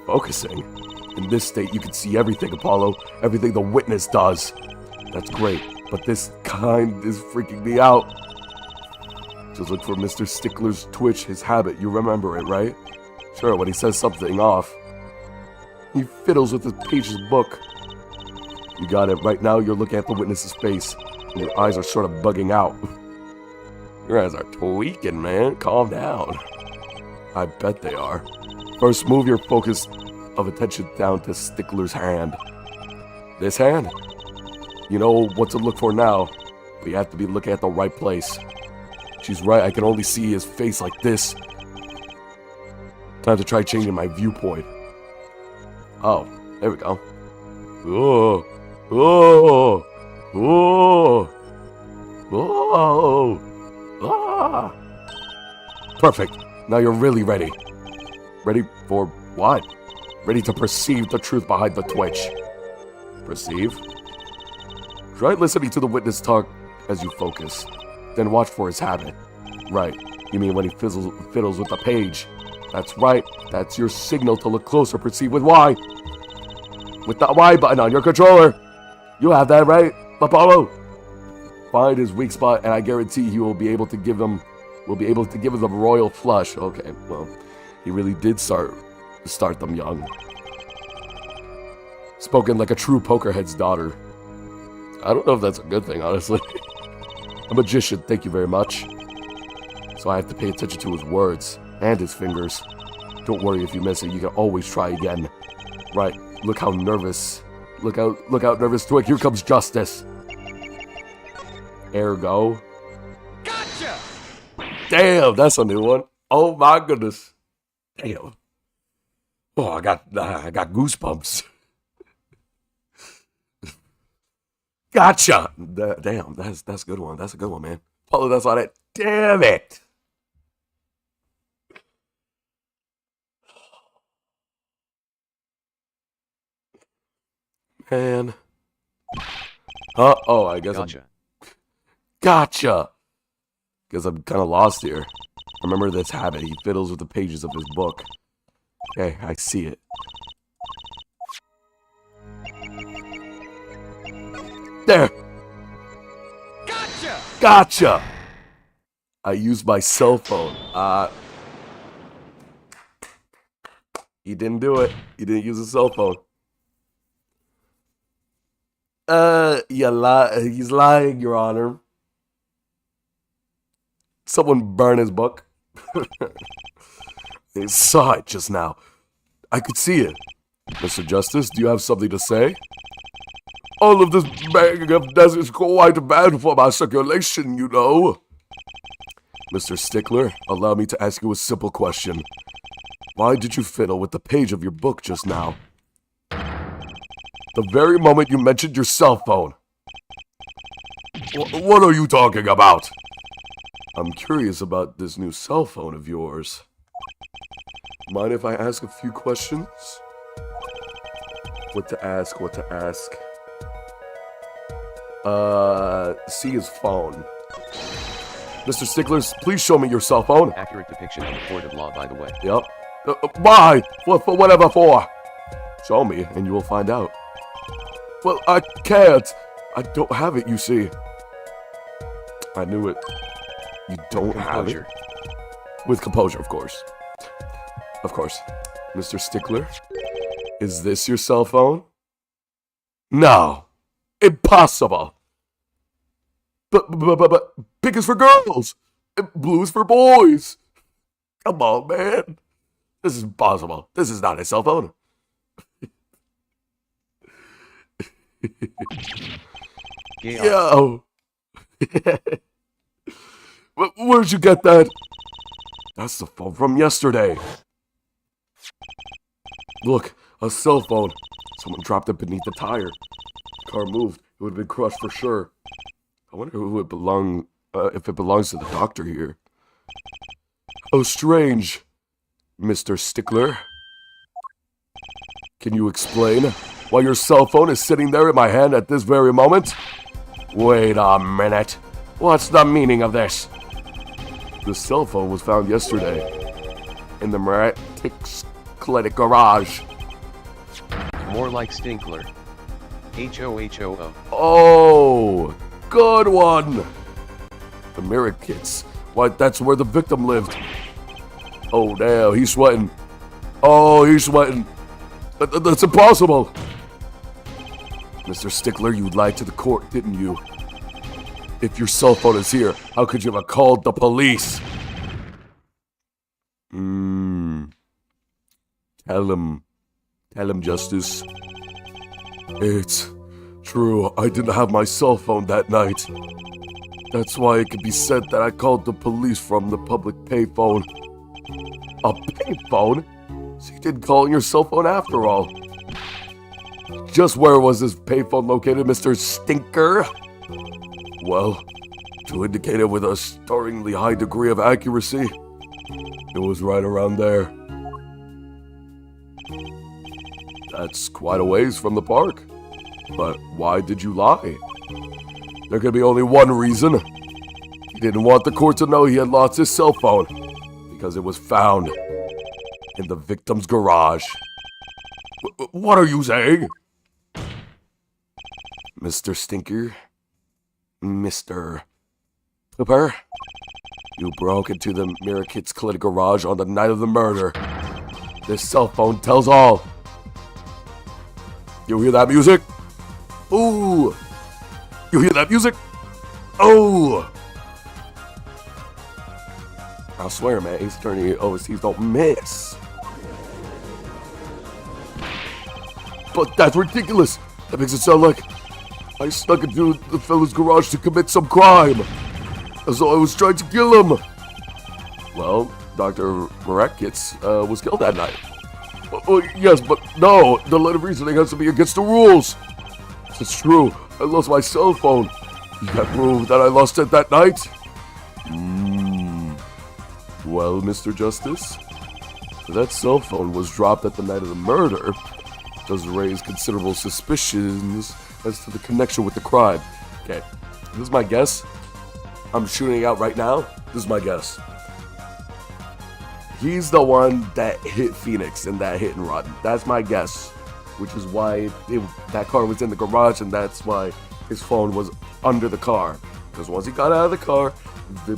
[SPEAKER 1] Focusing? In this state, you can see everything, Apollo. Everything the witness does. That's great. But this kind is freaking me out. Just look for Mr. Stickler's twitch, his habit. You remember it, right? Sure, when he says something off. He fiddles with the page's book. You got it. Right now, you're looking at the witness's face. And your eyes are sort of bugging out. Your eyes are tweaking, man. Calm down. I bet they are. First, move your focus of attention down to Stickler's hand. This hand? You know what to look for now, but you have to be looking at the right place. She's right, I can only see his face like this. Time to try changing my viewpoint. Oh, there we go. Oh, oh, oh, oh, ah. Perfect. Now you're really ready. Ready for what? Ready to perceive the truth behind the twitch. Perceive? Try listening to the witness talk as you focus. Then watch for his habit. Right. You mean when he fiddles with the page. That's right. That's your signal to look closer. Perceive with Y. With the Y button on your controller. You have that right, Apollo. Find his weak spot, and I guarantee he will be able to give him. The royal flush. Okay, well, he really did start them young. Spoken like a true pokerhead's daughter. I don't know if that's a good thing, honestly. A magician, thank you very much. So I have to pay attention to his words and his fingers. Don't worry if you miss it, you can always try again. Right, look how nervous. Look out nervous Twig, here comes justice. Ergo.
[SPEAKER 3] Gotcha!
[SPEAKER 1] Damn, that's a new one. Oh my goodness. Damn. Oh, I got goosebumps. Gotcha. Damn, that's a good one. That's a good one, man. Follow that's on it. Damn it. Man, Huh? Oh, I guess
[SPEAKER 2] Gotcha.
[SPEAKER 1] Gotcha! Guess I'm kind of lost here. Remember this habit. He fiddles with the pages of his book. Okay, I see it. There!
[SPEAKER 3] Gotcha!
[SPEAKER 1] Gotcha! I used my cell phone. He didn't do it. He didn't use a cell phone. He's lying, Your Honor. Someone burned his book. They saw it just now. I could see it. Mr. Justice, do you have something to say? All of this banging of desert is quite bad for my circulation, you know. Mr. Stickler, allow me to ask you a simple question. Why did you fiddle with the page of your book just now? The very moment you mentioned your cell phone. What are you talking about? I'm curious about this new cell phone of yours. Mind if I ask a few questions? What to ask? See his phone. Mr. Stickler, please show me your cell phone.
[SPEAKER 2] Accurate depiction in the court of law, by the way.
[SPEAKER 1] Yep. Why? For whatever for? Show me, and you will find out. Well, I can't. I don't have it, you see. I knew it. You don't have it? With composure, of course. Of course. Mr. Stickler, is this your cell phone? No. Impossible. But pink is for girls. And blue is for boys. Come on, man. This is impossible. This is not a cell phone. Yo. Where'd you get that? That's the phone from yesterday. Look, a cell phone. Someone dropped it beneath the tire. The car moved. It would have been crushed for sure. I wonder who it if it belongs to the doctor here. Oh, strange. Mr. Stickler. Can you explain why your cell phone is sitting there in my hand at this very moment? Wait a minute. What's the meaning of this? The cell phone was found yesterday in the Miratic's Clinic garage.
[SPEAKER 2] More like Stinkler. H-O-H-O-O.
[SPEAKER 1] Oh, good one. The mirror kits. Why, that's where the victim lived. Oh, damn, he's sweating. Oh, he's sweating. That's impossible. Mr. Stickler, you lied to the court, didn't you? If your cell phone is here, how could you have called the police? Tell him, Justice. It's true, I didn't have my cell phone that night. That's why it could be said that I called the police from the public payphone. A payphone? So you didn't call on your cell phone after all. Just where was this payphone located, Mr. Stinker? Well, to indicate it with a startlingly high degree of accuracy, it was right around there. That's quite a ways from the park. But why did you lie? There could be only one reason. He didn't want the court to know he had lost his cell phone, because it was found in the victim's garage. What are you saying? Mr. Stinker? Mr. Pooper? You broke into the Mirror Kids Clinic garage on the night of the murder. This cell phone tells all. You hear that music? Ooh! You hear that music? Oh! I swear, man, Ace Attorney overseas don't miss. But that's ridiculous. That makes it sound like I snuck into the fellow's garage to commit some crime. As though I was trying to kill him. Well, Dr. Mirackitz was killed that night. Yes, but no, the line of reasoning has to be against the rules. It's true, I lost my cell phone. You can't prove that I lost it that night? Well, Mr. Justice, that cell phone was dropped at the night of the murder. Does raise considerable suspicions as to the connection with the crime. Okay, this is my guess. I'm shooting it out right now. This is my guess. He's the one that hit Phoenix in that hit and run. That's my guess. Which is why that car was in the garage, and that's why his phone was under the car. Because once he got out of the car, the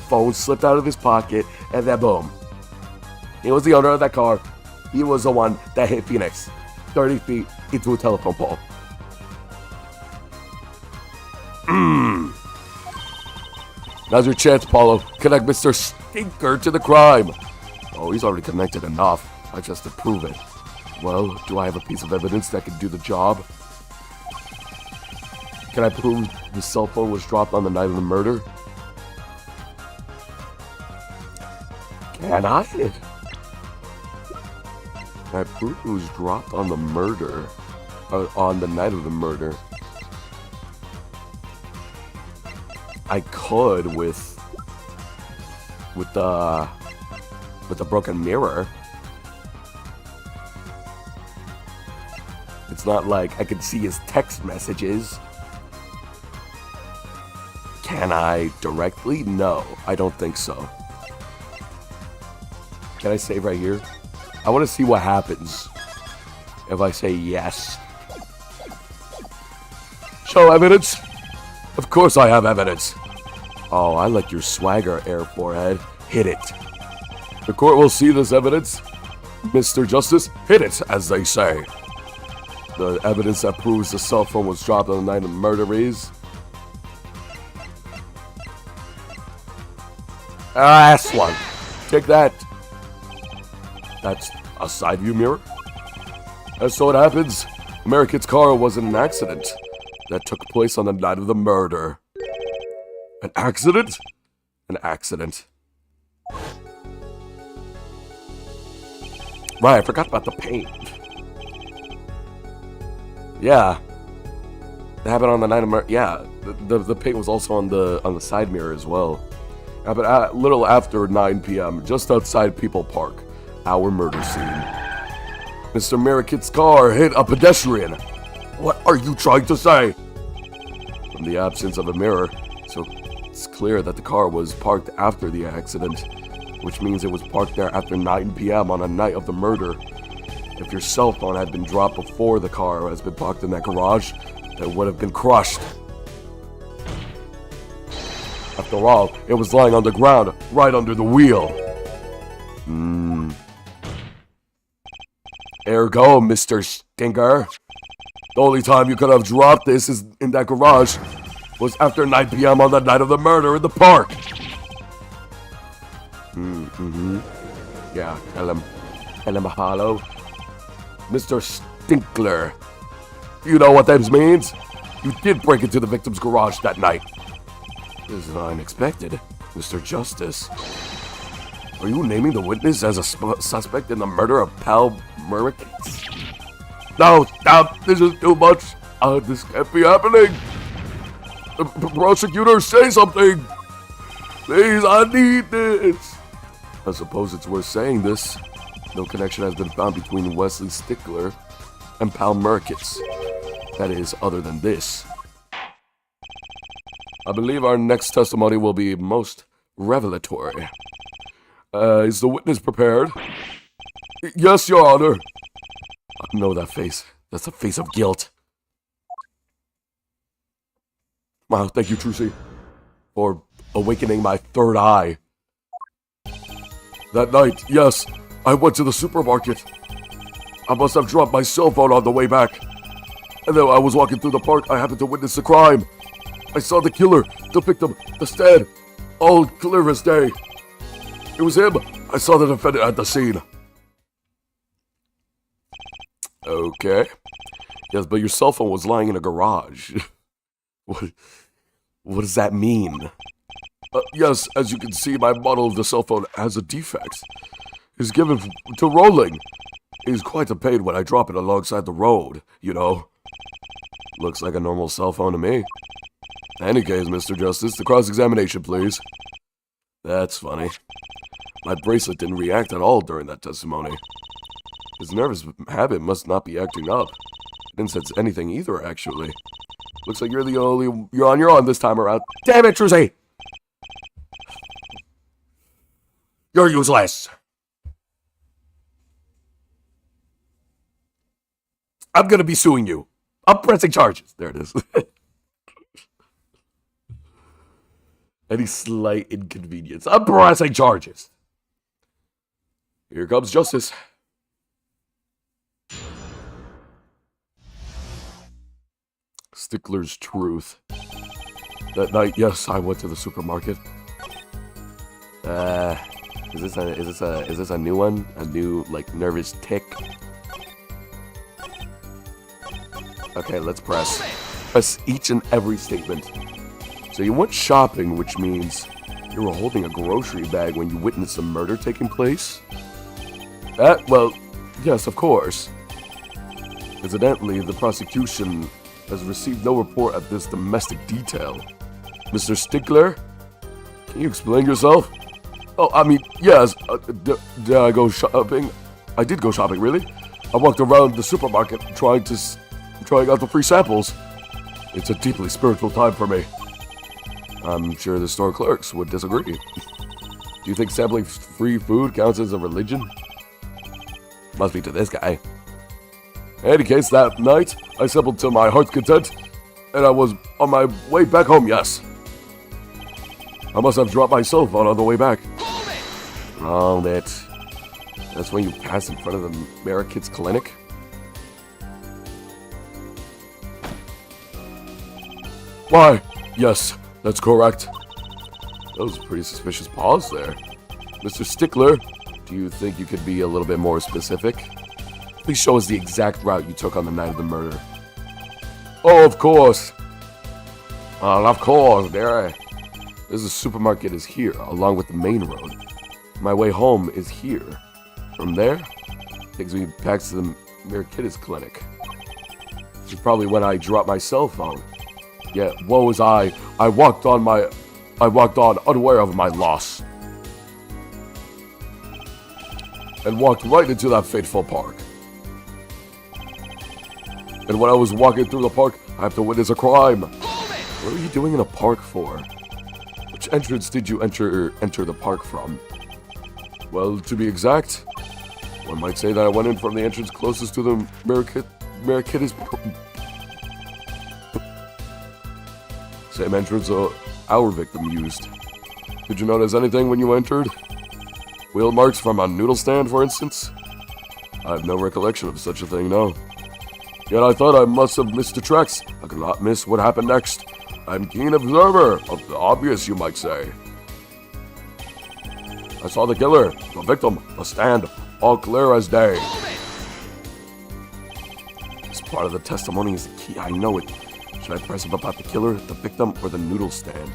[SPEAKER 1] phone slipped out of his pocket, and then boom. He was the owner of that car. He was the one that hit Phoenix 30 feet into a telephone pole. Now's your chance, Paulo. Connect Mr. Stinker to the crime. Oh, he's already connected enough. I just to prove it. Well, do I have a piece of evidence that can do the job? Can I prove the cell phone was dropped on the night of the murder? Can I? Can I prove it was dropped on the murder? On the night of the murder? I could with the broken mirror. It's not like I could see his text messages. Can I directly? No, I don't think so. Can I save right here? I want to see what happens if I say yes. Show evidence? Of course I have evidence. Oh, I like your swagger, Air Forehead. Hit it. The court will see this evidence. Mr. Justice, hit it, as they say. The evidence that proves the cell phone was dropped on the night of the murder is... Last one. Take that. That's a side view mirror. And so it happens. American's car was in an accident that took place on the night of the murder. An accident? An accident. Right, I forgot about the paint. Yeah. It happened on the night of murder. Yeah, the paint was also on the side mirror as well. Happened a little after 9 p.m., just outside People Park, our murder scene. Mr. Merrick's car hit a pedestrian. What are you trying to say? From the absence of a mirror, so it's clear that the car was parked after the accident, which means it was parked there after 9 p.m. on a night of the murder. If your cell phone had been dropped before the car has been parked in that garage, it would have been crushed. After all, it was lying on the ground, right under the wheel. Ergo, Mr. Stinker. The only time you could have dropped this is in that garage was after 9 p.m. on the night of the murder in the park. Yeah, tell him hello. Mr. Stinkler. You know what that means? You did break into the victim's garage that night. This is unexpected, Mr. Justice. Are you naming the witness as a suspect in the murder of Pal Murrickens? No, stop! This is too much! This can't be happening! The prosecutor, say something! Please, I need this! I suppose it's worth saying this. No connection has been found between Wesley Stickler and Pal Murrickens. That is, other than this. I believe our next testimony will be most revelatory. Is the witness prepared? Yes, Your Honor. I know that face. That's a face of guilt. Wow, thank you, Trucy, for awakening my third eye. That night, yes, I went to the supermarket. I must have dropped my cell phone on the way back. And then I was walking through the park, I happened to witness the crime. I saw the killer, the victim, the stand, all clear as day. It was him. I saw the defendant at the scene. Okay. Yes, but your cell phone was lying in a garage. What does that mean? Yes, as you can see, my model of the cell phone has a defect. It's given to rolling. It's quite a pain when I drop it alongside the road, you know. Looks like a normal cell phone to me. In any case, Mr. Justice, the cross-examination, please. That's funny. My bracelet didn't react at all during that testimony. His nervous habit must not be acting up. Didn't sense anything either, actually. Looks like you're on your own this time around. Damn it, Truzy! You're useless! I'm gonna be suing you. I'm pressing charges. There it is. Any slight inconvenience. I'm pressing charges. Here comes justice. Stickler's truth. That night, yes, I went to the supermarket. Is this a new one? A new, like, nervous tick? Okay, let's press. Press each and every statement. So you went shopping, which means you were holding a grocery bag when you witnessed a murder taking place? Well, yes, of course. Incidentally, the prosecution has received no report at this domestic detail. Mr. Stickler, can you explain yourself? Oh, I mean, yes, did I go shopping? I did go shopping, really. I walked around the supermarket trying out the free samples. It's a deeply spiritual time for me. I'm sure the store clerks would disagree. Do you think sampling free food counts as a religion? Must be to this guy. In any case, that night, I sampled to my heart's content, and I was on my way back home, yes. I must have dropped my cell phone on the way back. Oh, that's when you pass in front of the Amerikids clinic? Why? Yes, that's correct. That was a pretty suspicious pause there. Mr. Stickler, do you think you could be a little bit more specific? Please show us the exact route you took on the night of the murder. Oh, of course. Of course, there. This supermarket is here, along with the main road. My way home is here. From there, takes me back to the Amerikids clinic. This is probably when I dropped my cell phone. Yeah, woe was I. I walked on unaware of my loss. And walked right into that fateful park. And when I was walking through the park, I have to witness a crime. What are you doing in a park for? Which entrance did you enter the park from? Well, to be exact, one might say that I went in from the entrance closest to the Amerikids. Same entrance our victim used. Did you notice anything when you entered? Wheel marks from a noodle stand, for instance? I have no recollection of such a thing, no. Yet I thought I must have missed the tracks. I could not miss what happened next. I'm a keen observer of the obvious, you might say. I saw the killer, the victim, the stand, all clear as day. This part of the testimony is the key, I know it. Should I press up about the killer, the victim, or the noodle stand?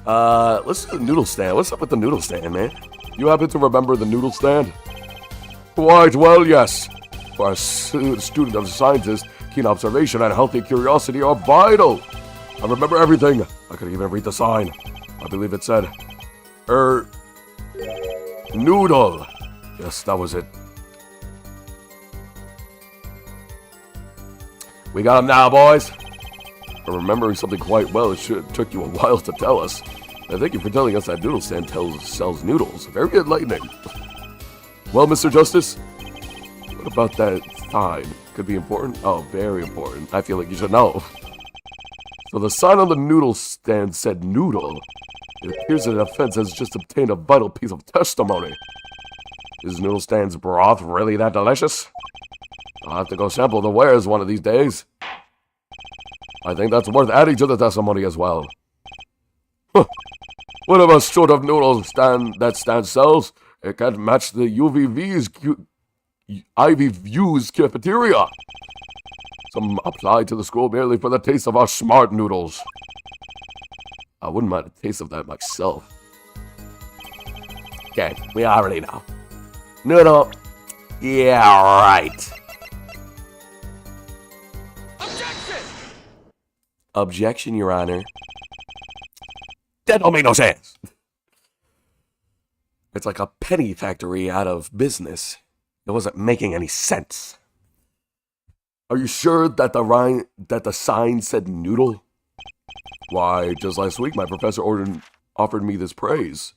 [SPEAKER 1] Let's do the noodle stand. What's up with the noodle stand, man? You happen to remember the noodle stand? Quite well, yes. For a student of scientist, keen observation and healthy curiosity are vital. I remember everything. I could even read the sign. I believe it said, noodle. Yes, that was it. We got him now, boys. For remembering something quite well, it took you a while to tell us. And thank you for telling us that noodle stand sells noodles. Very enlightening. Well, Mr. Justice, what about that sign? Could be important? Oh, very important. I feel like you should know. So the sign on the noodle stand said noodle. It appears that the defense has just obtained a vital piece of testimony. Is noodle stand's broth really that delicious? I'll have to go sample the wares one of these days. I think that's worth adding to the testimony as well. Huh. Whatever sort of noodle that stand sells, it can't match the Ivy View's cafeteria. Some applied to the school merely for the taste of our smart noodles. I wouldn't mind a taste of that myself. Okay, we already know. Noodle. Yeah, right.
[SPEAKER 3] Objection!
[SPEAKER 1] Objection, Your Honor. That don't make no sense. It's like a penny factory out of business. It wasn't making any sense. Are you sure that the sign said noodle? Why, just last week my professor offered me this praise.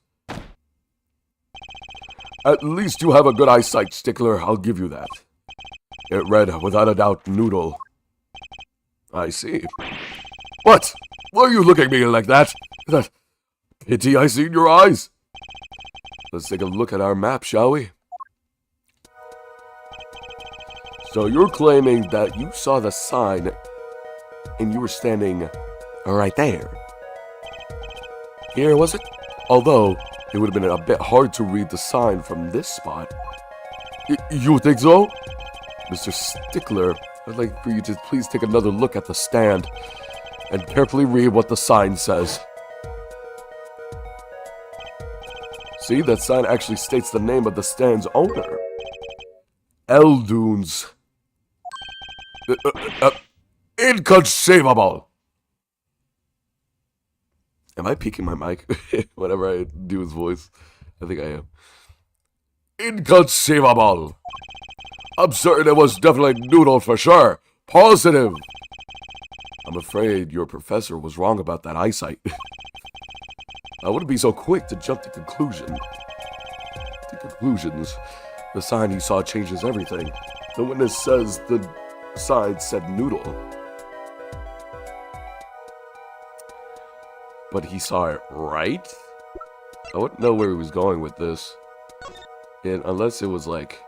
[SPEAKER 1] At least you have a good eyesight, Stickler, I'll give you that. It read, without a doubt, noodle. I see. What? Why are you looking at me like that? That pity I see in your eyes. Let's take a look at our map, shall we? So you're claiming that you saw the sign and you were standing right there. Here, was it? Although, it would have been a bit hard to read the sign from this spot. You think so? Mr. Stickler, I'd like for you to please take another look at the stand and carefully read what the sign says. See, that sign actually states the name of the stand's owner. Eldunes. Inconceivable! Am I peeking my mic whenever I do his voice? I think I am. Inconceivable! I'm certain it was definitely noodle for sure. Positive! I'm afraid your professor was wrong about that eyesight. I wouldn't be so quick to jump to conclusions. The sign he saw changes everything. The witness says the sign said noodle. But he saw it right? I wouldn't know where he was going with this. And unless it was like...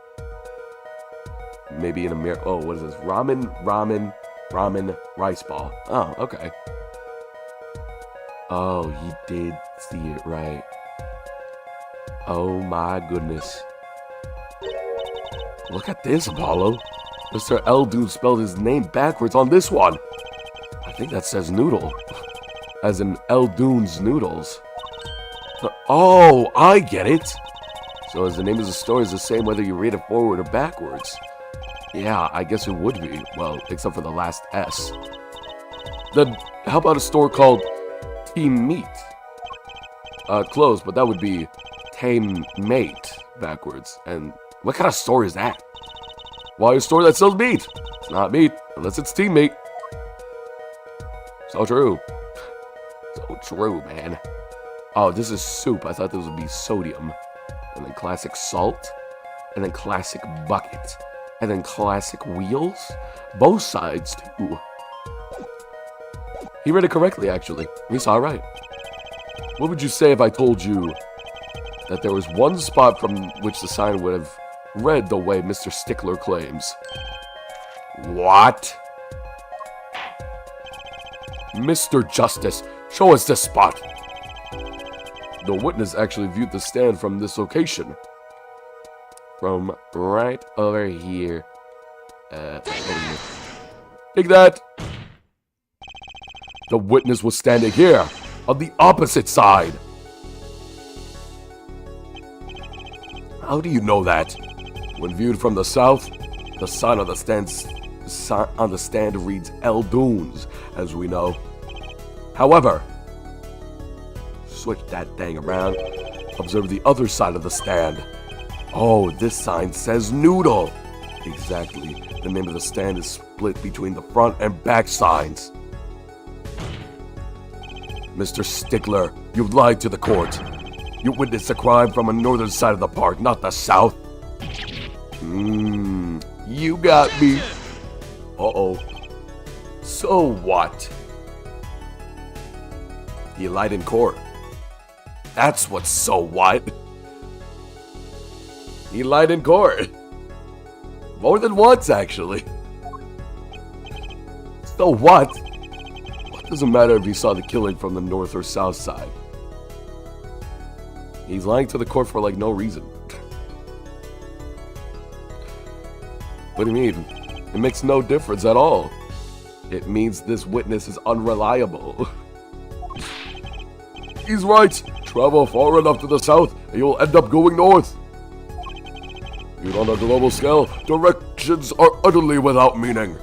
[SPEAKER 1] maybe in a mirror. Oh, what is this? Ramen, rice ball. Oh, okay. Oh, he did see it right. Oh my goodness. Look at this, Apollo. Mr. Eldunes spelled his name backwards on this one. I think that says noodle. As in Eldunes noodles. Oh, I get it. So as the name of the store is the same whether you read it forward or backwards. Yeah, I guess it would be. Well, except for the last S. Then, how about a store called Team Meat? Close, but that would be Tame Mate backwards. And what kind of store is that? Why, a store that sells meat? It's not meat, unless it's Team Meat. So true. So true, man. Oh, this is soup. I thought this would be sodium. And then classic salt. And then classic bucket. And then classic wheels. Both sides, too. He read it correctly, actually. He saw it right. What would you say if I told you that there was one spot from which the sign would have read the way Mr. Stickler claims? What? Mr. Justice, show us this spot. The witness actually viewed the stand from this location. From right over here. Over here. Take that! The witness was standing here, on the opposite side. How do you know that? When viewed from the south, the sign on the stand reads Eldunes, as we know. However, switch that thing around. Observe the other side of the stand. Oh, this sign says noodle. Exactly. The name of the stand is split between the front and back signs. Mr. Stickler, you lied to the court. You witnessed a crime from the northern side of the park, not the south. You got me. Uh-oh. So what? He lied in court. That's what's so what. He lied in court. More than once, actually. So what? What does it matter if he saw the killing from the north or south side? He's lying to the court for like no reason. What do you mean? It makes no difference at all. It means this witness is unreliable. He's right. Travel far enough to the south and you'll end up going north. Viewed on a global scale, directions are utterly without meaning.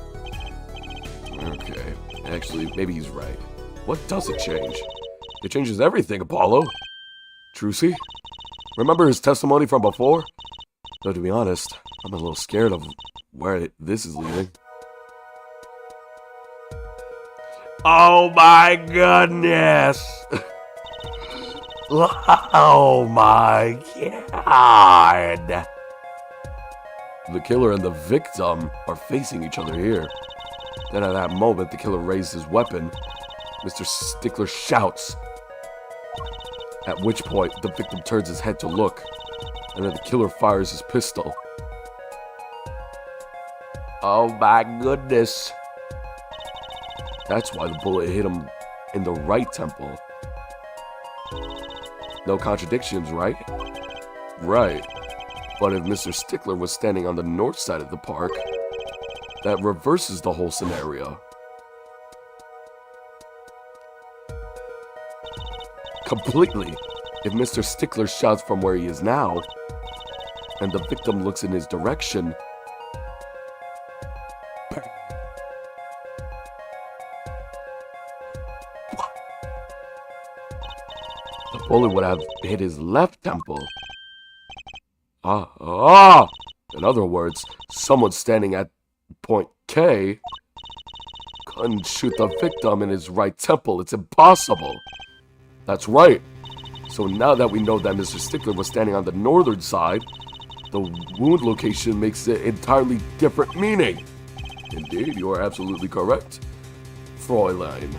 [SPEAKER 1] Okay, actually, maybe he's right. What does it change? It changes everything, Apollo. Trucy? Remember his testimony from before? Though to be honest, I'm a little scared of where this is leading. Oh my goodness! Oh my god! The killer and the victim are facing each other here. Then at that moment, the killer raised his weapon. Mr. Stickler shouts. At which point, the victim turns his head to look. And then the killer fires his pistol. Oh my goodness. That's why the bullet hit him in the right temple. No contradictions, right? Right. But if Mr. Stickler was standing on the north side of the park, that reverses the whole scenario. Completely. If Mr. Stickler shouts from where he is now, and the victim looks in his direction, the bullet would have hit his left temple. In other words, someone standing at point K couldn't shoot the victim in his right temple. It's impossible. That's right. So now that we know that Mr. Stickler was standing on the northern side, the wound location makes it entirely different meaning. Indeed, you are absolutely correct, Fräulein.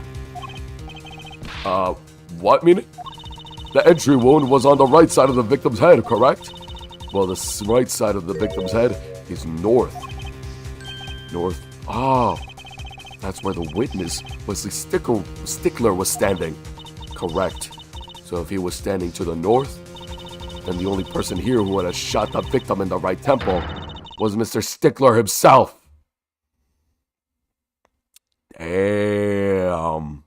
[SPEAKER 1] What meaning? The entry wound was on the right side of the victim's head, correct? Well, the right side of the victim's head is north. North. Oh, that's where the witness, Wesley Stickler, was standing. Correct. So if he was standing to the north, then the only person here who would have shot the victim in the right temple was Mr. Stickler himself. Damn.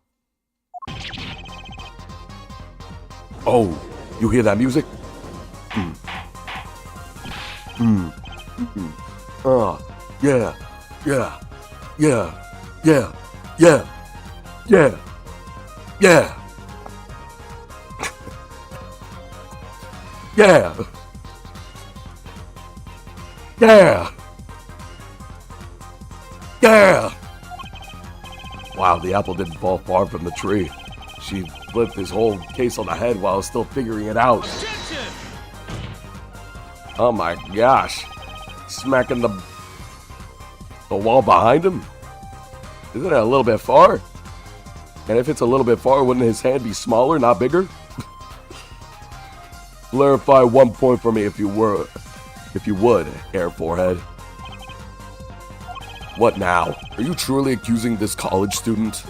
[SPEAKER 1] Oh, you hear that music? Yeah. Yeah. Yeah. Yeah. Yeah. Yeah. Yeah. Yeah. Yeah. Yeah. Wow, the apple didn't fall far from the tree. She flipped his whole case on the head while still figuring it out.
[SPEAKER 3] Objection!
[SPEAKER 1] Oh my gosh. Smacking the wall behind him? Isn't it a little bit far? And if it's a little bit far, wouldn't his hand be smaller, not bigger? Clarify one point for me if you would, Air Forehead. What now? Are you truly accusing this college student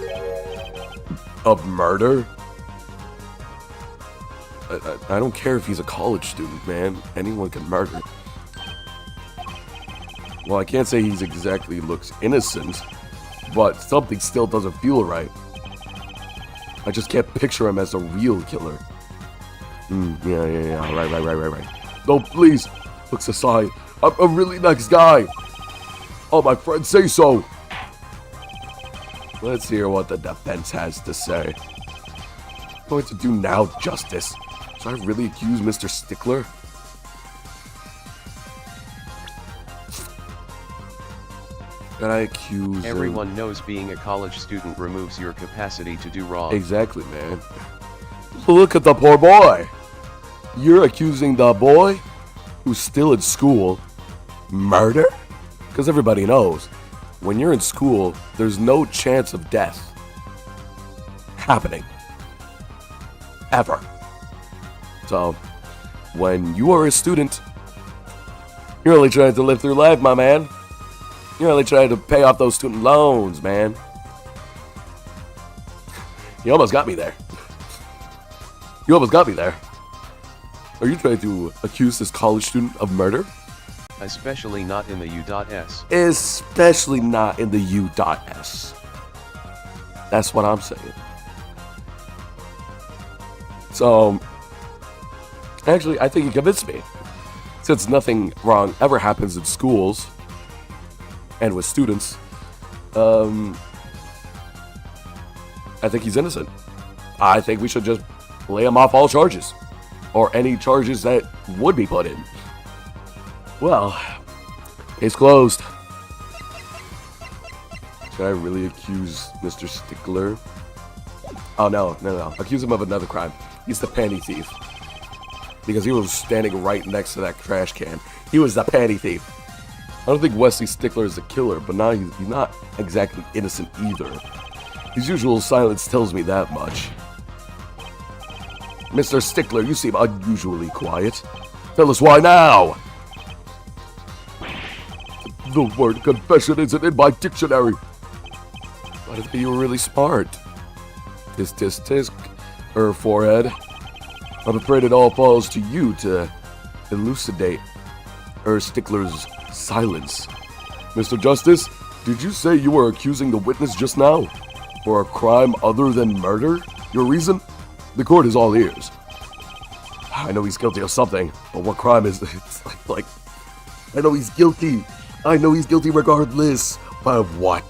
[SPEAKER 1] of murder? I don't care if he's a college student, man. Anyone can murder. Well, I can't say he's exactly looks innocent, but something still doesn't feel right. I just can't picture him as a real killer. Yeah. Right. No, please. Looks aside. I'm a really nice guy. Oh, my friends say so. Let's hear what the defense has to say. I'm going to do now, Justice. Should I really accuse Mr. Stickler? Can I accuse him?
[SPEAKER 2] Everyone knows being a college student removes your capacity to do wrong.
[SPEAKER 1] Exactly, man. Look at the poor boy. You're accusing the boy who's still in school murder? Because everybody knows, when you're in school, there's no chance of death happening. Ever. So, when you are a student, you're only trying to live through life, my man. You're only trying to pay off those student loans, man. You almost got me there. You almost got me there. Are you trying to accuse this college student of murder?
[SPEAKER 2] Especially not in the U.S.
[SPEAKER 1] Especially not in the U.S. That's what I'm saying. So, actually, I think he convinced me. Since nothing wrong ever happens in schools and with students, I think he's innocent. I think we should just lay him off all charges, or any charges that would be put in. Well, case closed. Should I really accuse Mr. Stickler? Oh, no. Accuse him of another crime. He's the panty thief. Because he was standing right next to that trash can. He was the panty thief. I don't think Wesley Stickler is the killer, but now he's not exactly innocent either. His usual silence tells me that much. Mr. Stickler, you seem unusually quiet. Tell us why now! The word confession isn't in my dictionary. I think you were really smart. Tisk, forehead. I'm afraid it all falls to you to elucidate Stickler's silence. Mr. Justice, did you say you were accusing the witness just now? For a crime other than murder? Your reason? The court is all ears. I know he's guilty of something, but what crime is it? It's like I know he's guilty. I know he's guilty regardless. But of what?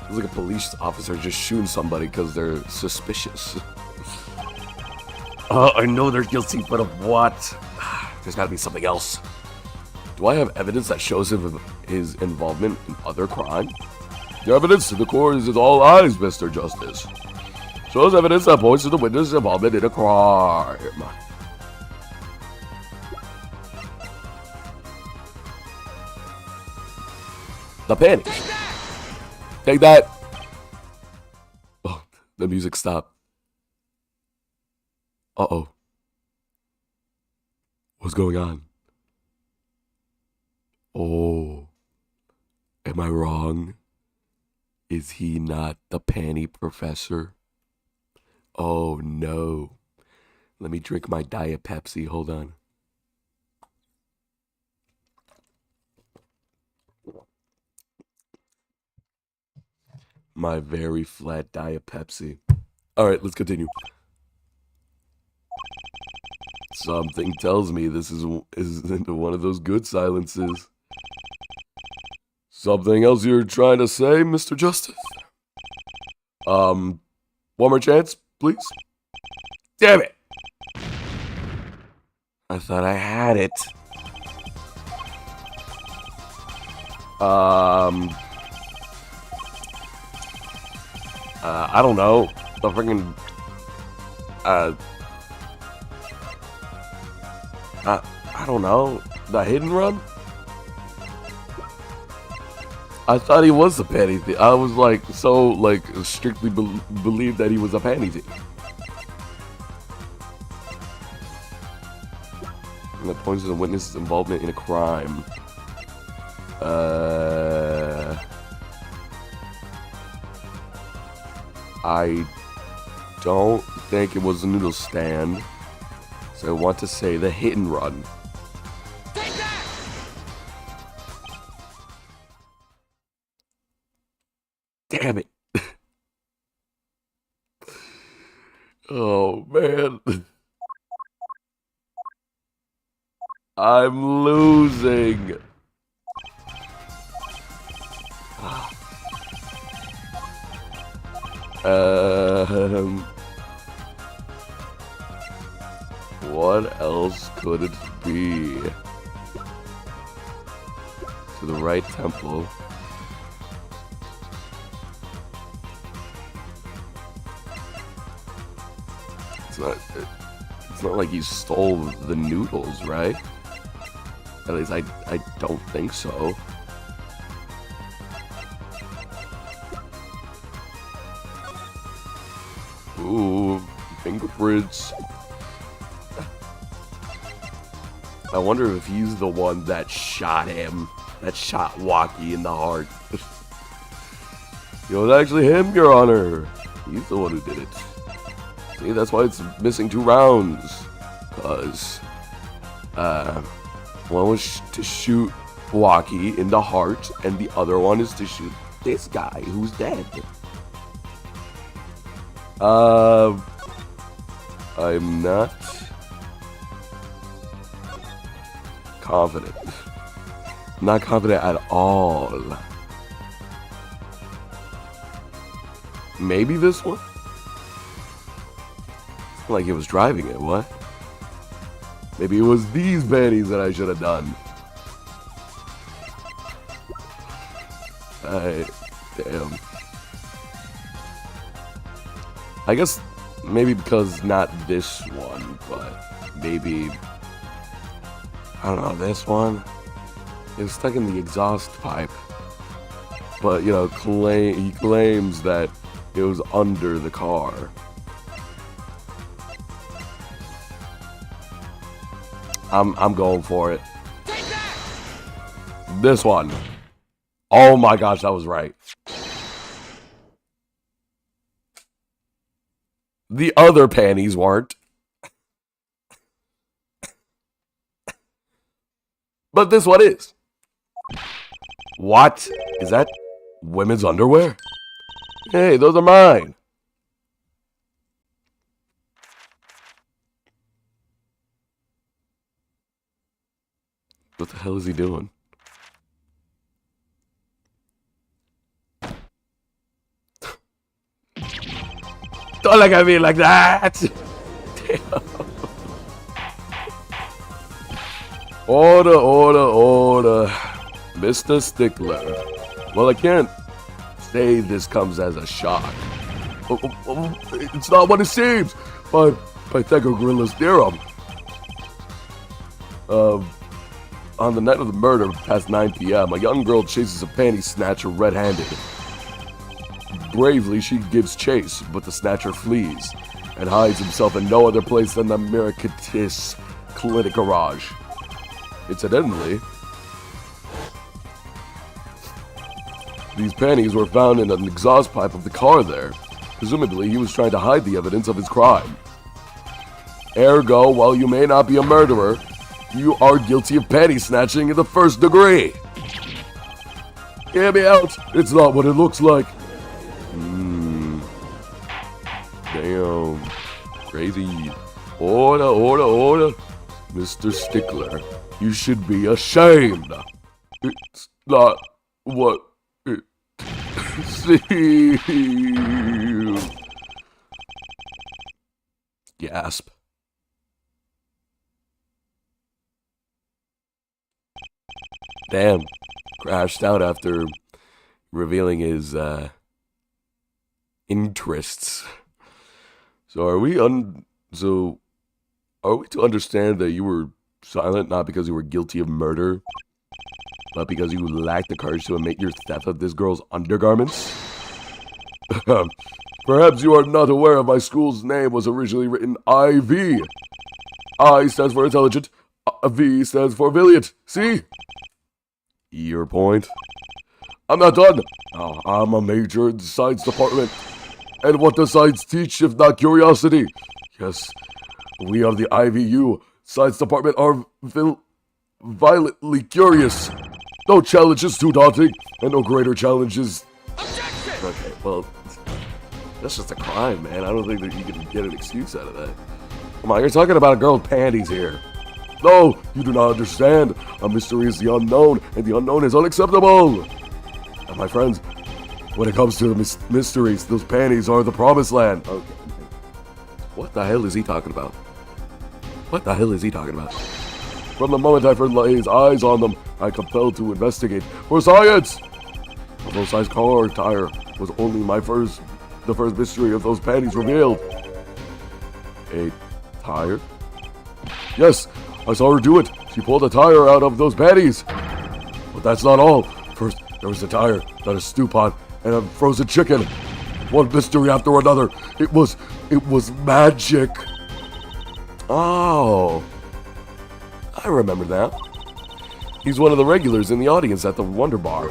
[SPEAKER 1] It's like a police officer just shooting somebody because they're suspicious. I know they're guilty, but of what? There's gotta be something else. Do I have evidence that shows him his involvement in other crime? The evidence to the court is all eyes, Mr. Justice. Shows evidence that points to the witness' involvement in a crime. The panties. Take that! Oh, the music stopped. Uh-oh. What's going on? Oh. Am I wrong? Is he not the panty professor? Oh no. Let me drink my Diet Pepsi. Hold on. My very flat Diet Pepsi. Alright, let's continue. Something tells me this isn't one of those good silences. Something else you're trying to say, Mr. Justice? One more chance, please? Damn it! I thought I had it. I don't know. The freaking, I don't know. The hit and run? I thought he was a panty thief. I was strictly believed that he was a panty thief. And that points to the witness's involvement in a crime. I don't think it was a noodle stand. So I want to say the hit and run.
[SPEAKER 3] Take that!
[SPEAKER 1] Damn it. Oh, man. I'm losing. What else could it be? To the right temple. It's not like he stole the noodles, right? At least I don't think so. Ooh, fingerprints. I wonder if he's the one that shot him. That shot Waki in the heart. It was actually him, Your Honor. He's the one who did it. See, that's why it's missing 2 rounds. Because, one was to shoot Waki in the heart, and the other one is to shoot this guy who's dead. I'm not confident. Not confident at all. Maybe this one? It's not like he was driving it, what? Maybe it was these panties that I should have done. Damn. I guess maybe because not this one, but maybe, I don't know, this one. It was stuck in the exhaust pipe. But, you know, he claims that it was under the car. I'm going for it. This one. Oh my gosh, that was right. The other panties weren't. But this one is. What? Is that women's underwear? Hey, those are mine. What the hell is he doing? Don't look at me like that! Damn. Order. Mr. Stickler. Well, I can't say this comes as a shock. It's not what it seems. By Pythagoras' theorem. On the night of the murder, past 9 p.m., a young girl chases a panty snatcher red-handed. Bravely, she gives chase, but the snatcher flees and hides himself in no other place than the Mirakitis clinic garage. Incidentally, these panties were found in an exhaust pipe of the car there. Presumably, he was trying to hide the evidence of his crime. Ergo, while you may not be a murderer, you are guilty of panty snatching in the first degree. Hear me out. It's not what it looks like. Damn. Crazy. Order. Mr. Stickler, you should be ashamed. It's not what it seems. Gasp. Damn. Crashed out after revealing his interests. So are we to understand that you were silent not because you were guilty of murder, but because you lacked the courage to admit your theft of this girl's undergarments? Perhaps you are not aware of my school's name was originally written IV. I stands for intelligent, V stands for valiant. See? Your point? I'm not done. I'm a major in the science department. And what does science teach if not curiosity? Yes, we of the IVU science department are violently curious. No challenge is too daunting, and no greater challenge is...
[SPEAKER 3] Objection!
[SPEAKER 1] Okay, well, that's just a crime, man. I don't think that you can get an excuse out of that. Come on, you're talking about a girl with panties here. No, you do not understand. A mystery is the unknown, and the unknown is unacceptable. And my friends, when it comes to the mysteries, those panties are the promised land. Okay. What the hell is he talking about? From the moment I first laid eyes on them, I compelled to investigate for science. A full-size car tire was only the first mystery of those panties revealed. A tire? Yes, I saw her do it. She pulled a tire out of those panties. But that's not all. First, there was a tire, then a stew pot, and a frozen chicken. One mystery after another. It was magic. Oh, I remember now. He's one of the regulars in the audience at the Wonder Bar.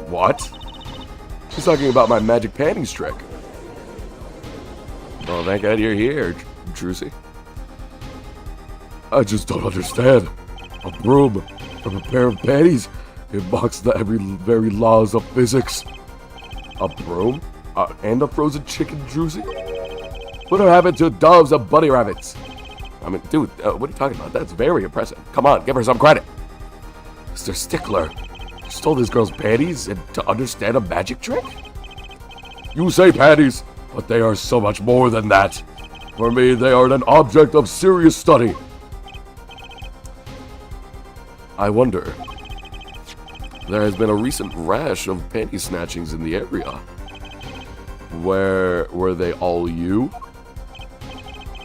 [SPEAKER 1] What? He's talking about my magic panties trick. Well, thank God you're here, Drucy. I just don't understand. A broom and a pair of panties. It mocks the very laws of physics. A broom? And a frozen chicken, Druzy? What happened to doves and bunny rabbits? I mean, dude, what are you talking about? That's very impressive. Come on, give her some credit. Mr. Stickler, you stole this girl's panties and to understand a magic trick? You say panties, but they are so much more than that. For me, they are an object of serious study. I wonder. There has been a recent rash of panty snatchings in the area. Were they all you?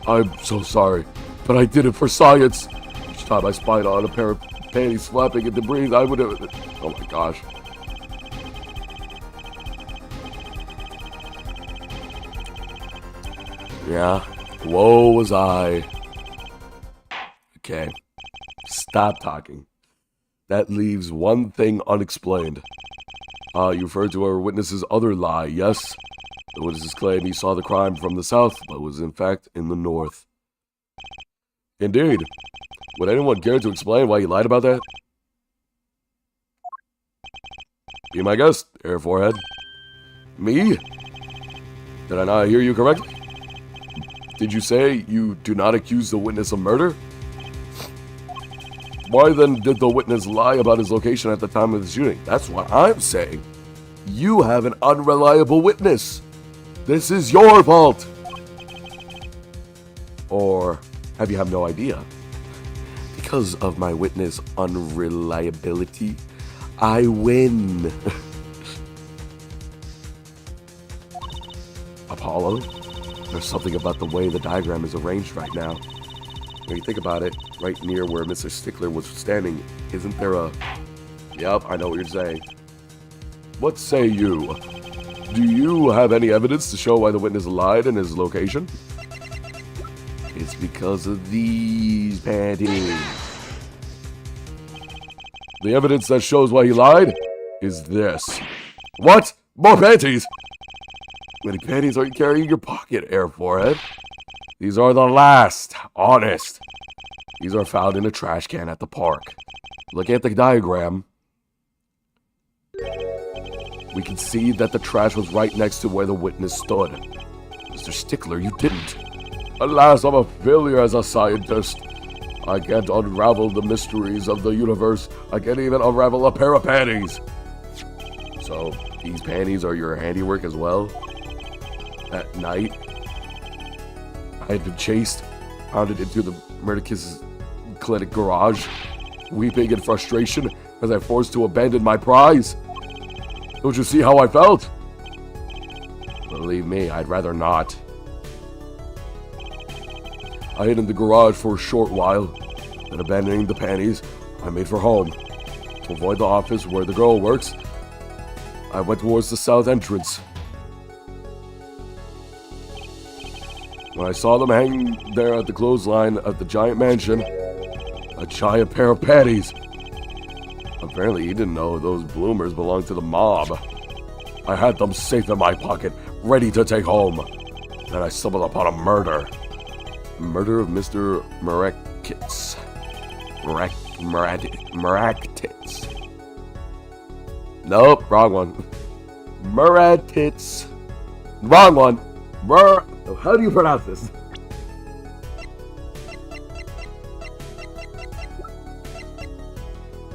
[SPEAKER 1] I'm so sorry, but I did it for science. Each time I spied on a pair of panties flapping in debris, I would have... Oh my gosh. Yeah, woe was I. Okay, stop talking. That leaves one thing unexplained. You referred to our witness's other lie, yes? The witnesses claim he saw the crime from the south, but was in fact in the north. Indeed. Would anyone care to explain why you lied about that? Be my guest, Air Forehead. Me? Did I not hear you correctly? Did you say you do not accuse the witness of murder? Why then did the witness lie about his location at the time of the shooting? That's what I'm saying. You have an unreliable witness. This is your fault. Or have you no idea? Because of my witness unreliability, I win. Apollo, there's something about the way the diagram is arranged right now. When you think about it, right near where Mr. Stickler was standing, isn't there a... Yep, I know what you're saying. What say you? Do you have any evidence to show why the witness lied in his location? It's because of these panties. The evidence that shows why he lied is this. What? More panties? How many panties are you carrying in your pocket, Air Forehead? These are the last, honest. These are found in a trash can at the park. Look at the diagram. We can see that the trash was right next to where the witness stood. Mr. Stickler, you didn't. Alas, I'm a failure as a scientist. I can't unravel the mysteries of the universe. I can't even unravel a pair of panties. So, these panties are your handiwork as well? At night, I had been chased, pounded into the Murderkiss's clinic garage, weeping in frustration as I forced to abandon my prize. Don't you see how I felt? Believe me, I'd rather not. I hid in the garage for a short while, then abandoning the panties, I made for home. To avoid the office where the girl works, I went towards the south entrance. When I saw them hanging there at the clothesline of the giant mansion, a giant pair of panties. Apparently he didn't know those bloomers belonged to the mob. I had them safe in my pocket, ready to take home. Then I stumbled upon a murder. Murder of Mr. Muraktits. Muraktits. Nope, wrong one. Muratits. Wrong one. How do you pronounce this?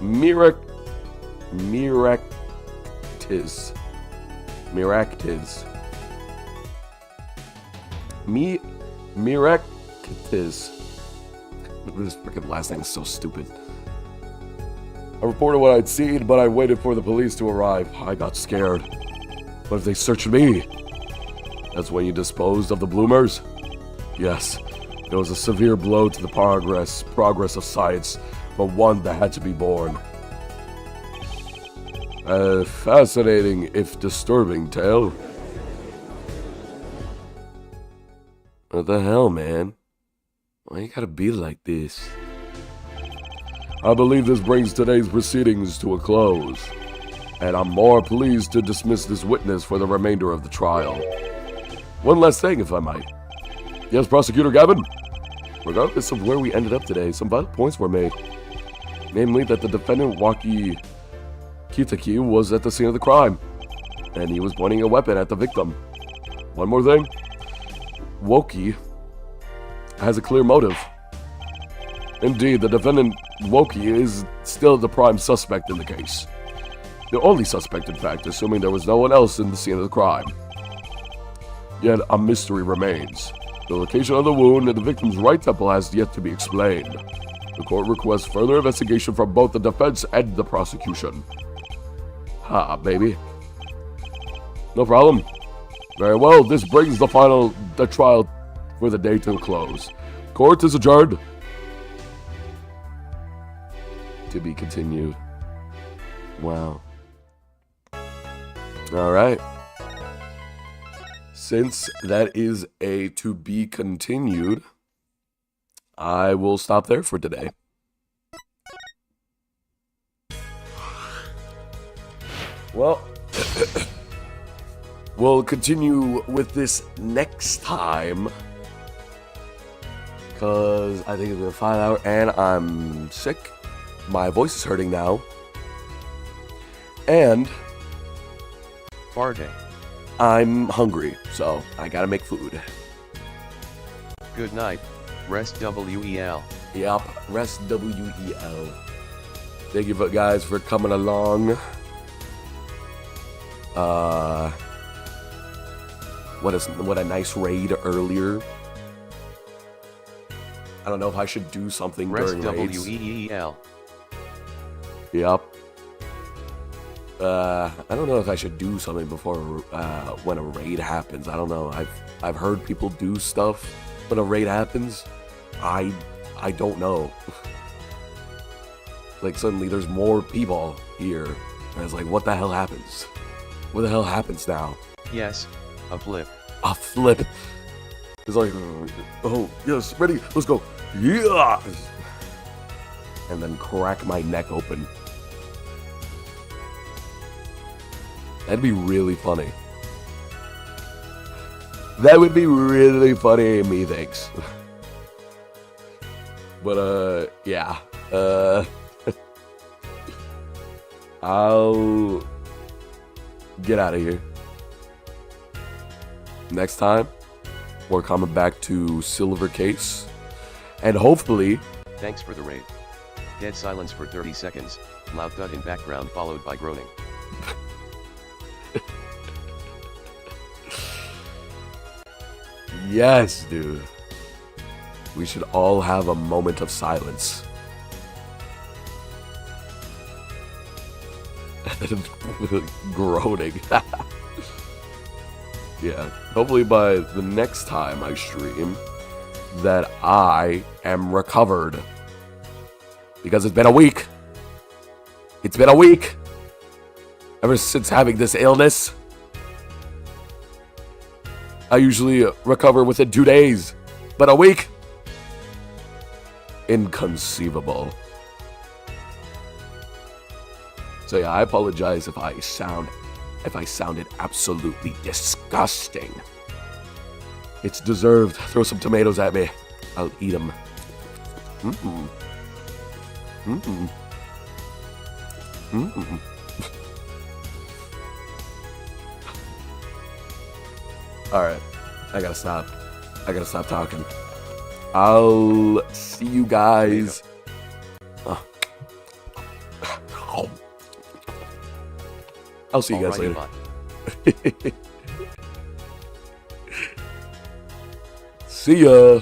[SPEAKER 1] Miraktis. Miraktis. This freaking last name is so stupid. I reported what I'd seen, but I waited for the police to arrive. I got scared. What if they searched me? That's when you disposed of the bloomers? Yes, it was a severe blow to the progress of science, but one that had to be borne. A fascinating, if disturbing, tale. What the hell, man? Why you gotta be like this? I believe this brings today's proceedings to a close, and I'm more pleased to dismiss this witness for the remainder of the trial. One last thing, if I might. Yes, Prosecutor Gavin? Regardless of where we ended up today, some vital points were made. Namely, that the defendant, Waki Kitaki, was at the scene of the crime, and he was pointing a weapon at the victim. One more thing. Woki has a clear motive. Indeed, the defendant, Woki, is still the prime suspect in the case. The only suspect, in fact, assuming there was no one else in the scene of the crime. Yet a mystery remains. The location of the wound and the victim's right temple has yet to be explained. The court requests further investigation from both the defense and the prosecution. Haha, baby. No problem. Very well, this brings the trial for the day to a close. Court is adjourned. To be continued. Wow. Alright. Since that is a to be continued, I will stop there for today. Well, we'll continue with this next time. Because I think it's been 5 hours and I'm sick. My voice is hurting now. And
[SPEAKER 2] Barte.
[SPEAKER 1] I'm hungry, so I gotta make food.
[SPEAKER 2] Good night. Rest WEL.
[SPEAKER 1] Yep, rest WEL. Thank you guys for coming along. What a nice raid earlier. I don't know if I should do something
[SPEAKER 2] Rest
[SPEAKER 1] during raids.
[SPEAKER 2] WEL.
[SPEAKER 1] Yep. I don't know if I should do something before when a raid happens. I don't know. I've heard people do stuff when a raid happens. I don't know. Like suddenly there's more people here. And it's like, what the hell happens? What the hell happens now?
[SPEAKER 2] Yes, a flip.
[SPEAKER 1] A flip. It's like, oh yes, ready, let's go. Yeah. And then crack my neck open. That'd be really funny. That would be really funny, methinks. But, yeah. I'll get out of here. Next time, we're coming back to Silver Case. And hopefully...
[SPEAKER 2] Thanks for the raid. Dead silence for 30 seconds. Loud thud in background followed by groaning.
[SPEAKER 1] Yes, dude. We should all have a moment of silence. Groaning. Yeah. Hopefully by the next time I stream, that I am recovered. Because it's been a week. It's been a week. Ever since having this illness. I usually recover within 2 days, but a week? Inconceivable. So yeah, I apologize if I sounded absolutely disgusting. It's deserved. Throw some tomatoes at me. I'll eat them. Mm-mm. Mm-mm. Mm-mm. Alright, I gotta stop talking. I'll see you guys. I'll see you guys later. See ya.